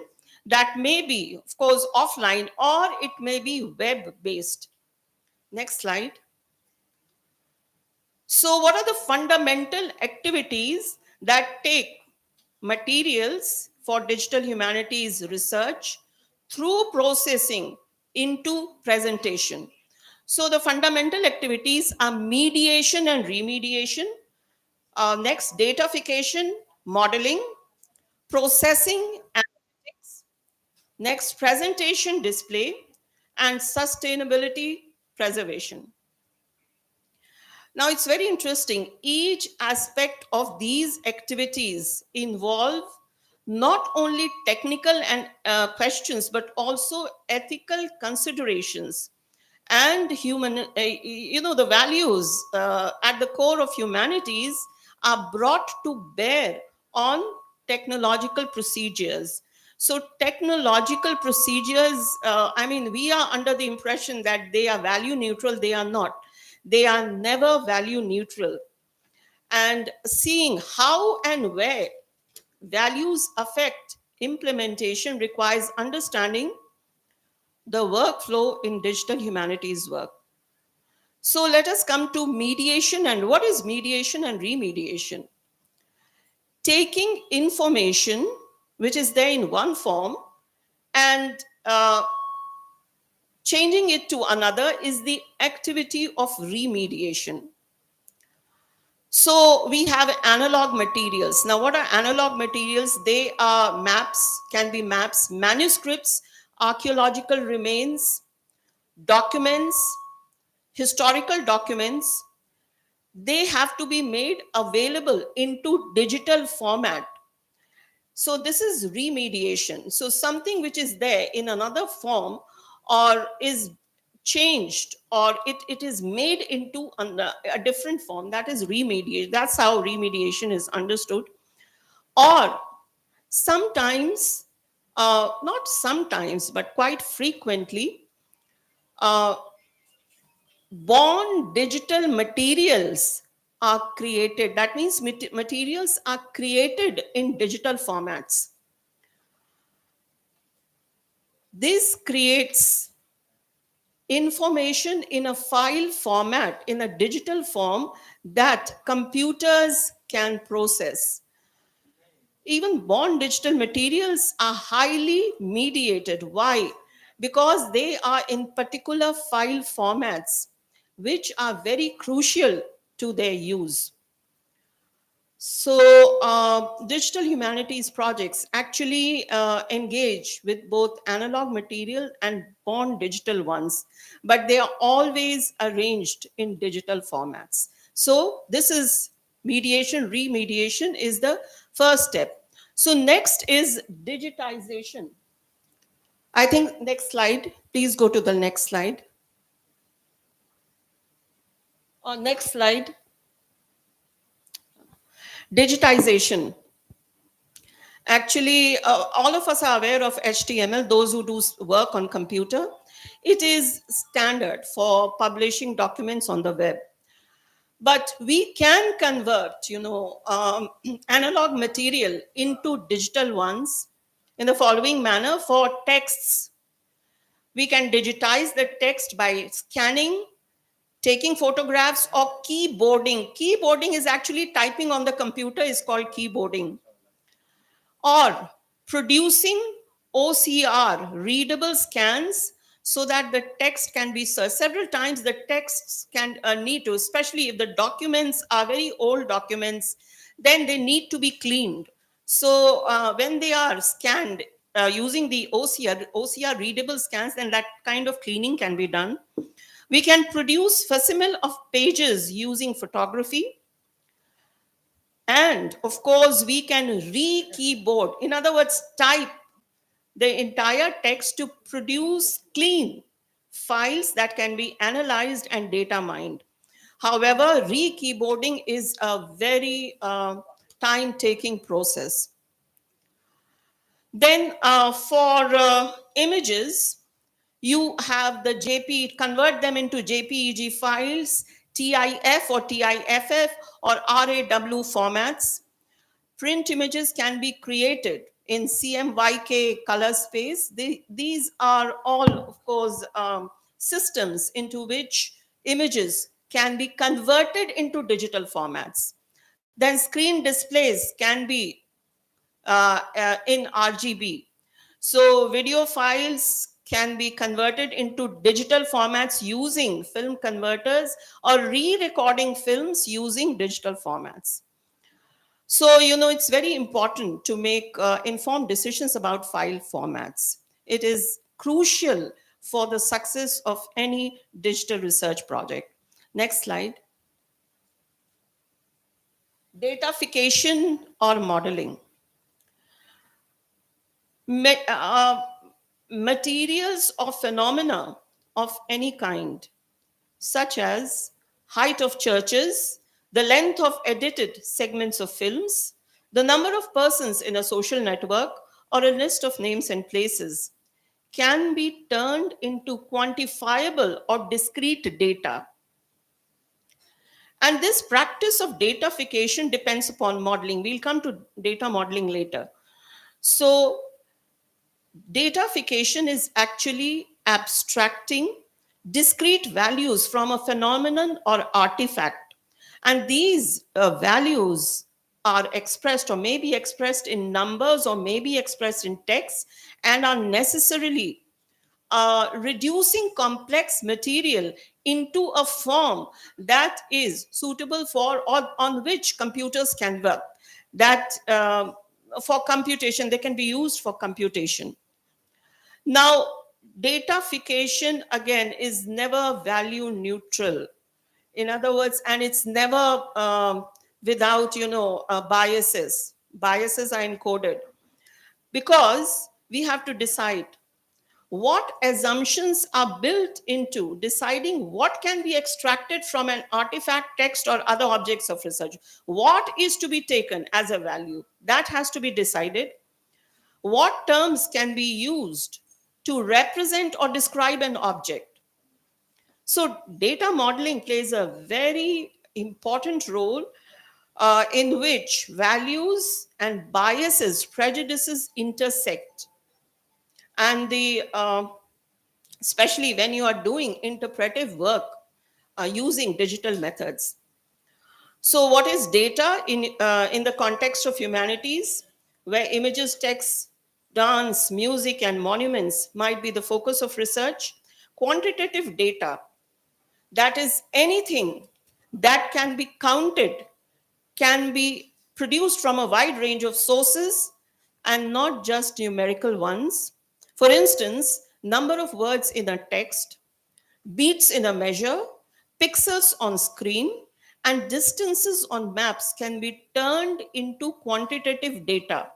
that may be, of course, offline, or it may be web-based. Next slide. So what are the fundamental activities that take materials for digital humanities research through processing into presentation? So the fundamental activities are mediation and remediation, next datafication, modeling, processing, analytics, next presentation display, and sustainability preservation. Now, it's very interesting. Each aspect of these activities involve not only technical and questions, but also ethical considerations and human, the values at the core of humanities are brought to bear on technological procedures. So technological procedures, we are under the impression that they are value neutral. They are not. They are never value neutral. And seeing how and where values affect implementation requires understanding the workflow in digital humanities work. So let us come to mediation. And what is mediation and remediation? Taking information which is there in one form and changing it to another is the activity of remediation. So we have analog materials. Now, what are analog materials? They are maps, can be maps, manuscripts, archaeological remains, documents, historical documents. They have to be made available into digital format. So this is remediation. So something which is there in another form or is changed or it is made into a different form, that is remediation. That's how remediation is understood. Or sometimes, not sometimes, but quite frequently, born digital materials are created. That means materials are created in digital formats. This creates information in a file format, in a digital form that computers can process. Even born digital materials are highly mediated. Why? Because they are in particular file formats which are very crucial to their use. So, digital humanities projects actually engage with both analog material and born digital ones, but they are always arranged in digital formats. So, this is mediation, remediation is the first step. So, next is digitization. I think next slide, please go to the next slide. Next slide. Digitization. Actually, all of us are aware of HTML, those who do work on computer. It is standard for publishing documents on the web. But we can convert, analog material into digital ones in the following manner. For texts, we can digitize the text by scanning, taking photographs, or keyboarding. Keyboarding is actually typing on the computer, is called keyboarding. Or producing OCR, readable scans, so that the text can be searched. Several times the texts can need to, especially if the documents are very old documents, then they need to be cleaned. So when they are scanned using the OCR readable scans, then that kind of cleaning can be done. We can produce facsimile of pages using photography. And of course, we can re-keyboard, in other words, type the entire text to produce clean files that can be analyzed and data mined. However, re-keyboarding is a very time-taking process. Then for images, you have the convert them into JPEG files, TIF or TIFF or RAW formats. Print images can be created in CMYK color space. These are all, of course, systems into which images can be converted into digital formats. Then screen displays can be in RGB. So video files can be converted into digital formats using film converters or re-recording films using digital formats. So, it's very important to make informed decisions about file formats. It is crucial for the success of any digital research project. Next slide. Datafication or modeling. Materials or phenomena of any kind, such as height of churches, the length of edited segments of films, the number of persons in a social network, or a list of names and places, can be turned into quantifiable or discrete data. And this practice of datafication depends upon modeling. We'll come to data modeling later. So, datafication is actually abstracting discrete values from a phenomenon or artifact. And these values are expressed or may be expressed in numbers or may be expressed in text and are necessarily reducing complex material into a form that is suitable for or on which computers can work. That for computation, they can be used for computation. Now, datafication again is never value neutral. In other words, and it's never without, biases. Biases are encoded because we have to decide what assumptions are built into deciding what can be extracted from an artifact, text, or other objects of research. What is to be taken as a value? That has to be decided. What terms can be used to represent or describe an object? So, data modeling plays a very important role in which values and biases, prejudices intersect. And especially when you are doing interpretive work using digital methods. So, what is data in the context of humanities, where images, text, dance, music, and monuments might be the focus of research? Quantitative data, that is anything that can be counted, can be produced from a wide range of sources and not just numerical ones. For instance, number of words in a text, beats in a measure, pixels on screen, and distances on maps can be turned into quantitative data.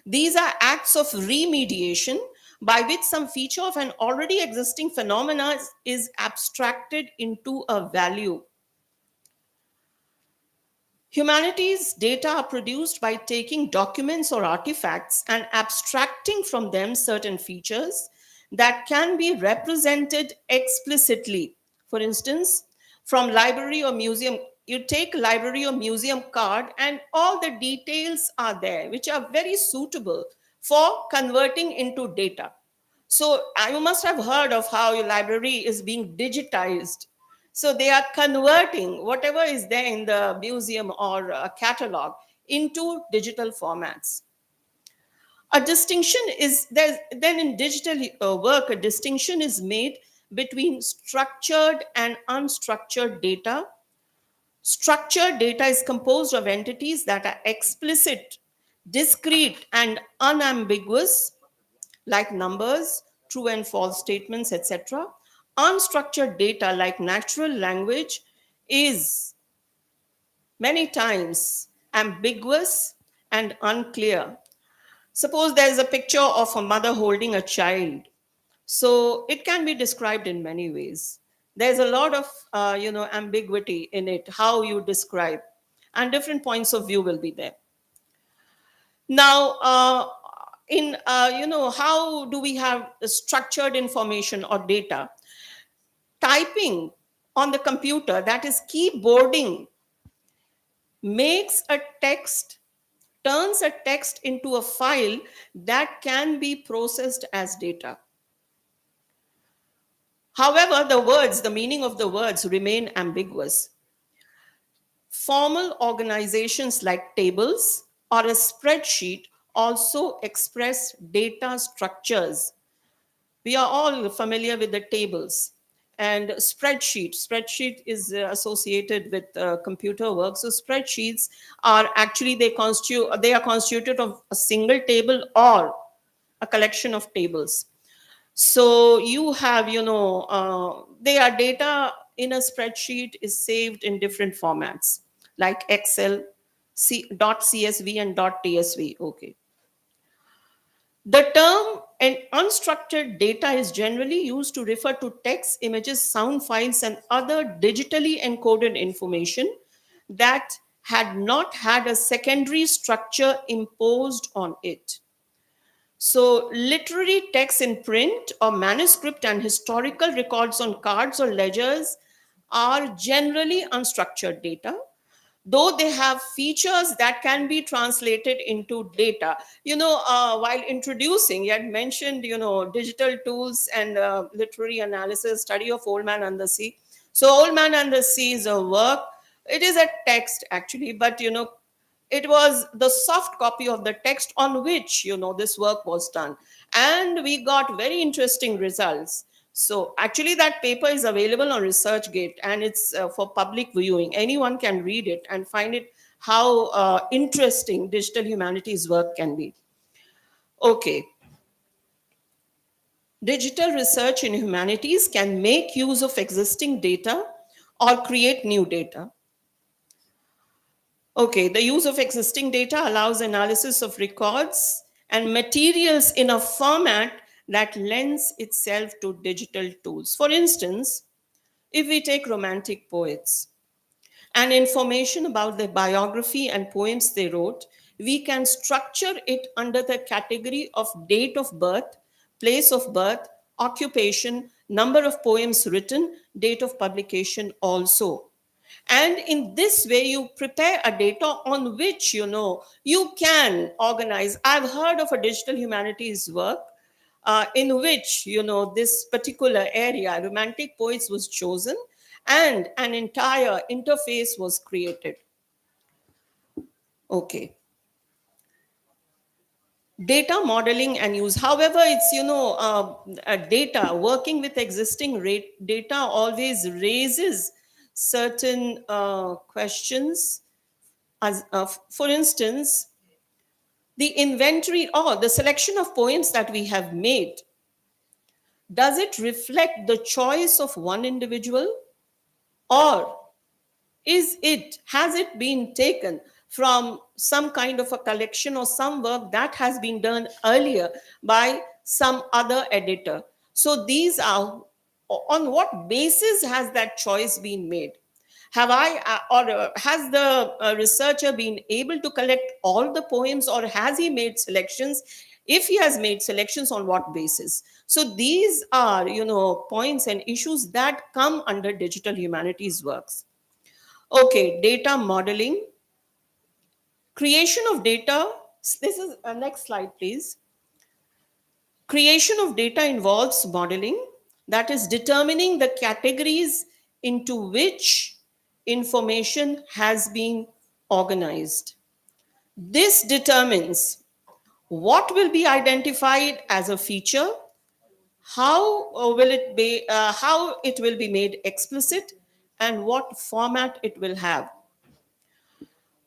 These are acts of remediation by which some feature of an already existing phenomena is abstracted into a value. Humanities data are produced by taking documents or artifacts and abstracting from them certain features that can be represented explicitly. For instance, from library or museum, you take library or museum card and all the details are there, which are very suitable for converting into data. So you must have heard of how your library is being digitized. So they are converting whatever is there in the museum or a catalog into digital formats. A distinction is there, then in digital work, a distinction is made between structured and unstructured data. Structured data is composed of entities that are explicit, discrete, and unambiguous, like numbers, true and false statements, etc. Unstructured data, like natural language, is many times ambiguous and unclear. Suppose there is a picture of a mother holding a child. So it can be described in many ways. There's a lot of ambiguity in it, how you describe, and different points of view will be there. Now, how do we have structured information or data? Typing on the computer, that is keyboarding, makes a text, turns a text into a file that can be processed as data. However, the meaning of the words remain ambiguous. Formal organizations like tables or a spreadsheet also express data structures. We are all familiar with the tables and spreadsheet is associated with computer work. So spreadsheets are actually, they are constituted of a single table or a collection of tables. So you have, their data in a spreadsheet is saved in different formats like Excel, .csv and .tsv. Okay. The term and unstructured data is generally used to refer to text, images, sound files, and other digitally encoded information that had not had a secondary structure imposed on it. So, literary text in print or manuscript and historical records on cards or ledgers are generally unstructured data, though they have features that can be translated into data. While introducing, you had mentioned, digital tools and literary analysis, study of Old Man and the Sea. So Old Man and the Sea is a work. It is a text actually, but it was the soft copy of the text on which this work was done, and we got very interesting results. So actually that paper is available on ResearchGate, and it's for public viewing. Anyone can read it and find it how interesting digital humanities work can be. Okay. Digital research in humanities can make use of existing data or create new data. Okay, the use of existing data allows analysis of records and materials in a format that lends itself to digital tools. For instance, if we take romantic poets and information about their biography and poems they wrote, we can structure it under the category of date of birth, place of birth, occupation, number of poems written, date of publication also. And in this way, you prepare a data on which, you can organize. I've heard of a digital humanities work in which, this particular area, romantic poets, was chosen and an entire interface was created. Okay. Data modeling and use. However, it's, data, working with existing data always raises certain questions. As for instance, the inventory or the selection of poems that we have made, does it reflect the choice of one individual, or has it been taken from some kind of a collection or some work that has been done earlier by some other editor? So these are, on what basis has that choice been made? Has the researcher been able to collect all the poems, or has he made selections? If he has made selections, on what basis? So these are, points and issues that come under digital humanities works. Okay, data modeling. Creation of data. This is next slide, please. Creation of data involves modeling, that is determining the categories into which information has been organized. This determines what will be identified as a feature, how it will be made explicit, and what format it will have.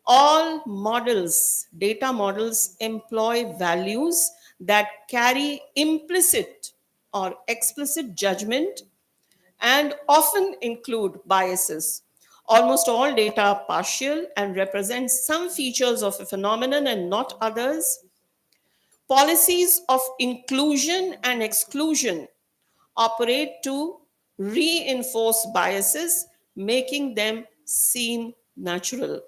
All models, data models, employ values that carry implicit or explicit judgment and often include biases. Almost all data are partial and represent some features of a phenomenon and not others. Policies of inclusion and exclusion operate to reinforce biases, making them seem natural.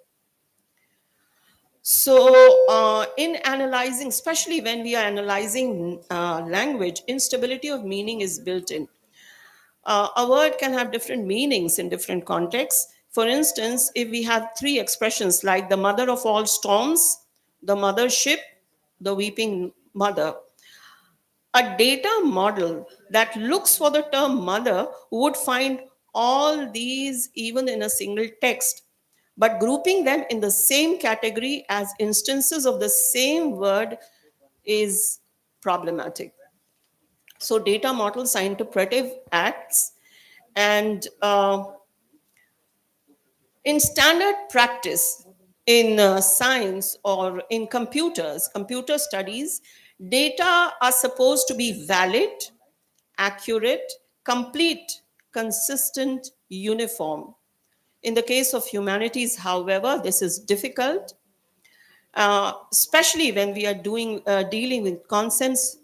So, in analyzing, especially when we are analyzing language, instability of meaning is built in. A word can have different meanings in different contexts. For instance, if we have three expressions like the mother of all storms, the mothership, the weeping mother, a data model that looks for the term mother would find all these even in a single text, but grouping them in the same category as instances of the same word is problematic. So data models are interpretive acts, and in standard practice in science or in computer studies, data are supposed to be valid, accurate, complete, consistent, uniform. In the case of humanities, however, this is difficult. especially when we are dealing with concepts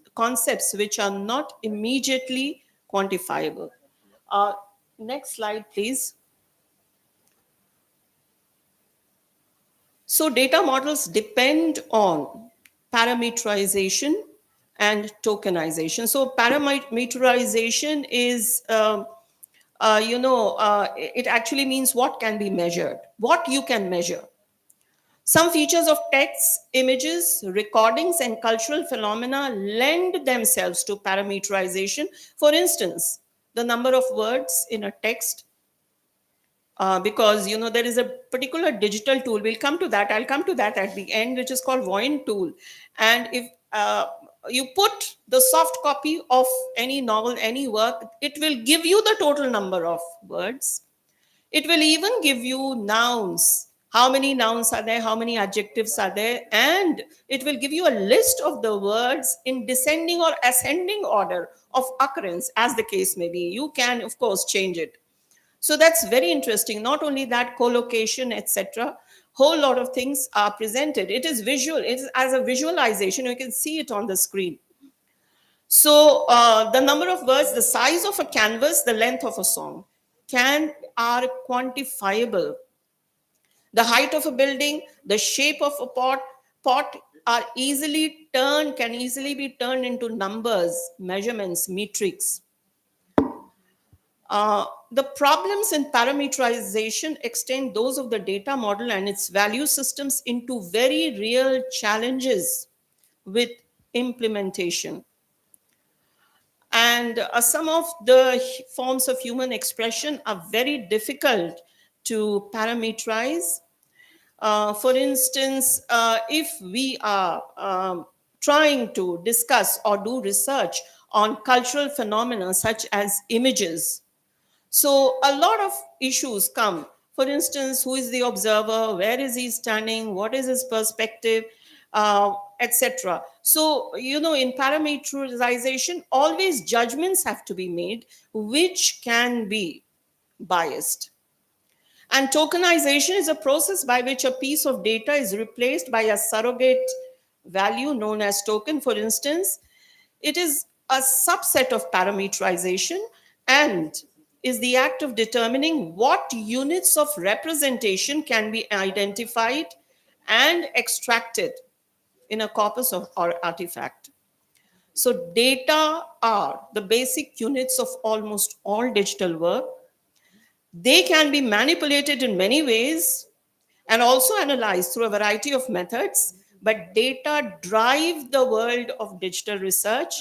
which are not immediately quantifiable. Next slide, please. So data models depend on parameterization and tokenization. So parameterization is, it actually means what can be measured, what you can measure. Some features of texts, images, recordings, and cultural phenomena lend themselves to parameterization. For instance, the number of words in a text, because there is a particular digital tool. We'll come to that. I'll come to that at the end, which is called Voin tool. And if you put the soft copy of any novel, any work, it will give you the total number of words. It will even give you nouns. How many nouns are there? How many adjectives are there? And it will give you a list of the words in descending or ascending order of occurrence, as the case may be. You can, of course, change it. So that's very interesting. Not only that, collocation, etc. Whole lot of things are presented. It is visual. It is as a visualization. You can see it on the screen. So the number of words, the size of a canvas, the length of a song are quantifiable. The height of a building, the shape of a pot are can easily be turned into numbers, measurements, metrics. The problems in parameterization extend those of the data model and its value systems into very real challenges with implementation. And some of the forms of human expression are very difficult to parameterize. For instance, if we are trying to discuss or do research on cultural phenomena such as images, so a lot of issues come. For instance, who is the observer? Where is he standing? What is his perspective? Etc. So, in parameterization, always judgments have to be made, which can be biased. And tokenization is a process by which a piece of data is replaced by a surrogate value known as token. For instance, it is a subset of parameterization and is the act of determining what units of representation can be identified and extracted in a corpus or artifact. So data are the basic units of almost all digital work. They can be manipulated in many ways and also analyzed through a variety of methods, but data drive the world of digital research.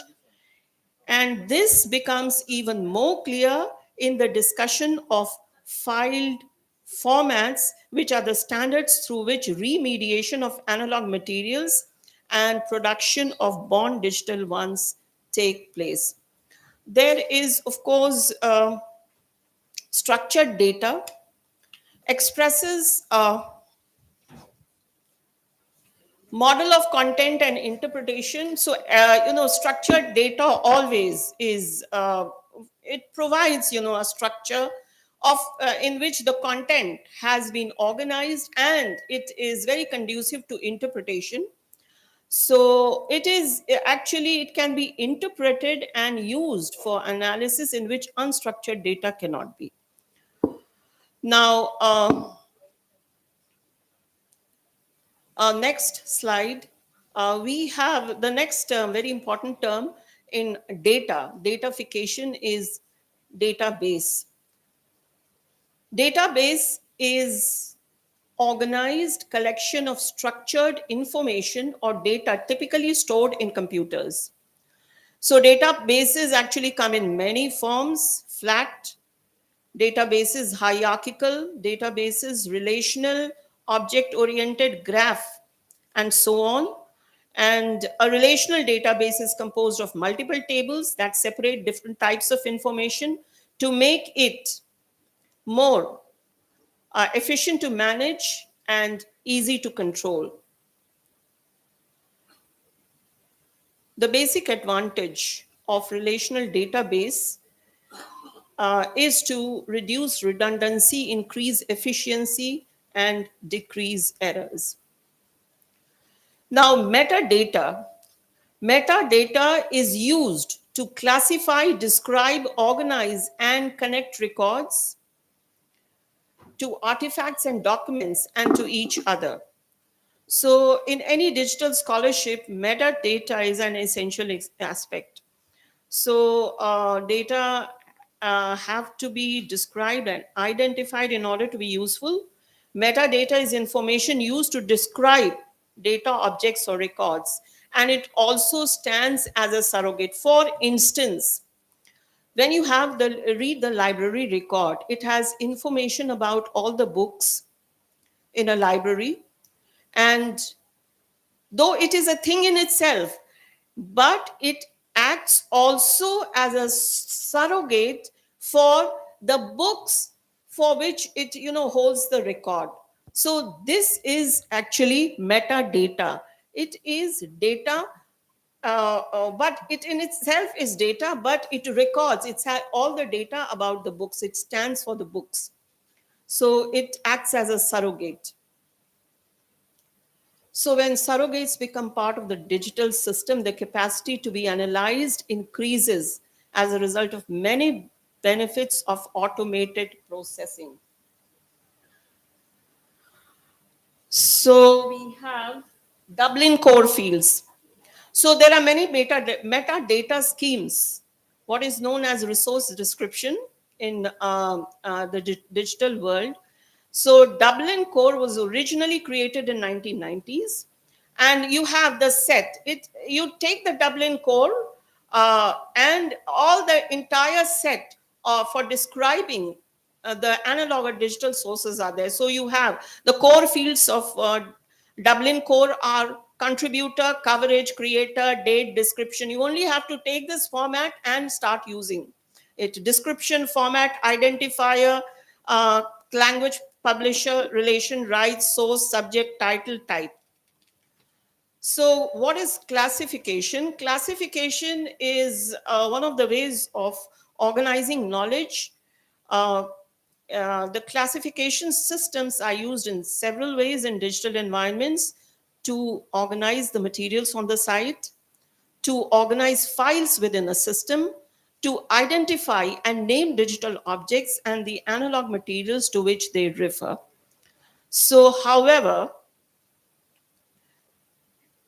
And this becomes even more clear in the discussion of filed formats, which are the standards through which remediation of analog materials and production of born digital ones take place. There is, of course, structured data expresses a model of content and interpretation. So structured data always is it provides a structure of in which the content has been organized, and it is very conducive to interpretation. So it can be interpreted and used for analysis in which unstructured data cannot be. Now next slide. We have the next very important term in datafication is database. Database is organized collection of structured information or data typically stored in computers. So databases actually come in many forms: flat databases, hierarchical databases, relational, object-oriented, graph, and so on. And a relational database is composed of multiple tables that separate different types of information to make it more efficient to manage and easy to control. The basic advantage of relational database is to reduce redundancy, increase efficiency, and decrease errors. Now, metadata. Metadata is used to classify, describe, organize, and connect records to artifacts and documents and to each other. So, in any digital scholarship, metadata is an essential aspect. So, data have to be described and identified in order to be useful. Metadata is information used to describe data objects or records, and it also stands as a surrogate. For instance, when you have the read the library record, it has information about all the books in a library, and though it is a thing in itself, but it acts also as a surrogate for the books for which it holds the record. So this is actually metadata. It is data, but it in itself is data, but it records, it's all the data about the books. It stands for the books, so it acts as a surrogate. So when surrogates become part of the digital system, the capacity to be analyzed increases as a result of many benefits of automated processing. So we have Dublin core fields. So there are many metadata schemes, what is known as resource description in the digital world. So Dublin core was originally created in 1990s, and you have the set. You take the Dublin core and all the entire set for describing the analog or digital sources are there. So you have the core fields of Dublin core are contributor, coverage, creator, date, description. You only have to take this format and start using it. Description, format, identifier, language, publisher, relation, rights, source, subject, title, type. So what is classification? Classification is one of the ways of organizing knowledge. The classification systems are used in several ways in digital environments: to organize the materials on the site, to organize files within a system, to identify and name digital objects and the analog materials to which they refer. So, however,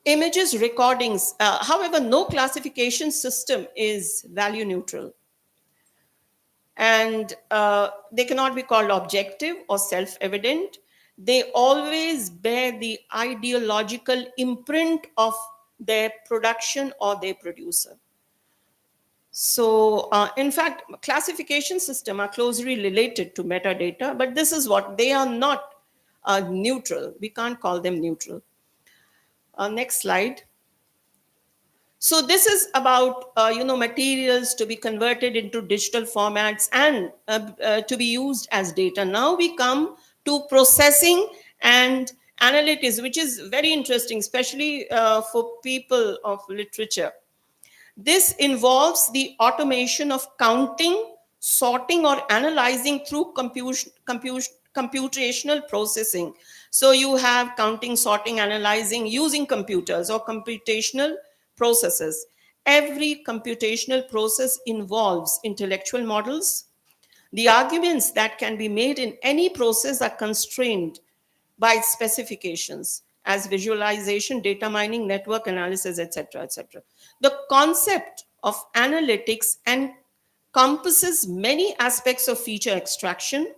images, recordings, however, no classification system is value neutral. And they cannot be called objective or self-evident. They always bear the ideological imprint of their production or their producer. So in fact, classification system are closely related to metadata, but this is what they are not neutral. We can't call them neutral. Next slide. So this is about materials to be converted into digital formats and to be used as data. Now we come to processing and analytics, which is very interesting, especially for people of literature. This involves the automation of counting, sorting, or analyzing through computational processing. So you have counting, sorting, analyzing using computers or computational processes. Every computational process involves intellectual models. The arguments that can be made in any process are constrained by its specifications as visualization, data mining, network analysis, etc., etc. The concept of analytics encompasses many aspects of feature extraction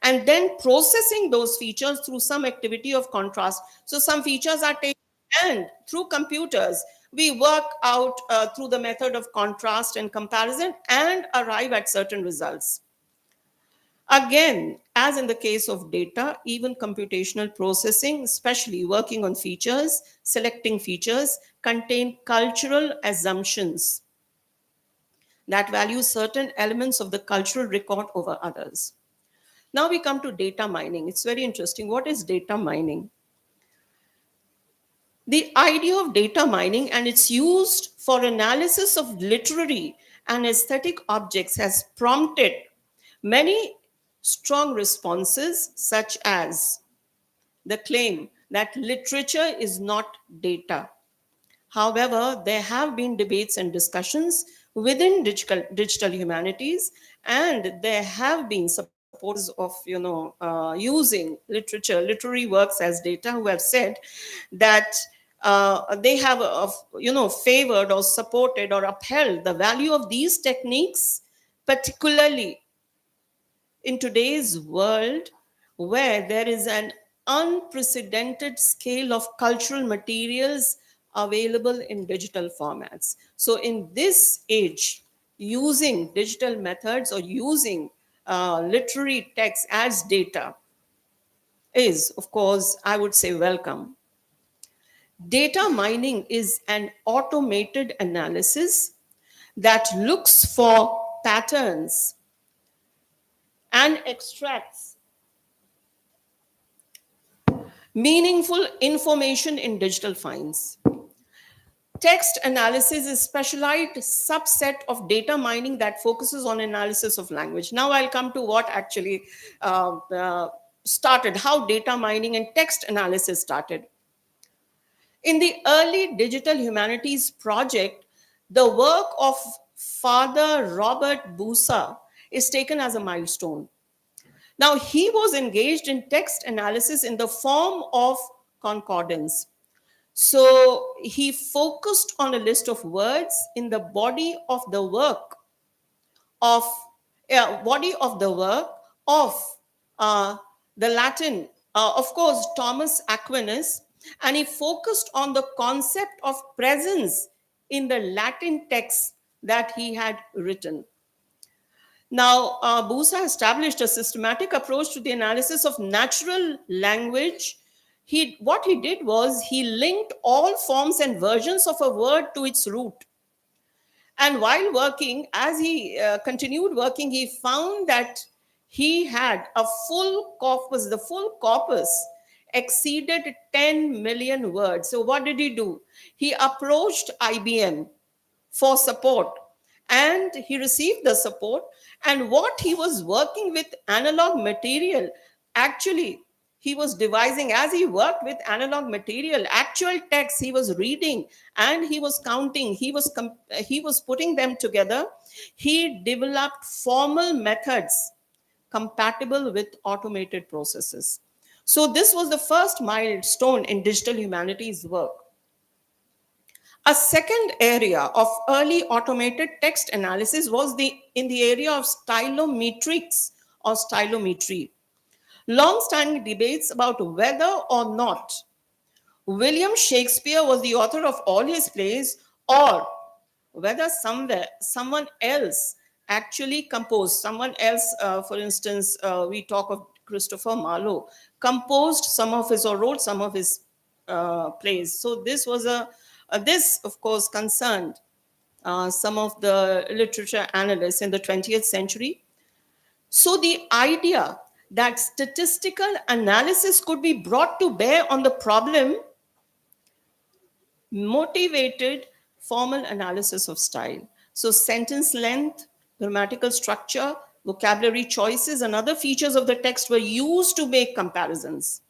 and then processing those features through some activity of contrast. So some features are taken and through computers, we work out through the method of contrast and comparison and arrive at certain results. Again, as in the case of data, even computational processing, especially working on features, selecting features, contain cultural assumptions that value certain elements of the cultural record over others. Now we come to data mining. It's very interesting. What is data mining? The idea of data mining and its use for analysis of literary and aesthetic objects has prompted many strong responses, such as the claim that literature is not data. However, there have been debates and discussions within digital humanities, and there have been supporters of using literature, literary works as data, who have said that they have favored or supported or upheld the value of these techniques, particularly in today's world where there is an unprecedented scale of cultural materials available in digital formats. So, in this age, using digital methods or using literary text as data is, of course, I would say, welcome. Data mining is an automated analysis that looks for patterns and extracts meaningful information in digital finds. Text analysis is a specialized subset of data mining that focuses on analysis of language. Now I'll come to what actually started, how data mining and text analysis started. In the early digital humanities project, the work of Father Robert Busa is taken as a milestone. Now, he was engaged in text analysis in the form of concordance. So he focused on a list of words in the body of the work of of uh, the Latin, of course, Thomas Aquinas, and he focused on the concept of presence in the Latin text that he had written. Now, Busa established a systematic approach to the analysis of natural language. What he did was he linked all forms and versions of a word to its root. And while working, as he continued working, he found that he had a full corpus, the full corpus exceeded 10 million words. So, what did he do? He approached IBM for support, and he received the support. And what he was working with analog material, actually he was devising, as he worked with analog material, actual text he was reading, and he was counting, he was putting them together. He developed formal methods compatible with automated processes. So this was the first milestone in digital humanities work. A second area of early automated text analysis was in the area of stylometrics or stylometry. Long-standing debates about whether or not William Shakespeare was the author of all his plays, or whether someone else actually composed, someone else, for instance, we talk of Christopher Marlowe, composed some of his or wrote some of his plays. So this of course concerned some of the literature analysts in the 20th century. So the idea that statistical analysis could be brought to bear on the problem motivated formal analysis of style. So sentence length, grammatical structure, vocabulary choices, and other features of the text were used to make comparisons.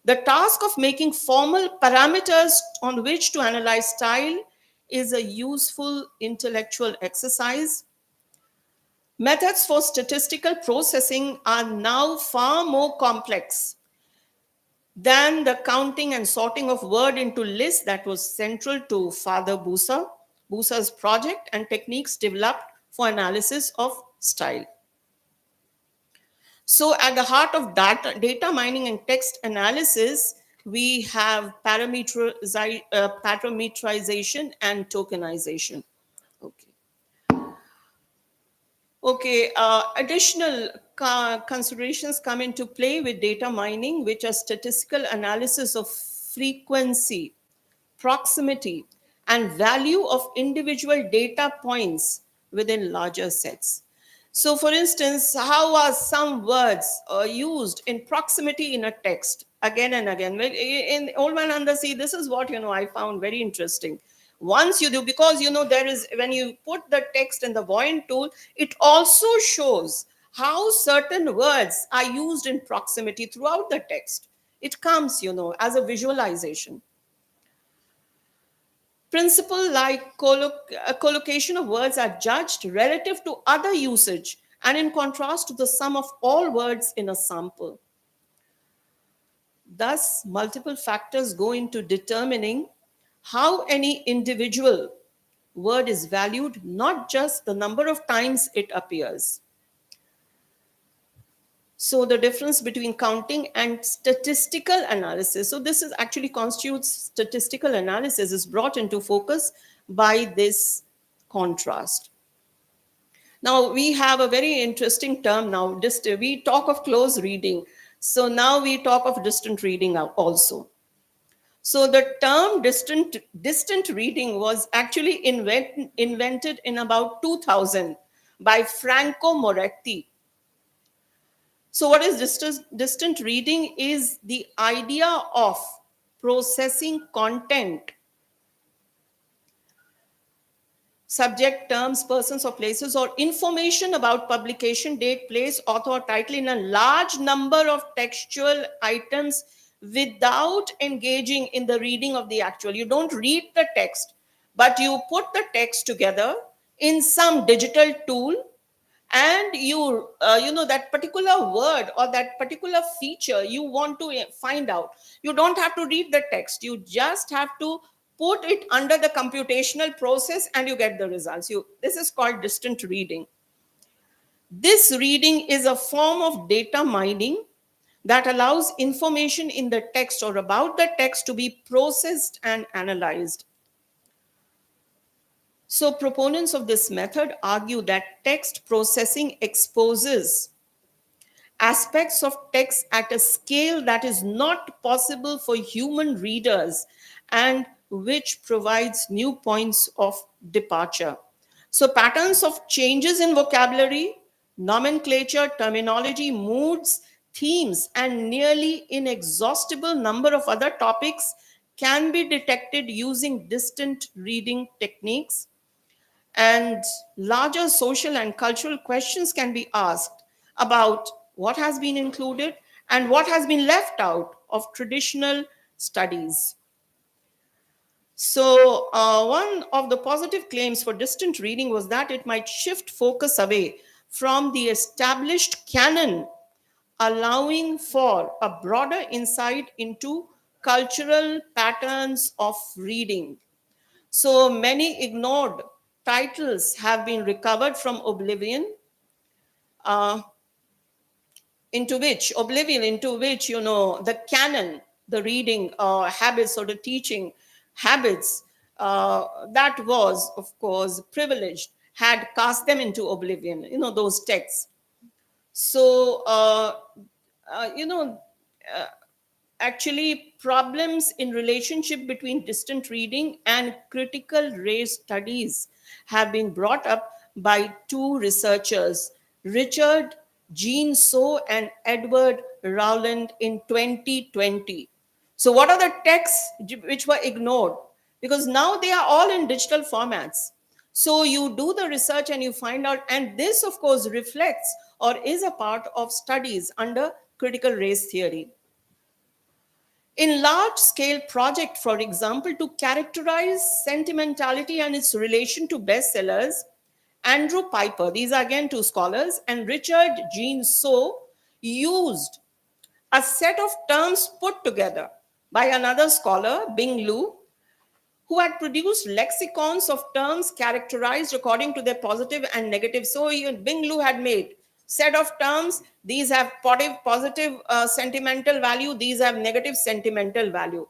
The task of making formal parameters on which to analyze style is a useful intellectual exercise. Methods for statistical processing are now far more complex than the counting and sorting of word into lists that was central to Father Busa's project and techniques developed for analysis of style. So at the heart of data mining and text analysis, we have parameterization and tokenization. Okay, additional considerations come into play with data mining, which are statistical analysis of frequency, proximity, and value of individual data points within larger sets. So, for instance, how are some words used in proximity in a text again and again? In Old Man and the Sea, this is what I found very interesting. Once you do, because there is, when you put the text in the Voyant tool, it also shows how certain words are used in proximity throughout the text. It comes, as a visualization. Principle like collocation of words are judged relative to other usage and in contrast to the sum of all words in a sample. Thus, multiple factors go into determining how any individual word is valued, not just the number of times it appears. So the difference between counting and statistical analysis, so this is actually constitutes statistical analysis, is brought into focus by this contrast. Now we have a very interesting term now. We talk of close reading. So now we talk of distant reading also. So the term distant reading was actually invented in about 2000 by Franco Moretti. So what is distant reading is the idea of processing content, subject, terms, persons or places, or information about publication, date, place, author, or title in a large number of textual items without engaging in the reading of the actual. You don't read the text, but you put the text together in some digital tool, and that particular word or that particular feature you want to find out. You don't have to read the text. You just have to put it under the computational process and you get the results. This is called distant reading. This reading is a form of data mining that allows information in the text or about the text to be processed and analyzed. So proponents of this method argue that text processing exposes aspects of text at a scale that is not possible for human readers and which provides new points of departure. So patterns of changes in vocabulary, nomenclature, terminology, moods, themes, and nearly inexhaustible number of other topics can be detected using distant reading techniques, and larger social and cultural questions can be asked about what has been included and what has been left out of traditional studies. So one of the positive claims for distant reading was that it might shift focus away from the established canon, allowing for a broader insight into cultural patterns of reading. So many ignored titles have been recovered from oblivion, into which the canon, the reading habits or the teaching habits that was, of course, privileged, had cast them into oblivion, those texts. So, actually problems in relationship between distant reading and critical race studies have been brought up by two researchers, Richard Jean So and Edward Rowland, in 2020. So what are the texts which were ignored? Because now they are all in digital formats. So you do the research and you find out, and this of course reflects or is a part of studies under critical race theory. In large-scale project, for example, to characterize sentimentality and its relation to bestsellers, Andrew Piper, these are again two scholars, and Richard Jean So used a set of terms put together by another scholar, Bing Lu, who had produced lexicons of terms characterized according to their positive and negative. So Bing Lu had made set of terms. These have positive sentimental value. These have negative sentimental value.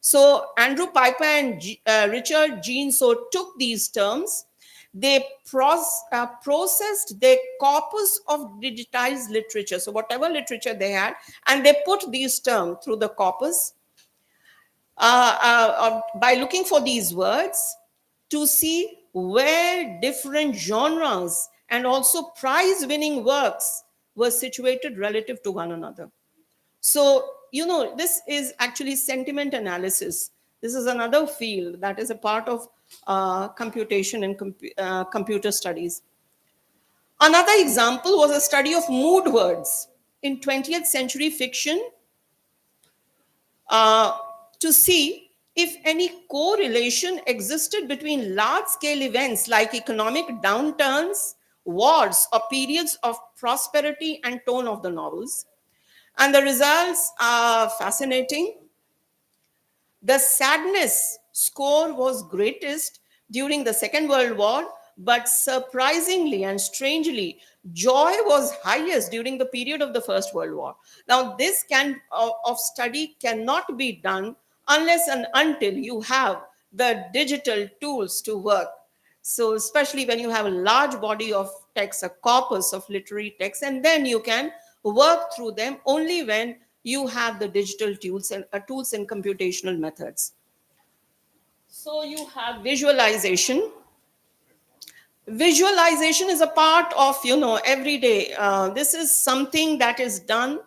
So Andrew Piper and Richard Jean So took these terms. They processed their corpus of digitized literature. So whatever literature they had, and they put these terms through the corpus by looking for these words to see where different genres and also prize-winning works were situated relative to one another. So, this is actually sentiment analysis. This is another field that is a part of computation and computer studies. Another example was a study of mood words. In 20th century fiction, to see if any correlation existed between large-scale events like economic downturns, wars, or periods of prosperity and tone of the novels. And the results are fascinating. The sadness score was greatest during the Second World War, but surprisingly and strangely, joy was highest during the period of the First World War. Now, this of study cannot be done unless and until you have the digital tools to work. So, especially when you have a large body of text, a corpus of literary text, and then you can work through them only when you have the digital tools and computational methods. So you have visualization. Visualization is a part of, every day. This is something that is done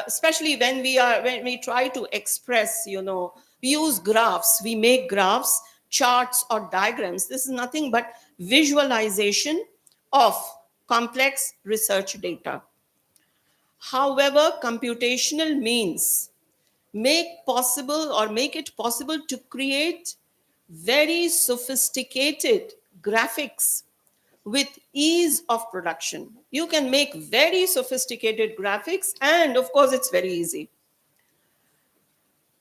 especially when we try to express, we use graphs, we make graphs, charts, or diagrams. This is nothing but visualization of complex research data. However, computational means make it possible to create very sophisticated graphics with ease of production. You can make very sophisticated graphics, and of course, it's very easy.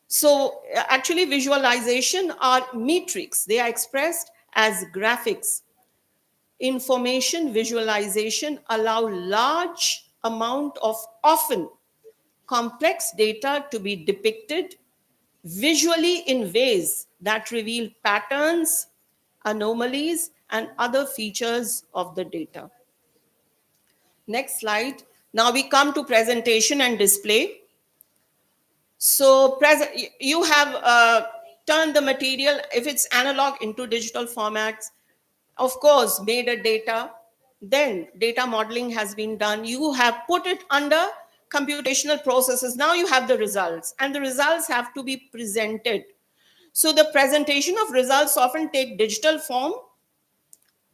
So actually, visualization are metrics. They are expressed as graphics. Information visualization allow large amount of often complex data to be depicted visually in ways that reveal patterns, anomalies, and other features of the data. Next slide. Now we come to presentation and display. So you have turned the material, if it's analog, into digital formats. Of course, made a data. Then data modeling has been done. You have put it under computational processes. Now you have the results, and the results have to be presented. So the presentation of results often take digital form,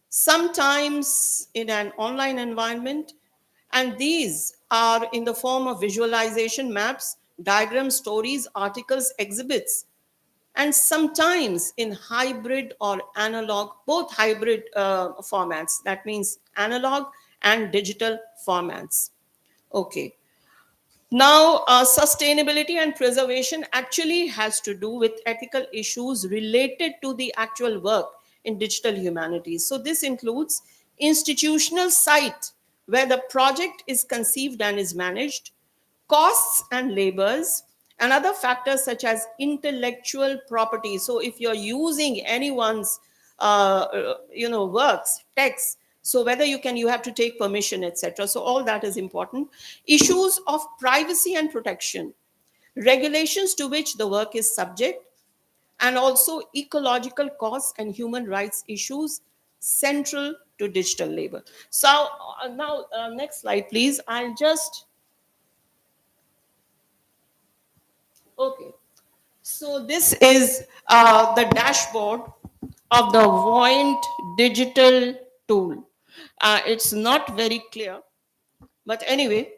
sometimes in an online environment, and these are in the form of visualization maps, diagrams, stories, articles, exhibits, and sometimes in hybrid or analog, both hybrid formats. That means analog and digital formats. Okay. Now, sustainability and preservation actually has to do with ethical issues related to the actual work in digital humanities. So this includes institutional site where the project is conceived and is managed, costs and labors, and other factors such as intellectual property. So if you're using anyone's works, texts, so whether you have to take permission, etc. So all that is important. Issues of privacy and protection, regulations to which the work is subject, and also ecological costs and human rights issues central to digital labor. So now next slide, please. Okay. So this is the dashboard of the Voint digital tool. It's not very clear, but anyway,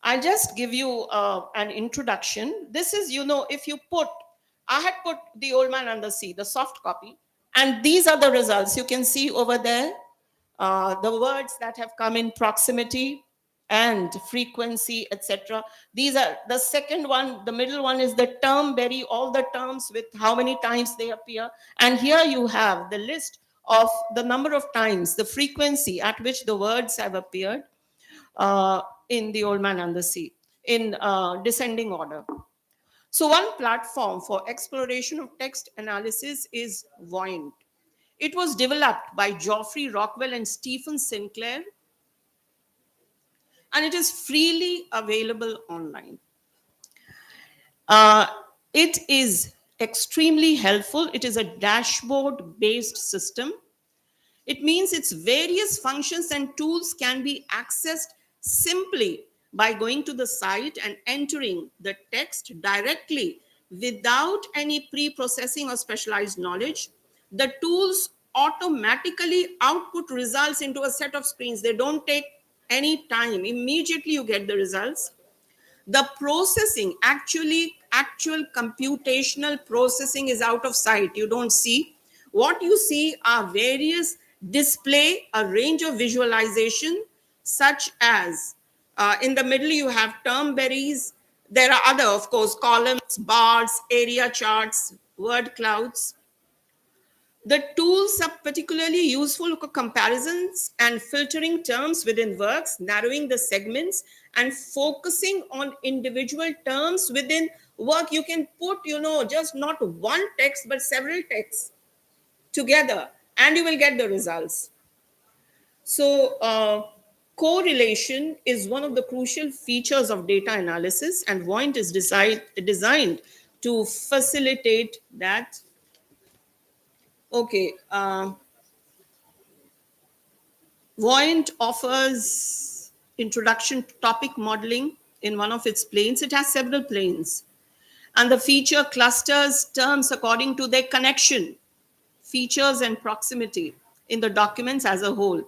I'll just give you an introduction. This is, if you I had put The Old Man and the Sea, the soft copy, and these are the results. You can see over there, the words that have come in proximity and frequency, etc. These are the second one. The middle one is the term berry, all the terms with how many times they appear. And here you have the list of the number of times, the frequency at which the words have appeared in The Old Man and the Sea in descending order. So one platform for exploration of text analysis is Voint. It was developed by Geoffrey Rockwell and Stephen Sinclair, and it is freely available online. It is extremely helpful. It is a dashboard-based system. It means its various functions and tools can be accessed simply by going to the site and entering the text directly without any pre-processing or specialized knowledge. The tools automatically output results into a set of screens. They don't take any time. Immediately you get the results. The processing, actual computational processing is out of sight. You don't see. What you see are various display, a range of visualization, such as in the middle you have term berries. There are other, of course, columns, bars, area charts, word clouds. The tools are particularly useful for comparisons and filtering terms within works, narrowing the segments and focusing on individual terms within work. You can put, just not one text, but several texts together, and you will get the results. So, correlation is one of the crucial features of data analysis, and Voint is designed to facilitate that. Okay. Voint offers introduction to topic modeling in one of its planes. It has several planes. And the feature clusters terms according to their connection, features, and proximity in the documents as a whole.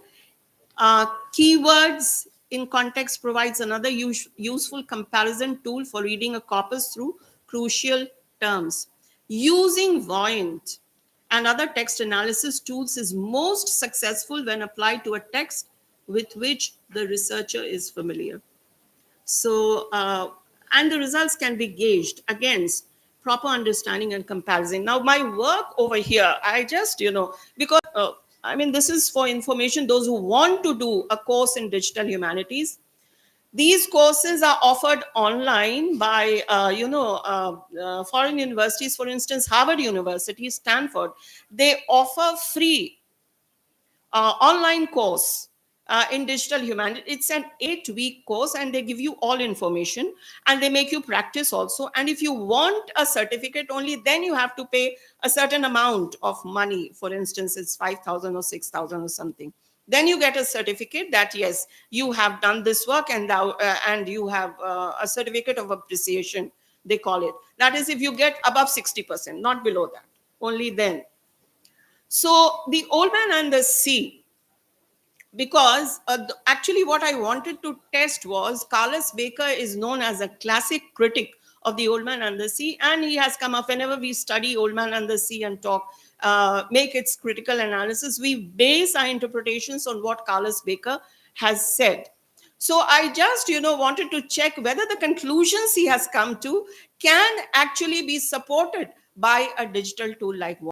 Keywords in context provides another useful comparison tool for reading a corpus through crucial terms. Using Voint and other text analysis tools is most successful when applied to a text with which the researcher is familiar. So, and the results can be gauged against proper understanding and comparison. Now, my work over here, I just, because this is for information, those who want to do a course in digital humanities. These courses are offered online by, foreign universities. For instance, Harvard University, Stanford, they offer free online course in digital humanities. It's an 8-week course, and they give you all information, and they make you practice also. And if you want a certificate only, then you have to pay a certain amount of money. For instance, it's 5,000 or 6,000 or something. Then you get a certificate that yes, you have done this work, and and you have a certificate of appreciation, they call it. That is if you get above 60%, not below that, only then. So the Old Man and the Sea, because actually what I wanted to test was, Carlos Baker is known as a classic critic of the Old Man and the Sea, and he has come up whenever we study Old Man and the Sea and talk, make its critical analysis, we base our interpretations on what Carlos Baker has said. So I just, wanted to check whether the conclusions he has come to can actually be supported by a digital tool like